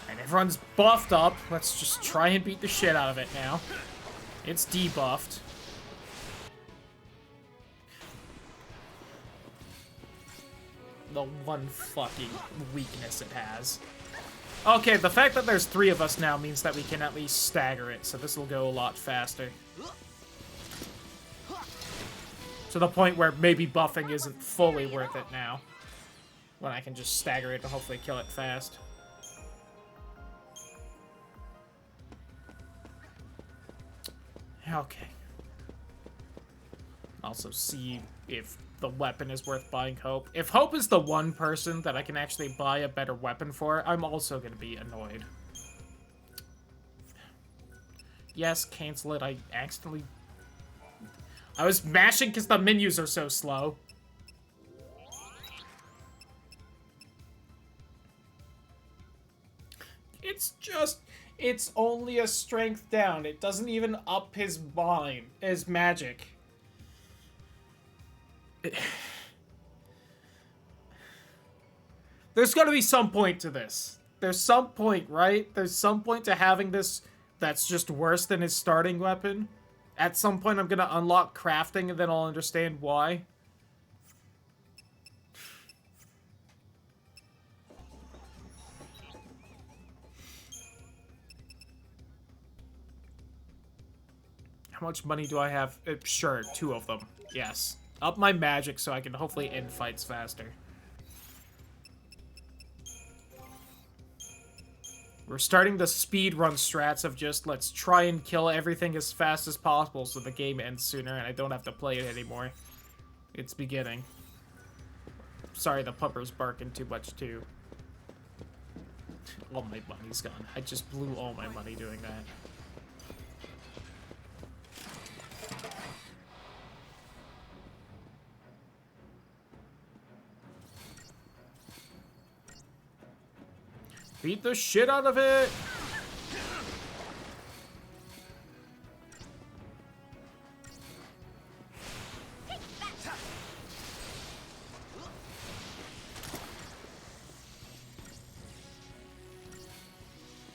And everyone's buffed up. Let's just try and beat the shit out of it now. It's debuffed. The one fucking weakness it has. Okay, the fact that there's 3 of us now means that we can at least stagger it, so this will go a lot faster. To the point where maybe buffing isn't fully worth it now. When I can just stagger it to hopefully kill it fast. Okay. Also see if the weapon is worth buying Hope. If Hope is the one person that I can actually buy a better weapon for, I'm also going to be annoyed. Yes, cancel it. I accidentally... I was mashing because the menus are so slow. It's just... It's only a strength down. It doesn't even up his mine, his magic. There's gotta be some point to this. There's some point, right? There's some point to having this that's just worse than his starting weapon. At some point I'm gonna unlock crafting and then I'll understand why. How much money do I have? Sure, 2 of them. Yes. Up my magic so I can hopefully end fights faster. We're starting the speedrun strats of just, let's try and kill everything as fast as possible so the game ends sooner and I don't have to play it anymore. It's beginning. Sorry, the pupper's barking too much, too. All my money's gone. I just blew all my money doing that. Beat the shit out of it!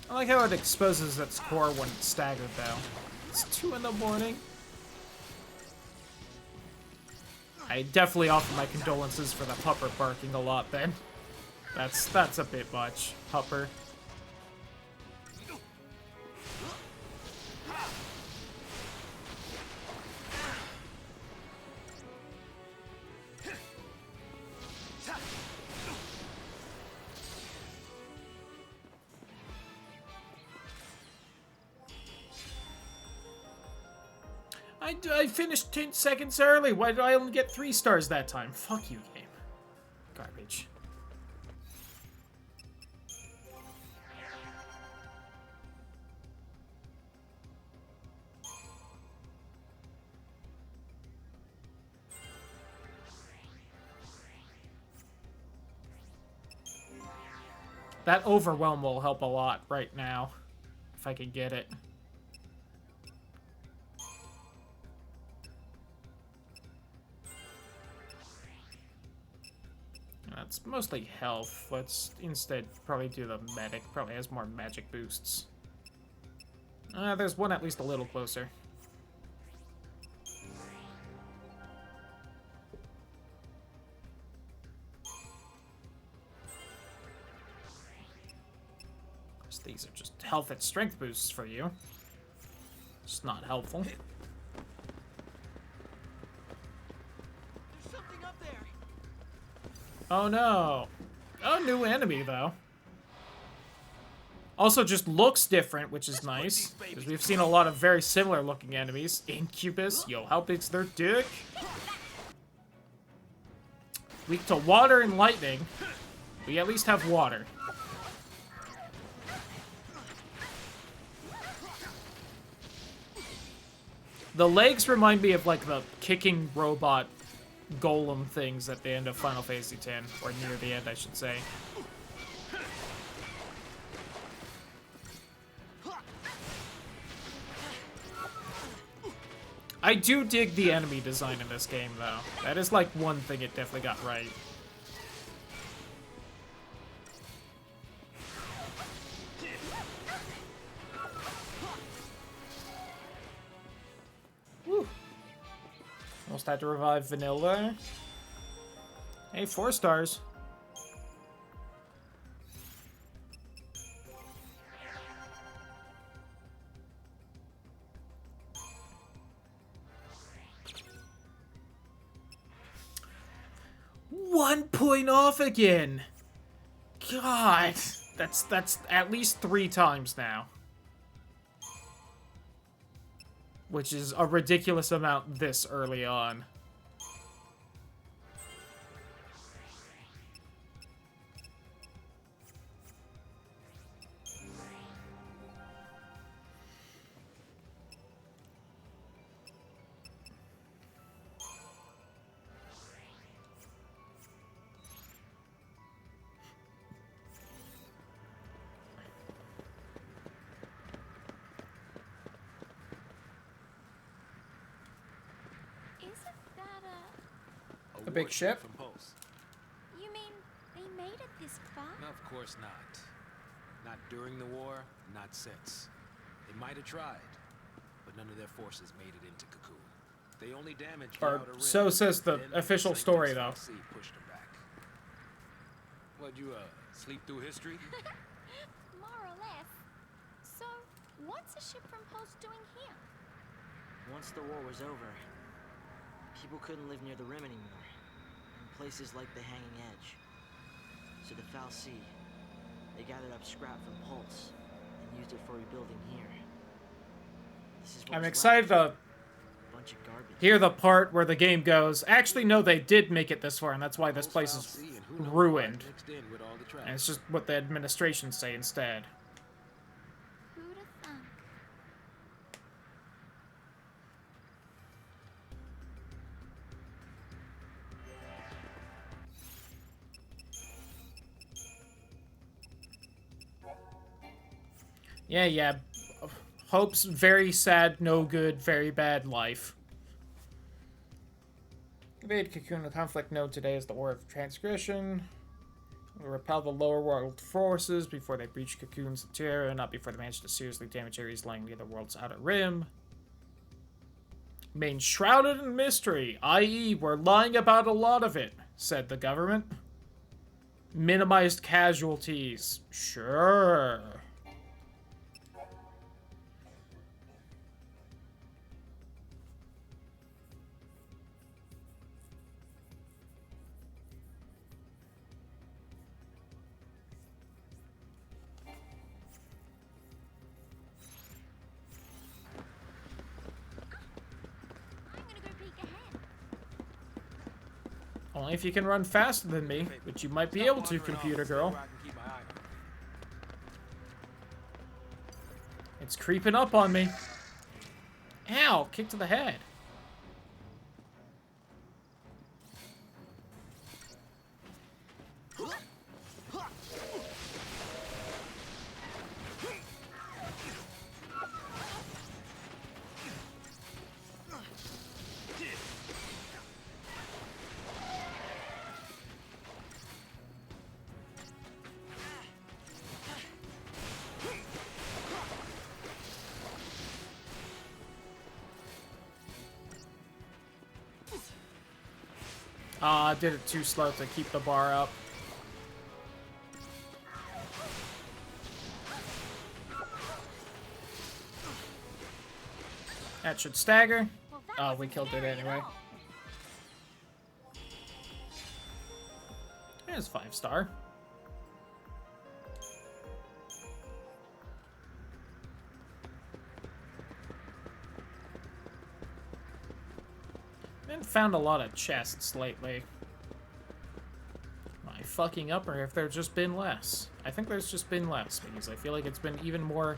I like how it exposes its core when it's staggered, though. It's 2 in the morning. I definitely offer my condolences for the pupper barking a lot, then. That's a bit much, pupper. I finished 10 seconds early. Why did I only get 3 stars that time? Fuck you, game. Garbage. That overwhelm will help a lot right now, if I can get it. That's mostly health. Let's instead probably do the medic. Probably has more magic boosts. There's one at least a little closer. These are just health and strength boosts for you. It's not helpful. There's something up there. Oh no. Oh, new enemy though. Also just looks different, which is nice. Because we've seen a lot of very similar looking enemies. Incubus, yo, how big's their dick? Weak to water and lightning. We at least have water. The legs remind me of, like, the kicking robot golem things at the end of Final Fantasy X. Or near the end, I should say. I do dig the enemy design in this game, though. That is, like, one thing it definitely got right. Woo. Almost had to revive Vanilla. Hey, 4 stars. going off again. God, that's at least 3 times now. Which is a ridiculous amount this early on. A big ship? From Pulse. You mean they made it this far? No, of course not. Not during the war, not since. They might have tried, but none of their forces made it into Cocoon. They only damaged the Or outer rim. so says the Then official St. story, Vincent though. Sea pushed them back. What'd you, sleep through history? More or less. So, what's a ship from Pulse doing here? Once the war was over, people couldn't live near the rim anymore. In places like the Hanging Edge. So the Foul Sea, they gathered up scrap from Pulse and used it for rebuilding here. This is what I'm was excited left. to Bunch of garbage. hear the part where the game goes, actually, no, they did make it this far, and that's why this place is ruined. And it's just what the administration say instead. Who'da thunk? Yeah. Hope's very sad, no good, very bad life. Invade Cocoon. The conflict known today as the War of Transgression. We repel the lower world forces before they breach Cocoon's interior, not before they manage to seriously damage areas lying near the world's outer rim. Remain shrouded in mystery, i.e. we're lying about a lot of it, said the government. Minimized casualties. Sure. Only if you can run faster than me, which you might be able to, computer girl. It's creeping up on me. Ow! Kick to the head. I did it too slow to keep the bar up. That should stagger. Oh, we killed it anyway. It's 5-star. I haven't found a lot of chests lately. Am I fucking up, or have there just been less? I think there's just been less, because I feel like it's been even more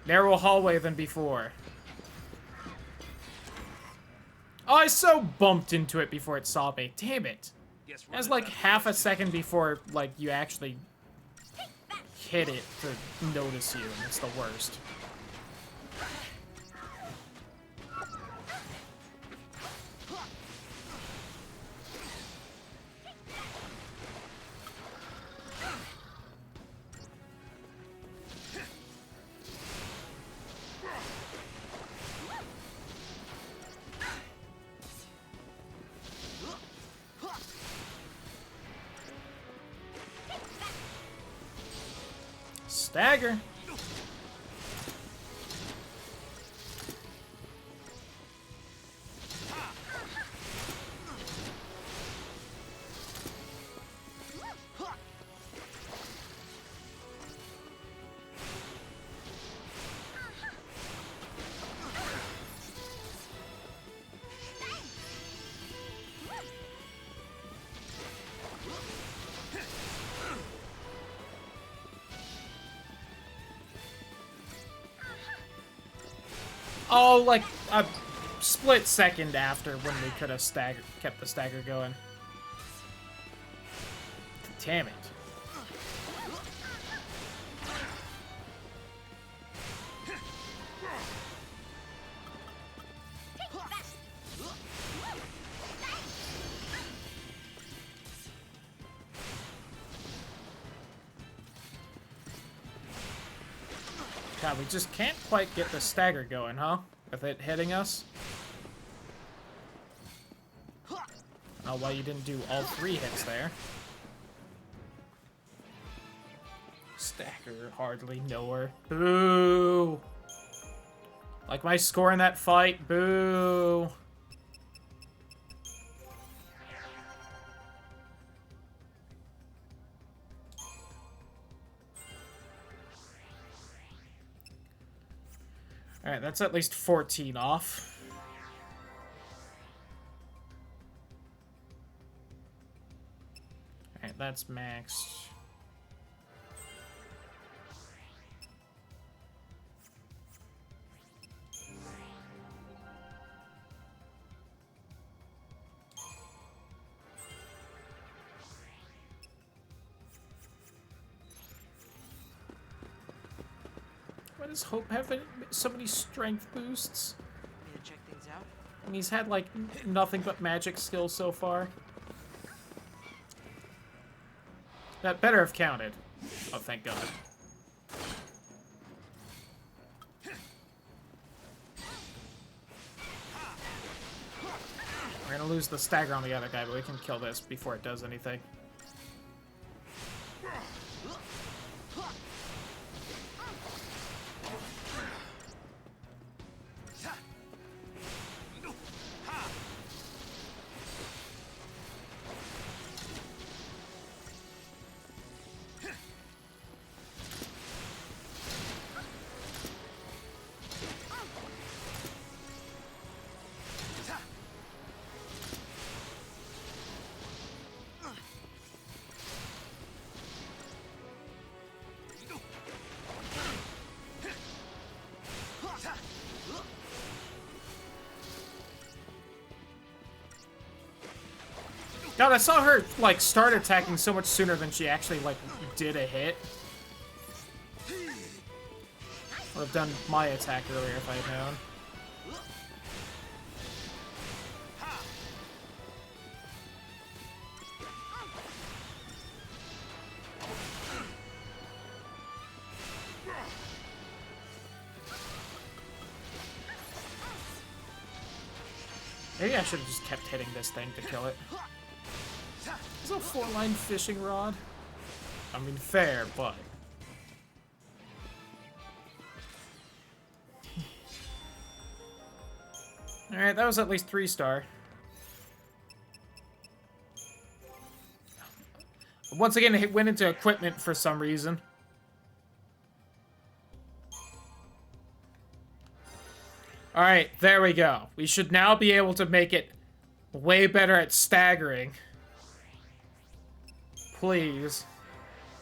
narrow hallway than before. Oh, I so bumped into it before it saw me. Damn it. It was like half a second before, like, you actually hit it to notice you, and it's the worst. Stagger. Oh, like a split second after when we could have kept the stagger going. Damn it. God, we just can't quite get the stagger going, huh? With it hitting us. I don't know why you didn't do all 3 hits there. Stagger hardly nowhere. Boo! Like my score in that fight. Boo! Alright, that's at least 14 off. Alright, that's maxed. Why does Hope have so many strength boosts? Need to check things out? And he's had, like, nothing but magic skills so far. That better have counted. Oh, thank God. We're gonna lose the stagger on the other guy, but we can kill this before it does anything. God, I saw her, like, start attacking so much sooner than she actually, like, did a hit. Would have done my attack earlier if I had known. Maybe I should have just kept hitting this thing to kill it. It's a 4-line fishing rod. I mean, fair, but... Alright, that was at least 3-star. Once again, it went into equipment for some reason. Alright, there we go. We should now be able to make it way better at staggering. Please.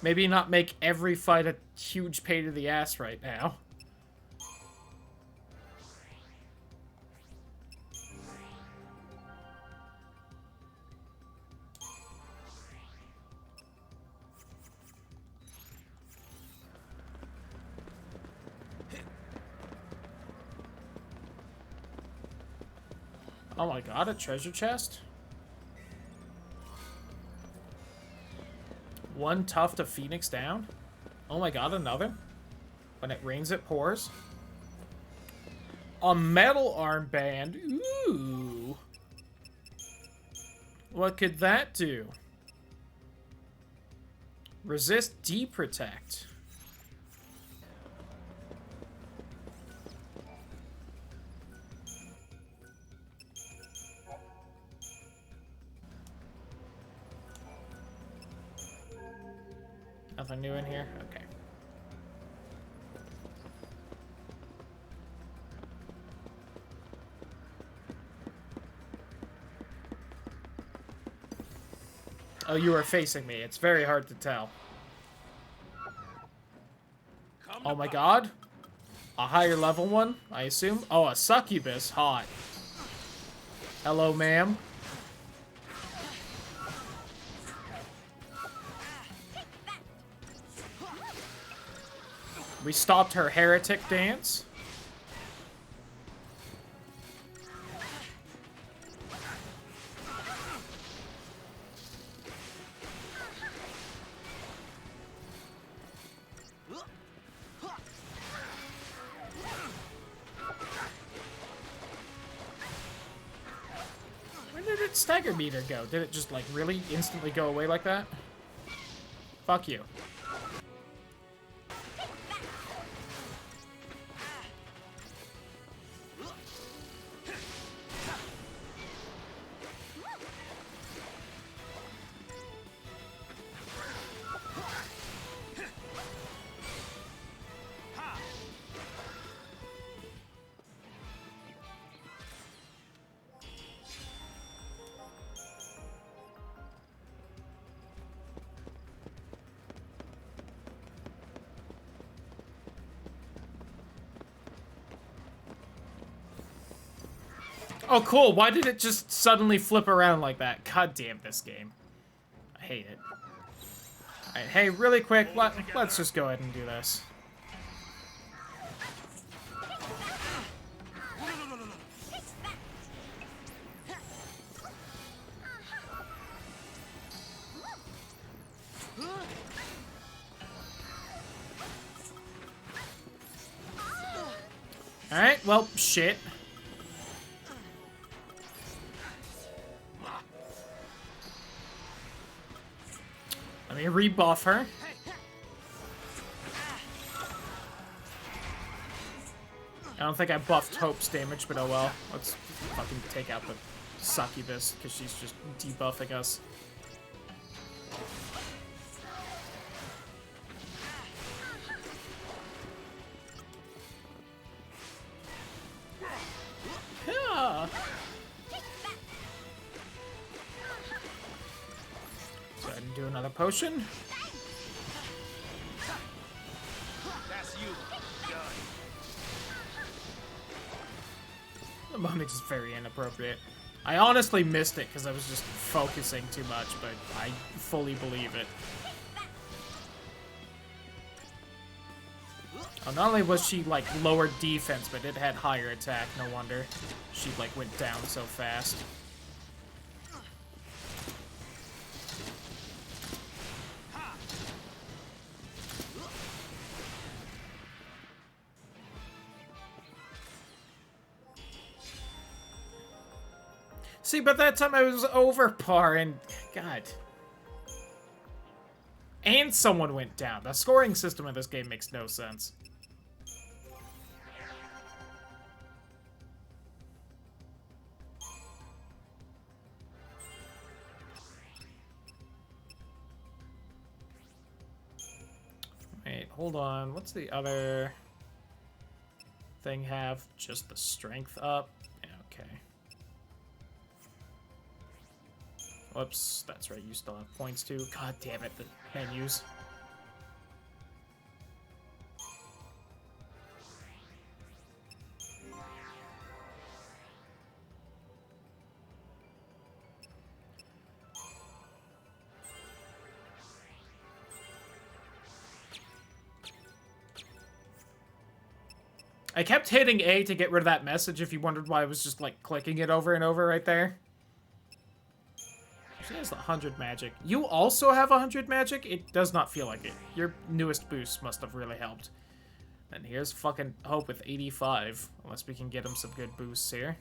Maybe not make every fight a huge pain in the ass right now. Oh my God, a treasure chest? One tuft of Phoenix down? Oh my God, another? When it rains, it pours. A metal armband? Ooh. What could that do? Resist, deprotect. Nothing new in here? Okay. Oh, you are facing me. It's very hard to tell. Oh my God. A higher level one, I assume? Oh, a succubus. Hot. Hello, ma'am. We stopped her heretic dance. Where did its stagger meter go? Did it just, like, really instantly go away like that? Fuck you. Oh, cool. Why did it just suddenly flip around like that? God damn this game. I hate it. Alright, hey, really quick, let's just go ahead and do this. Alright, well, shit. Let me rebuff her. I don't think I buffed Hope's damage, but oh well. Let's fucking take out the succubus, because she's just debuffing us. Yeah. Go ahead and do another potion. That's you. Done. The moment is very inappropriate. I honestly missed it because I was just focusing too much, but I fully believe it. Oh, not only was she, like, lower defense, but it had higher attack. No wonder she, like, went down so fast. See, but that time I was over par, and God. And someone went down. The scoring system in this game makes no sense. Wait, hold on. What's the other thing have? Just the strength up? Yeah, okay. Whoops, that's right, you still have points too. God damn it, the menus. I kept hitting A to get rid of that message if you wondered why I was just, like, clicking it over and over right there. She has 100 magic. You also have 100 magic? It does not feel like it. Your newest boost must have really helped. And here's fucking Hope with 85. Unless we can get him some good boosts here.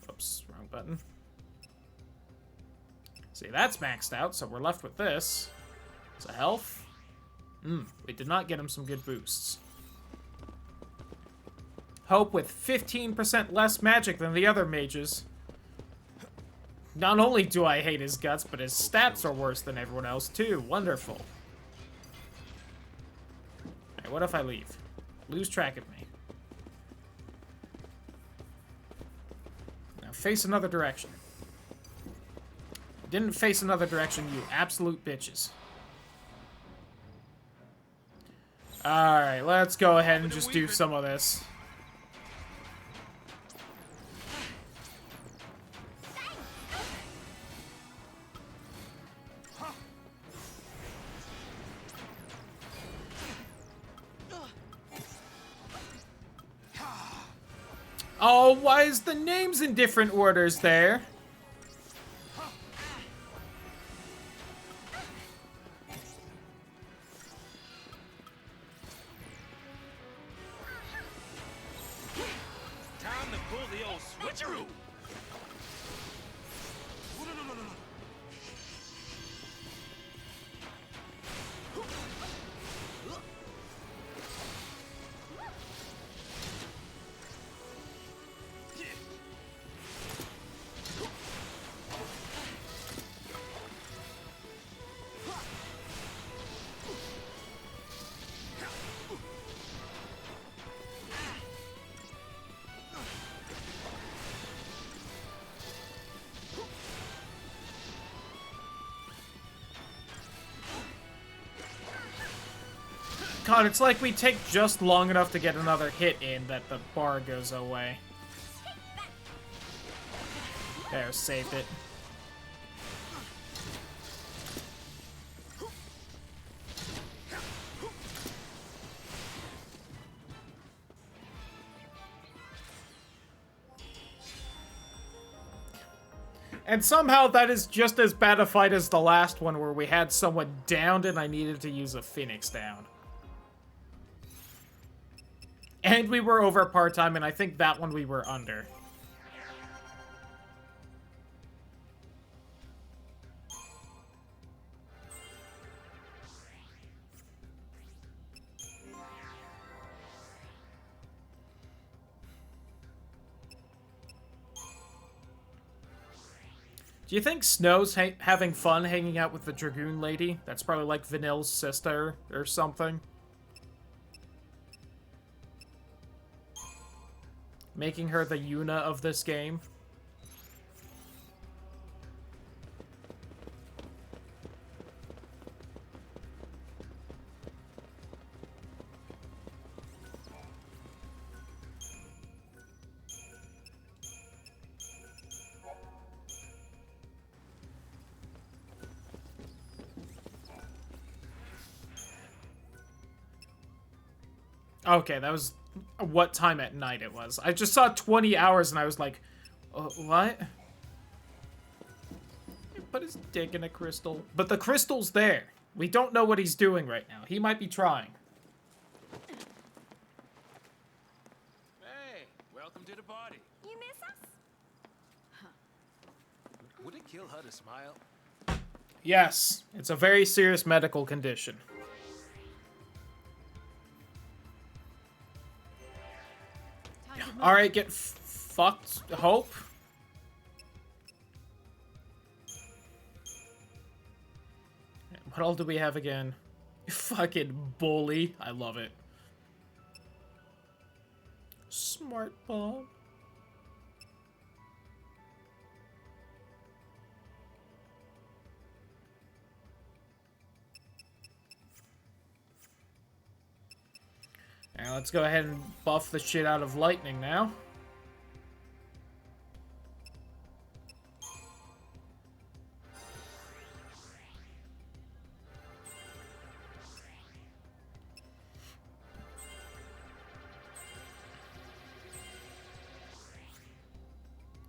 Oops, wrong button. See, that's maxed out, so we're left with this. It's a health. We did not get him some good boosts. Hope with 15% less magic than the other mages. Not only do I hate his guts, but his stats are worse than everyone else, too. Wonderful. Alright, what if I leave? Lose track of me. Now face another direction. Didn't face another direction, you absolute bitches. Alright, let's go ahead and just do some of this. Oh, why is the names in different orders there? Time to pull the old switcheroo! No. God, it's like we take just long enough to get another hit in that the bar goes away. There, saved it. And somehow that is just as bad a fight as the last one where we had someone downed and I needed to use a Phoenix down. And we were over part-time, and I think that one we were under. Do you think Snow's having fun hanging out with the Dragoon lady? That's probably like Vanille's sister or something. Making her the Yuna of this game. Okay, that was what time at night it was. I just saw 20 hours and I was like, what? Put his dick in a crystal. But the crystal's there. We don't know what he's doing right now. He might be trying. Hey, welcome to the party. You miss us? Would it kill her to smile? Yes, it's a very serious medical condition. Alright, get fucked, Hope. What all do we have again? Fucking bully. I love it. Smart bomb. Alright, let's go ahead and buff the shit out of lightning now.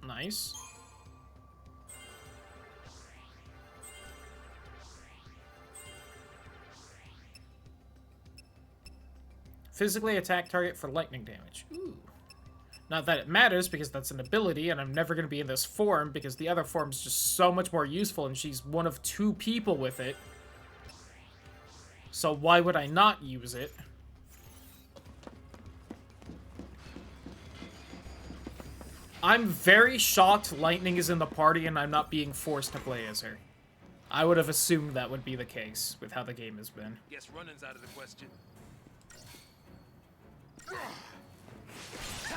Nice. Physically attack target for lightning damage. Ooh. Not that it matters, because that's an ability, and I'm never going to be in this form, because the other form is just so much more useful, and she's one of 2 people with it. So why would I not use it? I'm very shocked Lightning is in the party and I'm not being forced to play as her. I would have assumed that would be the case with how the game has been. Guess running's out of the question.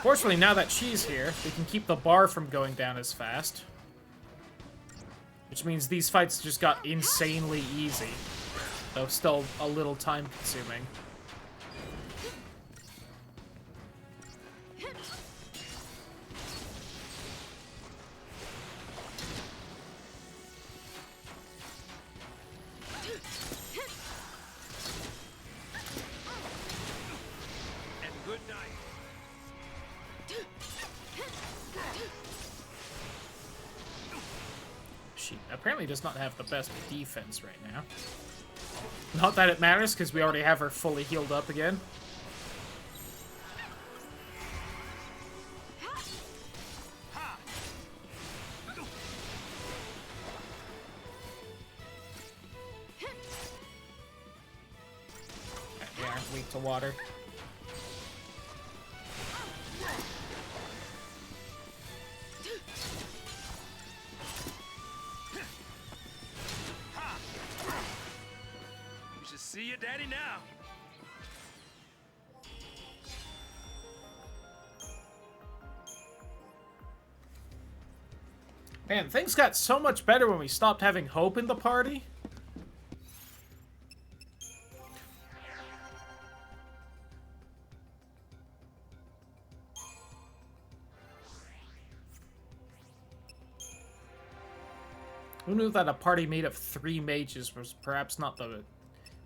Fortunately, now that she's here, we can keep the bar from going down as fast. Which means these fights just got insanely easy. Though still a little time consuming. apparently does not have the best defense right now. Not that it matters, because we already have her fully healed up again. Yeah, weak to water. You should see your daddy now. Man, things got so much better when we stopped having Hope in the party. Who knew that a party made of 3 mages was perhaps not the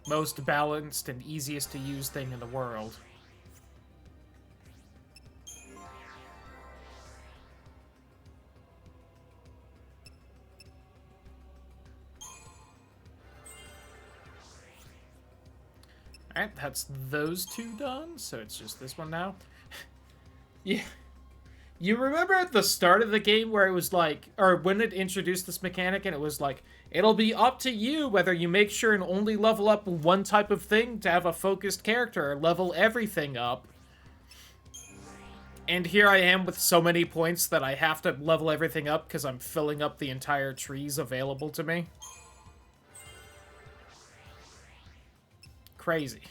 most balanced and easiest to use thing in the world? Alright, that's those 2 done, so it's just this one now. Yeah. You remember at the start of the game where it was like, or when it introduced this mechanic and it was like, it'll be up to you whether you make sure and only level up one type of thing to have a focused character or level everything up. And here I am with so many points that I have to level everything up because I'm filling up the entire trees available to me. Crazy.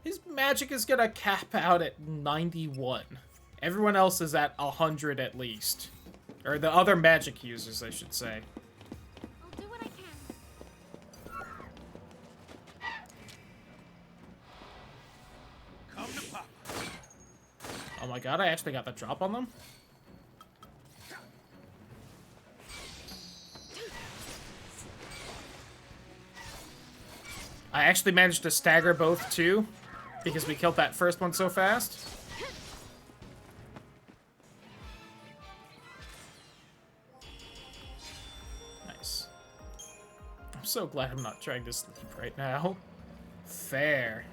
His magic is gonna cap out at 91. Everyone else is at 100 at least. Or the other magic users, I should say. I'll do what I can. Come to Papa. Oh my god, I actually got the drop on them? I actually managed to stagger both too, because we killed that first one so fast. Nice. I'm so glad I'm not trying to sleep right now. Fair.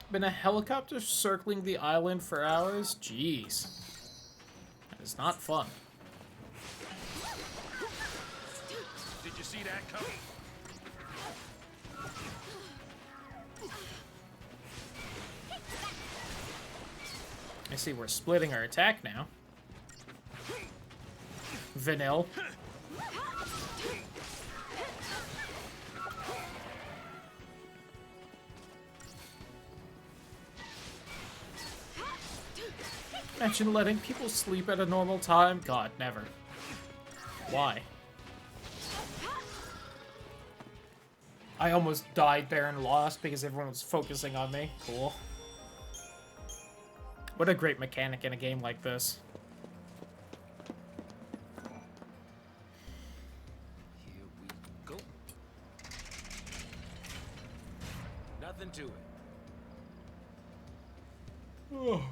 Been a helicopter circling the island for hours? Jeez. That is not fun. Did you see that coming? I see we're splitting our attack now. Vanille. Imagine letting people sleep at a normal time. God, never. Why? I almost died there and lost because everyone was focusing on me. Cool. What a great mechanic in a game like this. Here we go. Nothing to it. Oh.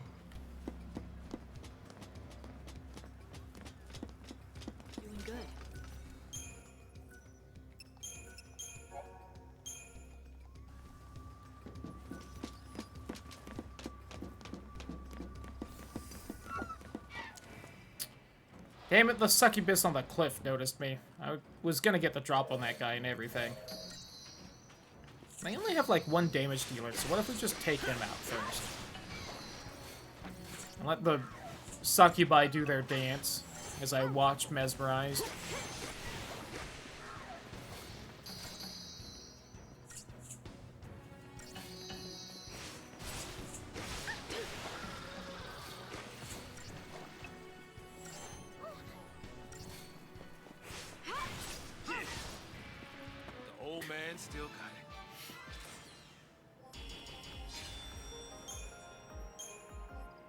Doing good. Damn it, the succubus on the cliff noticed me. I was gonna get the drop on that guy and everything. I only have like 1 damage dealer, so what if we just take him out first? And let the succubi do their dance as I watch mesmerized. The old man still got it.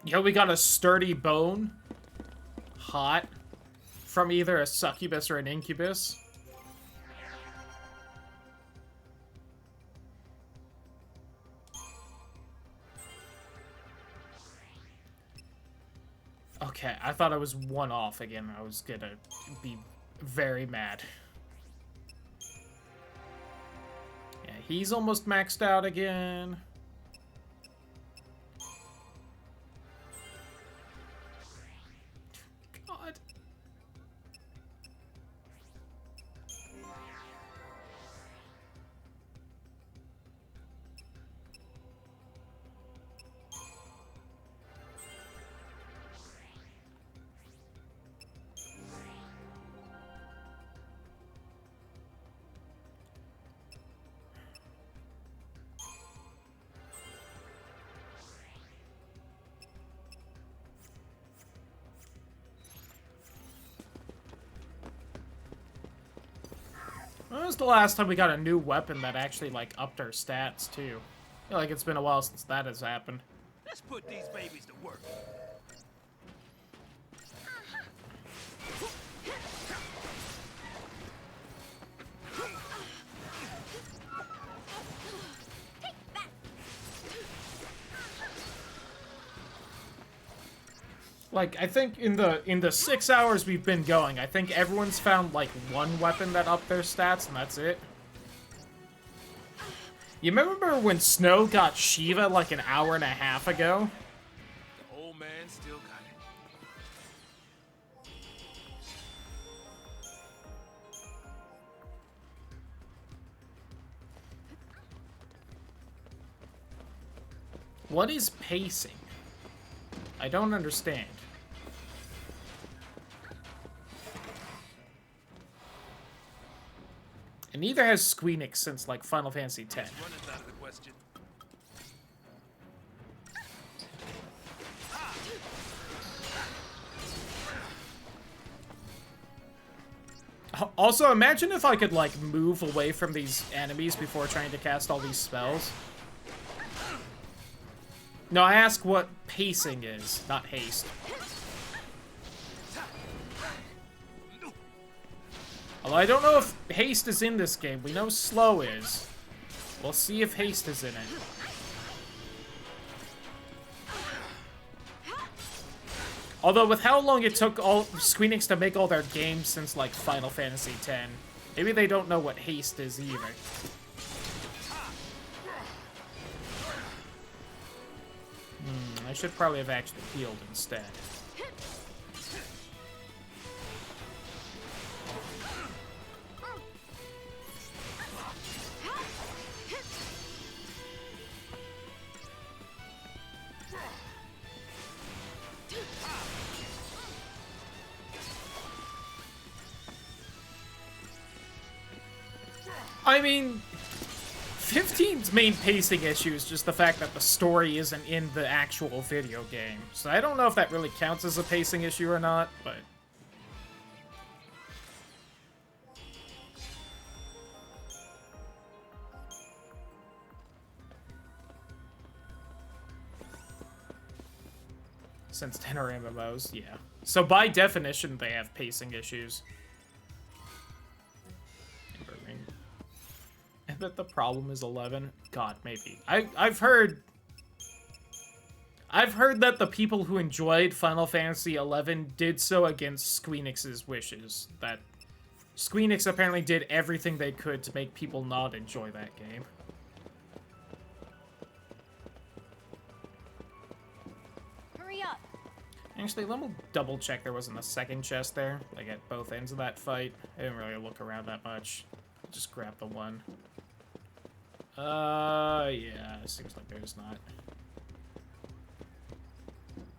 Yo, we got a sturdy bone. Hot. From either a succubus or an incubus. Okay, I thought I was one off again. I was gonna be very mad. Yeah, he's almost maxed out again. God. When was the last time we got a new weapon that actually, like, upped our stats, too? I feel like it's been a while since that has happened. Let's put these babies to work. Like, I think in the 6 hours we've been going, I think everyone's found, like, one weapon that upped their stats, and that's it. You remember when Snow got Shiva, like, an hour and a half ago? The old man still got it. What is pacing? I don't understand. And neither has Squeenix since, like, Final Fantasy X. Running's out of the question. Also, imagine if I could, like, move away from these enemies before trying to cast all these spells. No, I ask what pacing is, not haste. Although I don't know if haste is in this game. We know slow is. We'll see if haste is in it. Although with how long it took all Squeenix to make all their games since, like, Final Fantasy X, maybe they don't know what haste is either. I should probably have actually healed instead. I mean, 15's main pacing issue is just the fact that the story isn't in the actual video game. So I don't know if that really counts as a pacing issue or not, but... Since 10 are MMOs, yeah. So by definition, they have pacing issues. And that the problem is 11? God, maybe. I've heard that the people who enjoyed Final Fantasy XI did so against Squeenix's wishes. That Squeenix apparently did everything they could to make people not enjoy that game. Hurry up! Actually, let me double check there wasn't a second chest there, like at both ends of that fight. I didn't really look around that much. Just grab the one. Yeah, it seems like there's not.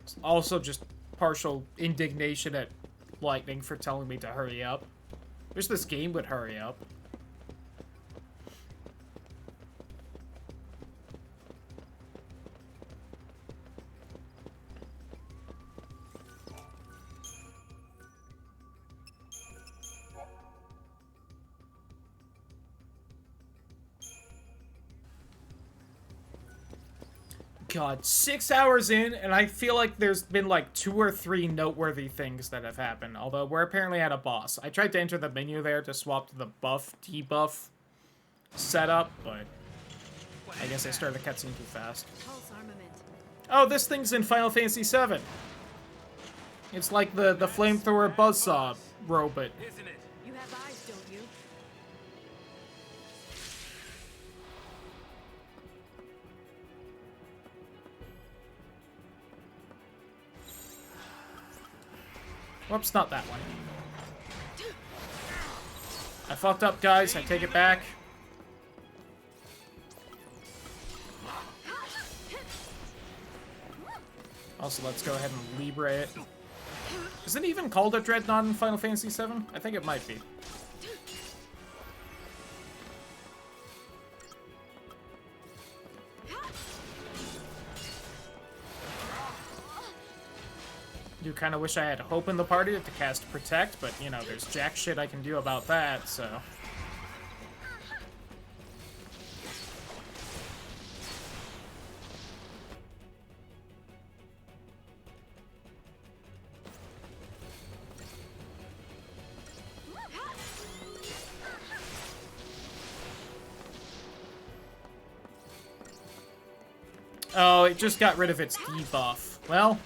It's also just partial indignation at Lightning for telling me to hurry up. Wish this game would hurry up. God, 6 hours in, and I feel like there's been like 2 or 3 noteworthy things that have happened, although we're apparently at a boss. I tried to enter the menu there to swap to the buff-debuff setup, but I guess I started the cutscene too fast. Pulse armament. Oh, this thing's in Final Fantasy VII. It's like the flamethrower buzzsaw robot. Isn't it? You have eyes, don't you? Whoops, not that one. I fucked up, guys. I take it back. Also, let's go ahead and Libre it. Is it even called a Dreadnought in Final Fantasy VII? I think it might be. Do kind of wish I had Hope in the party to cast Protect, but, you know, there's jack shit I can do about that, so... Oh, it just got rid of its debuff. Well,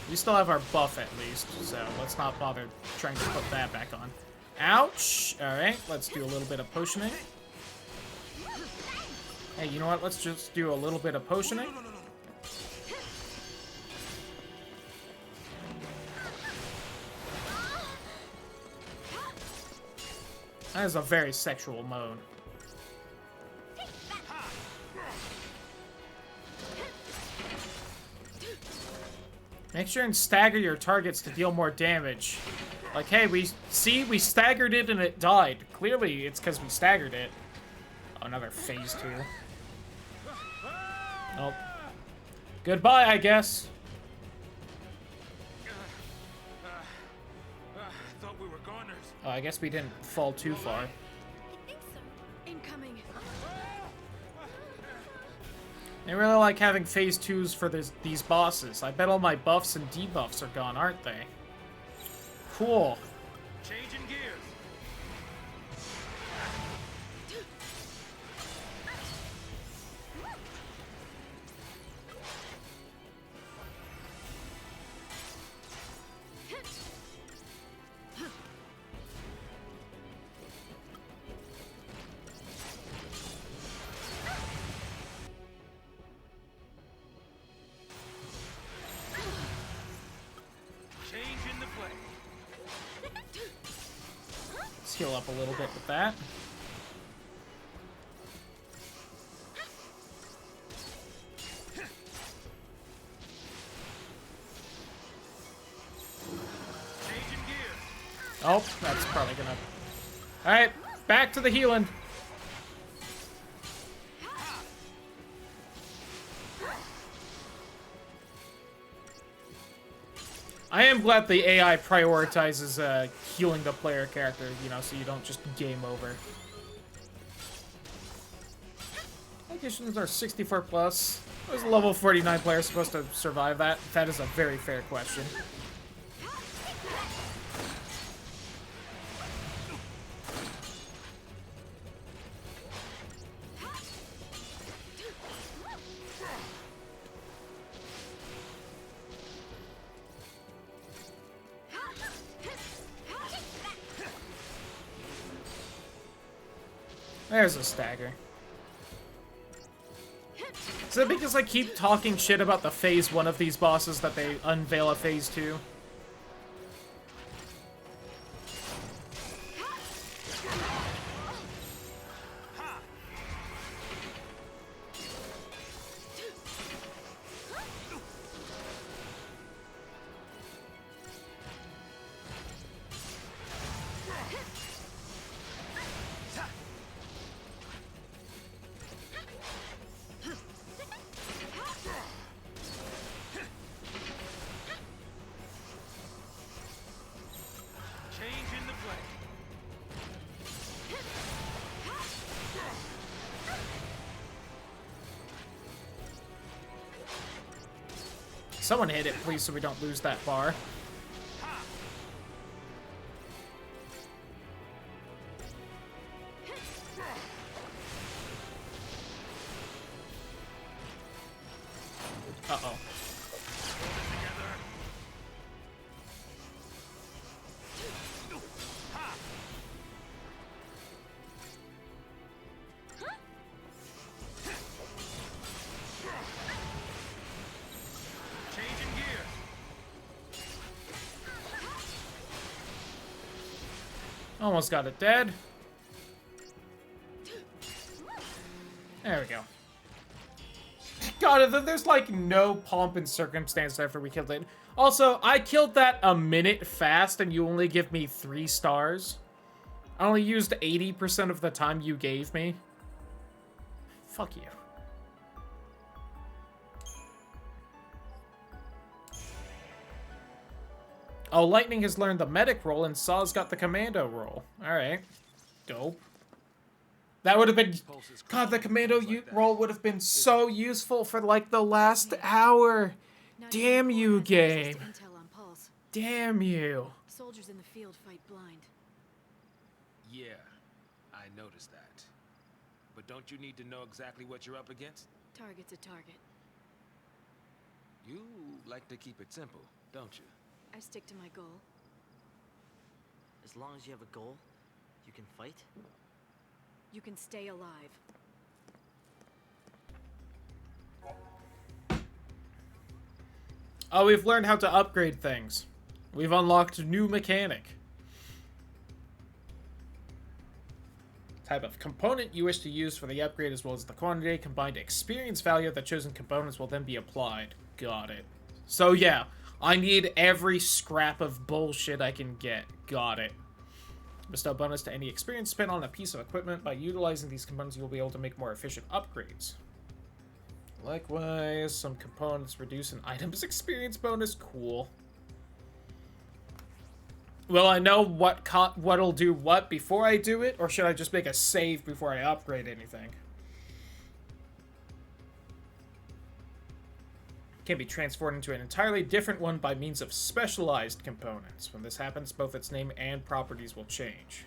we still have our buff at least, so let's not bother trying to put that back on. Ouch! Alright, let's do a little bit of potioning. Hey, you know what? Let's just do a little bit of potioning. That is a very sexual moan. Make sure and stagger your targets to deal more damage. Like, hey, we staggered it and it died. Clearly, it's because we staggered it. Oh, another phase 2. Oh. Goodbye, I guess. Thought we were goners. Oh, I guess we didn't fall too far. I think so. Incoming. I really like having phase 2s for these bosses. I bet all my buffs and debuffs are gone, aren't they? Cool. Changing gears. Changing the play. Let's heal up a little bit with that. Changing gears. Oh, that's probably gonna... Alright, back to the healing. I am glad the AI prioritizes healing the player character, you know, so you don't just game over. Conditions are 64 plus. Was a level 49 player supposed to survive that? That is a very fair question. There's a stagger. Is it because I keep talking shit about the phase 1 of these bosses that they unveil a phase 2? Changing the play. Someone hit it, please, so we don't lose that bar. Uh-oh. Almost got it dead. There we go. God, there's like no pomp and circumstance after we killed it. Also, I killed that a minute fast and you only give me 3 stars. I only used 80% of the time you gave me. Fuck you. Oh, Lightning has learned the medic role and Saw's got the commando role. Alright. Dope. That would have been... God, the commando role would have been so useful for, like, the last hour. Damn you, game. Damn you. Soldiers in the field fight blind. Yeah, I noticed that. But don't you need to know exactly what you're up against? Target's a target. You like to keep it simple, don't you? I stick to my goal. As long as you have a goal, you can fight? You can stay alive. Oh, we've learned how to upgrade things. We've unlocked a new mechanic. Type of component you wish to use for the upgrade as well as the quantity. Combined experience value of the chosen components will then be applied. Got it. So yeah, I need every scrap of bullshit I can get. Got it. Bestow bonus to any experience spent on a piece of equipment. By utilizing these components, you will be able to make more efficient upgrades. Likewise, some components reduce an item's experience bonus. Cool. Will I know what'll do what before I do it, or should I just make a save before I upgrade anything? Can be transformed into an entirely different one by means of specialized components. When this happens, both its name and properties will change.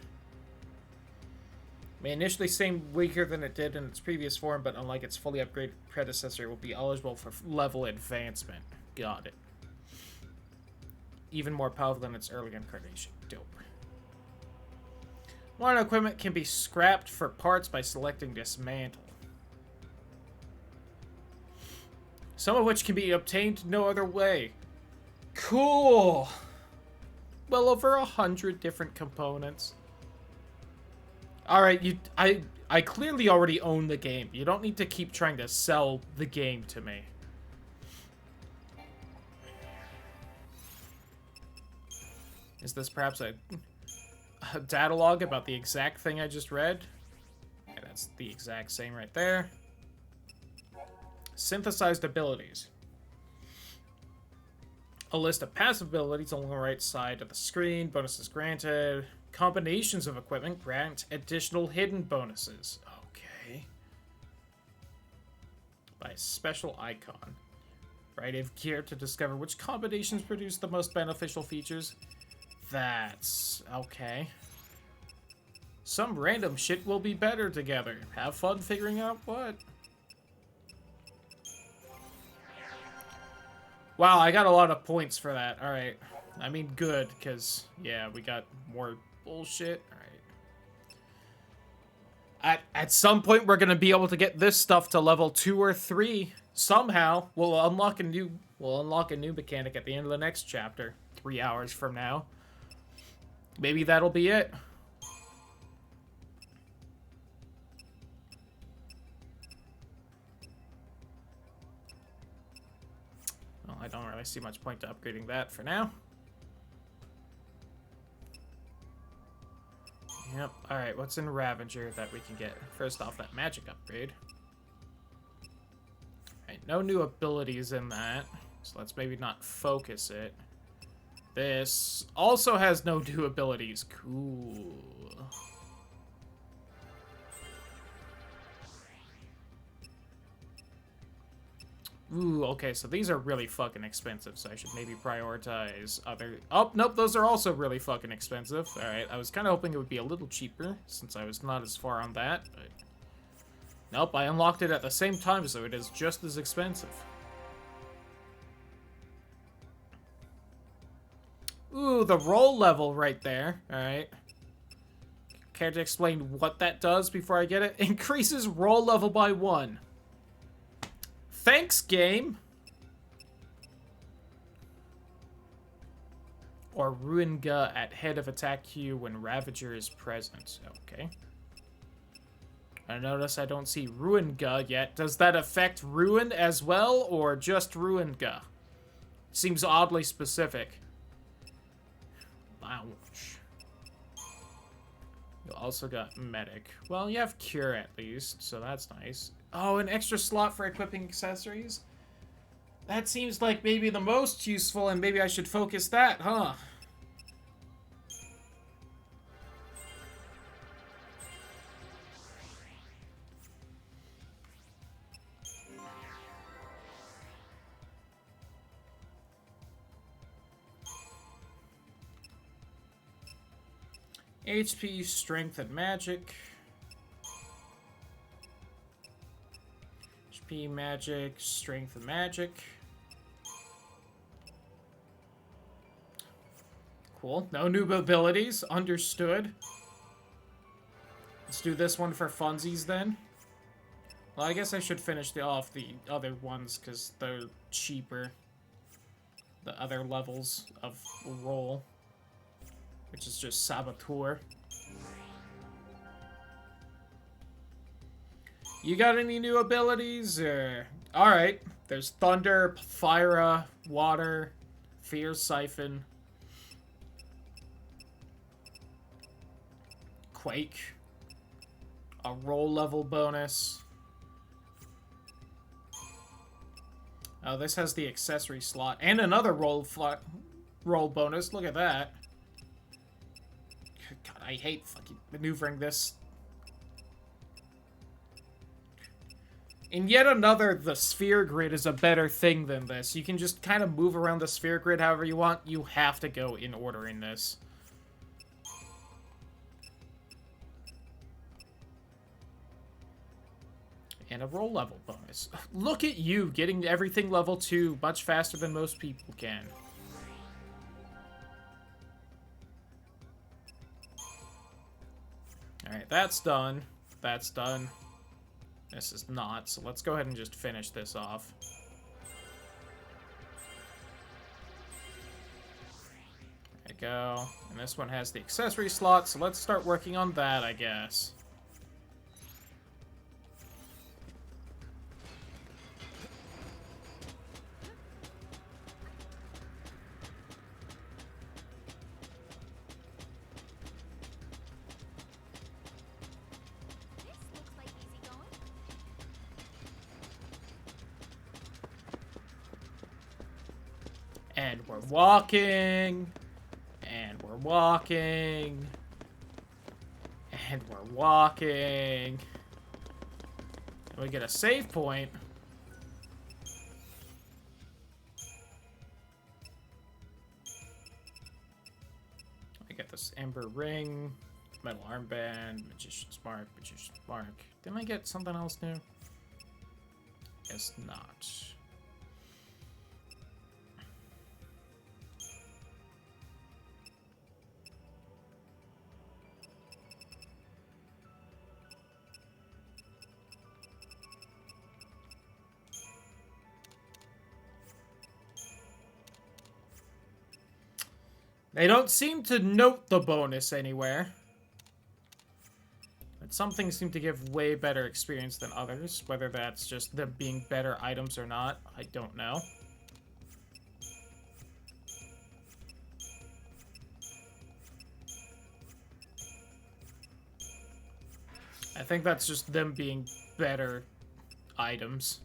May initially seem weaker than it did in its previous form, but unlike its fully upgraded predecessor, it will be eligible for level advancement. Got it. Even more powerful than its early incarnation. Dope. Modern equipment can be scrapped for parts by selecting Dismantle. Some of which can be obtained no other way. Cool! Well over 100 different components. Alright, I clearly already own the game. You don't need to keep trying to sell the game to me. Is this perhaps a data log about the exact thing I just read? Yeah, that's the exact same right there. Synthesized abilities. A list of passive abilities on the right side of the screen. Bonuses granted. Combinations of equipment grant additional hidden bonuses. Okay. By a special icon. Variety of gear to discover which combinations produce the most beneficial features. That's okay. Some random shit will be better together. Have fun figuring out what. Wow, I got a lot of points for that. Alright. I mean, good, because, yeah, we got more bullshit. Alright. At some point, we're going to be able to get this stuff to level 2 or 3. Somehow, we'll unlock a new mechanic at the end of the next chapter. 3 hours from now. Maybe that'll be it. Well, I don't really see much point to upgrading that for now. Yep. Alright, what's in Ravager that we can get? First off, that magic upgrade. Alright, no new abilities in that. So let's maybe not focus it. This also has no new abilities. Cool. Ooh, okay, so these are really fucking expensive, so I should maybe prioritize other... Oh, nope, those are also really fucking expensive. Alright, I was kind of hoping it would be a little cheaper, since I was not as far on that, but... Nope, I unlocked it at the same time, so it is just as expensive. Ooh, the roll level right there. Alright. Care to explain what that does before I get it? Increases roll level by 1. Thanks, game. or Ruinga at head of attack queue when Ravager is present. Okay. I notice I don't see Ruinga yet. Does that affect Ruin as well, or just Ruinga? Seems oddly specific. Lounge. You also got Medic. Well, you have Cure at least, so that's nice. Oh, an extra slot for equipping accessories? That seems like maybe the most useful, and maybe I should focus that, huh? HP, Strength, and Magic. HP, Magic, Strength, and Magic. Cool. No new abilities. Understood. Let's do this one for funsies then. Well, I guess I should finish off the other ones because they're cheaper. The other levels of roll. Which is just Saboteur. You got any new abilities? Alright. There's Thunder, Fire, Water, Fear Siphon, Quake, a roll level bonus. Oh, this has the accessory slot and another roll bonus. Look at that. God, I hate fucking maneuvering this. And yet another, the sphere grid is a better thing than this. You can just kind of move around the sphere grid however you want. You have to go in order in this. And a roll level bonus. Look at you, getting everything level 2 much faster than most people can. Alright, that's done. That's done. This is not, so let's go ahead and just finish this off. There we go. And this one has the accessory slot, so let's start working on that, I guess. And we're walking. And we're walking. And we're walking. And we get a save point. I get this Ember Ring, Metal Armband, Magician's Mark, Magician's Mark. Didn't I get something else new? Guess not. They don't seem to note the bonus anywhere. But some things seem to give way better experience than others. Whether that's just them being better items or not, I don't know. I think that's just them being better items.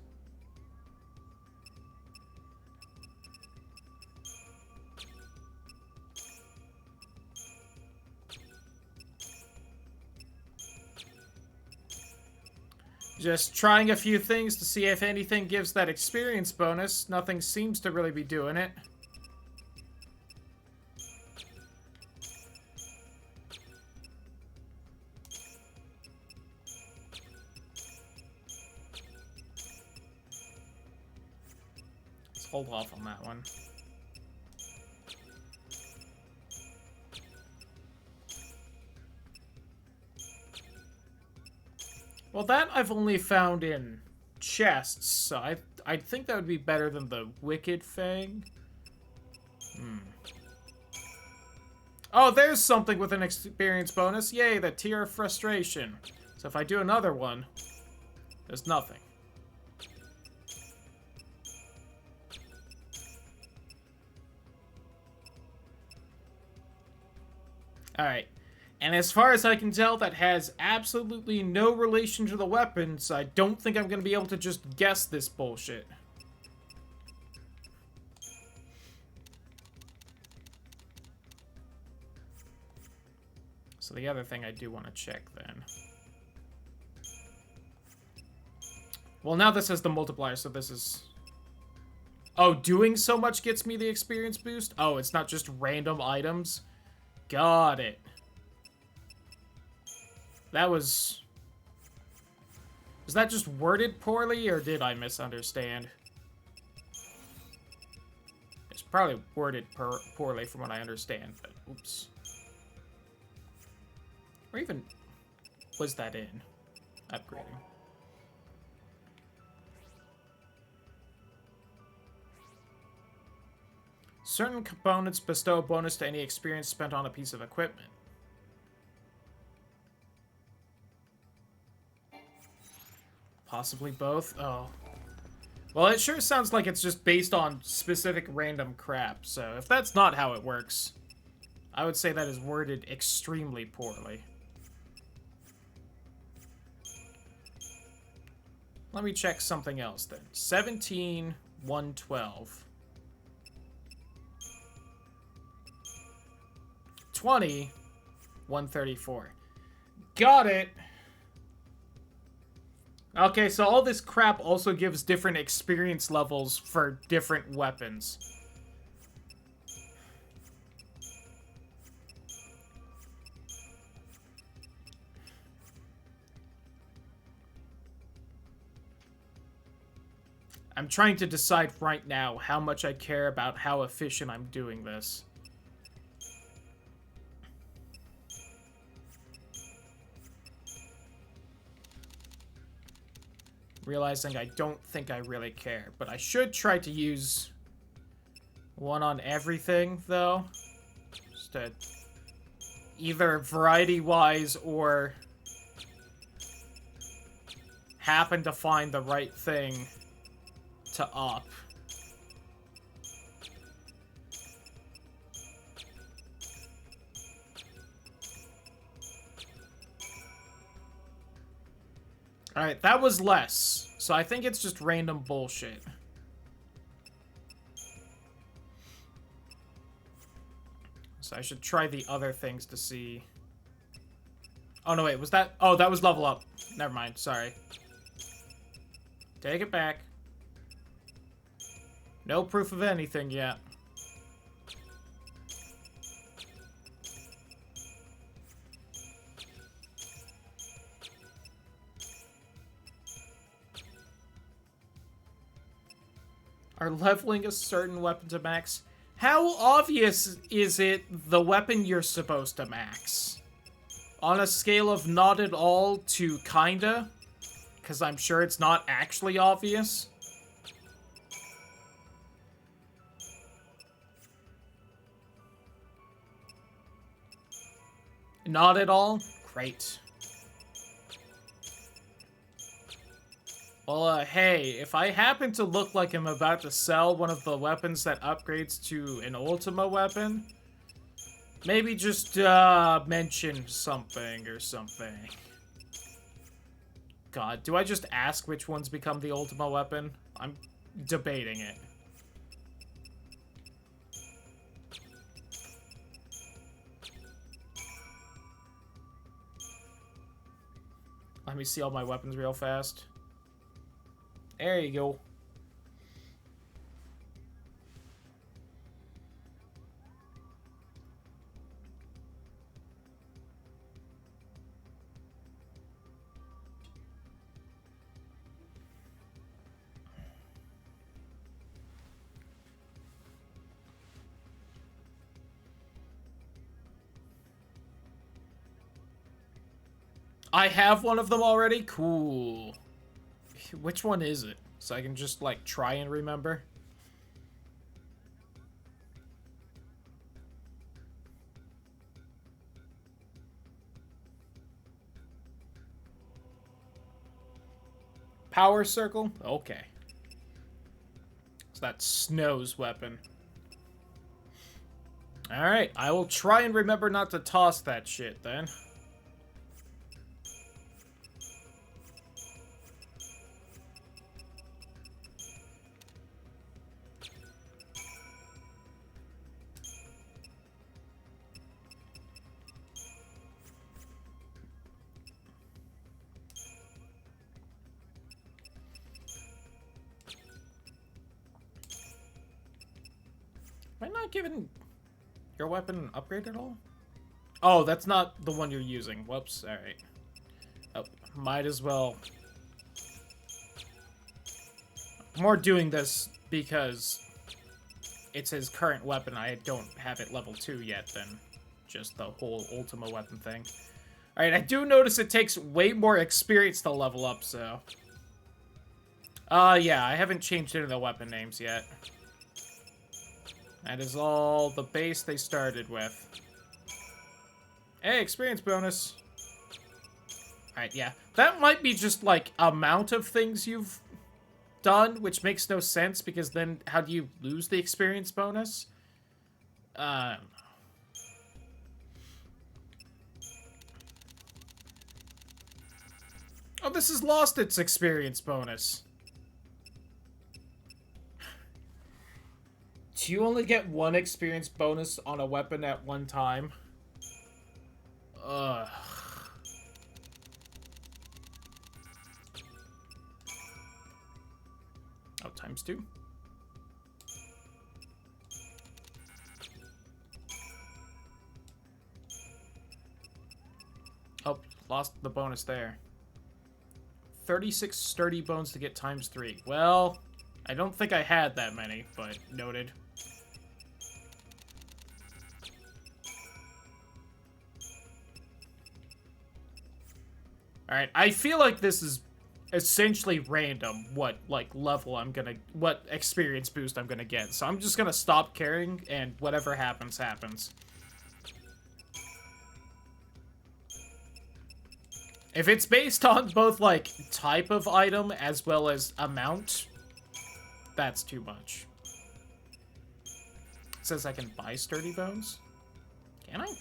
Just trying a few things to see if anything gives that experience bonus. Nothing seems to really be doing it. Let's hold off on that one. Well, that I've only found in chests, so I think that would be better than the Wicked Fang. Oh, there's something with an experience bonus. Yay, the Tear of Frustration. So if I do another one, there's nothing. Alright. And as far as I can tell, that has absolutely no relation to the weapon, so I don't think I'm going to be able to just guess this bullshit. So the other thing I do want to check then. Well, now this has the multiplier, so this is... Oh, doing so much gets me the experience boost? Oh, it's not just random items? Got it. That was... Was that just worded poorly, or did I misunderstand? It's probably worded poorly from what I understand, but oops. Or even... was that in? Upgrading. Certain components bestow a bonus to any experience spent on a piece of equipment. Possibly both? Oh. Well, it sure sounds like it's just based on specific random crap, so if that's not how it works, I would say that is worded extremely poorly. Let me check something else then. 17, 112. 20, 134. Got it! Okay, so all this crap also gives different experience levels for different weapons. I'm trying to decide right now how much I care about how efficient I'm doing this. Realizing I don't think I really care, but I should try to use one on everything, though. Just to either variety-wise or happen to find the right thing to up. Alright, that was less. So I think it's just random bullshit. So I should try the other things to see. Oh, no, wait, was that... Oh, that was level up. Never mind, sorry. Take it back. No proof of anything yet. Are leveling a certain weapon to max? How obvious is it the weapon you're supposed to max? On a scale of not at all to kinda? Because I'm sure it's not actually obvious. Not at all? Great. Well, hey, if I happen to look like I'm about to sell one of the weapons that upgrades to an Ultima weapon, maybe just, mention something or something. God, do I just ask which ones become the Ultima weapon? I'm debating it. Let me see all my weapons real fast. There you go. I have one of them already? Cool. Which one is it? So I can just, like, try and remember. power circle? Okay. So that's Snow's weapon. Alright, I will try and remember not to toss that shit then. Am I not giving your weapon an upgrade at all? Oh, that's not the one you're using. Whoops, alright. Oh, might as well. I'm more doing this because it's his current weapon. I don't have it level 2 yet than just the whole Ultima weapon thing. Alright, I do notice it takes way more experience to level up, so... yeah, I haven't changed any of the weapon names yet. That is all the base they started with. Hey, experience bonus. Alright, yeah. That might be just, like, amount of things you've done, which makes no sense, because then how do you lose the experience bonus? Oh, this has lost its experience bonus. Do you only get one experience bonus on a weapon at one time? Ugh. Oh, times 2. Oh, lost the bonus there. 36 sturdy bones to get times 3. Well, I don't think I had that many, but noted. Alright, I feel like this is essentially random what, like, level I'm gonna... what experience boost I'm gonna get. So I'm just gonna stop caring, and whatever happens, happens. If it's based on both, like, type of item as well as amount, that's too much. It says I can buy sturdy bones? Can I?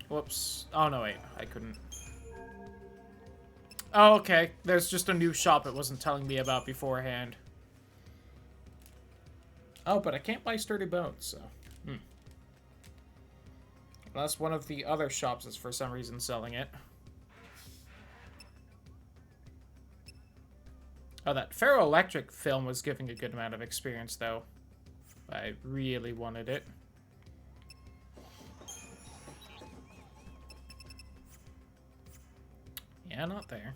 Whoops. Oh, no, wait. I couldn't. Oh, okay. There's just a new shop it wasn't telling me about beforehand. Oh, but I can't buy sturdy bones, so... Unless one of the other shops is for some reason selling it. Oh, that ferroelectric film was giving a good amount of experience, though. I really wanted it. Yeah, not there.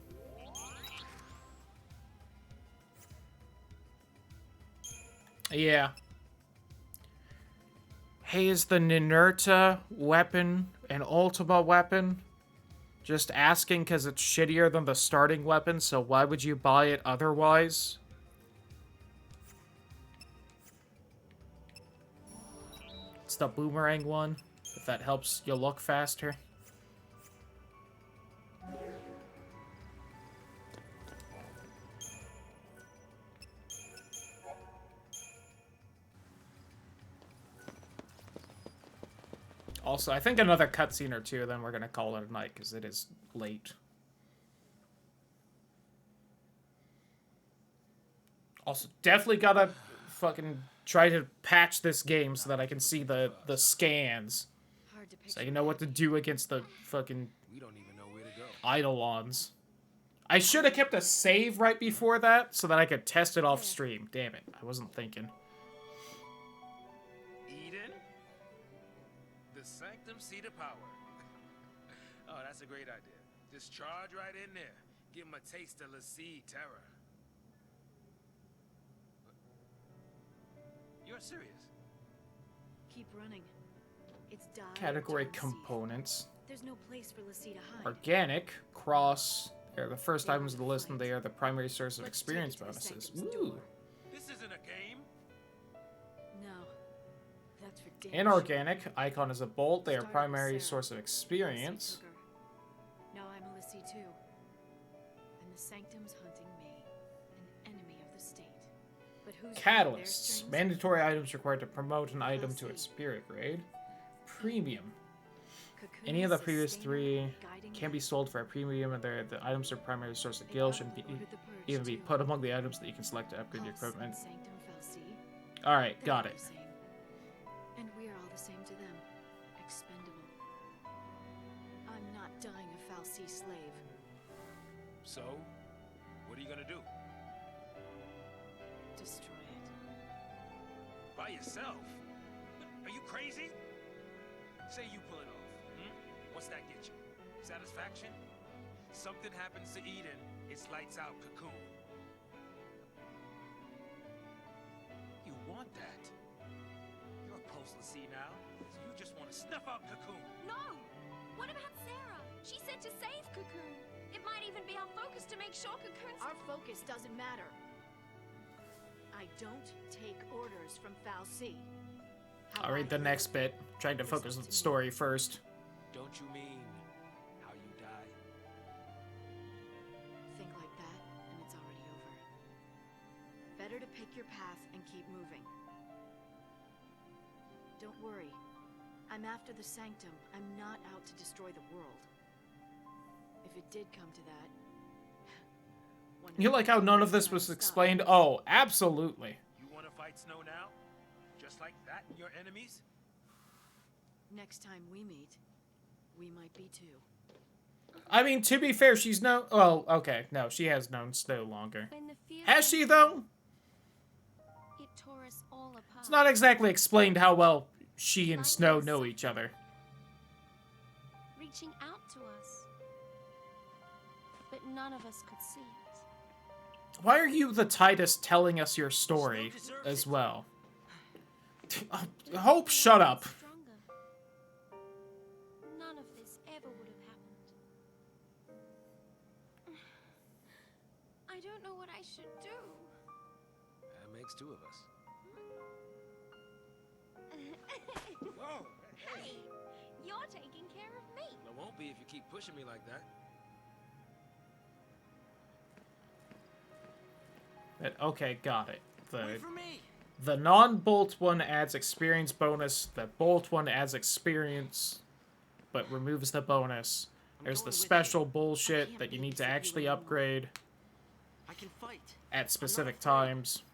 Yeah. Hey, is the Ninurta weapon an Ultima weapon? Just asking because it's shittier than the starting weapon, so why would you buy it otherwise? It's the boomerang one, if that helps you look faster. Also, I think another cutscene or two, then we're gonna call it a night, because it is late. Also, definitely gotta fucking try to patch this game so that I can see the scans. So you know what to do against the fucking Eidolons. I should have kept a save right before that, so that I could test it off stream. Damn it, I wasn't thinking. Sanctum seat of power. Oh, that's a great idea. Just charge right in there. Give him a taste of Lassie terror. You're serious? Keep running. It's Category components. There's no place for Lassie to hide. Organic, cross. They're the first items of the list, and they are the primary source of experience bonuses. Ooh. This isn't a game. No. That's for damn Inorganic, icon is a bolt. They are primary source of experience. Sanctum's hunting me, an enemy of the state. But who's Catalysts. Mandatory items required to promote an item to its spirit grade. Premium. Any of the previous three can be sold for a premium, and the items are primary source of gil. Shouldn't even be put among the items that you can select to upgrade your equipment. Alright, got it. And we're all the same to them. Expendable. I'm not dying a Fal'Cie slave. So, what are you gonna do? Destroy it. By yourself? Are you crazy? Say you pull it off. What's that get you? Satisfaction? Something happens to Eden, it's lights out Cocoon. You want that? You're a post-Lassie now, so you just want to snuff out Cocoon. No! What about Sarah? She said to save Cocoon. It might even be our focus to make sure Cocoon's... Our focus doesn't matter. I don't take orders from Fal'Cie. I'll read the next bit. Trying to focus on the story first. Don't you mean how you die? Think like that, and it's already over. Better to pick your path and keep moving. Don't worry. I'm after the Sanctum. I'm not out to destroy the world. If it did come to that... You like how none of this was explained? Oh, absolutely. You want to fight Snow now? Just like that, your enemies? Next time we meet, we might be too. I mean, to be fair, she's no... Well, okay. No, she has known Snow longer. Has she, though? It tore us all apart. It's not exactly explained how well she and Snow know each other. Reaching out to us. But none of us could see it. Why are you the Titus telling us your story as well? Hope, shut up. None of this ever would have happened. I don't know what I should do. That makes two of us. Whoa! Hey, you're taking care of me. Well, it won't be if you keep pushing me like that. Okay, got it. The non-bolt one adds experience bonus. The bolt one adds experience, but removes the bonus. There's the special bullshit that you need to actually upgrade at specific times.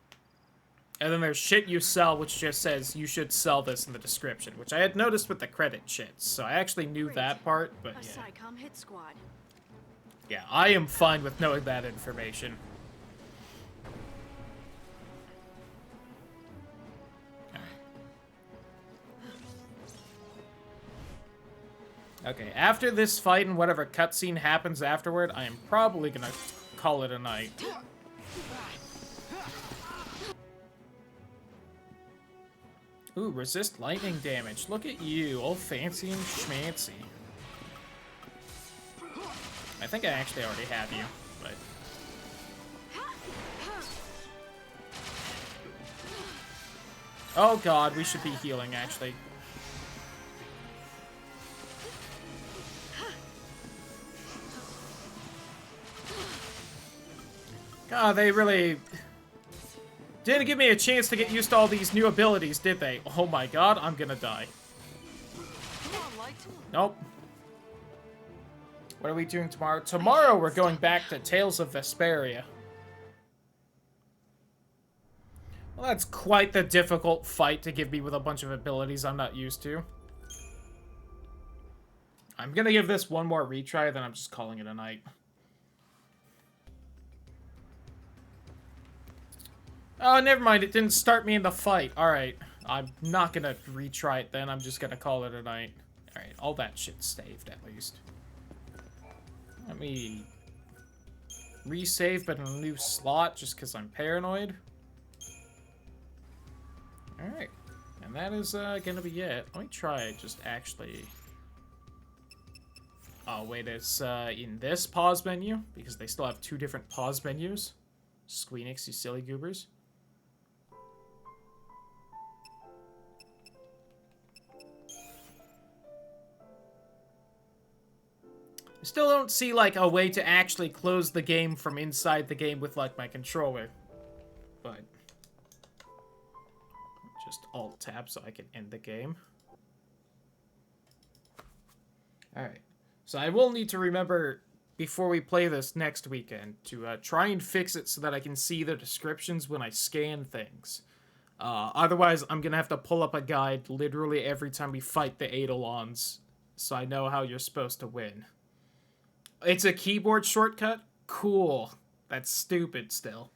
And then there's shit you sell, which just says you should sell this in the description, which I had noticed with the credit shit, so I actually knew that part, but yeah. SciComm hit squad. Yeah, I am fine with knowing that information. Okay, after this fight and whatever cutscene happens afterward, I am probably gonna call it a night. Ooh, resist lightning damage. Look at you, all fancy and schmancy. I think I actually already have you, but... Oh god, we should be healing, actually. God, they really didn't give me a chance to get used to all these new abilities, did they? Oh my god, I'm gonna die. Nope. What are we doing tomorrow? Tomorrow we're going back to Tales of Vesperia. Well, that's quite the difficult fight to give me with a bunch of abilities I'm not used to. I'm gonna give this one more retry, then I'm just calling it a night. Oh, never mind. It didn't start me in the fight. Alright. I'm not gonna retry it then. I'm just gonna call it a night. Alright, all that shit's saved at least. Let me resave, but in a new slot just because I'm paranoid. Alright. And that is gonna be it. Let me try it just actually... Oh, wait, it's in this pause menu, because they still have two different pause menus. Squeenix, you silly goobers. Still don't see, like, a way to actually close the game from inside the game with, like, my controller. But... just Alt-Tab so I can end the game. Alright. So I will need to remember, before we play this next weekend, to try and fix it so that I can see the descriptions when I scan things. Otherwise, I'm gonna have to pull up a guide literally every time we fight the Eidolons, so I know how you're supposed to win. It's a keyboard shortcut? Cool. That's stupid still.